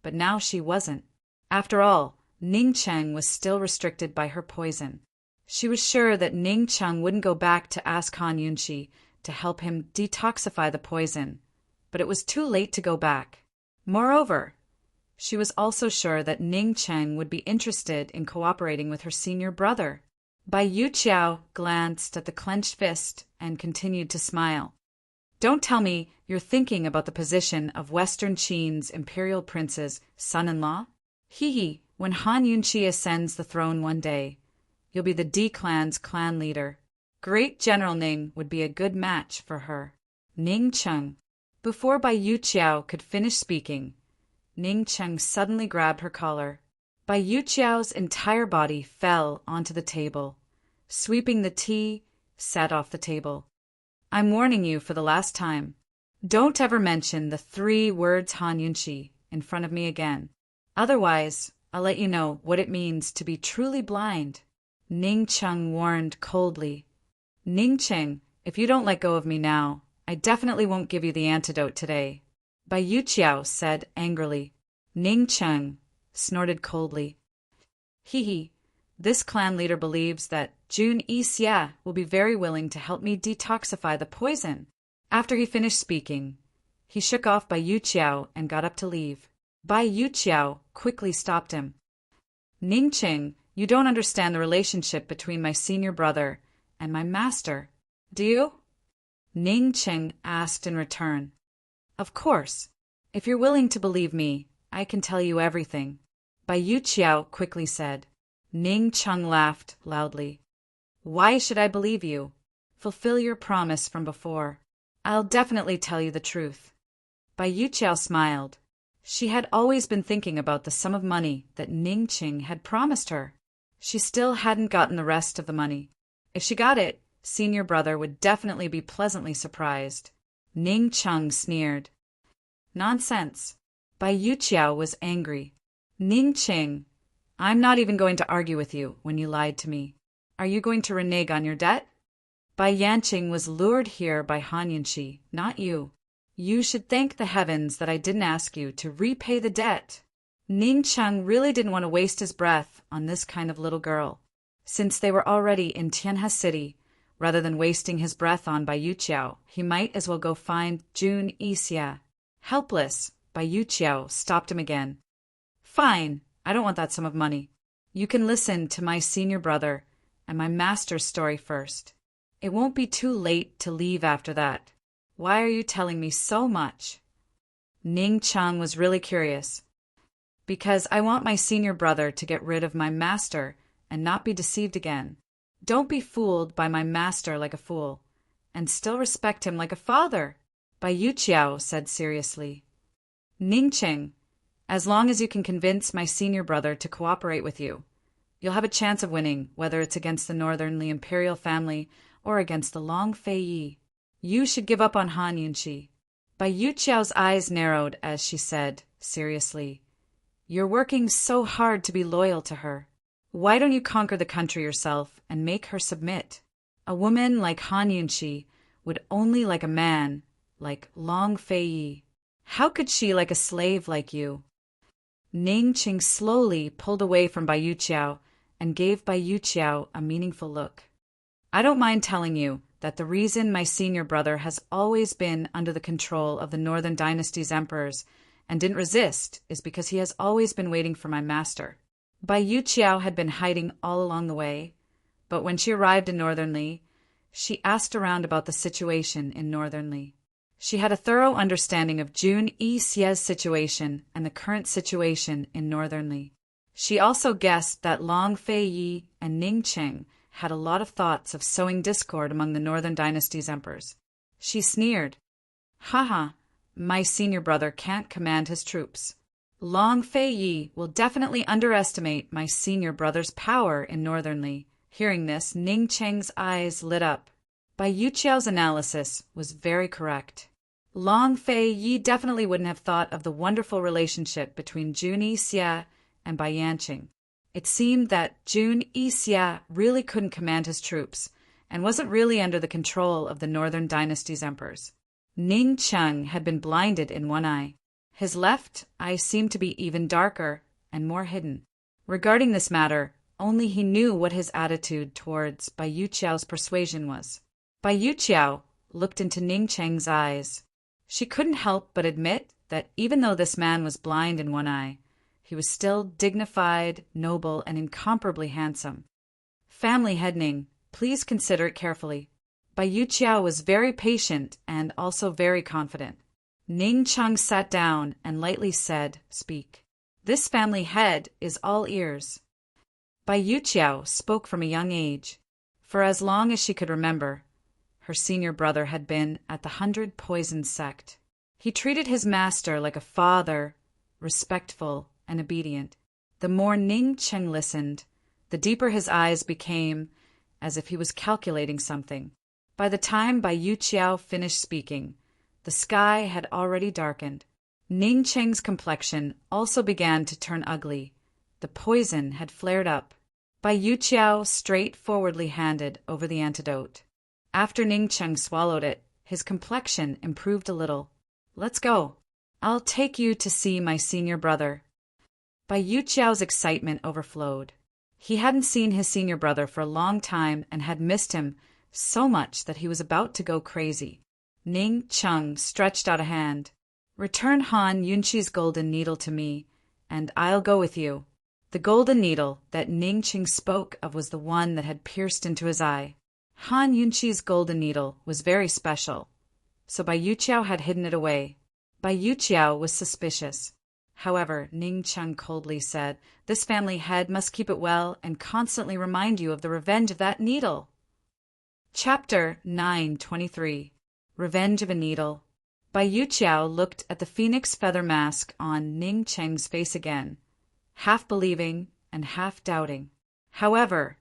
but now she wasn't. After all, Ning Cheng was still restricted by her poison. She was sure that Ning Cheng wouldn't go back to ask Han Yunqi to help him detoxify the poison, but it was too late to go back. Moreover, she was also sure that Ning Cheng would be interested in cooperating with her senior brother. Bai Yuqiao glanced at the clenched fist and continued to smile. Don't tell me you're thinking about the position of Western Qin's imperial prince's son-in-law? Hee, when Han Yunqi ascends the throne one day, you'll be the D clan's clan leader. Great General Ning would be a good match for her. Ning Cheng. Before Bai Yuqiao could finish speaking, Ning Cheng suddenly grabbed her collar. Bai Yuqiao's entire body fell onto the table. Sweeping the tea, sat off the table. I'm warning you for the last time. Don't ever mention the 3 words Han Yunqi in front of me again. Otherwise, I'll let you know what it means to be truly blind. Ning Cheng warned coldly. Ning Cheng, if you don't let go of me now, I definitely won't give you the antidote today. Bai Yuqiao said angrily. Ning Cheng snorted coldly. Hee, this clan leader believes that Jun Yixia will be very willing to help me detoxify the poison. After he finished speaking, he shook off Bai Yuqiao and got up to leave. Bai Yuqiao quickly stopped him. Ning Cheng, you don't understand the relationship between my senior brother and my master, do you? Ning Cheng asked in return. Of course. If you're willing to believe me, I can tell you everything. Bai Yuqiao quickly said. Ning Cheng laughed loudly. Why should I believe you? Fulfill your promise from before. I'll definitely tell you the truth. Bai Yuqiao smiled. She had always been thinking about the sum of money that Ning Cheng had promised her. She still hadn't gotten the rest of the money. If she got it, senior brother would definitely be pleasantly surprised. Ning Cheng sneered. Nonsense. Bai Yuqiao was angry. Ning Cheng, I'm not even going to argue with you when you lied to me. Are you going to renege on your debt? Bai Yanqing was lured here by Han Yunqi, not you. You should thank the heavens that I didn't ask you to repay the debt. Ning Cheng really didn't want to waste his breath on this kind of little girl. Since they were already in Tianhe City, rather than wasting his breath on Bai Yuqiao, he might as well go find Jun Yixia. Helpless, Bai Yuqiao stopped him again. Fine, I don't want that sum of money. You can listen to my senior brother and my master's story first. It won't be too late to leave after that. Why are you telling me so much? Ning Cheng was really curious. Because I want my senior brother to get rid of my master and not be deceived again. Don't be fooled by my master like a fool, and still respect him like a father, Bai Yuqiao said seriously. Ning Cheng, as long as you can convince my senior brother to cooperate with you, you'll have a chance of winning, whether it's against the northernly imperial family or against the Long Fei Yi. You should give up on Han Yunqi. Bai Yuqiao's eyes narrowed as she said, seriously, You're working so hard to be loyal to her. Why don't you conquer the country yourself and make her submit? A woman like Han Yunqi would only like a man like Long Fei Yi. How could she like a slave like you? Ning Cheng slowly pulled away from Bai Yuqiao and gave Bai Yuqiao a meaningful look. I don't mind telling you that the reason my senior brother has always been under the control of the Northern Dynasty's emperors and didn't resist is because he has always been waiting for my master. Bai Yuqiao had been hiding all along the way, but when she arrived in Northernly, she asked around about the situation in Northernly. She had a thorough understanding of Jun Yixia's situation and the current situation in Northernly. She also guessed that Long Fei Yi and Ning Cheng had a lot of thoughts of sowing discord among the Northern Dynasty's emperors. She sneered. Haha, my senior brother can't command his troops. Long Fei Yi will definitely underestimate my senior brother's power in Northernly. Hearing this, Ning Cheng's eyes lit up. Bai Yuqiao's analysis was very correct. Long Fei Yi definitely wouldn't have thought of the wonderful relationship between Jun Yixia and Bai Yanqing. It seemed that Jun Yixia really couldn't command his troops and wasn't really under the control of the Northern Dynasty's emperors. Ning Cheng had been blinded in one eye. His left eye seemed to be even darker and more hidden. Regarding this matter, only he knew what his attitude towards Bai Yuqiao's persuasion was. Bai Yuqiao looked into Ning Cheng's eyes. She couldn't help but admit that even though this man was blind in one eye, he was still dignified, noble, and incomparably handsome. Family head Ning, please consider it carefully. Bai Yuqiao was very patient and also very confident. Ning Cheng sat down and lightly said, Speak. This family head is all ears. Bai Yuqiao spoke from a young age. For as long as she could remember, her senior brother had been at the 100 Poisons sect. He treated his master like a father, respectful and obedient. The more Ning Cheng listened, the deeper his eyes became, as if he was calculating something. By the time Bai Yuqiao finished speaking, the sky had already darkened. Ning Cheng's complexion also began to turn ugly. The poison had flared up. Bai Yuqiao straightforwardly handed over the antidote. After Ning Cheng swallowed it, his complexion improved a little. Let's go. I'll take you to see my senior brother. Bai Yuqiao's excitement overflowed. He hadn't seen his senior brother for a long time and had missed him so much that he was about to go crazy. Ning Cheng stretched out a hand. Return Han Yunqi's golden needle to me, and I'll go with you. The golden needle that Ning Cheng spoke of was the one that had pierced into his eye. Han Yunqi's golden needle was very special, so Bai Yuqiao had hidden it away. Bai Yuqiao was suspicious. However, Ning Cheng coldly said, This family head must keep it well and constantly remind you of the revenge of that needle. Chapter 9:23 Revenge of a Needle. Bai Yuqiao looked at the phoenix feather mask on Ning Cheng's face again, half believing and half doubting. However,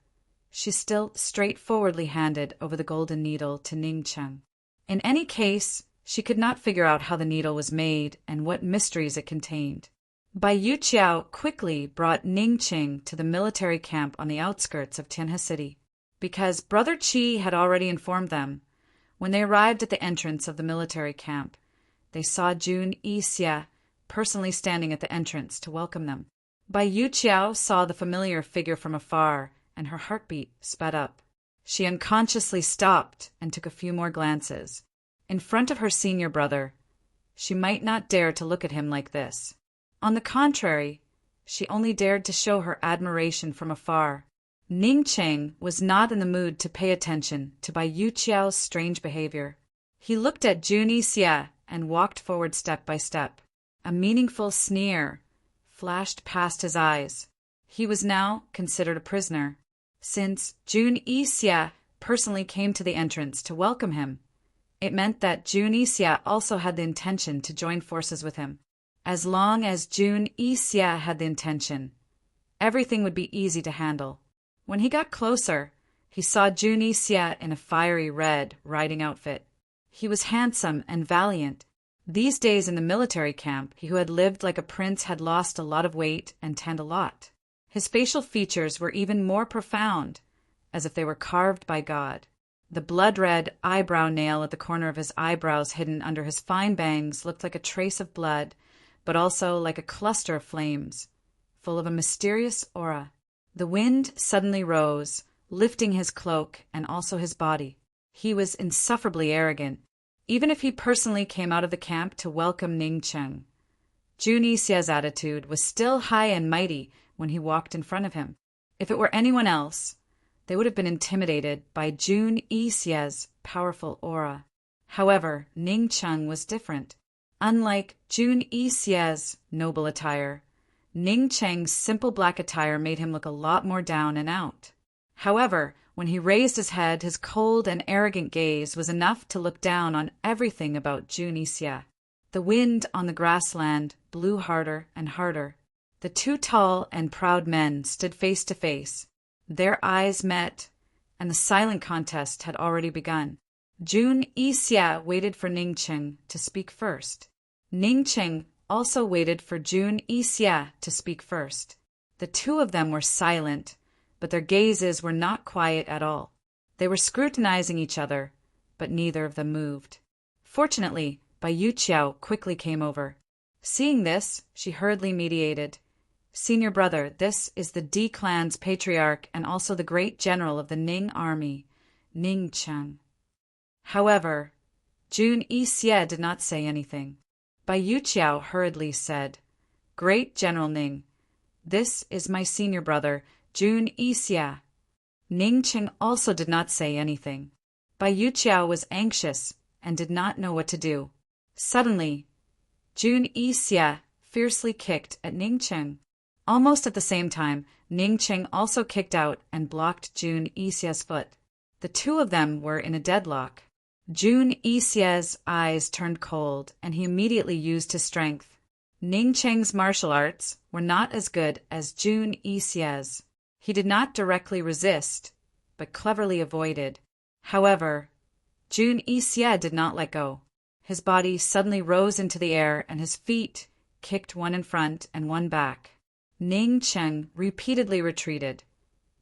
she still straightforwardly handed over the golden needle to Ning Cheng. In any case, she could not figure out how the needle was made and what mysteries it contained. Bai Yuqiao quickly brought Ning Cheng to the military camp on the outskirts of Tianhe City, because Brother Qi had already informed them. When they arrived at the entrance of the military camp, they saw Jun Yixia personally standing at the entrance to welcome them. Bai Yuqiao saw the familiar figure from afar, and her heartbeat sped up. She unconsciously stopped and took a few more glances. In front of her senior brother, she might not dare to look at him like this. On the contrary, she only dared to show her admiration from afar. Ning Cheng was not in the mood to pay attention to Bai Yuqiao's strange behavior. He looked at Jun Yixia and walked forward step by step. A meaningful sneer flashed past his eyes. He was now considered a prisoner. Since Jun Yixia personally came to the entrance to welcome him, it meant that Jun Yixia also had the intention to join forces with him. As long as Jun Yixia had the intention, everything would be easy to handle. When he got closer, he saw Jun Yixia in a fiery red riding outfit. He was handsome and valiant. These days in the military camp, he who had lived like a prince had lost a lot of weight and tanned a lot. His facial features were even more profound, as if they were carved by God. The blood-red eyebrow nail at the corner of his eyebrows hidden under his fine bangs looked like a trace of blood, but also like a cluster of flames, full of a mysterious aura. The wind suddenly rose, lifting his cloak and also his body. He was insufferably arrogant, even if he personally came out of the camp to welcome Ning Cheng. Jun Yixia's attitude was still high and mighty when he walked in front of him. If it were anyone else, they would have been intimidated by Jun Yixia's powerful aura. However, Ning Cheng was different. Unlike Jun Yixia's noble attire, Ning Cheng's simple black attire made him look a lot more down and out. However, when he raised his head, his cold and arrogant gaze was enough to look down on everything about Jun Yixia. The wind on the grassland blew harder and harder. The two tall and proud men stood face to face. Their eyes met, and the silent contest had already begun. Jun Yixia waited for Ning Cheng to speak first. Ning Cheng also waited for Jun Yixia to speak first. The two of them were silent, but their gazes were not quiet at all. They were scrutinizing each other, but neither of them moved. Fortunately, Bai Yuqiao quickly came over. Seeing this, she hurriedly mediated. "Senior brother, this is the D clan's patriarch and also the great general of the Ning army, Ning Cheng." However, Jun Yixia did not say anything. Bai Yuqiao hurriedly said, "Great General Ning, this is my senior brother, Jun Yixia." Ning Cheng also did not say anything. Bai Yuqiao was anxious and did not know what to do. Suddenly, Jun Yixia fiercely kicked at Ning Cheng. Almost at the same time, Ning Cheng also kicked out and blocked Jun Yixia's foot. The two of them were in a deadlock. Jun Yixia's eyes turned cold, and he immediately used his strength. Ning Cheng's martial arts were not as good as Jun Yixia's. He did not directly resist, but cleverly avoided. However, Jun Yixia did not let go. His body suddenly rose into the air, and his feet kicked one in front and one back. Ning Cheng repeatedly retreated,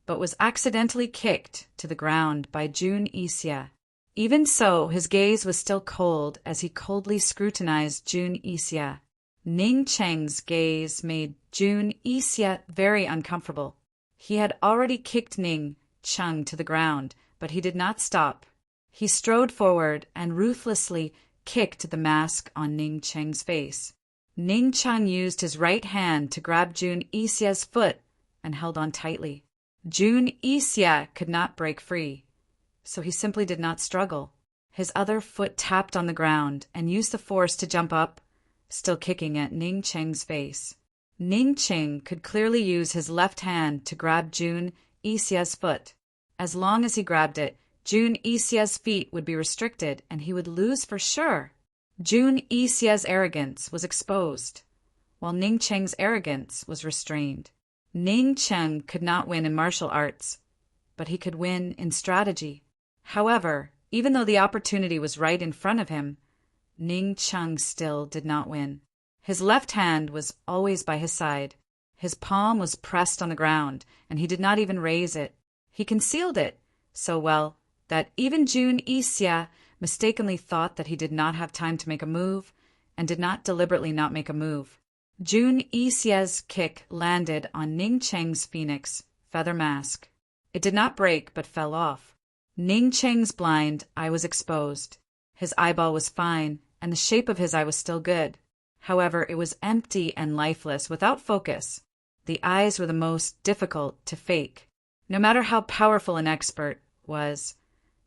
but was accidentally kicked to the ground by Jun Yixia. Even so, his gaze was still cold as he coldly scrutinized Jun Yixia. Ning Cheng's gaze made Jun Yixia very uncomfortable. He had already kicked Ning Cheng to the ground, but he did not stop. He strode forward and ruthlessly kicked the mask on Ning Cheng's face. Ning Cheng used his right hand to grab Jun Yixia's foot and held on tightly. Jun Yixia could not break free, so he simply did not struggle. His other foot tapped on the ground and used the force to jump up, still kicking at Ning Cheng's face. Ning Cheng could clearly use his left hand to grab Jun Yixia's foot. As long as he grabbed it, Jun Yixia's feet would be restricted and he would lose for sure. Jun Yixia's arrogance was exposed, while Ning Cheng's arrogance was restrained. Ning Cheng could not win in martial arts, but he could win in strategy. However, even though the opportunity was right in front of him, Ning Cheng still did not win. His left hand was always by his side. His palm was pressed on the ground, and he did not even raise it. He concealed it so well that even Jun Yixia mistakenly thought that he did not have time to make a move, and did not deliberately not make a move. Jun Yixie's kick landed on Ning Cheng's phoenix feather mask. It did not break but fell off. Ning Cheng's blind eye was exposed. His eyeball was fine, and the shape of his eye was still good. However, it was empty and lifeless, without focus. The eyes were the most difficult to fake. No matter how powerful an expert was,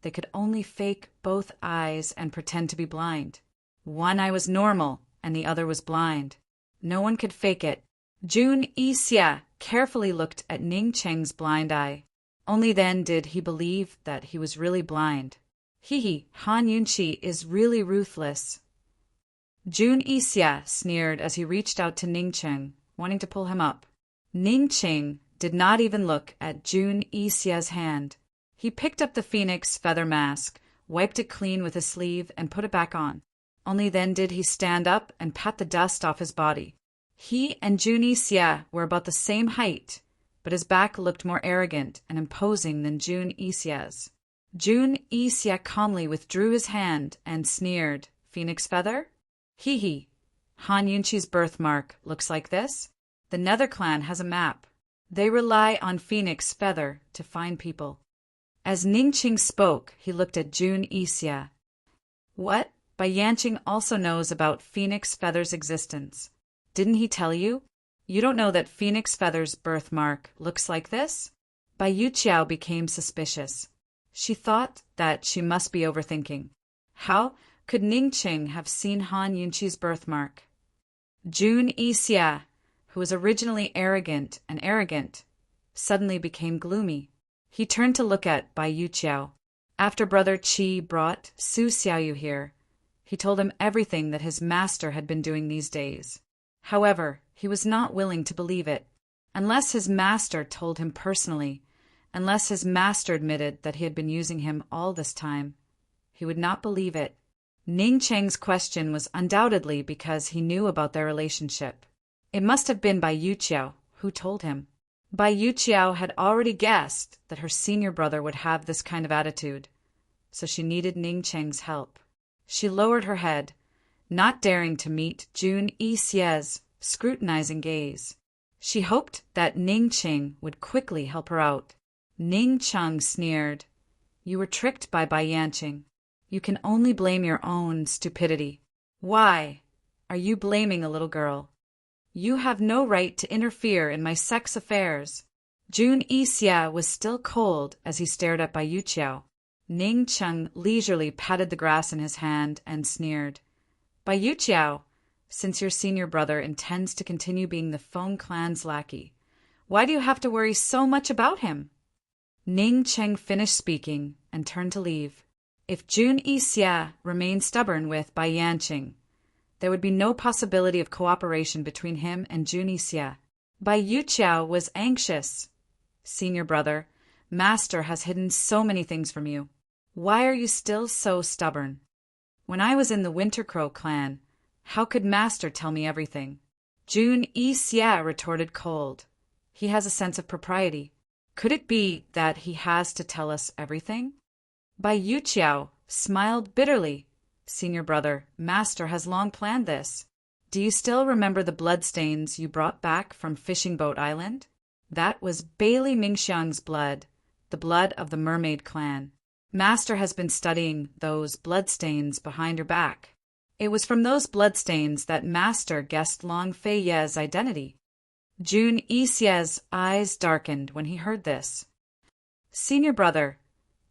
they could only fake both eyes and pretend to be blind. One eye was normal, and the other was blind. No one could fake it. Jun Yixie carefully looked at Ning Cheng's blind eye. Only then did he believe that he was really blind. Hee, Han Yunqi is really ruthless. Jun Yixie sneered as he reached out to Ning Cheng, wanting to pull him up. Ning Cheng did not even look at Jun Yixie's hand. He picked up the phoenix feather mask, wiped it clean with his sleeve, and put it back on. Only then did he stand up and pat the dust off his body. He and Jun Yixie were about the same height, but his back looked more arrogant and imposing than Jun Yixie's. Jun Yixie calmly withdrew his hand and sneered, "Phoenix feather? Hee. Han Yunqi's birthmark looks like this. The Nether clan has a map. They rely on phoenix feather to find people." As Ning Cheng spoke, he looked at Jun Yixie. "What? Bai Yanqing also knows about phoenix feather's existence. Didn't he tell you? You don't know that phoenix feather's birthmark looks like this?" Bai Yuqiao became suspicious. She thought that she must be overthinking. How could Ning Cheng have seen Han Yunqi's birthmark? Jun Yixie, who was originally arrogant, suddenly became gloomy. He turned to look at Bai Yuqiao. After Brother Qi brought Su Xiaoyu here, he told him everything that his master had been doing these days. However, he was not willing to believe it. Unless his master told him personally, unless his master admitted that he had been using him all this time, he would not believe it. Ning Cheng's question was undoubtedly because he knew about their relationship. It must have been Bai Yuqiao who told him. Bai Yuqiao had already guessed that her senior brother would have this kind of attitude, so she needed Ning Cheng's help. She lowered her head, not daring to meet Jun Yixie's scrutinizing gaze. She hoped that Ning Cheng would quickly help her out. Ning Cheng sneered, "You were tricked by Bai Yanqing. You can only blame your own stupidity. Why are you blaming a little girl? You have no right to interfere in my sex affairs." Jun Yixie was still cold as he stared at Bai Yuqiao. Ning Cheng leisurely patted the grass in his hand and sneered, "Bai Yuqiao, since your senior brother intends to continue being the Feng clan's lackey, why do you have to worry so much about him?" Ning Cheng finished speaking and turned to leave. If Jun Yixie remained stubborn with Bai Yanqing, there would be no possibility of cooperation between him and Jun Yixie. Bai Yuqiao was anxious. "Senior brother, Master has hidden so many things from you. Why are you still so stubborn? When I was in the Winter Crow clan, how could Master tell me everything?" Jun Yixie retorted cold. He has a sense of propriety. Could it be that he has to tell us everything? Bai Yuqiao smiled bitterly. "Senior brother, Master has long planned this. Do you still remember the bloodstains you brought back from Fishing Boat Island? That was Bailey Mingxiang's blood, the blood of the Mermaid clan. Master has been studying those bloodstains behind your back. It was from those bloodstains that Master guessed Long Fei Ye's identity." Jun Yixie's eyes darkened when he heard this. "Senior brother,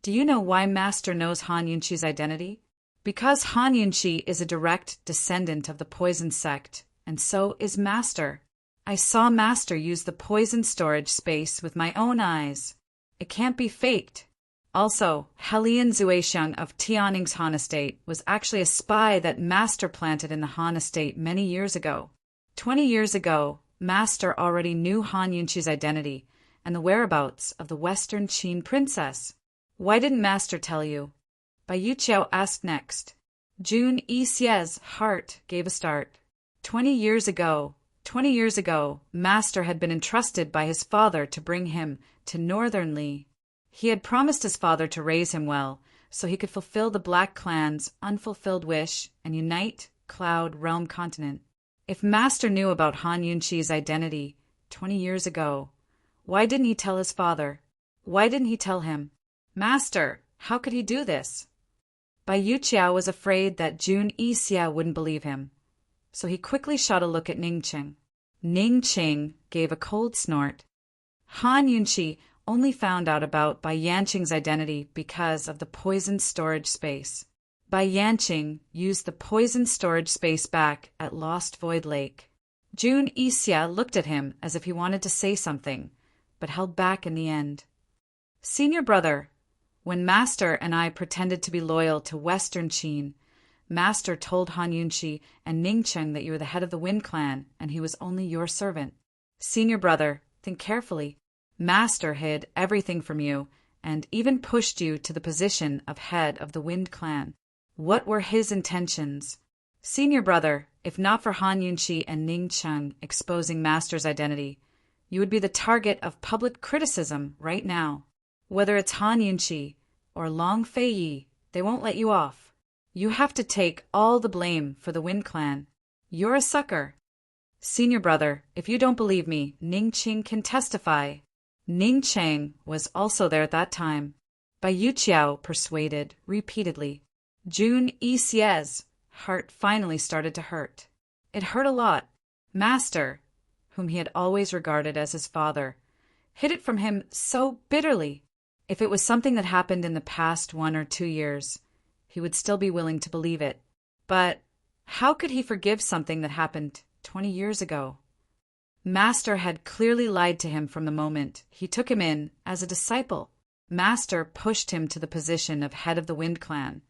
do you know why Master knows Han Yunqi's identity? Because Han Yunqi is a direct descendant of the poison sect, and so is Master. I saw Master use the poison storage space with my own eyes. It can't be faked. Also, Helian Zuexiang of Tianning's Han estate was actually a spy that Master planted in the Han estate many years ago. 20 years ago, Master already knew Han Yunqi's identity and the whereabouts of the Western Qin princess. Why didn't Master tell you?" Bai Yuqiao asked next. Jun Yixie's heart gave a start. 20 years ago, Master had been entrusted by his father to bring him to Northern Li. He had promised his father to raise him well, so he could fulfill the Black Clan's unfulfilled wish and unite Cloud Realm Continent. If Master knew about Han Yunqi's identity 20 years ago, why didn't he tell his father? Why didn't he tell him? Master, how could he do this? Bai Yuqiao was afraid that Jun Yixia wouldn't believe him, so he quickly shot a look at Ning Qing. Ning Qing gave a cold snort. Han Yunqi only found out about Bai Yanqing's identity because of the poison storage space. Bai Yanqing used the poison storage space back at Lost Void Lake. Jun Yixia looked at him as if he wanted to say something, but held back in the end. Senior brother, when Master and I pretended to be loyal to Western Qin, Master told Han Yunqi and Ning Qing that you were the head of the Wind Clan and he was only your servant. Senior brother, think carefully. Master hid everything from you and even pushed you to the position of head of the Wind Clan. What were his intentions? Senior brother, if not for Han Yunqi and Ning Qing exposing Master's identity, you would be the target of public criticism right now. Whether it's Han Yunqi or Long Fei Yi, they won't let you off. You have to take all the blame for the Wind Clan. You're a sucker. Senior brother, if you don't believe me, Ning Qing can testify. Ning Qing was also there at that time. Bai Yuqiao persuaded repeatedly. Jun Yixia's heart finally started to hurt. It hurt a lot. Master, whom he had always regarded as his father, hid it from him so bitterly. If it was something that happened in the past 1 or 2 years, he would still be willing to believe it. But how could he forgive something that happened 20 years ago? Master had clearly lied to him from the moment he took him in as a disciple. Master pushed him to the position of head of the Wind Clan.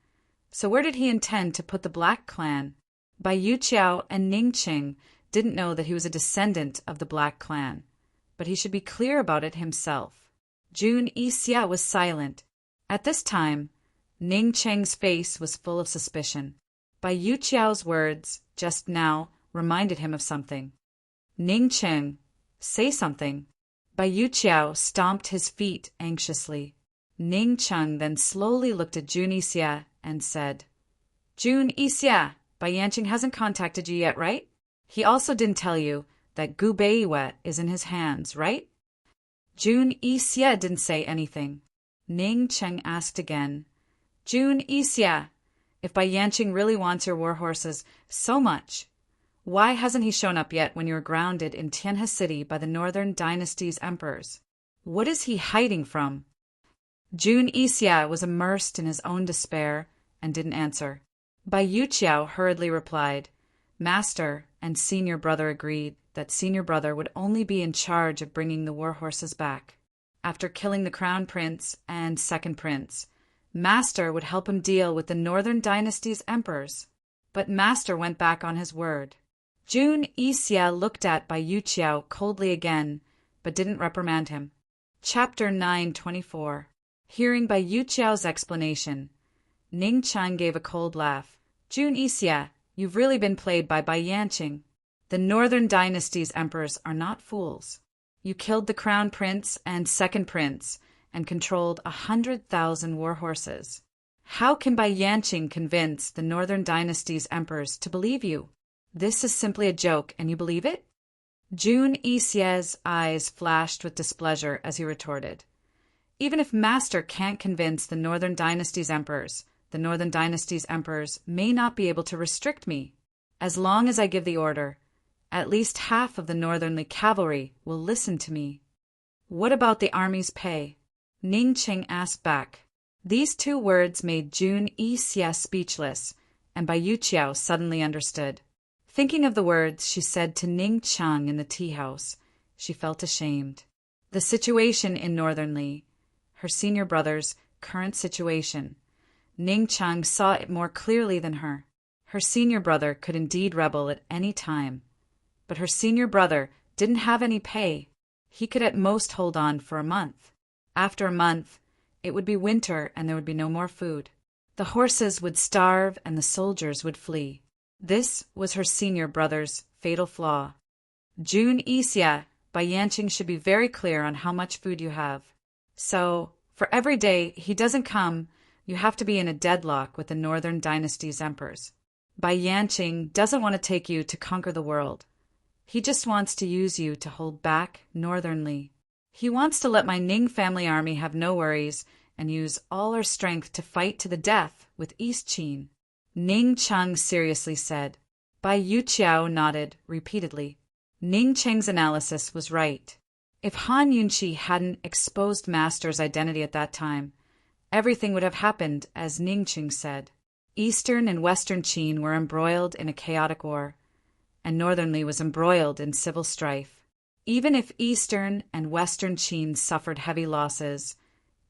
So where did he intend to put the Black Clan? Bai Yuqiao and Ning Qing didn't know that he was a descendant of the Black Clan, but he should be clear about it himself. Jun Yixia was silent. At this time, Ning Qing's face was full of suspicion. Bai Yuqiao's words just now reminded him of something. Ning Qing, say something. Bai Yuqiao stomped his feet anxiously. Ning Qing then slowly looked at Jun Yixia and said, Jun Yixia, Bai Yanqing hasn't contacted you yet, right? He also didn't tell you that Gu Beiwei is in his hands, right? Jun Yixia didn't say anything. Ning Qing asked again, Jun Yixia, if Bai Yanqing really wants your war horses so much, why hasn't he shown up yet when you were grounded in Tianhe City by the Northern Dynasty's emperors? What is he hiding from? Jun Yixia was immersed in his own despair and didn't answer. Bai Yuqiao hurriedly replied. Master and Senior Brother agreed that Senior Brother would only be in charge of bringing the war horses back. After killing the Crown Prince and Second Prince, Master would help him deal with the Northern Dynasty's emperors. But Master went back on his word. Jun Yixia looked at Bai Yuqiao coldly again, but didn't reprimand him. Chapter 924. Hearing Bai Yuqiao's explanation, Ning Qing gave a cold laugh. Jun Yixia, you've really been played by Bai Yanqing. The Northern Dynasty's emperors are not fools. You killed the Crown Prince and Second Prince and controlled 100,000 war horses. How can Bai Yanqing convince the Northern Dynasty's emperors to believe you? This is simply a joke, and you believe it? Jun Yixia's eyes flashed with displeasure as he retorted. Even if Master can't convince the Northern Dynasty's emperors, the Northern Dynasty's emperors may not be able to restrict me. As long as I give the order, at least half of the Northernly cavalry will listen to me. What about the army's pay? Ning Qing asked back. These 2 words made Jun Yixia speechless, and Bai Yuqiao suddenly understood. Thinking of the words she said to Ning Qing in the tea house, she felt ashamed. The situation in Northernly, her senior brother's current situation, Ning Qing saw it more clearly than her. Her senior brother could indeed rebel at any time, but her senior brother didn't have any pay. He could at most hold on for a month. After a month, it would be winter and there would be no more food. The horses would starve and the soldiers would flee. This was her senior brother's fatal flaw. Jun Yixia, Bai Yanqing should be very clear on how much food you have. So, for every day he doesn't come, you have to be in a deadlock with the Northern Dynasty's emperors. Bai Yanqing doesn't want to take you to conquer the world. He just wants to use you to hold back northernly. He wants to let my Ning family army have no worries and use all our strength to fight to the death with East Qin. Ning Cheng seriously said. Bai Yuqiao nodded repeatedly. Ning Cheng's analysis was right. If Han Yunqi hadn't exposed Master's identity at that time, everything would have happened as Ning Cheng said. Eastern and Western Qin were embroiled in a chaotic war, and Northernly was embroiled in civil strife. Even if Eastern and Western Qin suffered heavy losses,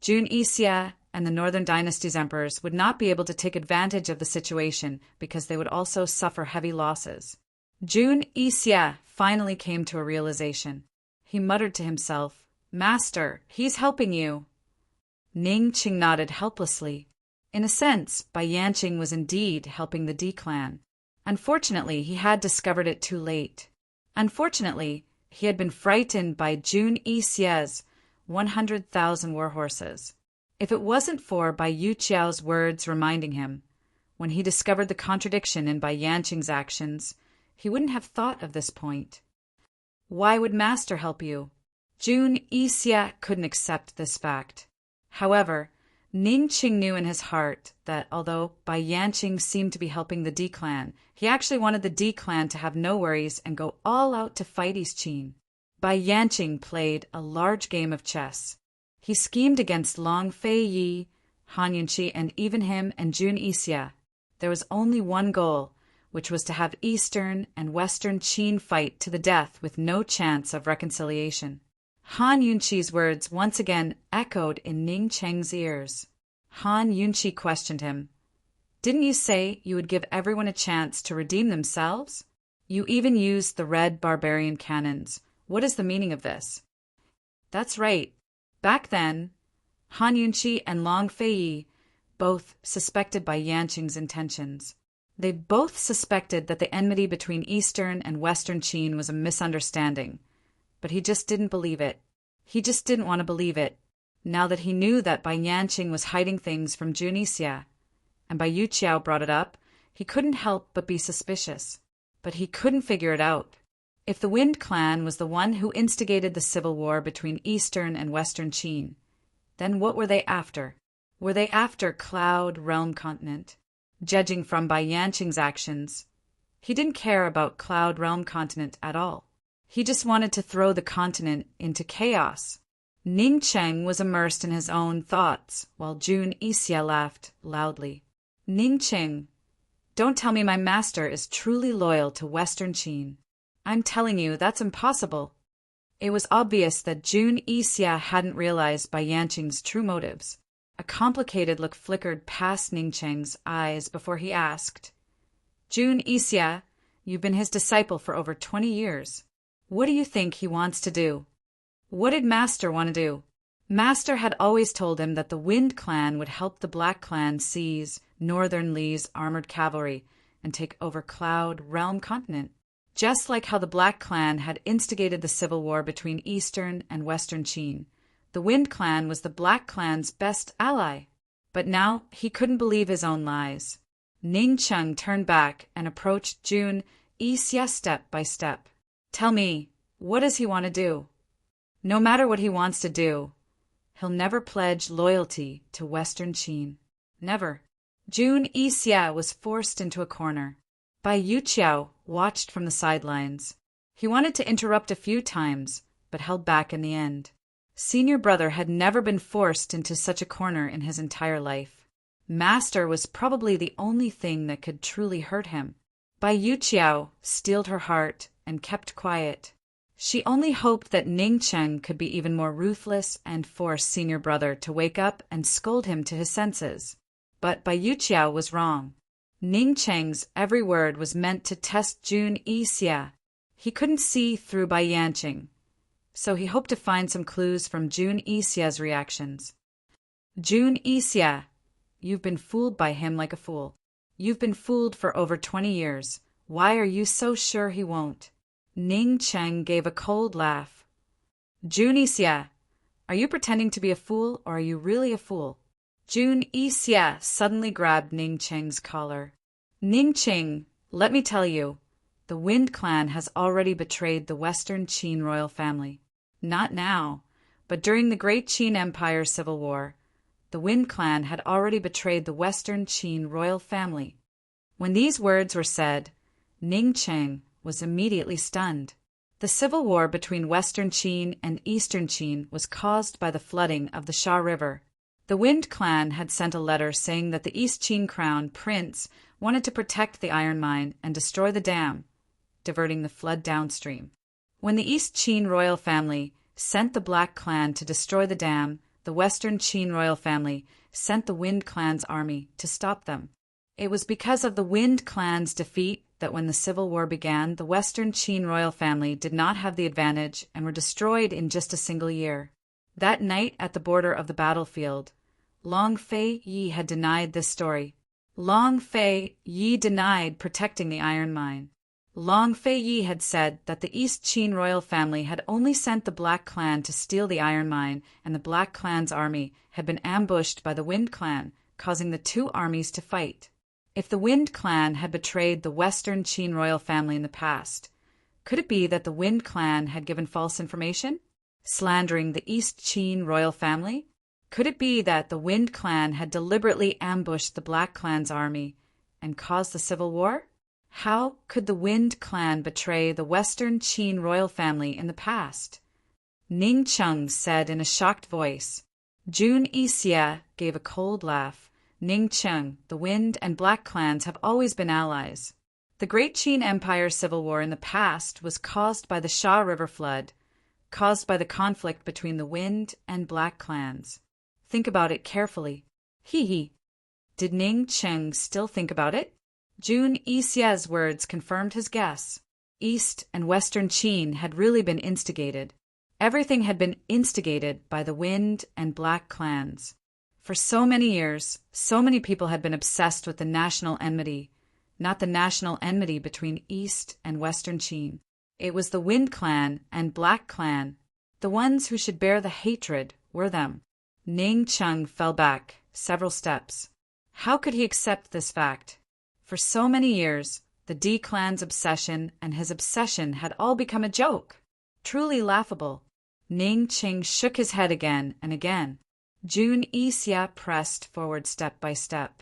Jun Yixia and the Northern Dynasty's emperors would not be able to take advantage of the situation because they would also suffer heavy losses. Jun Yixia finally came to a realization. He muttered to himself, "Master, he's helping you." Ning Qing nodded helplessly. In a sense, Bai Yanqing was indeed helping the D clan. Unfortunately, he had discovered it too late. Unfortunately, he had been frightened by Jun Yixia's 100,000 warhorses. If it wasn't for Bai Yuqiao's words reminding him, when he discovered the contradiction in Bai Yanqing's actions, he wouldn't have thought of this point. Why would Master help you? Jun Yixia couldn't accept this fact. However, Ning Qing knew in his heart that although Bai Yanqing seemed to be helping the D clan, he actually wanted the D clan to have no worries and go all out to fight East Qin. Bai Yanqing played a large game of chess. He schemed against Long Fei Yi, Han Yunqi, and even him and Jun Yixia. There was only one goal, which was to have Eastern and Western Qin fight to the death with no chance of reconciliation. Han Yunqi's words once again echoed in Ning Cheng's ears. Han Yunqi questioned him. "Didn't you say you would give everyone a chance to redeem themselves? You even used the red barbarian cannons. What is the meaning of this?" "That's right. Back then, Han Yunqi and Long Fei Yi both suspected Bai Yanqing's intentions. They both suspected that the enmity between Eastern and Western Qin was a misunderstanding. But he just didn't believe it. He just didn't want to believe it, now that he knew that Bai Yanqing was hiding things from Jun Yixia. And Bai Yuqiao brought it up, he couldn't help but be suspicious. But he couldn't figure it out. If the Wind Clan was the one who instigated the civil war between Eastern and Western Qin, then what were they after? Were they after Cloud Realm Continent? Judging from Bai Yanqing's actions, he didn't care about Cloud Realm Continent at all. He just wanted to throw the continent into chaos. Ning Cheng was immersed in his own thoughts, while Jun Yixia laughed loudly. "Ning Cheng, don't tell me my master is truly loyal to Western Qin. I'm telling you, that's impossible." It was obvious that Jun Yixia hadn't realized Bai Yanqing's true motives. A complicated look flickered past Ning Cheng's eyes before he asked, "Jun Yixia, you've been his disciple for over 20 years. What do you think he wants to do?" What did Master want to do? Master had always told him that the Wind Clan would help the Black Clan seize Northern Li's armored cavalry and take over Cloud Realm Continent. Just like how the Black Clan had instigated the civil war between Eastern and Western Qin, the Wind Clan was the Black Clan's best ally. But now he couldn't believe his own lies. Ning Cheng turned back and approached Jun Yixia step by step. "Tell me, what does he want to do?" "No matter what he wants to do, he'll never pledge loyalty to Western Qin. Never." Jun Yixia was forced into a corner. Bai Yuqiao watched from the sidelines. He wanted to interrupt a few times, but held back in the end. Senior brother had never been forced into such a corner in his entire life. Master was probably the only thing that could truly hurt him. Bai Yuqiao steeled her heart and kept quiet. She only hoped that Ning Cheng could be even more ruthless and force senior brother to wake up and scold him to his senses. But Bai Yuqiao was wrong. Ning Cheng's every word was meant to test Jun Yixia. He couldn't see through Bai Yanqing, so he hoped to find some clues from Jun Yixia's reactions. "Jun Yixia, you've been fooled by him like a fool. You've been fooled for over 20 years. Why are you so sure he won't?" Ning Cheng gave a cold laugh. "Jun Yixia, are you pretending to be a fool or are you really a fool?" Jun Yixia suddenly grabbed Ning Cheng's collar. Ning Qing, let me tell you, the Wind Clan has already betrayed the Western Qin royal family. Not now, but during the Great Qin Empire Civil War, the Wind Clan had already betrayed the Western Qin royal family. When these words were said, Ning Qing was immediately stunned. The civil war between Western Qin and Eastern Qin was caused by the flooding of the Sha River. The Wind Clan had sent a letter saying that the East Qin Crown Prince wanted to protect the iron mine and destroy the dam, diverting the flood downstream. When the East Qin royal family sent the Black Clan to destroy the dam, the Western Qin royal family sent the Wind Clan's army to stop them. It was because of the Wind Clan's defeat that when the Civil War began, the Western Qin royal family did not have the advantage and were destroyed in just a single year. That night at the border of the battlefield, Long Fei Yi had denied this story. Long Fei Yi denied protecting the iron mine. Long Fei Yi had said that the East Qin royal family had only sent the Black Clan to steal the iron mine, and the Black Clan's army had been ambushed by the Wind Clan, causing the two armies to fight. If the Wind Clan had betrayed the Western Qin royal family in the past, could it be that the Wind Clan had given false information, slandering the East Qin royal family? Could it be that the Wind Clan had deliberately ambushed the Black Clan's army and caused the civil war? How could the Wind Clan betray the Western Qin royal family in the past? Ning Cheng said in a shocked voice. Jun Yixia gave a cold laugh. Ning Cheng, the Wind and Black Clans have always been allies. The Great Qin Empire Civil War in the past was caused by the Sha River flood, caused by the conflict between the Wind and Black Clans. Think about it carefully. Hee. Did Ning Cheng still think about it? Jun Yixia's words confirmed his guess. East and Western Qin had really been instigated. Everything had been instigated by the Wind and Black Clans. For so many years, so many people had been obsessed with the national enmity, not the national enmity between East and Western Qin. It was the Wind Clan and Black Clan. The ones who should bear the hatred were them. Ning Cheng fell back several steps. How could he accept this fact? For so many years, the D Clan's obsession and his obsession had all become a joke. Truly laughable. Ning Cheng shook his head again and again. Jun Yixia pressed forward step by step.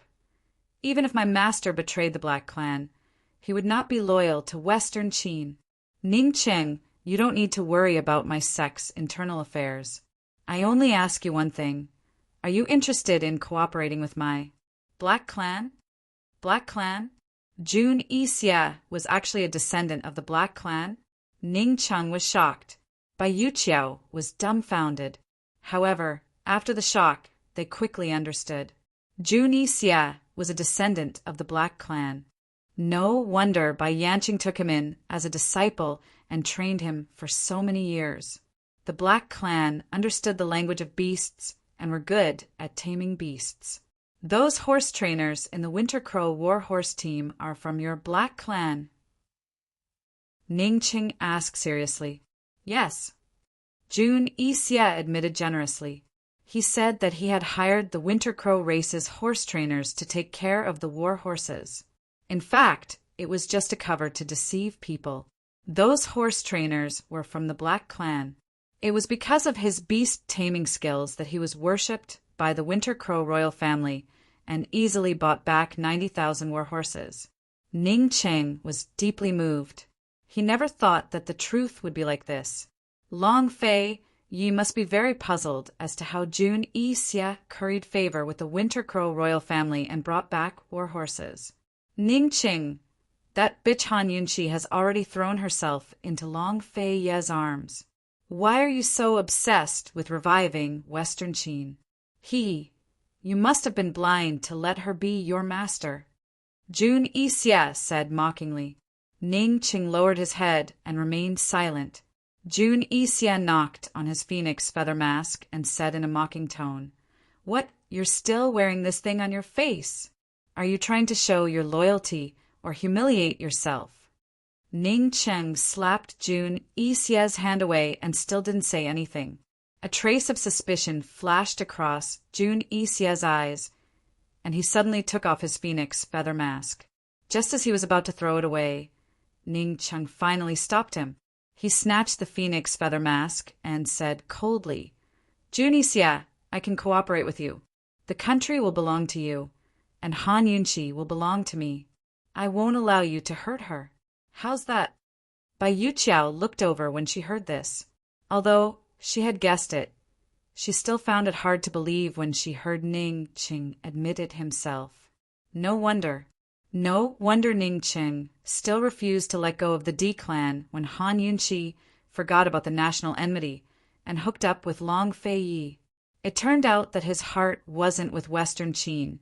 Even if my master betrayed the Black Clan, he would not be loyal to Western Qin. Ning Cheng, you don't need to worry about my sect's internal affairs. I only ask you one thing. Are you interested in cooperating with my Black Clan? Black Clan? Jun Yixia was actually a descendant of the Black Clan. Ning Cheng was shocked. Bai Yuqiao was dumbfounded. However, after the shock, they quickly understood. Jun Yixia was a descendant of the Black Clan. No wonder Bai Yanqing took him in as a disciple and trained him for so many years. The Black Clan understood the language of beasts and were good at taming beasts. Those horse trainers in the Winter Crow War Horse team are from your Black Clan? Ning Cheng asked seriously. Yes. Jun Yixia admitted generously. He said that he had hired the Winter Crow race's horse trainers to take care of the war horses. In fact, it was just a cover to deceive people. Those horse trainers were from the Black Clan. It was because of his beast-taming skills that he was worshipped by the Winter Crow royal family and easily bought back 90,000 war horses. Ning Cheng was deeply moved. He never thought that the truth would be like this. Long Fei Yi must be very puzzled as to how Jun Yixia curried favor with the Winter Crow royal family and brought back war horses. Ning Cheng, that bitch Han Yunqi has already thrown herself into Long Fei Ye's arms. Why are you so obsessed with reviving Western Qin? You must have been blind to let her be your master. Jun Yixia said mockingly. Ning Cheng lowered his head and remained silent. Jun Yixia knocked on his phoenix feather mask and said in a mocking tone, What, you're still wearing this thing on your face? Are you trying to show your loyalty or humiliate yourself? Ning Cheng slapped Jun Yixia's hand away and still didn't say anything. A trace of suspicion flashed across Jun Yixia's eyes, and he suddenly took off his phoenix feather mask. Just as he was about to throw it away, Ning Cheng finally stopped him. He snatched the phoenix feather mask and said coldly, Junixia, I can cooperate with you. The country will belong to you, and Han Yunqi will belong to me. I won't allow you to hurt her. How's that? Bai Yuqiao looked over when she heard this. Although she had guessed it, she still found it hard to believe when she heard Ning Cheng admit it himself. No wonder Ning Cheng still refused to let go of the D clan when Han Yunqi forgot about the national enmity and hooked up with Long Fei Yi. It turned out that his heart wasn't with Western Qin,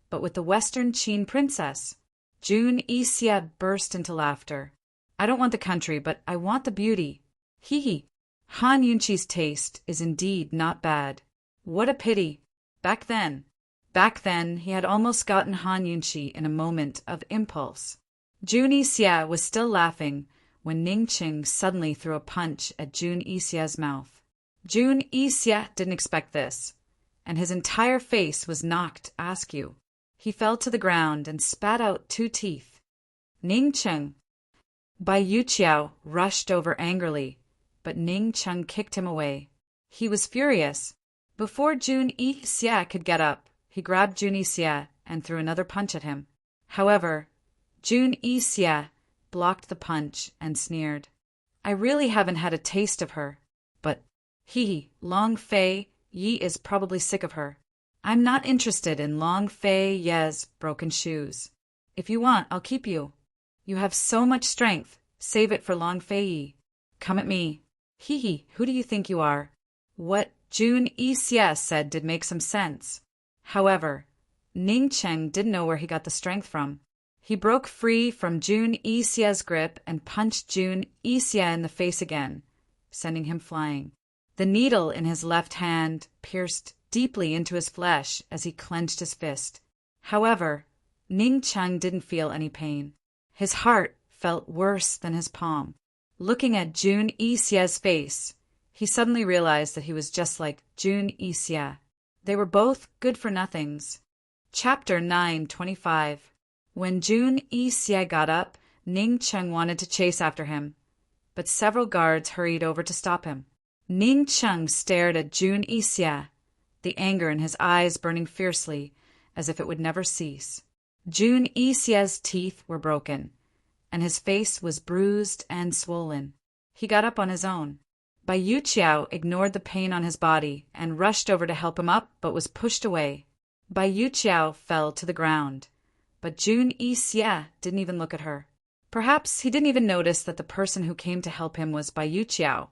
but with the Western Qin princess. Jun Yixia burst into laughter. I don't want the country, but I want the beauty. Hee hee. Han Yunqi's taste is indeed not bad. What a pity. Back then, he had almost gotten Han Yunqi in a moment of impulse. Jun Yixia was still laughing when Ning Cheng suddenly threw a punch at Jun Yixia's mouth. Jun Yixia didn't expect this, and his entire face was knocked askew. He fell to the ground and spat out 2 teeth. Ning Cheng. Bai Yuqiao rushed over angrily, but Ning Cheng kicked him away. He was furious. Before Jun Yixia could get up, he grabbed Jun Yixia and threw another punch at him. However, Jun Yixia blocked the punch and sneered. I really haven't had a taste of her, but Long Fei Yi is probably sick of her. I'm not interested in Long Fei Ye's broken shoes. If you want, I'll keep you. You have so much strength. Save it for Long Fei Yi. Come at me. Who do you think you are? What Jun Yixia said did make some sense. However, Ning Cheng didn't know where he got the strength from. He broke free from Jun Yixia's grip and punched Jun Yixia in the face again, sending him flying. The needle in his left hand pierced deeply into his flesh as he clenched his fist. However, Ning Cheng didn't feel any pain. His heart felt worse than his palm. Looking at Jun Yixia's face, he suddenly realized that he was just like Jun Yixia. They were both good-for-nothings. Chapter 9:25. When Jun Yixia got up, Ning Cheng wanted to chase after him, but several guards hurried over to stop him. Ning Cheng stared at Jun Yixia, the anger in his eyes burning fiercely, as if it would never cease. Jun Yixia's teeth were broken, and his face was bruised and swollen. He got up on his own. Bai Yuqiao ignored the pain on his body and rushed over to help him up, but was pushed away. Bai Yuqiao fell to the ground, but Jun Yixia didn't even look at her. Perhaps he didn't even notice that the person who came to help him was Bai Yuqiao,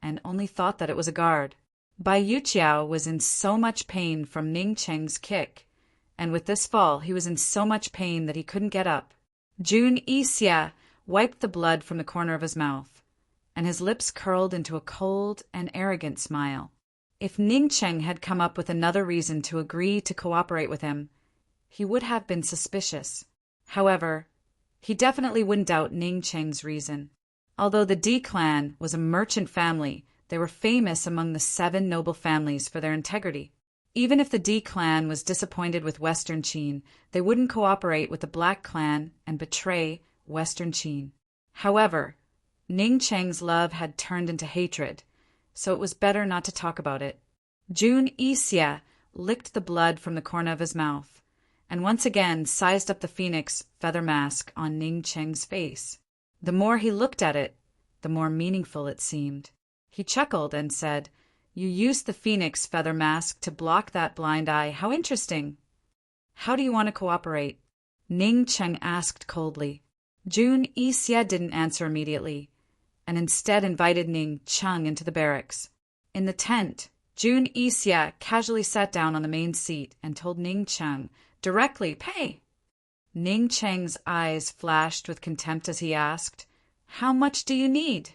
and only thought that it was a guard. Bai Yuqiao was in so much pain from Ning Cheng's kick, and with this fall he was in so much pain that he couldn't get up. Jun Yixia wiped the blood from the corner of his mouth, and his lips curled into a cold and arrogant smile. If Ning Cheng had come up with another reason to agree to cooperate with him, he would have been suspicious. However, he definitely wouldn't doubt Ning Cheng's reason. Although the D clan was a merchant family, they were famous among the 7 noble families for their integrity. Even if the D clan was disappointed with Western Qin, they wouldn't cooperate with the Black clan and betray Western Qin. However, Ning Cheng's love had turned into hatred, so it was better not to talk about it. Jun Yixia licked the blood from the corner of his mouth, and once again sized up the phoenix feather mask on Ning Cheng's face. The more he looked at it, the more meaningful it seemed. He chuckled and said, You used the phoenix feather mask to block that blind eye. How interesting. How do you want to cooperate? Ning Cheng asked coldly. Jun Yixia didn't answer immediately, and instead invited Ning Cheng into the barracks. In the tent, Jun Yixia casually sat down on the main seat and told Ning Cheng directly, Pay. Ning Cheng's eyes flashed with contempt as he asked, How much do you need?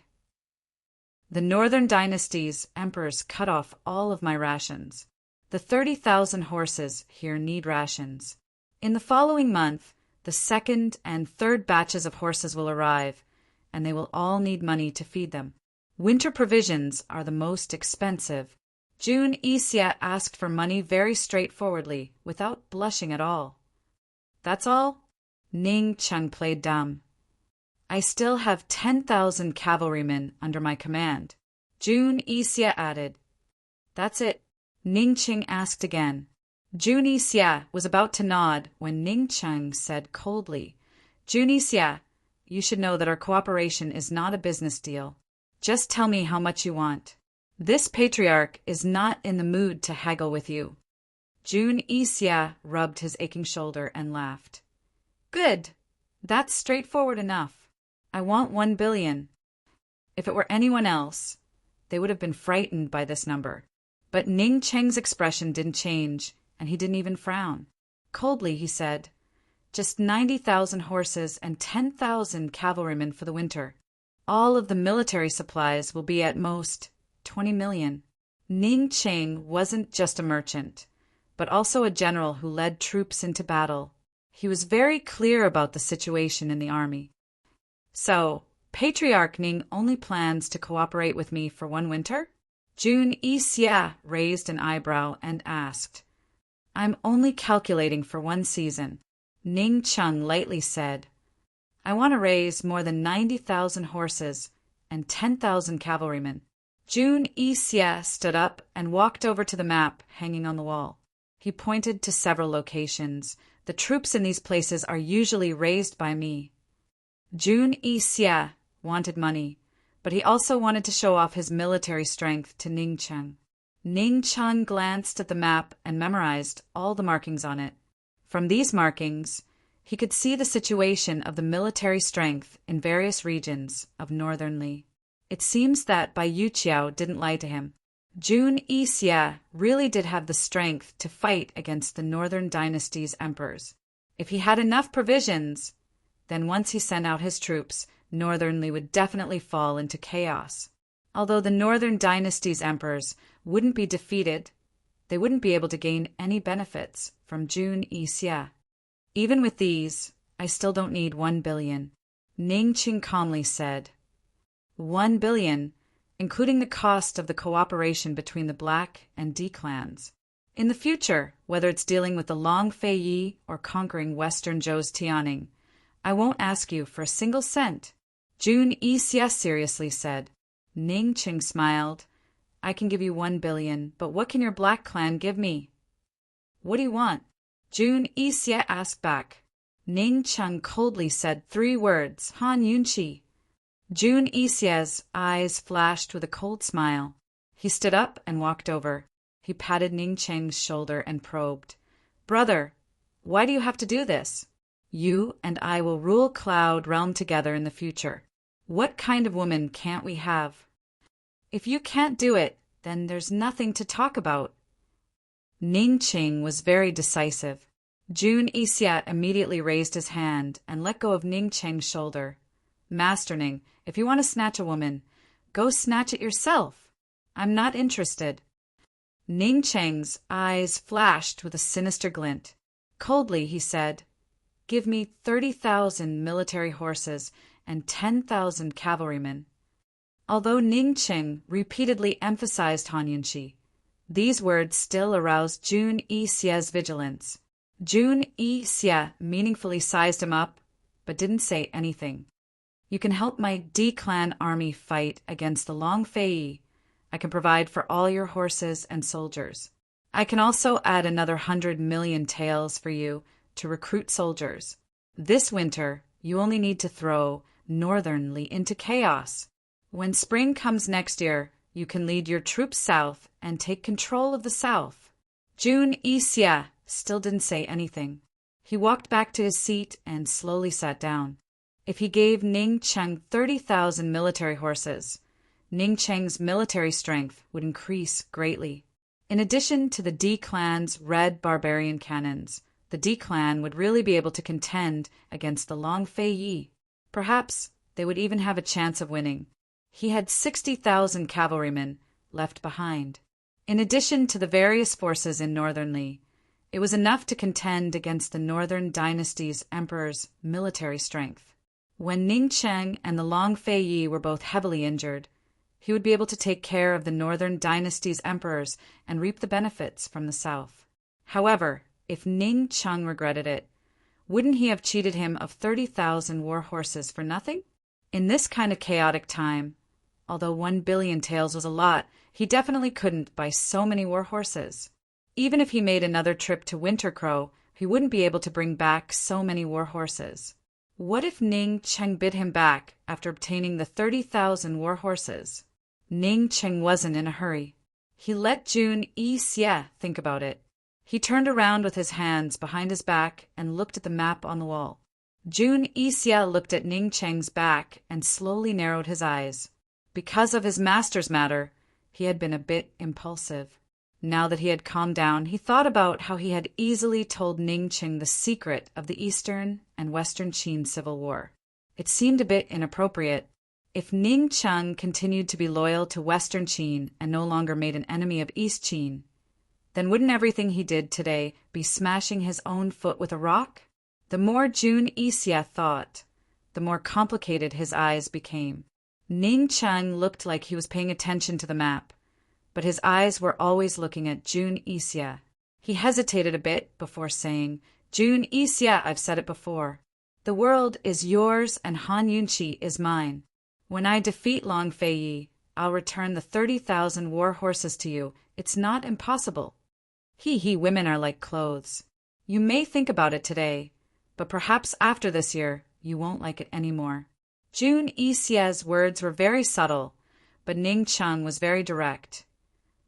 The Northern Dynasty's emperors cut off all of my rations. The 30,000 horses here need rations. In the following month, the 2nd and 3rd batches of horses will arrive, and they will all need money to feed them. Winter provisions are the most expensive. Jun Yixia asked for money very straightforwardly, without blushing at all. That's all? Ning Cheng played dumb. I still have 10,000 cavalrymen under my command. Jun Yixia added. That's it. Ning Cheng asked again. Jun Yixia was about to nod when Ning Cheng said coldly, Jun Yixia, you should know that our cooperation is not a business deal. Just tell me how much you want. This patriarch is not in the mood to haggle with you. Jun Yixia rubbed his aching shoulder and laughed. Good. That's straightforward enough. I want 1 billion. If it were anyone else, they would have been frightened by this number. But Ning Cheng's expression didn't change, and he didn't even frown. Coldly, he said, just 90,000 horses and 10,000 cavalrymen for the winter. All of the military supplies will be at most 20 million. Ning Cheng wasn't just a merchant, but also a general who led troops into battle. He was very clear about the situation in the army. So, Patriarch Ning only plans to cooperate with me for 1 winter? Jun Yixia raised an eyebrow and asked. I'm only calculating for 1 season. Ning Cheng lightly said, I want to raise more than 90,000 horses and 10,000 cavalrymen. Jun Yixia stood up and walked over to the map hanging on the wall. He pointed to several locations. The troops in these places are usually raised by me. Jun Yixia wanted money, but he also wanted to show off his military strength to Ning Cheng. Ning Cheng glanced at the map and memorized all the markings on it. From these markings, he could see the situation of the military strength in various regions of northern Li. It seems that Bai Yuqiao didn't lie to him. Jun Yixia really did have the strength to fight against the northern dynasty's emperors. If he had enough provisions, then once he sent out his troops, northern Li would definitely fall into chaos. Although the northern dynasty's emperors wouldn't be defeated, they wouldn't be able to gain any benefits from Jun Yixia. Even with these, I still don't need 1 billion. Ning Cheng calmly said. 1 billion, including the cost of the cooperation between the Black and D clans. In the future, whether it's dealing with the Long Fei Yi or conquering Western Zhou's Tianning, I won't ask you for a single cent. Jun Yixia seriously said. Ning Cheng smiled. I can give you 1 billion, but what can your Black clan give me? What do you want? Jun Yixia asked back. Ning Cheng coldly said 3 words, Han Yunqi. Jun Yixia's eyes flashed with a cold smile. He stood up and walked over. He patted Ning Cheng's shoulder and probed. Brother, why do you have to do this? You and I will rule Cloud Realm together in the future. What kind of woman can't we have? If you can't do it, then there's nothing to talk about. Ning Cheng was very decisive. Jun Yixia immediately raised his hand and let go of Ning Cheng's shoulder. Master Ning, if you want to snatch a woman, go snatch it yourself. I'm not interested. Ning Cheng's eyes flashed with a sinister glint. Coldly, he said, Give me 30,000 military horses and 10,000 cavalrymen. Although Ning Cheng repeatedly emphasized Han Yunqi, these words still aroused Jun Yixia's vigilance. Jun Yixia meaningfully sized him up, but didn't say anything. You can help my D-clan army fight against the Long Fei Yi. I can provide for all your horses and soldiers. I can also add another 100 million taels for you to recruit soldiers. This winter, you only need to throw Northern Li into chaos. When spring comes next year, you can lead your troops south and take control of the south. Jun Yixia still didn't say anything. He walked back to his seat and slowly sat down. If he gave Ning Cheng 30,000 military horses, Ning Cheng's military strength would increase greatly. In addition to the D clan's red barbarian cannons, the D clan would really be able to contend against the Long Fei Yi. Perhaps they would even have a chance of winning. He had 60,000 cavalrymen left behind. In addition to the various forces in northern Li, it was enough to contend against the northern dynasty's emperor's military strength. When Ning Cheng and the Long Fei Yi were both heavily injured, he would be able to take care of the northern dynasty's emperors and reap the benefits from the south. However, if Ning Cheng regretted it, Wouldn't he have cheated him of 30,000 war horses for nothing? In this kind of chaotic time, although 1 billion taels was a lot, he definitely couldn't buy so many war horses. Even if he made another trip to Winter Crow, he wouldn't be able to bring back so many war horses. What if Ning Cheng bid him back after obtaining the 30,000 war horses? Ning Cheng wasn't in a hurry. He let Jun Yi-Xie think about it. He turned around with his hands behind his back and looked at the map on the wall. Jun Yi-Xie looked at Ning Cheng's back and slowly narrowed his eyes. Because of his master's matter, he had been a bit impulsive. Now that he had calmed down, he thought about how he had easily told Ning Cheng the secret of the Eastern and Western Qin Civil War. It seemed a bit inappropriate. If Ning Cheng continued to be loyal to Western Qin and no longer made an enemy of East Qin, then wouldn't everything he did today be smashing his own foot with a rock? The more Jun Yi-Xie thought, the more complicated his eyes became. Ning Cheng looked like he was paying attention to the map, but his eyes were always looking at Jun Yi-Xie. He hesitated a bit before saying, "Jun Yi-Xie, I've said it before. The world is yours and Han Yunqi is mine. When I defeat Long Fei Yi, I'll return the 30,000 war horses to you. It's not impossible. Women are like clothes. You may think about it today, but perhaps after this year, you won't like it anymore." Jun Yi-Xie's words were very subtle, but Ning Cheng was very direct.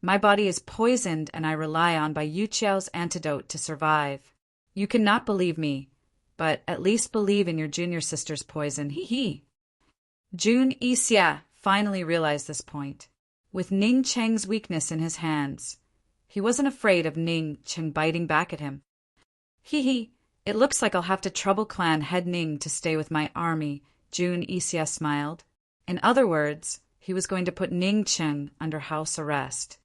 "My body is poisoned and I rely on Bai Yuqiao's antidote to survive. You cannot believe me, but at least believe in your junior sister's poison, Jun Yi-Xie finally realized this point. With Ning Cheng's weakness in his hands, he wasn't afraid of Ning Cheng biting back at him. It looks like I'll have to trouble Clan Head Ning to stay with my army," Jun Yi-Xie smiled. In other words, he was going to put Ning Cheng under house arrest.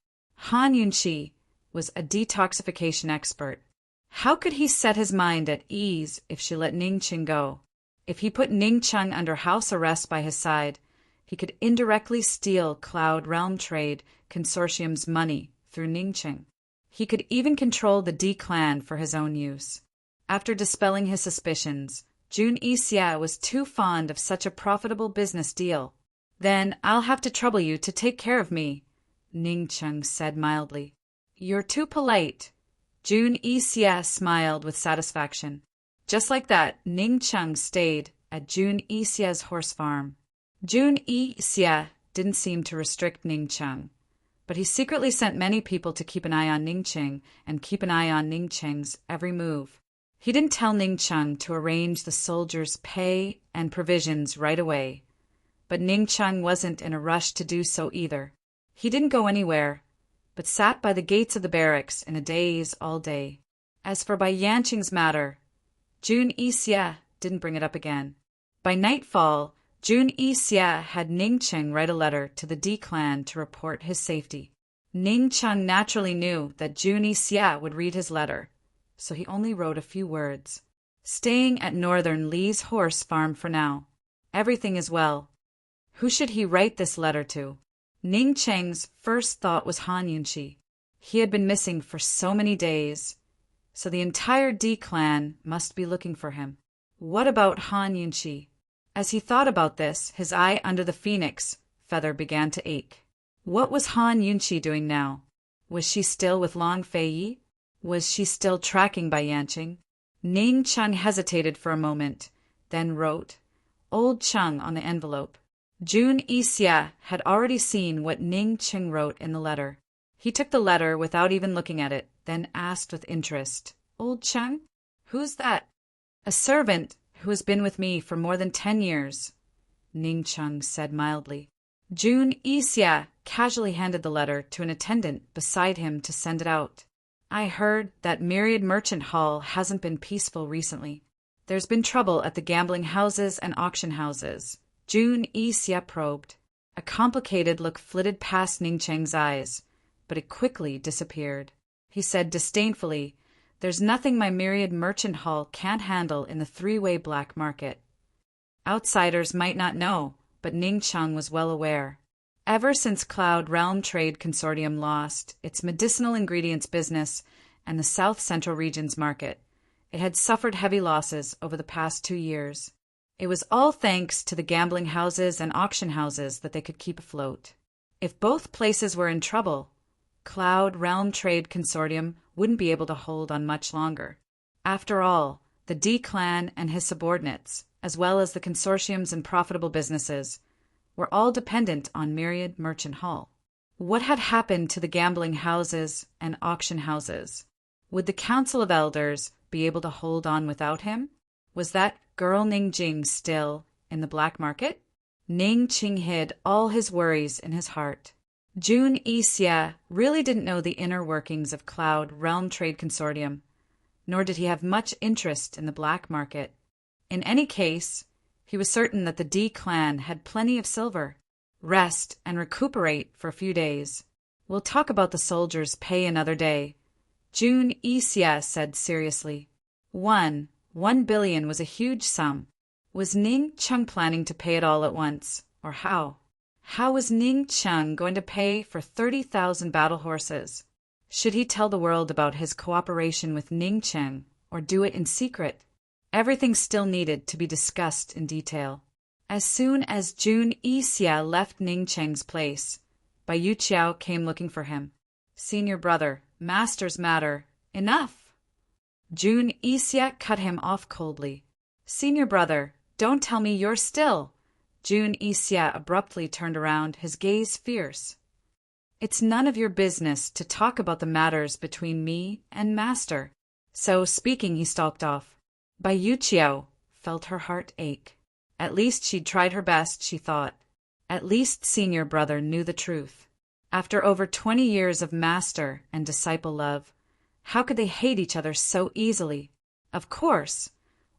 Han Yunqi was a detoxification expert. How could he set his mind at ease if she let Ning Cheng go? If he put Ning Cheng under house arrest by his side, he could indirectly steal Cloud Realm Trade Consortium's money through Ning Cheng. He could even control the D clan for his own use. After dispelling his suspicions, Jun Yi-Xie was too fond of such a profitable business deal. "Then I'll have to trouble you to take care of me," Ning Cheng said mildly. "You're too polite." Jun Yi-Xie smiled with satisfaction. Just like that, Ning Cheng stayed at Jun Yi-Xie's horse farm. Jun Yi-Xie didn't seem to restrict Ning Cheng, but he secretly sent many people to keep an eye on Ning Cheng and keep an eye on Ning Cheng's every move. He didn't tell Ning Cheng to arrange the soldiers' pay and provisions right away, but Ning Cheng wasn't in a rush to do so either. He didn't go anywhere, but sat by the gates of the barracks in a daze all day. As for Bai Yanqing's matter, Jun Yi-Xie didn't bring it up again. By nightfall, Jun Yi-Xie had Ning Cheng write a letter to the D clan to report his safety. Ning Cheng naturally knew that Jun Yi-Xie would read his letter, so he only wrote a few words. "Staying at Northern Li's horse farm for now. Everything is well." Who should he write this letter to? Ning Cheng's first thought was Han Yunqi. He had been missing for so many days, so the entire D clan must be looking for him. What about Han Yunqi? As he thought about this, his eye under the phoenix feather began to ache. What was Han Yunqi doing now? Was she still with Long Fei Yi? Was she still tracking Bai Yanqing? Ning Cheng hesitated for a moment, then wrote, "Old Cheng" on the envelope. Jun Yi-Xie had already seen what Ning Cheng wrote in the letter. He took the letter without even looking at it, then asked with interest, "Old Cheng? Who's that?" "A servant who has been with me for more than 10 years, Ning Cheng said mildly. Jun Yi-Xie casually handed the letter to an attendant beside him to send it out. "I heard that Myriad Merchant Hall hasn't been peaceful recently. There's been trouble at the gambling houses and auction houses." Jun Yi-Xie probed. A complicated look flitted past Ning Cheng's eyes, but it quickly disappeared. He said disdainfully, "There's nothing my Myriad Merchant Hall can't handle in the three-way black market." Outsiders might not know, but Ning Cheng was well aware. Ever since Cloud Realm Trade Consortium lost its medicinal ingredients business and the South Central region's market, It had suffered heavy losses over the past 2 years. It was all thanks to the gambling houses and auction houses that they could keep afloat. If both places were in trouble, Cloud Realm Trade Consortium wouldn't be able to hold on much longer. After all, the D clan and his subordinates, as well as the consortiums and profitable businesses, were all dependent on Myriad Merchant Hall. What had happened to the gambling houses and auction houses? Would the Council of Elders be able to hold on without him? Was that girl Ning Jing still in the black market? Ning Qing hid all his worries in his heart. Jun Yixia really didn't know the inner workings of Cloud Realm Trade Consortium, nor did he have much interest in the black market. In any case, he was certain that the D clan had plenty of silver. Rest and recuperate for a few days. We'll talk about the soldiers' pay another day, Jun Yixia said seriously. 1 billion was a huge sum. Was Ning Chung planning to pay it all at once, or how? How was Ning Chung going to pay for 30,000 battle horses? Should he tell the world about his cooperation with Ning Chung, or do it in secret? Everything still needed to be discussed in detail. As soon as Jun Yixia left Ning Cheng's place, Bai Yuqiao came looking for him. Senior brother, master's matter, enough! Jun Yixia cut him off coldly. Senior brother, don't tell me you're still! Jun Yixia abruptly turned around, his gaze fierce. It's none of your business to talk about the matters between me and master. So, speaking, he stalked off. Bai Yuqiao felt her heart ache. At least she'd tried her best, she thought. At least senior brother knew the truth. After over 20 years of master and disciple love, how could they hate each other so easily? Of course,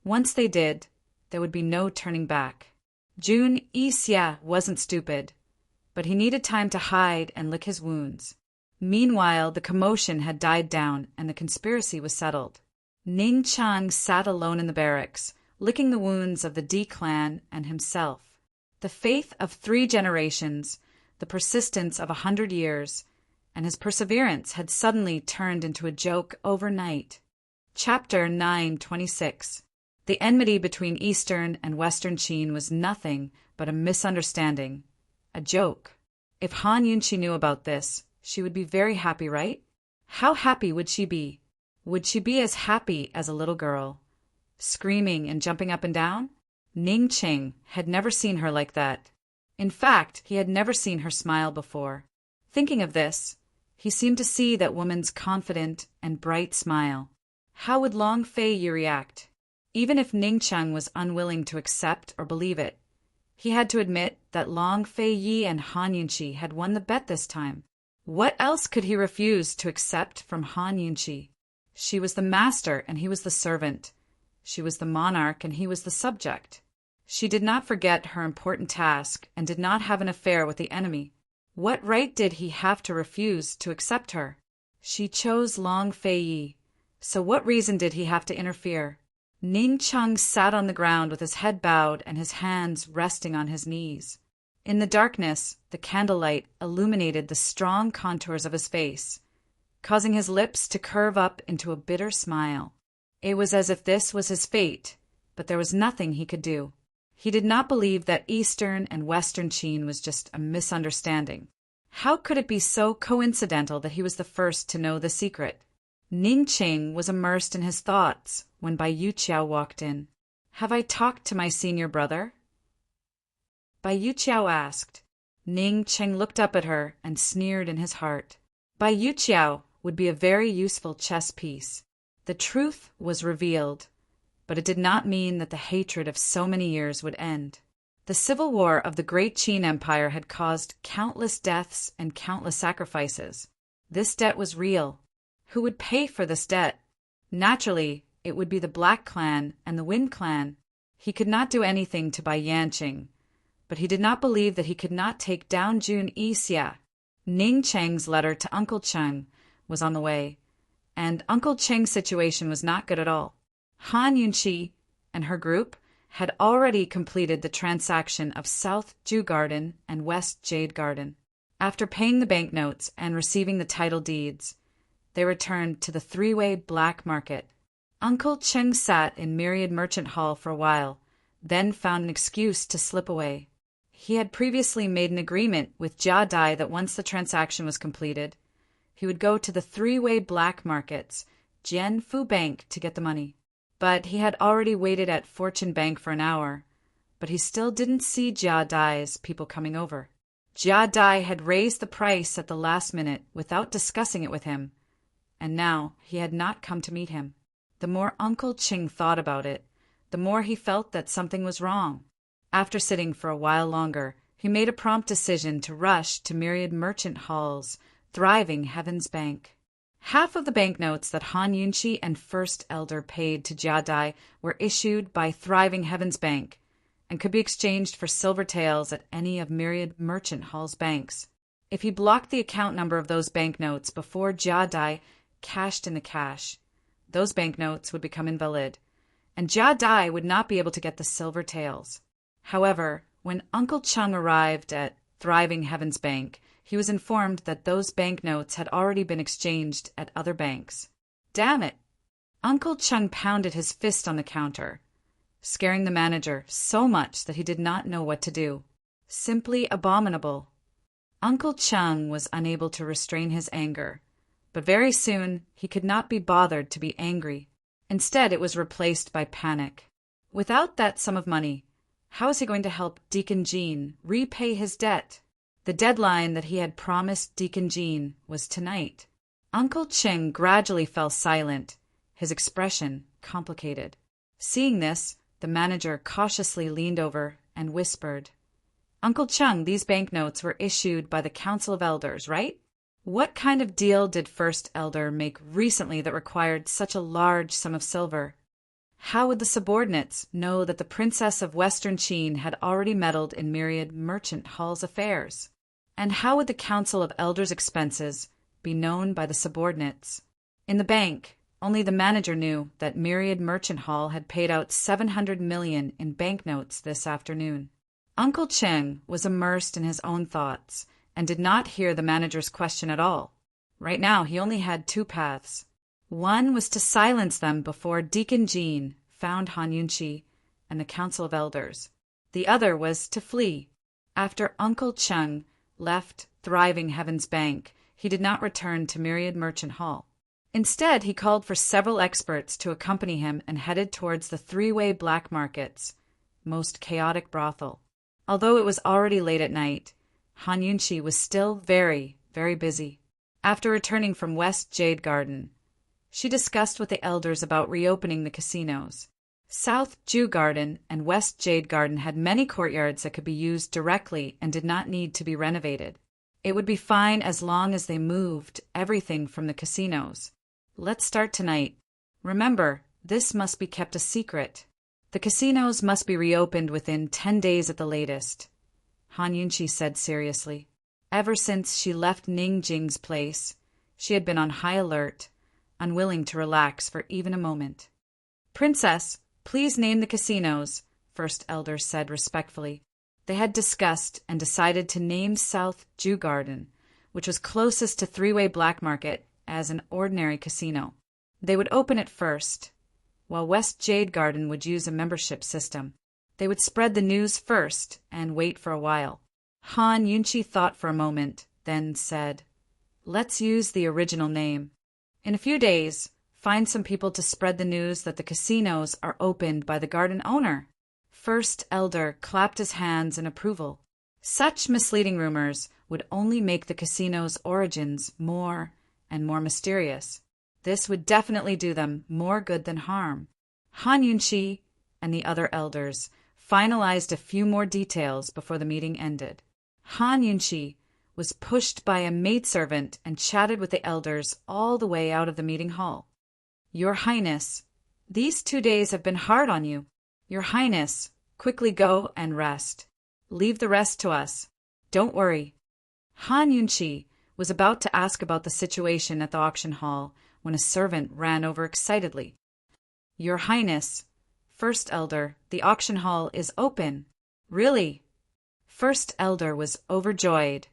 once they did, there would be no turning back. Jun Yixia wasn't stupid, but he needed time to hide and lick his wounds. Meanwhile, the commotion had died down and the conspiracy was settled. Ning Chang sat alone in the barracks, licking the wounds of the D clan and himself. The faith of 3 generations, the persistence of 100 years, and his perseverance had suddenly turned into a joke overnight. Chapter 926. The enmity between Eastern and Western Qin was nothing but a misunderstanding, a joke. If Han Yunqi knew about this, she would be very happy, right? How happy would she be? Would she be as happy as a little girl, screaming and jumping up and down? Ning Qing had never seen her like that. In fact, he had never seen her smile before. Thinking of this, he seemed to see that woman's confident and bright smile. How would Long Fei Yi react? Even if Ning Cheng was unwilling to accept or believe it, he had to admit that Long Fei Yi and Han Yunqi had won the bet this time. What else could he refuse to accept from Han Yunqi? She was the master and he was the servant. She was the monarch and he was the subject. She did not forget her important task and did not have an affair with the enemy. What right did he have to refuse to accept her? She chose Long Fei Yi, so what reason did he have to interfere? Ning Cheng sat on the ground with his head bowed and his hands resting on his knees. In the darkness, the candlelight illuminated the strong contours of his face, causing his lips to curve up into a bitter smile. It was as if this was his fate, but there was nothing he could do. He did not believe that Eastern and Western Qin was just a misunderstanding. How could it be so coincidental that he was the first to know the secret? Ning Qing was immersed in his thoughts when Bai Yuqiao walked in. "Have I talked to my senior brother?" Bai Yuqiao asked. Ning Qing looked up at her and sneered in his heart. Bai Yuqiao would be a very useful chess piece. The truth was revealed, but it did not mean that the hatred of so many years would end. The civil war of the great Qin Empire had caused countless deaths and countless sacrifices. This debt was real. Who would pay for this debt? Naturally, it would be the Black Clan and the Wind Clan. He could not do anything to Bai Yanqing, but he did not believe that he could not take down Jun Yixia. Ning Cheng's letter to Uncle Cheng was on the way, and Uncle Cheng's situation was not good at all. Han Yunqi and her group had already completed the transaction of South Jew Garden and West Jade Garden. After paying the banknotes and receiving the title deeds, they returned to the three-way black market. Uncle Cheng sat in Myriad Merchant Hall for a while, then found an excuse to slip away. He had previously made an agreement with Jia Dai that once the transaction was completed, he would go to the three-way black markets, Jian Fu Bank, to get the money. But he had already waited at Fortune Bank for an hour, but he still didn't see Jia Dai's people coming over. Jia Dai had raised the price at the last minute without discussing it with him, and now he had not come to meet him. The more Uncle Cheng thought about it, the more he felt that something was wrong. After sitting for a while longer, he made a prompt decision to rush to Myriad Merchant Hall's thriving Heaven's Bank. Half of the banknotes that Han Yunqi and First Elder paid to Jia Dai were issued by Thriving Heaven's Bank and could be exchanged for silver taels at any of Myriad Merchant Hall's banks. If he blocked the account number of those banknotes before Jia Dai cashed in the cash, those banknotes would become invalid, and Jia Dai would not be able to get the silver taels. However, when Uncle Cheng arrived at Thriving Heaven's Bank, he was informed that those banknotes had already been exchanged at other banks. Damn it! Uncle Cheng pounded his fist on the counter, scaring the manager so much that he did not know what to do. Simply abominable. Uncle Cheng was unable to restrain his anger, but very soon he could not be bothered to be angry. Instead, it was replaced by panic. Without that sum of money, how is he going to help Deacon Jean repay his debt? The deadline that he had promised Deacon Jean was tonight. Uncle Cheng gradually fell silent, his expression complicated. Seeing this, the manager cautiously leaned over and whispered, "Uncle Cheng, these banknotes were issued by the Council of Elders, right? What kind of deal did First Elder make recently that required such a large sum of silver? How would the subordinates know that the Princess of Western Qin had already meddled in Myriad Merchant Hall's affairs? And how would the Council of Elders' expenses be known by the subordinates? In the bank, only the manager knew that Myriad Merchant Hall had paid out 700 million in banknotes this afternoon. Uncle Cheng was immersed in his own thoughts and did not hear the manager's question at all. Right now, he only had two paths. One was to silence them before Deacon Jean found Han Yunqi and the Council of Elders. The other was to flee. After Uncle Cheng left Thriving Heaven's Bank, he did not return to Myriad Merchant Hall. Instead, he called for several experts to accompany him and headed towards the three-way black market's most chaotic brothel. Although it was already late at night, Han Yunqi was still very, very busy. After returning from West Jade Garden, she discussed with the elders about reopening the casinos. South Jew Garden and West Jade Garden had many courtyards that could be used directly and did not need to be renovated. It would be fine as long as they moved everything from the casinos. Let's start tonight. Remember, this must be kept a secret. The casinos must be reopened within 10 days at the latest, Han Yunqi said seriously. Ever since she left Ningjing's place, she had been on high alert, unwilling to relax for even a moment. "Princess, please name the casinos," First Elder said respectfully. They had discussed and decided to name South Jew Garden, which was closest to Three-Way Black Market, as an ordinary casino. They would open it first, while West Jade Garden would use a membership system. They would spread the news first and wait for a while. Han Yunqi thought for a moment, then said, "Let's use the original name. In a few days, find some people to spread the news that the casinos are opened by the garden owner." First Elder clapped his hands in approval. Such misleading rumors would only make the casino's origins more and more mysterious. This would definitely do them more good than harm. Han Yunqi and the other elders finalized a few more details before the meeting ended. Han Yunqi was pushed by a maidservant and chatted with the elders all the way out of the meeting hall. "Your Highness, these 2 days have been hard on you. Your Highness, quickly go and rest. Leave the rest to us. Don't worry." Han Yunqi was about to ask about the situation at the auction hall when a servant ran over excitedly. "Your Highness, First Elder, the auction hall is open." "Really?" First Elder was overjoyed.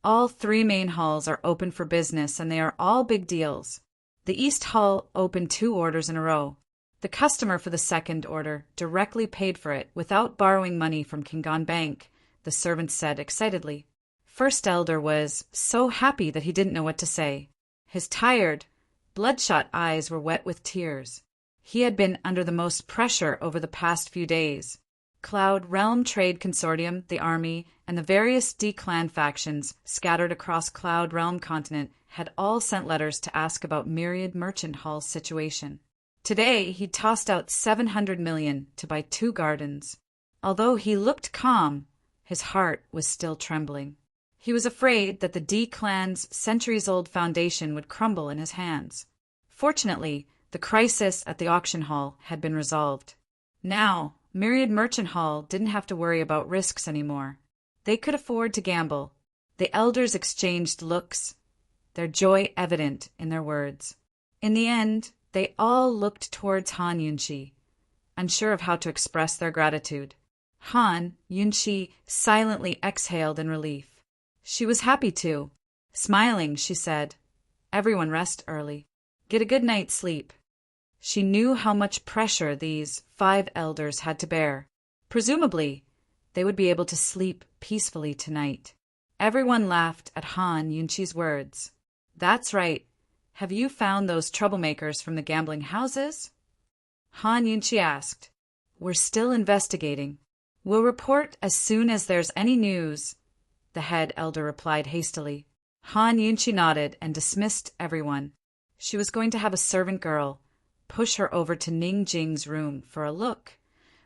All 3 main halls are open for business, and they are all big deals. The East Hall opened 2 orders in a row. The customer for the second order directly paid for it without borrowing money from Kingon Bank, the servant said excitedly. First Elder was so happy that he didn't know what to say. His tired, bloodshot eyes were wet with tears. He had been under the most pressure over the past few days. Cloud Realm Trade Consortium, the army, and the various D-clan factions scattered across Cloud Realm continent had all sent letters to ask about Myriad Merchant Hall's situation. Today, he'd tossed out 700 million to buy 2 gardens. Although he looked calm, his heart was still trembling. He was afraid that the D-clan's centuries-old foundation would crumble in his hands. Fortunately, the crisis at the auction hall had been resolved. Now, Myriad Merchant Hall didn't have to worry about risks anymore. They could afford to gamble. The elders exchanged looks, their joy evident in their words. In the end, they all looked towards Han Yunqi, unsure of how to express their gratitude. Han Yunqi silently exhaled in relief. She was happy too. Smiling, she said, "Everyone rest early. Get a good night's sleep." She knew how much pressure these 5 elders had to bear. Presumably, they would be able to sleep peacefully tonight. Everyone laughed at Han Yunqi's words. "That's right. Have you found those troublemakers from the gambling houses?" Han Yunqi asked. "We're still investigating. We'll report as soon as there's any news," the head elder replied hastily. Han Yunqi nodded and dismissed everyone. She was going to have a servant girl push her over to Ning Jing's room for a look,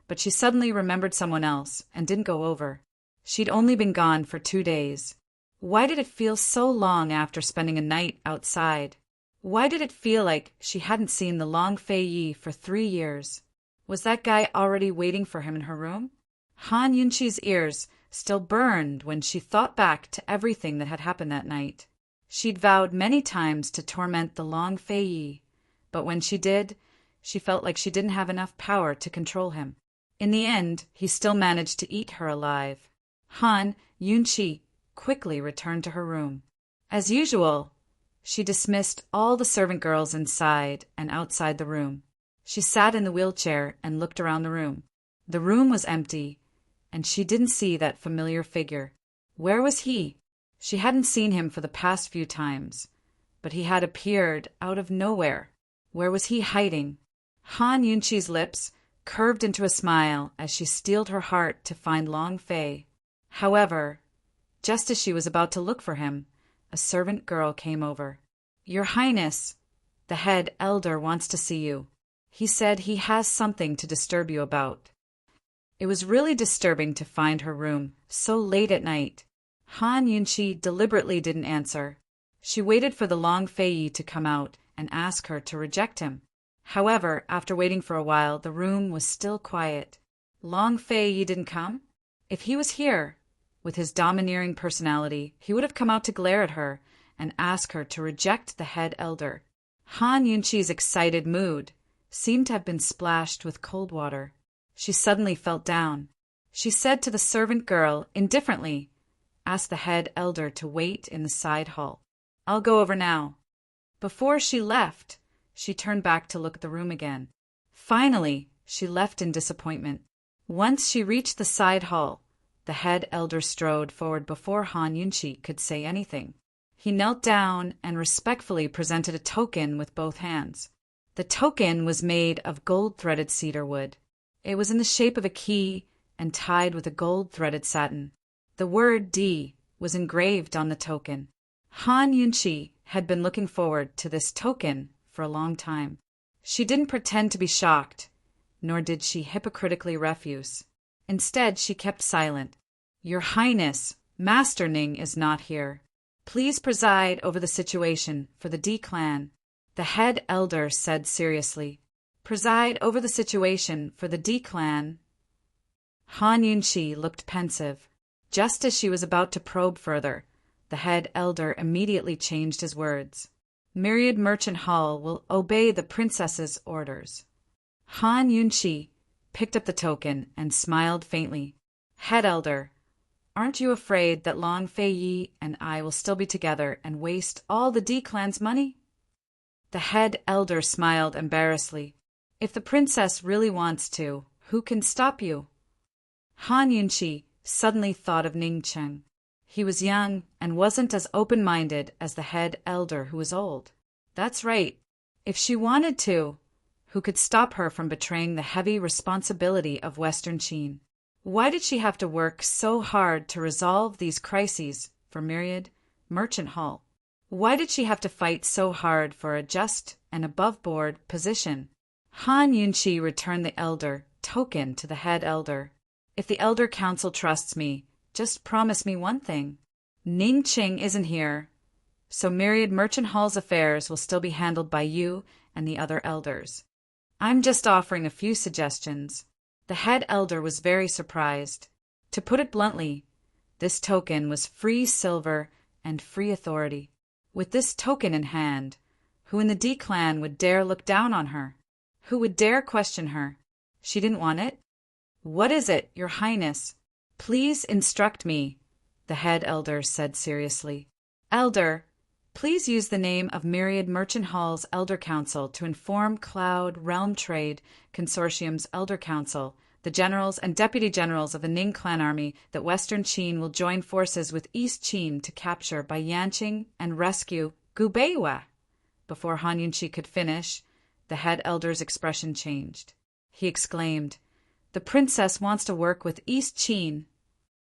but she suddenly remembered someone else and didn't go over. She'd only been gone for 2 days. Why did it feel so long after spending a night outside? Why did it feel like she hadn't seen the Long Fei Yi for 3 years? Was that guy already waiting for him in her room? Han Yunqi's ears still burned when she thought back to everything that had happened that night. She'd vowed many times to torment the Long Fei Yi, but when she did, she felt like she didn't have enough power to control him. In the end, he still managed to eat her alive. Han Yunqi quickly returned to her room. As usual, she dismissed all the servant girls inside and outside the room. She sat in the wheelchair and looked around the room. The room was empty, and she didn't see that familiar figure. Where was he? She hadn't seen him for the past few times, but he had appeared out of nowhere. Where was he hiding? Han Yunqi's lips curved into a smile as she steeled her heart to find Long Fei. However, just as she was about to look for him, a servant girl came over. "Your Highness, the head elder wants to see you. He said he has something to disturb you about." It was really disturbing to find her room so late at night. Han Yunqi deliberately didn't answer. She waited for the Long Fei Yi to come out and ask her to reject him. However, after waiting for a while, the room was still quiet. Long Fei Yi didn't come? If he was here, with his domineering personality, he would have come out to glare at her and ask her to reject the head elder. Han Yunqi's excited mood seemed to have been splashed with cold water. She suddenly felt down. She said to the servant girl indifferently, "Ask the head elder to wait in the side hall. I'll go over now." Before she left, she turned back to look at the room again. Finally, she left in disappointment. Once she reached the side hall, the head elder strode forward before Han Yunqi could say anything. He knelt down and respectfully presented a token with both hands. The token was made of gold-threaded cedar wood. It was in the shape of a key and tied with a gold-threaded satin. The word D was engraved on the token. Han Yunqi had been looking forward to this token for a long time. She didn't pretend to be shocked, nor did she hypocritically refuse. Instead, she kept silent. "Your Highness, Master Ning is not here. Please preside over the situation for the D-clan," the head elder said seriously. "Preside over the situation for the D-clan." Han Yunqi looked pensive. Just as she was about to probe further, the head elder immediately changed his words. "Myriad Merchant Hall will obey the princess's orders." Han Yunqi picked up the token and smiled faintly. "Head elder, aren't you afraid that Long Fei Yi and I will still be together and waste all the D-clan's money?" The head elder smiled embarrassedly. If the princess really wants to, who can stop you? Han Yunqi suddenly thought of Ning Cheng. He was young and wasn't as open-minded as the head elder who was old. That's right. If she wanted to, who could stop her from betraying the heavy responsibility of Western Qin? Why did she have to work so hard to resolve these crises for Myriad Merchant Hall? Why did she have to fight so hard for a just and above-board position? Han Yunqi returned the elder token to the head elder. If the elder council trusts me, just promise me one thing. Ning Cheng isn't here, so Myriad Merchant Hall's affairs will still be handled by you and the other elders. I'm just offering a few suggestions. The head elder was very surprised. To put it bluntly, this token was free silver and free authority. With this token in hand, who in the D clan would dare look down on her? Who would dare question her? She didn't want it? What is it, Your Highness? Please instruct me, the head elder said seriously. Elder, please use the name of Myriad Merchant Hall's Elder Council to inform Cloud Realm Trade Consortium's Elder Council, the generals and deputy generals of the Ning clan army, that Western Qin will join forces with East Qin to capture by Yanqing and rescue Gubeiwa. Before Han Yunqi could finish, the head elder's expression changed. He exclaimed, "The princess wants to work with East Qin